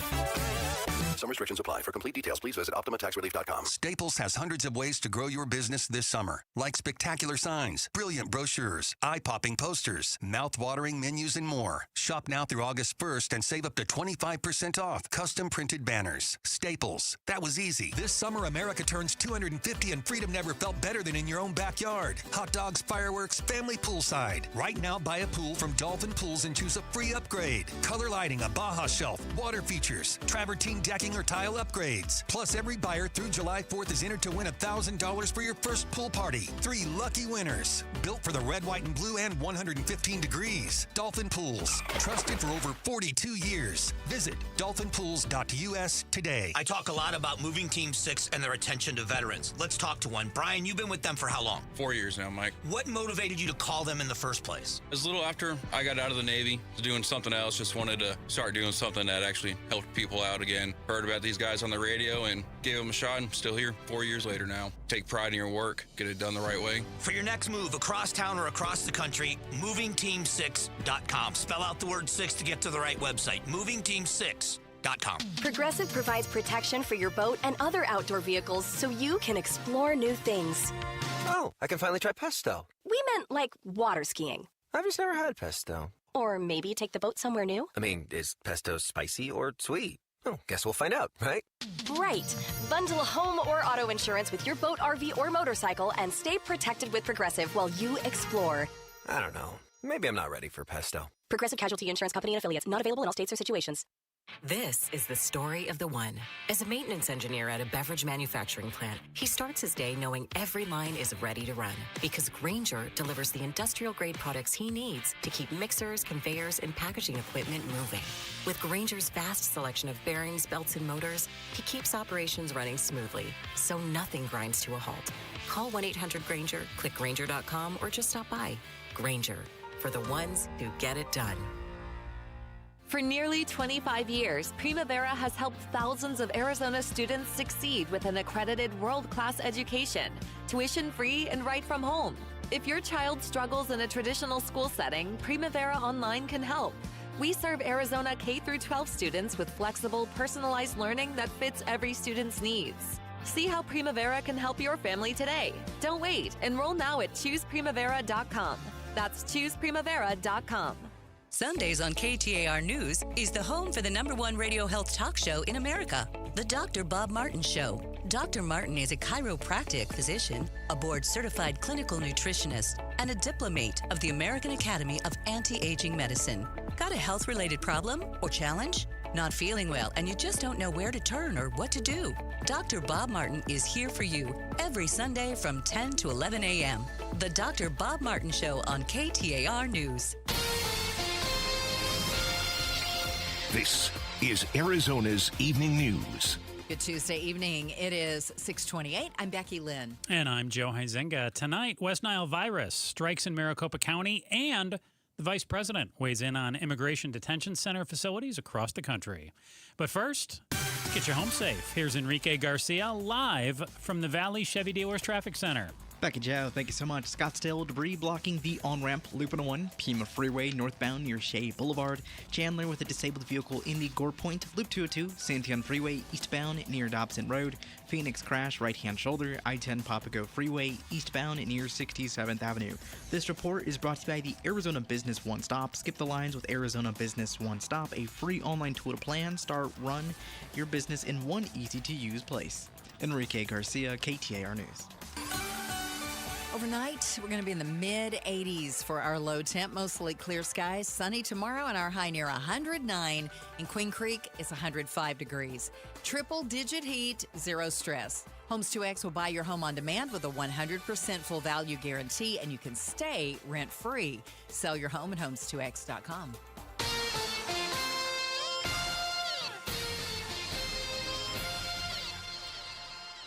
Some restrictions apply. For complete details, please visit OptimaTaxRelief.com. Staples has hundreds of ways to grow your business this summer, like spectacular signs, brilliant brochures, eye-popping posters, mouth-watering menus, and more. Shop now through August 1st and save up to 25% off custom printed banners. Staples. That was easy. This summer, America turns 250 and freedom never felt better than in your own backyard. Hot dogs, fireworks, family poolside. Right now, buy a pool from Dolphin Pools and choose a free upgrade. Color lighting, a Baja shelf, water features, travertine decking, or tile upgrades. Plus, every buyer through July 4th is entered to win $1,000 for your first pool party. 3 lucky winners. Built for the red, white, and blue and 115 degrees. Dolphin Pools. Trusted for over 42 years. Visit dolphinpools.us today. I talk a lot about Moving Team 6 and their attention to veterans. Let's talk to one. Brian, you've been with them for how long? 4 years now, Mike. What motivated you to call them in the first place? It was a little after I got out of the Navy, doing something else, just wanted to start doing something that actually helped people out again. Heard about these guys on the radio and gave them a shot. I'm still here 4 years later now. Take pride in your work, get it done the right way. For your next move across town or across the country, movingteam6.com. Spell out the word 6 to get to the right website. movingteam6.com. Progressive provides protection for your boat and other outdoor vehicles so you can explore new things. Oh, I can finally try pesto. We meant like water skiing. I've just never had pesto. Or maybe take the boat somewhere new. I mean, is pesto spicy or sweet? Oh, guess we'll find out, right? Right. Bundle home or auto insurance with your boat, RV, or motorcycle and stay protected with Progressive while you explore. I don't know. Maybe I'm not ready for pesto. Progressive Casualty Insurance Company and affiliates. Not available in all states or situations. This is the story of the one. As a maintenance engineer at a beverage manufacturing plant, he starts his day knowing every line is ready to run because Grainger delivers the industrial-grade products he needs to keep mixers, conveyors, and packaging equipment moving. With Grainger's vast selection of bearings, belts, and motors, he keeps operations running smoothly, so nothing grinds to a halt. Call 1-800-GRAINGER, click Grainger.com, or just stop by. Grainger, for the ones who get it done. For nearly 25 years, Primavera has helped thousands of Arizona students succeed with an accredited world-class education, tuition-free and right from home. If your child struggles in a traditional school setting, Primavera Online can help. We serve Arizona K-12 students with flexible, personalized learning that fits every student's needs. See how Primavera can help your family today. Don't wait. Enroll now at ChoosePrimavera.com. That's ChoosePrimavera.com. Sundays on KTAR News is the home for the #1 radio health talk show in America, The Dr. Bob Martin Show. Dr. Martin is a chiropractic physician, a board-certified clinical nutritionist, and a diplomate of the American Academy of Anti-Aging Medicine. Got a health-related problem or challenge? Not feeling well, and you just don't know where to turn or what to do? Dr. Bob Martin is here for you every Sunday from 10 to 11 a.m. The Dr. Bob Martin Show on KTAR News. This is Arizona's Evening News. Good Tuesday evening. It is 6:28. I'm Becky Lynn. And I'm Joe Huizenga. Tonight, West Nile virus strikes in Maricopa County, and the vice president weighs in on immigration detention center facilities across the country. But first, get your home safe. Here's Enrique Garcia live from the Valley Chevy Dealers Traffic Center. Becky Joe, thank you so much. Scottsdale, debris blocking the on-ramp, Loop 101, Pima Freeway, northbound near Shea Boulevard. Chandler with a disabled vehicle in the Gore Point, Loop 202, Santiago Freeway, eastbound near Dobson Road. Phoenix crash, right-hand shoulder, I-10 Papago Freeway, eastbound near 67th Avenue. This report is brought to you by the Arizona Business One Stop. Skip the lines with Arizona Business One Stop, a free online tool to plan, start, run your business in one easy-to-use place. Enrique Garcia, KTAR News. Overnight, we're going to be in the mid-80s for our low temp, mostly clear skies. Sunny tomorrow, and our high near 109. In Queen Creek, it's 105 degrees. Triple-digit heat, zero stress. Homes 2X will buy your home on demand with a 100% full value guarantee, and you can stay rent-free. Sell your home at homes2x.com.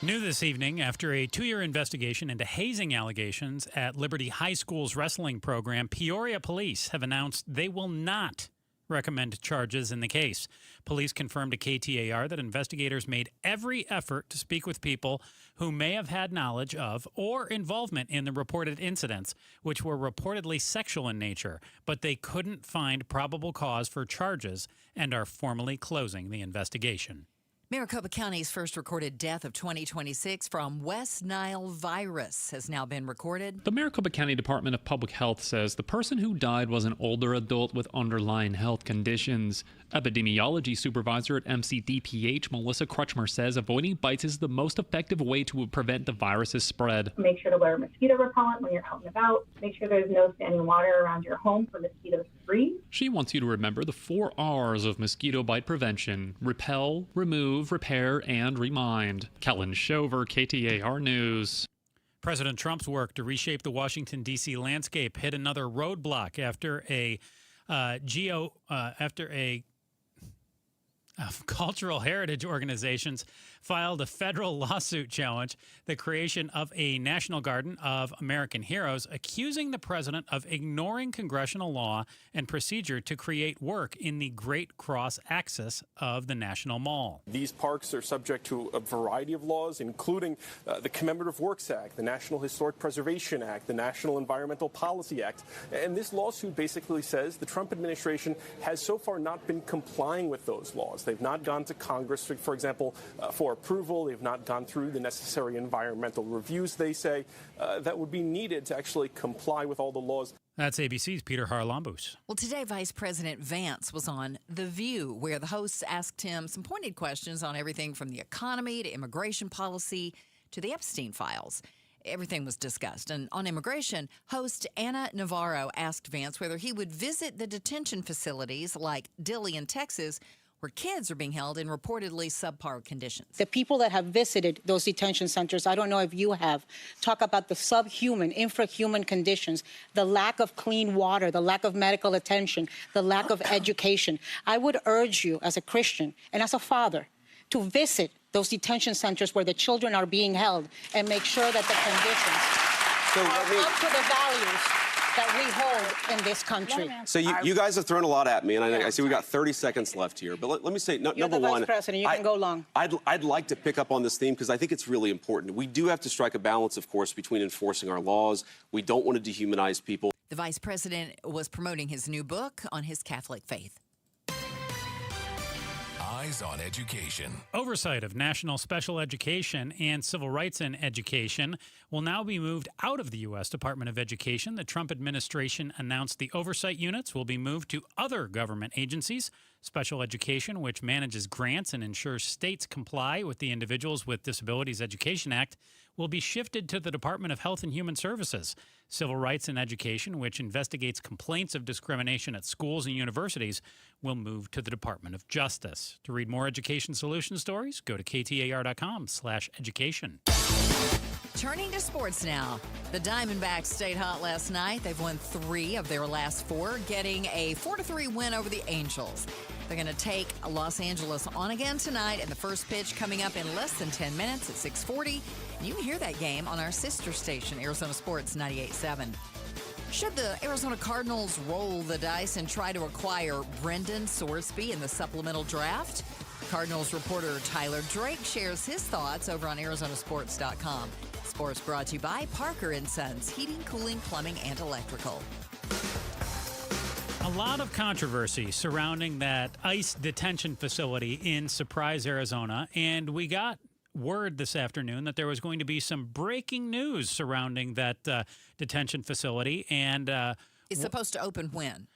New this evening, after a 2-year investigation into hazing allegations at Liberty High School's wrestling program, Peoria police have announced they will not recommend charges in the case. Police confirmed to KTAR that investigators made every effort to speak with people who may have had knowledge of or involvement in the reported incidents, which were reportedly sexual in nature, but they couldn't find probable cause for charges and are formally closing the investigation. Maricopa County's first recorded death of 2026 from West Nile virus has now been recorded. The Maricopa County Department of Public Health says the person who died was an older adult with underlying health conditions. Epidemiology supervisor at MCDPH, Melissa Crutchmer, says avoiding bites is the most effective way to prevent the virus's spread. Make sure to wear mosquito repellent when you're out and about. Make sure there's no standing water around your home for mosquitoes to breathe. She wants you to remember the 4 R's of mosquito bite prevention: repel, remove, repair, and remind. Kellen Shover, KTAR News. President Trump's work to reshape the Washington, D.C. landscape hit another roadblock after a cultural heritage organizations filed a federal lawsuit challenge the creation of a National Garden of American Heroes, accusing the president of ignoring congressional law and procedure to create work in the Great Cross axis of the National Mall. These parks are subject to a variety of laws, including the Commemorative Works Act, the National Historic Preservation Act, the National Environmental Policy Act. And this lawsuit basically says the Trump administration has so far not been complying with those laws. They've not gone to Congress, for example, for approval. They've not gone through the necessary environmental reviews, they say, that would be needed to actually comply with all the laws. That's ABC's Peter Harlambous. Well, today, Vice President Vance was on The View, where the hosts asked him some pointed questions on everything from the economy to immigration policy to the Epstein files. Everything was discussed. And on immigration, host Anna Navarro asked Vance whether he would visit the detention facilities like Dilley in Texas, where kids are being held in reportedly subpar conditions. The people that have visited those detention centers, I don't know if you have, talk about the subhuman, infrahuman conditions, the lack of clean water, the lack of medical attention, the lack of education. I would urge you as a Christian and as a father to visit those detention centers where the children are being held and make sure that the conditions are up to the values that we hold in this country. So you guys have thrown a lot at me, and I see we got 30 seconds left here. But let me say, number one, Vice President, you can go long. I'd like to pick up on this theme because I think it's really important. We do have to strike a balance, of course, between enforcing our laws. We don't want to dehumanize people. The Vice President was promoting his new book on his Catholic faith. Eyes on Education. Oversight of national special education and civil rights in education will now be moved out of the U.S. Department of Education. The Trump administration announced the oversight units will be moved to other government agencies. Special education, which manages grants and ensures states comply with the Individuals with Disabilities Education Act, will be shifted to the Department of Health and Human Services. Civil Rights and Education, which investigates complaints of discrimination at schools and universities, will move to the Department of Justice. To read more education solution stories, go to KTAR.com/education. Turning to sports now. The Diamondbacks stayed hot last night. They've won 3 of their last 4, getting a 4-3 win over the Angels. They're going to take Los Angeles on again tonight, and the first pitch coming up in less than 10 minutes at 6:40. You can hear that game on our sister station, Arizona Sports 98.7. Should the Arizona Cardinals roll the dice and try to acquire Brendan Sorsby in the supplemental draft? Cardinals reporter Tyler Drake shares his thoughts over on ArizonaSports.com. Sports brought to you by Parker & Sons, Heating, Cooling, Plumbing, and Electrical. A lot of controversy surrounding that ICE detention facility in Surprise, Arizona, and we got word this afternoon that there was going to be some breaking news surrounding that detention facility, and it's supposed to open when?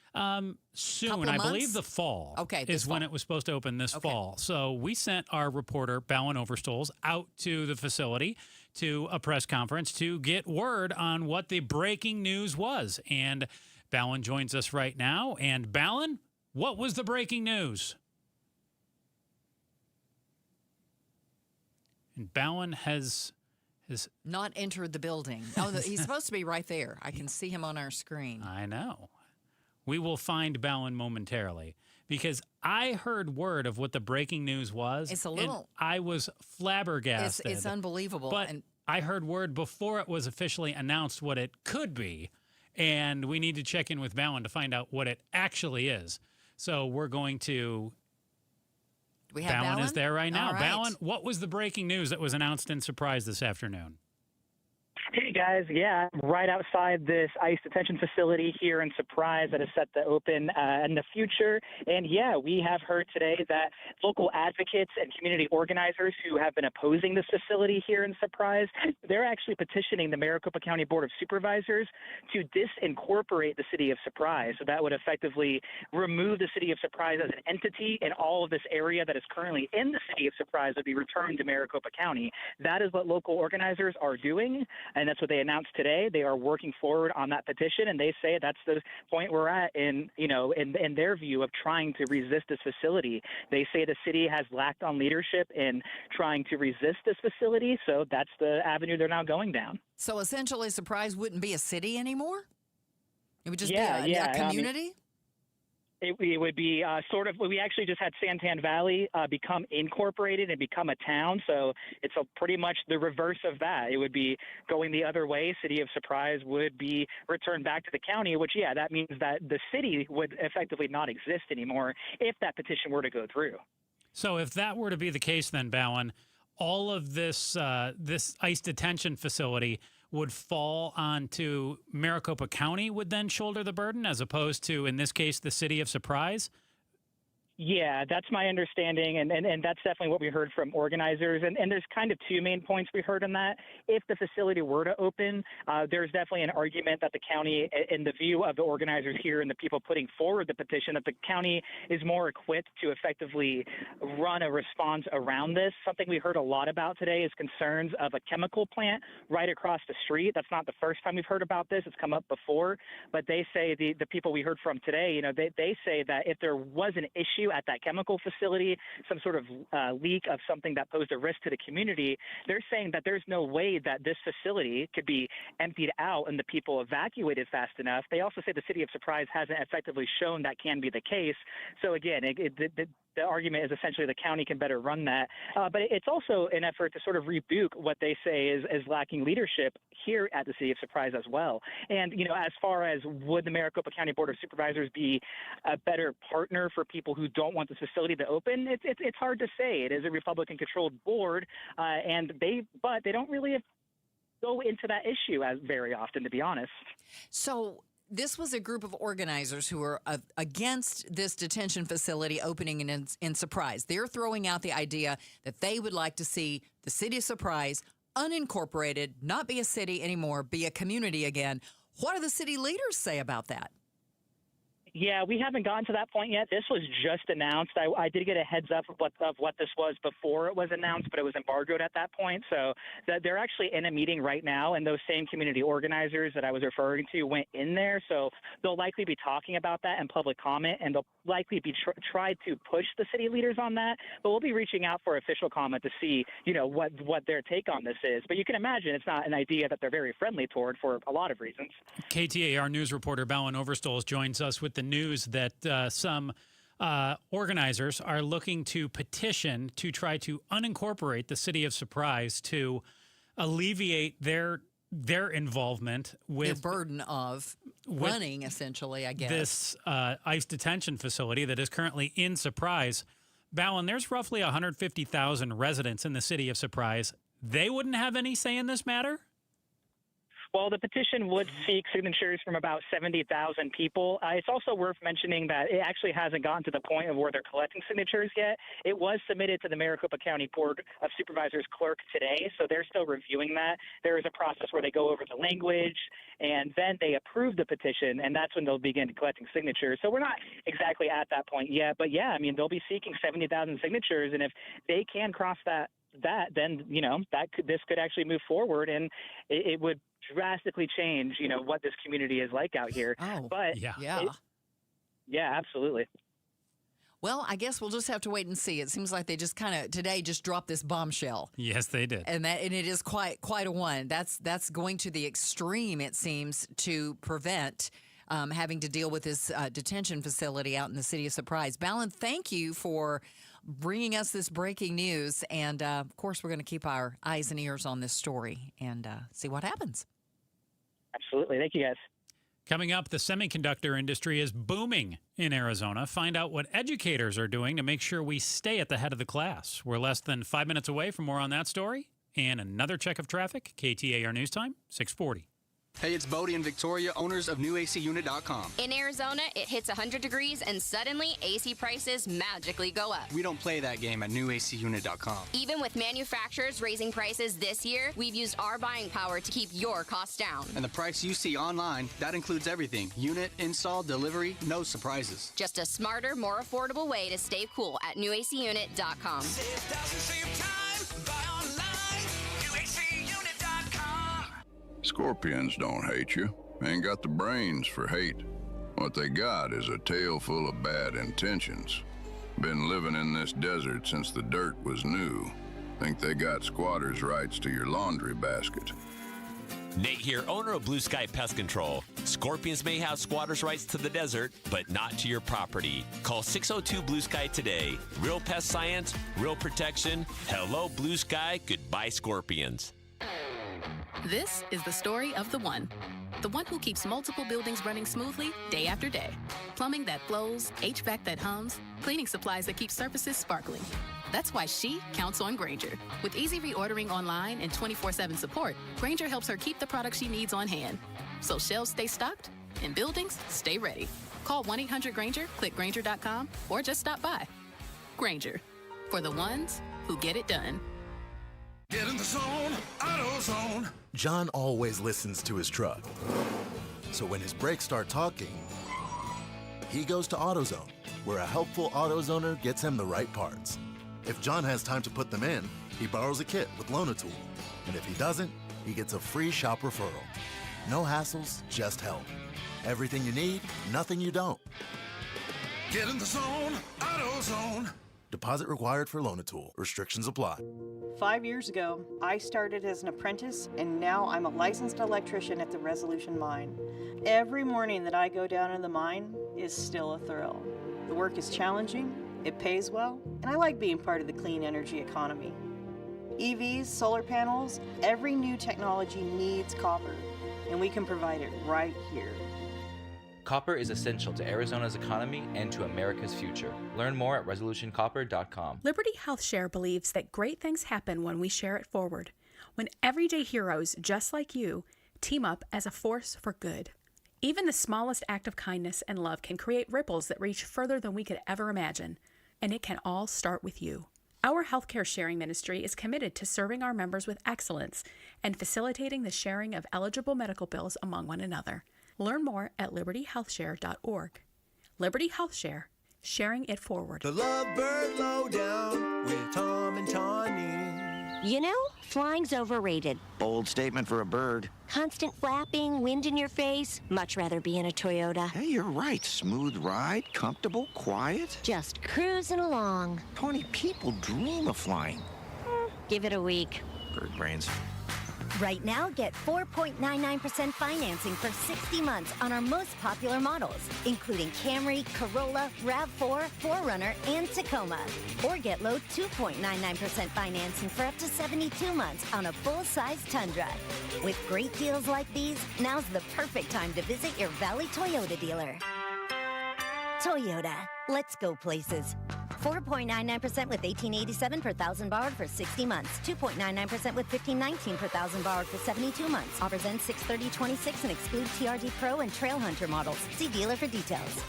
Soon, I believe the fall. Okay, is when it was supposed to open this fall. So we sent our reporter Bowen Overstoles out to the facility to a press conference to get word on what the breaking news was. And Bowen joins us right now. And Bowen, what was the breaking news? And Bowen has not entered the building. Oh, he's supposed to be right there. I can see him on our screen. I know. We will find Bowen momentarily because I heard word of what the breaking news was. It's a little. And I was flabbergasted. It's unbelievable. But I heard word before it was officially announced what it could be, and we need to check in with Bowen to find out what it actually is. So we're going to. Do we have Bowen is there right now. All right. Bowen, what was the breaking news that was announced in Surprise this afternoon? Hey, guys. Yeah, right outside this ICE detention facility here in Surprise that is set to open in the future. And, yeah, we have heard today that local advocates and community organizers who have been opposing this facility here in Surprise, they're actually petitioning the Maricopa County Board of Supervisors to disincorporate the city of Surprise. So that would effectively remove the city of Surprise as an entity, and all of this area that is currently in the city of Surprise would be returned to Maricopa County. That is what local organizers are doing. And that's what they announced today. They are working forward on that petition, and they say that's the point we're at in their view of trying to resist this facility. They say the city has lacked on leadership in trying to resist this facility, so that's the avenue they're now going down. So essentially, Surprise wouldn't be a city anymore? It would just be a community? It would be sort of – we actually just had Santan Valley become incorporated and become a town, so it's pretty much the reverse of that. It would be going the other way. City of Surprise would be returned back to the county, which, that means that the city would effectively not exist anymore if that petition were to go through. So if that were to be the case then, Bowen, all of this this ICE detention facility would fall onto Maricopa County would then shoulder the burden as opposed to, in this case, the city of Surprise? Yeah, that's my understanding, and that's definitely what we heard from organizers. And there's kind of two main points we heard on that. If the facility were to open, there's definitely an argument that the county, in the view of the organizers here and the people putting forward the petition, that the county is more equipped to effectively run a response around this. Something we heard a lot about today is concerns of a chemical plant right across the street. That's not the first time we've heard about this. It's come up before. But they say, the people we heard from today, they say that if there was an issue at that chemical facility, some sort of leak of something that posed a risk to the community, they're saying that there's no way that this facility could be emptied out and the people evacuated fast enough. They also say the city of Surprise hasn't effectively shown that can be the case. So again, the argument is essentially the county can better run that. But it's also an effort to sort of rebuke what they say is lacking leadership here at the city of Surprise as well. And, as far as would the Maricopa County Board of Supervisors be a better partner for people who don't want this facility to open, it's hard to say. It is a Republican-controlled board, but they don't really go into that issue as very often, to be honest. So this was a group of organizers who are against this detention facility opening in Surprise. They're throwing out the idea that they would like to see the city of Surprise unincorporated, not be a city anymore, be a community again. What do the city leaders say about that? Yeah, we haven't gotten to that point yet. This was just announced. I did get a heads up of what this was before it was announced, but it was embargoed at that point. So they're actually in a meeting right now, and those same community organizers that I was referring to went in there. So they'll likely be talking about that in public comment, and they'll likely be try to push the city leaders on that. But we'll be reaching out for official comment to see, what their take on this is. But you can imagine it's not an idea that they're very friendly toward for a lot of reasons. KTAR news reporter Bowen Overstoles joins us with the news that some organizers are looking to petition to try to unincorporate the city of Surprise to alleviate their involvement with their burden of running, essentially, I guess. This ICE detention facility that is currently in Surprise. Bowen, there's roughly 150,000 residents in the city of Surprise. They wouldn't have any say in this matter? Well, the petition would seek signatures from about 70,000 people. It's also worth mentioning that it actually hasn't gotten to the point of where they're collecting signatures yet. It was submitted to the Maricopa County Board of Supervisors clerk today, so they're still reviewing that. There is a process where they go over the language, and then they approve the petition, and that's when they'll begin collecting signatures. So we're not exactly at that point yet, but yeah, I mean, they'll be seeking 70,000 signatures, and if they can cross that then this could actually move forward, and it would drastically change what this community is like out here. But yeah, absolutely. Well, I guess we'll just have to wait and see. It seems like they just kind of today just dropped this bombshell. Yes, they did. And it is quite a one. That's going to the extreme, it seems, to prevent having to deal with this detention facility out in the city of Surprise. Balin, thank you for bringing us this breaking news. And, of course, we're going to keep our eyes and ears on this story and see what happens. Absolutely. Thank you, guys. Coming up, the semiconductor industry is booming in Arizona. Find out what educators are doing to make sure we stay at the head of the class. We're less than 5 minutes away from more on that story. And another check of traffic. KTAR News Time, 640. Hey, it's Bodie and Victoria, owners of NewACUnit.com. In Arizona, it hits 100 degrees and suddenly AC prices magically go up. We don't play that game at NewACUnit.com. Even with manufacturers raising prices this year, we've used our buying power to keep your costs down. And the price you see online, that includes everything. Unit, install, delivery, no surprises. Just a smarter, more affordable way to stay cool at NewACUnit.com. Save thousands, save time, buy online, NewACUnit.com. Scorpions don't hate you. Ain't got the brains for hate. What they got is a tail full of bad intentions. Been living in this desert since the dirt was new. Think they got squatters' rights to your laundry basket. Nate here, owner of Blue Sky Pest Control. Scorpions may have squatters' rights to the desert, but not to your property. Call 602 Blue Sky today. Real pest science, real protection. Hello, Blue Sky. Goodbye, Scorpions. This is the story of the one who keeps multiple buildings running smoothly day after day. Plumbing that flows, HVAC that hums, cleaning supplies that keep surfaces sparkling. That's why she counts on Grainger. With easy reordering online and 24/7 support, Grainger helps her keep the products she needs on hand. So shelves stay stocked and buildings stay ready. Call 1-800-GRAINGER, click Grainger.com, or just stop by. Grainger, for the ones who get it done. Get in the zone, AutoZone. John always listens to his truck. So when his brakes start talking, he goes to AutoZone, where a helpful AutoZoner gets him the right parts. If John has time to put them in, he borrows a kit with Loan-A-Tool. And if he doesn't, he gets a free shop referral. No hassles, just help. Everything you need, nothing you don't. Get in the zone, AutoZone. Deposit required for Loan-A-Tool. Restrictions apply. 5 years ago, I started as an apprentice, and now I'm a licensed electrician at the Resolution Mine. Every morning that I go down in the mine is still a thrill. The work is challenging, it pays well, and I like being part of the clean energy economy. EVs, solar panels, every new technology needs copper, and we can provide it right here. Copper is essential to Arizona's economy and to America's future. Learn more at resolutioncopper.com. Liberty HealthShare believes that great things happen when we share it forward. When everyday heroes just like you team up as a force for good. Even the smallest act of kindness and love can create ripples that reach further than we could ever imagine. And it can all start with you. Our healthcare sharing ministry is committed to serving our members with excellence and facilitating the sharing of eligible medical bills among one another. Learn more at libertyhealthshare.org. Liberty Health Share, sharing it forward. The Lovebird Lowdown with Tom and Tawny. You know, flying's overrated. Bold statement for a bird. Constant flapping, wind in your face. Much rather be in a Toyota. Hey, you're right. Smooth ride, comfortable, quiet. Just cruising along. Tawny, people dream of flying. Give it a week. Bird brains. Right now, get 4.99% financing for 60 months on our most popular models, including Camry, Corolla, RAV4, 4Runner, and Tacoma. Or get low 2.99% financing for up to 72 months on a full-size Tundra. With great deals like these, now's the perfect time to visit your Valley Toyota dealer. Toyota, let's go places. 4.99% with $1,887 per thousand borrowed for 60 months. 2.99% with $1,519 per thousand borrowed for 72 months. Offers end 6/30/26 and exclude TRD Pro and Trail Hunter models. See dealer for details.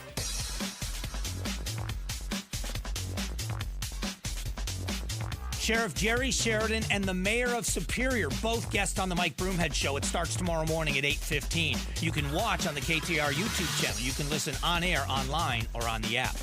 Sheriff Jerry Sheridan and the mayor of Superior, both guests on the Mike Broomhead Show. It starts tomorrow morning at 8:15. You can watch on the KTAR YouTube channel. You can listen on air, online, or on the app.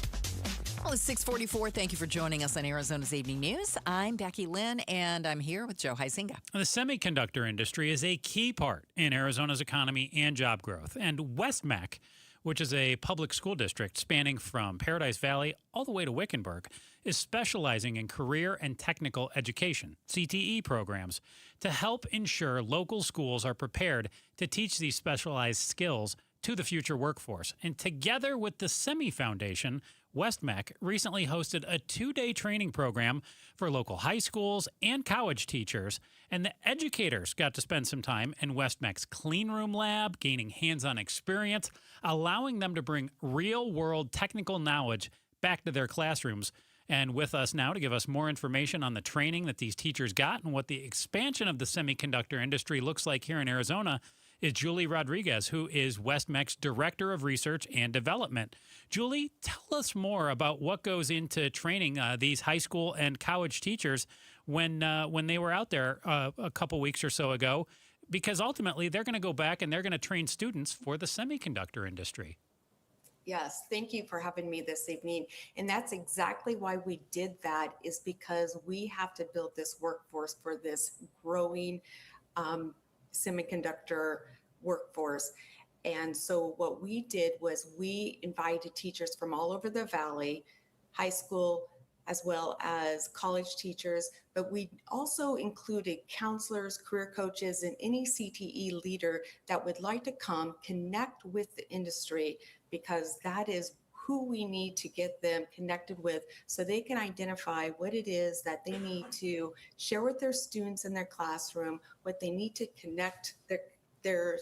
Well, it's 6:44. Thank you for joining us on Arizona's Evening News. I'm Becky Lynn, and I'm here with Joe Huizinga. The semiconductor industry is a key part in Arizona's economy and job growth. And WestMac, which is a public school district spanning from Paradise Valley all the way to Wickenburg, is specializing in career and technical education, CTE programs, to help ensure local schools are prepared to teach these specialized skills to the future workforce. And together with the Semi Foundation, WestMac recently hosted a 2-day training program for local high schools and college teachers, and the educators got to spend some time in WestMac's clean room lab, gaining hands-on experience, allowing them to bring real-world technical knowledge back to their classrooms. And with us now to give us more information on the training that these teachers got and what the expansion of the semiconductor industry looks like here in Arizona is Julie Rodriguez, who is WestMac's Director of Research and Development. Julie, tell us more about what goes into training these high school and college teachers when they were out there a couple weeks or so ago, because ultimately they're going to go back and they're going to train students for the semiconductor industry. Yes, thank you for having me this evening. And that's exactly why we did that, is because we have to build this workforce for this growing semiconductor workforce. And so what we did was we invited teachers from all over the valley, high school, as well as college teachers, but we also included counselors, career coaches, and any CTE leader that would like to come connect with the industry, because that is who we need to get them connected with so they can identify what it is that they need to share with their students in their classroom, what they need to connect their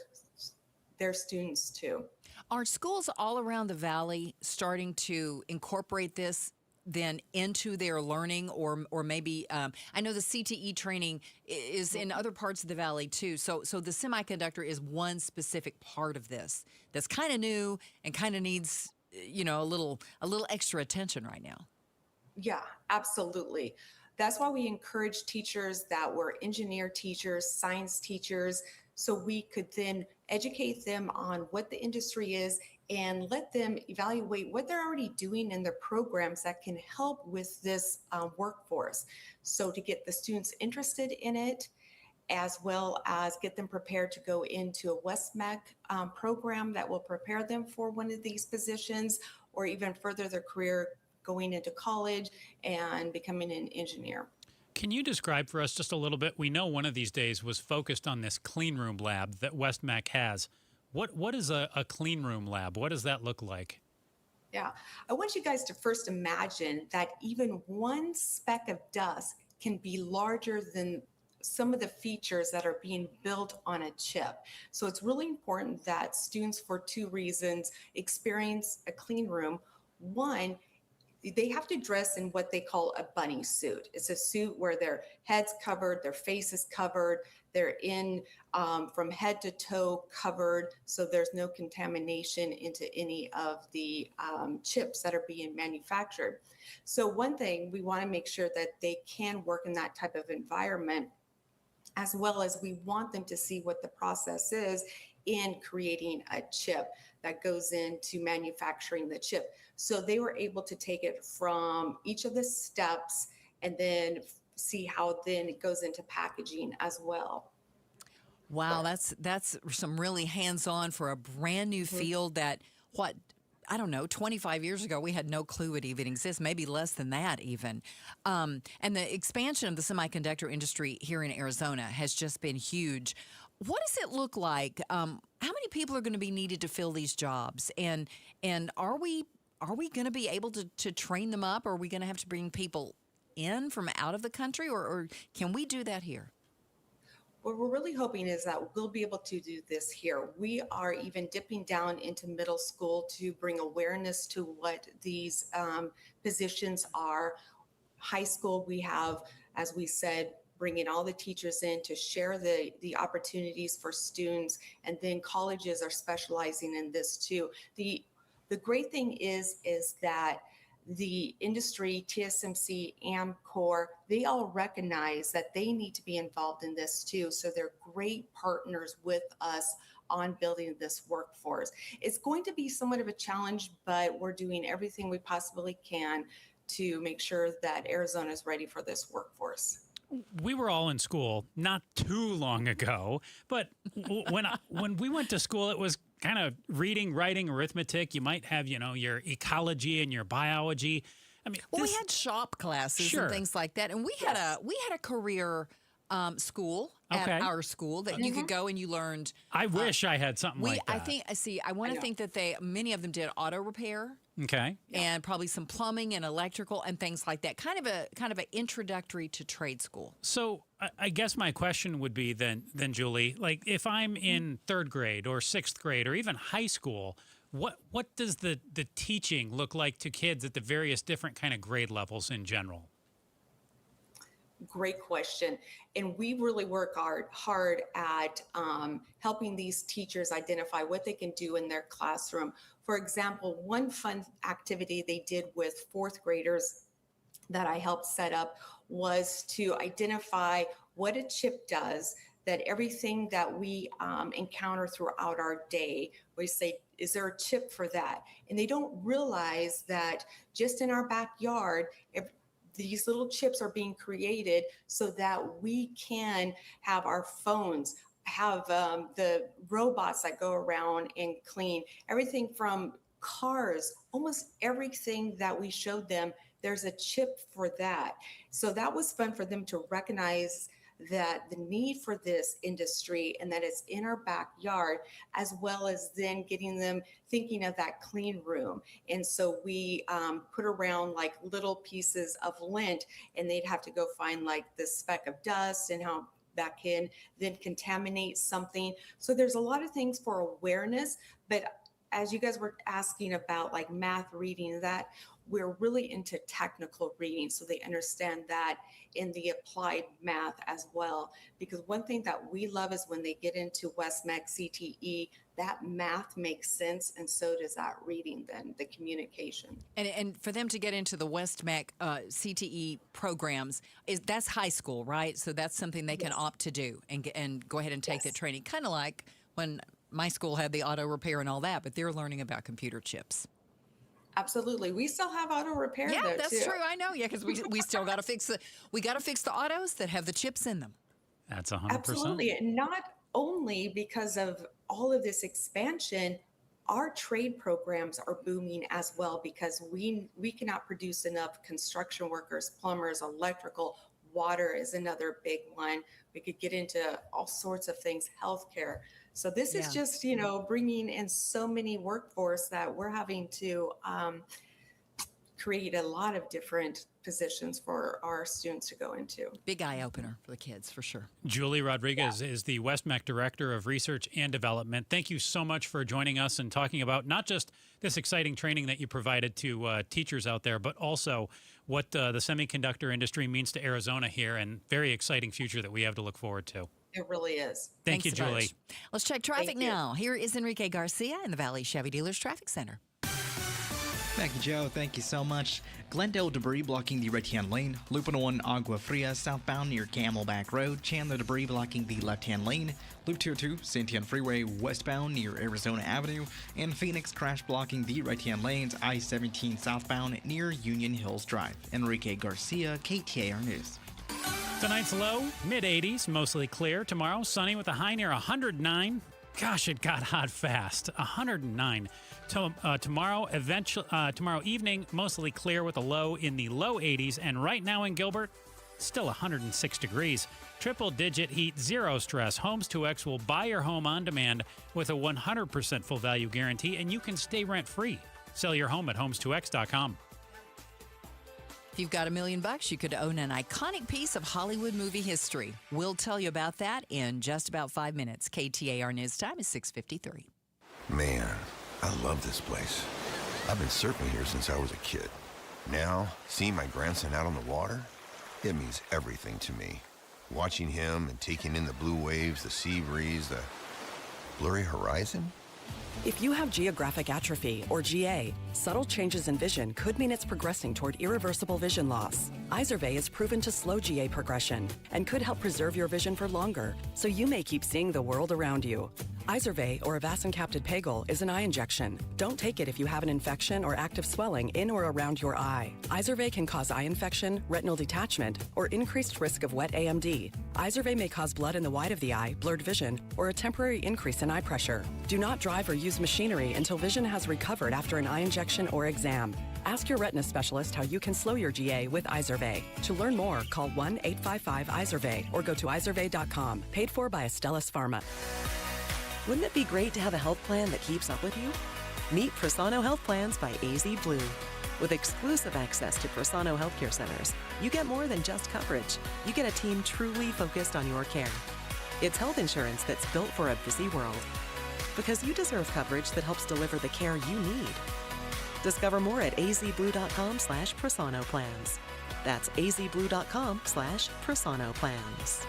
students to. Are schools all around the valley starting to incorporate this then into their learning, or maybe I know the CTE training is in other parts of the valley too. So the semiconductor is one specific part of this that's kind of new and kind of needs a little extra attention right now. Yeah, absolutely. That's why we encourage teachers that were engineer teachers, science teachers, so we could then educate them on what the industry is and let them evaluate what they're already doing in their programs that can help with this workforce. So to get the students interested in it, as well as get them prepared to go into a WestMac program that will prepare them for one of these positions, or even further their career going into college and becoming an engineer. Can you describe for us just a little bit? We know one of these days was focused on this clean room lab that WestMac has. What is a clean room lab? What does that look like? Yeah, I want you guys to first imagine that even one speck of dust can be larger than some of the features that are being built on a chip. So it's really important that students, for two reasons, experience a clean room. One, they have to dress in what they call a bunny suit. It's a suit where their head's covered, their face is covered, they're in from head to toe covered, so there's no contamination into any of the chips that are being manufactured. So one thing, we want to make sure that they can work in that type of environment, as well as we want them to see what the process is in creating a chip that goes into manufacturing the chip. So they were able to take it from each of the steps and then see how then it goes into packaging as well. Wow, that's some really hands-on for a brand new field that, I don't know, 25 years ago, we had no clue it even exists, maybe less than that even. And the expansion of the semiconductor industry here in Arizona has just been huge. What does it look like? How many people are going to be needed to fill these jobs? And are we going to be able to train them up? Or are we going to have to bring people in from out of the country? Or can we do that here? What we're really hoping is that we'll be able to do this here. We are even dipping down into middle school to bring awareness to what these positions are. High school, we have, as we said, bringing all the teachers in to share the opportunities for students, and then colleges are specializing in this too. The great thing is that the industry, TSMC, Amcor, they all recognize that they need to be involved in this too. So they're great partners with us on building this workforce. It's going to be somewhat of a challenge, but we're doing everything we possibly can to make sure that Arizona is ready for this workforce. We were all in school not too long ago, but when we went to school, it was kind of reading, writing, arithmetic. You might have, your ecology and your biology. I mean, we had shop classes and things like that, and we had a career school at our school that you could go and you learned. I wish I had something like that. I want to think that many of them did auto repair. Okay. And probably some plumbing and electrical and things like that. Kind of an introductory to trade school. So I guess my question would be then Julie, like if I'm in 3rd grade or 6th grade or even high school, what does the teaching look like to kids at the various different kind of grade levels in general? Great question. And we really work hard at helping these teachers identify what they can do in their classroom. For example, one fun activity they did with 4th graders that I helped set up was to identify what a chip does, that everything that we encounter throughout our day, we say, is there a chip for that? And they don't realize that just in our backyard, these little chips are being created so that we can have our phones, have the robots that go around and clean, everything from cars, almost everything that we showed them, there's a chip for that. So that was fun for them to recognize that the need for this industry and that it's in our backyard, as well as then getting them thinking of that clean room. And so we put around like little pieces of lint, and they'd have to go find like the speck of dust and how that can then contaminate something. So there's a lot of things for awareness, but as you guys were asking about like math reading, that we're really into technical reading, so they understand that in the applied math as well. Because one thing that we love is when they get into WestMech CTE, that math makes sense, and so does that reading then, the communication. And for them to get into the WestMech CTE programs, that's high school, right? So that's something they can opt to do and go ahead and take that training. Kind of like when my school had the auto repair and all that, but they're learning about computer chips. Absolutely. We still have auto repair. Yeah, though, that's too. true. I know. Yeah, because we still got to fix the autos that have the chips in them. That's 100%. Absolutely. And not only because of all of this expansion, our trade programs are booming as well, because we cannot produce enough construction workers, plumbers, electrical. Water is another big one. We could get into all sorts of things, healthcare. So this is just, bringing in so many workforce that we're having to create a lot of different positions for our students to go into. Big eye opener for the kids, for sure. Julie Rodriguez is the WestMech Director of Research and Development. Thank you so much for joining us and talking about not just this exciting training that you provided to teachers out there, but also what the semiconductor industry means to Arizona here, and very exciting future that we have to look forward to. It really is. Thank you, Julie. Let's check traffic now. Here is Enrique Garcia in the Valley Chevy Dealers Traffic Center. Thank you, Joe. Thank you so much. Glendale debris blocking the right-hand lane. Loop 101 Agua Fria southbound near Camelback Road. Chandler debris blocking the left-hand lane. Loop 202 Santiago Freeway westbound near Arizona Avenue. And Phoenix crash blocking the right-hand lanes. I-17 southbound near Union Hills Drive. Enrique Garcia, KTAR News. Tonight's low, mid-80s, mostly clear. Tomorrow, sunny with a high near 109. Gosh, it got hot fast. 109. Tomorrow evening, mostly clear with a low in the low 80s. And right now in Gilbert, still 106 degrees. Triple-digit heat, zero stress. Homes 2X will buy your home on demand with a 100% full value guarantee, and you can stay rent-free. Sell your home at homes2x.com. If you've got $1 million, you could own an iconic piece of Hollywood movie history. We'll tell you about that in just about 5 minutes. KTAR News Time is 6:53. Man, I love this place. I've been surfing here since I was a kid. Now, seeing my grandson out on the water, it means everything to me. Watching him and taking in the blue waves, the sea breeze, the blurry horizon. If you have geographic atrophy, or GA, subtle changes in vision could mean it's progressing toward irreversible vision loss. Izervay is proven to slow GA progression and could help preserve your vision for longer, so you may keep seeing the world around you. Izervay, or avacincaptad pegol, is an eye injection. Don't take it if you have an infection or active swelling in or around your eye. Izervay can cause eye infection, retinal detachment, or increased risk of wet AMD. Izervay may cause blood in the white of the eye, blurred vision, or a temporary increase in eye pressure. Do not drive or use machinery until vision has recovered after an eye injection or exam. Ask your retina specialist how you can slow your GA with Izervay. To learn more, call 1-855-IZERVAY or go to izervay.com. Paid for by Astellas Pharma. Wouldn't it be great to have a health plan that keeps up with you? Meet Prosano Health Plans by AZ Blue. With exclusive access to Prosano Healthcare Centers, you get more than just coverage. You get a team truly focused on your care. It's health insurance that's built for a busy world. Because you deserve coverage that helps deliver the care you need. Discover more at azblue.com/Prosano Plans. That's azblue.com/Prosano Plans.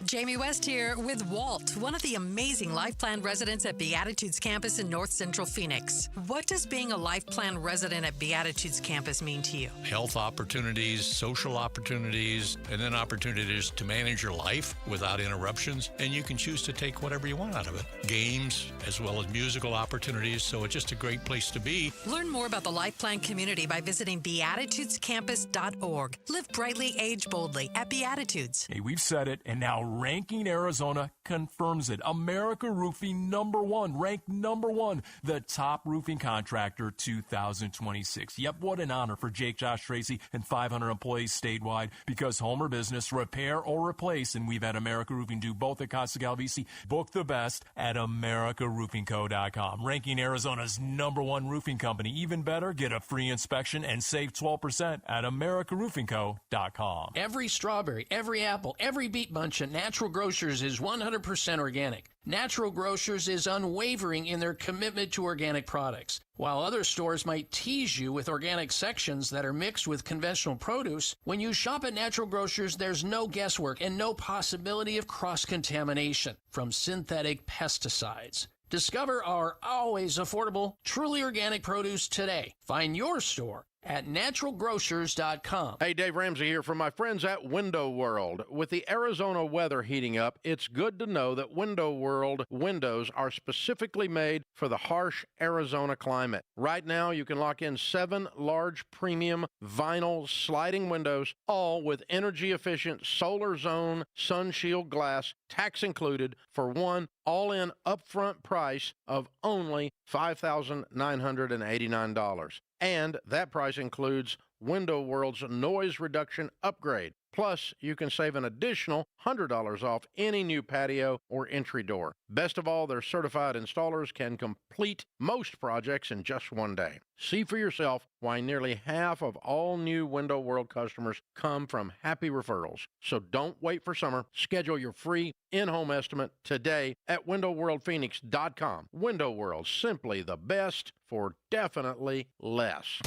Jamie West here with Walt, one of the amazing Life Plan residents at Beatitudes Campus in North Central Phoenix. What does being a Life Plan resident at Beatitudes Campus mean to you? Health opportunities, social opportunities, and then opportunities to manage your life without interruptions. And you can choose to take whatever you want out of it. Games, as well as musical opportunities. So it's just a great place to be. Learn more about the Life Plan community by visiting beatitudescampus.org. Live brightly, age boldly at Beatitudes. Hey, we've said it, and now Ranking Arizona confirms it. America Roofing #1, ranked #1, the top roofing contractor 2026. Yep, what an honor for Jake, Josh, Tracy, and 500 employees statewide, because home or business, repair or replace, and we've had America Roofing do both at Costa Galvisi. Book the best at AmericaRoofingCo.com. Ranking Arizona's #1 roofing company. Even better, get a free inspection and save 12% at AmericaRoofingCo.com. Every strawberry, every apple, every beet bunch at Natural Grocers is 100% organic. Natural Grocers is unwavering in their commitment to organic products. While other stores might tease you with organic sections that are mixed with conventional produce, when you shop at Natural Grocers, there's no guesswork and no possibility of cross-contamination from synthetic pesticides. Discover our always affordable, truly organic produce today. Find your store at naturalgrocers.com. Hey, Dave Ramsey here from my friends at Window World. With the Arizona weather heating up, it's good to know that Window World windows are specifically made for the harsh Arizona climate. Right now, you can lock in 7 large premium vinyl sliding windows, all with energy-efficient solar zone sun shield glass, tax included, for one all-in upfront price of only $5,989. And that price includes Window World's noise reduction upgrade. Plus, you can save an additional $100 off any new patio or entry door. Best of all, their certified installers can complete most projects in just one day. See for yourself why nearly half of all new Window World customers come from happy referrals. So don't wait for summer. Schedule your free in-home estimate today at windowworldphoenix.com. Window World, simply the best for definitely less.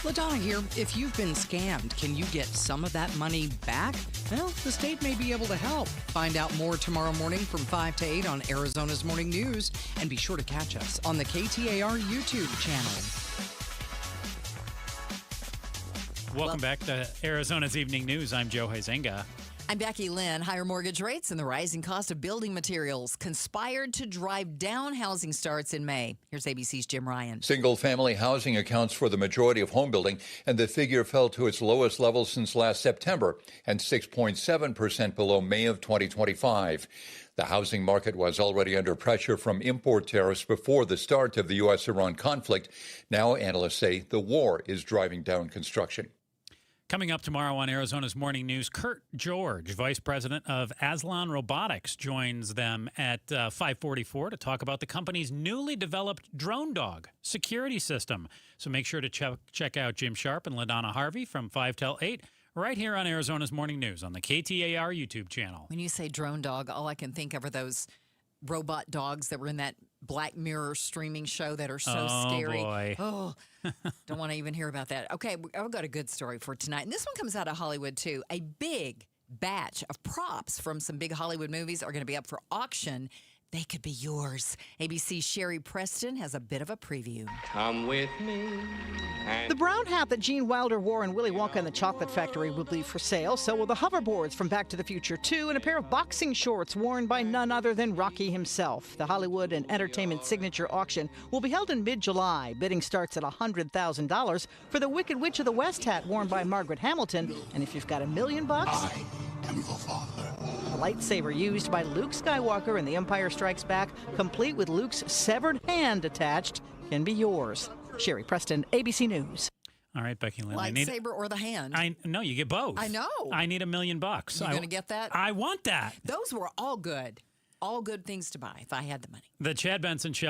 LaDonna here. If you've been scammed, can you get some of that money back? Well, the state may be able to help. Find out more tomorrow morning from 5 to 8 on Arizona's Morning News. And be sure to catch us on the KTAR YouTube channel. Welcome back to Arizona's Evening News. I'm Joe Huizenga. I'm Becky Lynn. Higher mortgage rates and the rising cost of building materials conspired to drive down housing starts in May. Here's ABC's Jim Ryan. Single-family housing accounts for the majority of home building, and the figure fell to its lowest level since last September and 6.7% below May of 2025. The housing market was already under pressure from import tariffs before the start of the U.S.-Iran conflict. Now analysts say the war is driving down construction. Coming up tomorrow on Arizona's Morning News, Kurt George, Vice President of Aslan Robotics, joins them at 5:44 to talk about the company's newly developed drone dog security system. So make sure to check out Jim Sharp and LaDonna Harvey from 5 till 8 right here on Arizona's Morning News on the KTAR YouTube channel. When you say drone dog, all I can think of are those robot dogs that were in that Black Mirror streaming show that are so scary. Boy. Oh, don't want to even hear about that. Okay, I've got a good story for tonight. And this one comes out of Hollywood, too. A big batch of props from some big Hollywood movies are going to be up for auction. They could be yours. ABC's Sherry Preston has a bit of a preview. Come with me. The brown hat that Gene Wilder wore in Willy Wonka and the Chocolate Factory will be for sale. So will the hoverboards from Back to the Future 2 and a pair of boxing shorts worn by none other than Rocky himself. The Hollywood and Entertainment Signature Auction will be held in mid-July. Bidding starts at $100,000 for the Wicked Witch of the West hat worn by Margaret Hamilton. And if you've got $1 million, I am the father. a lightsaber used by Luke Skywalker in The Empire Strikes Back, complete with Luke's severed hand attached, can be yours. Sherry Preston, ABC News. All right, Becky Lynn. Lightsaber or the hand? No, you get both. I know. I need $1 million. You're going to get that? I want that. Those were all good. All good things to buy if I had the money. The Chad Benson Show.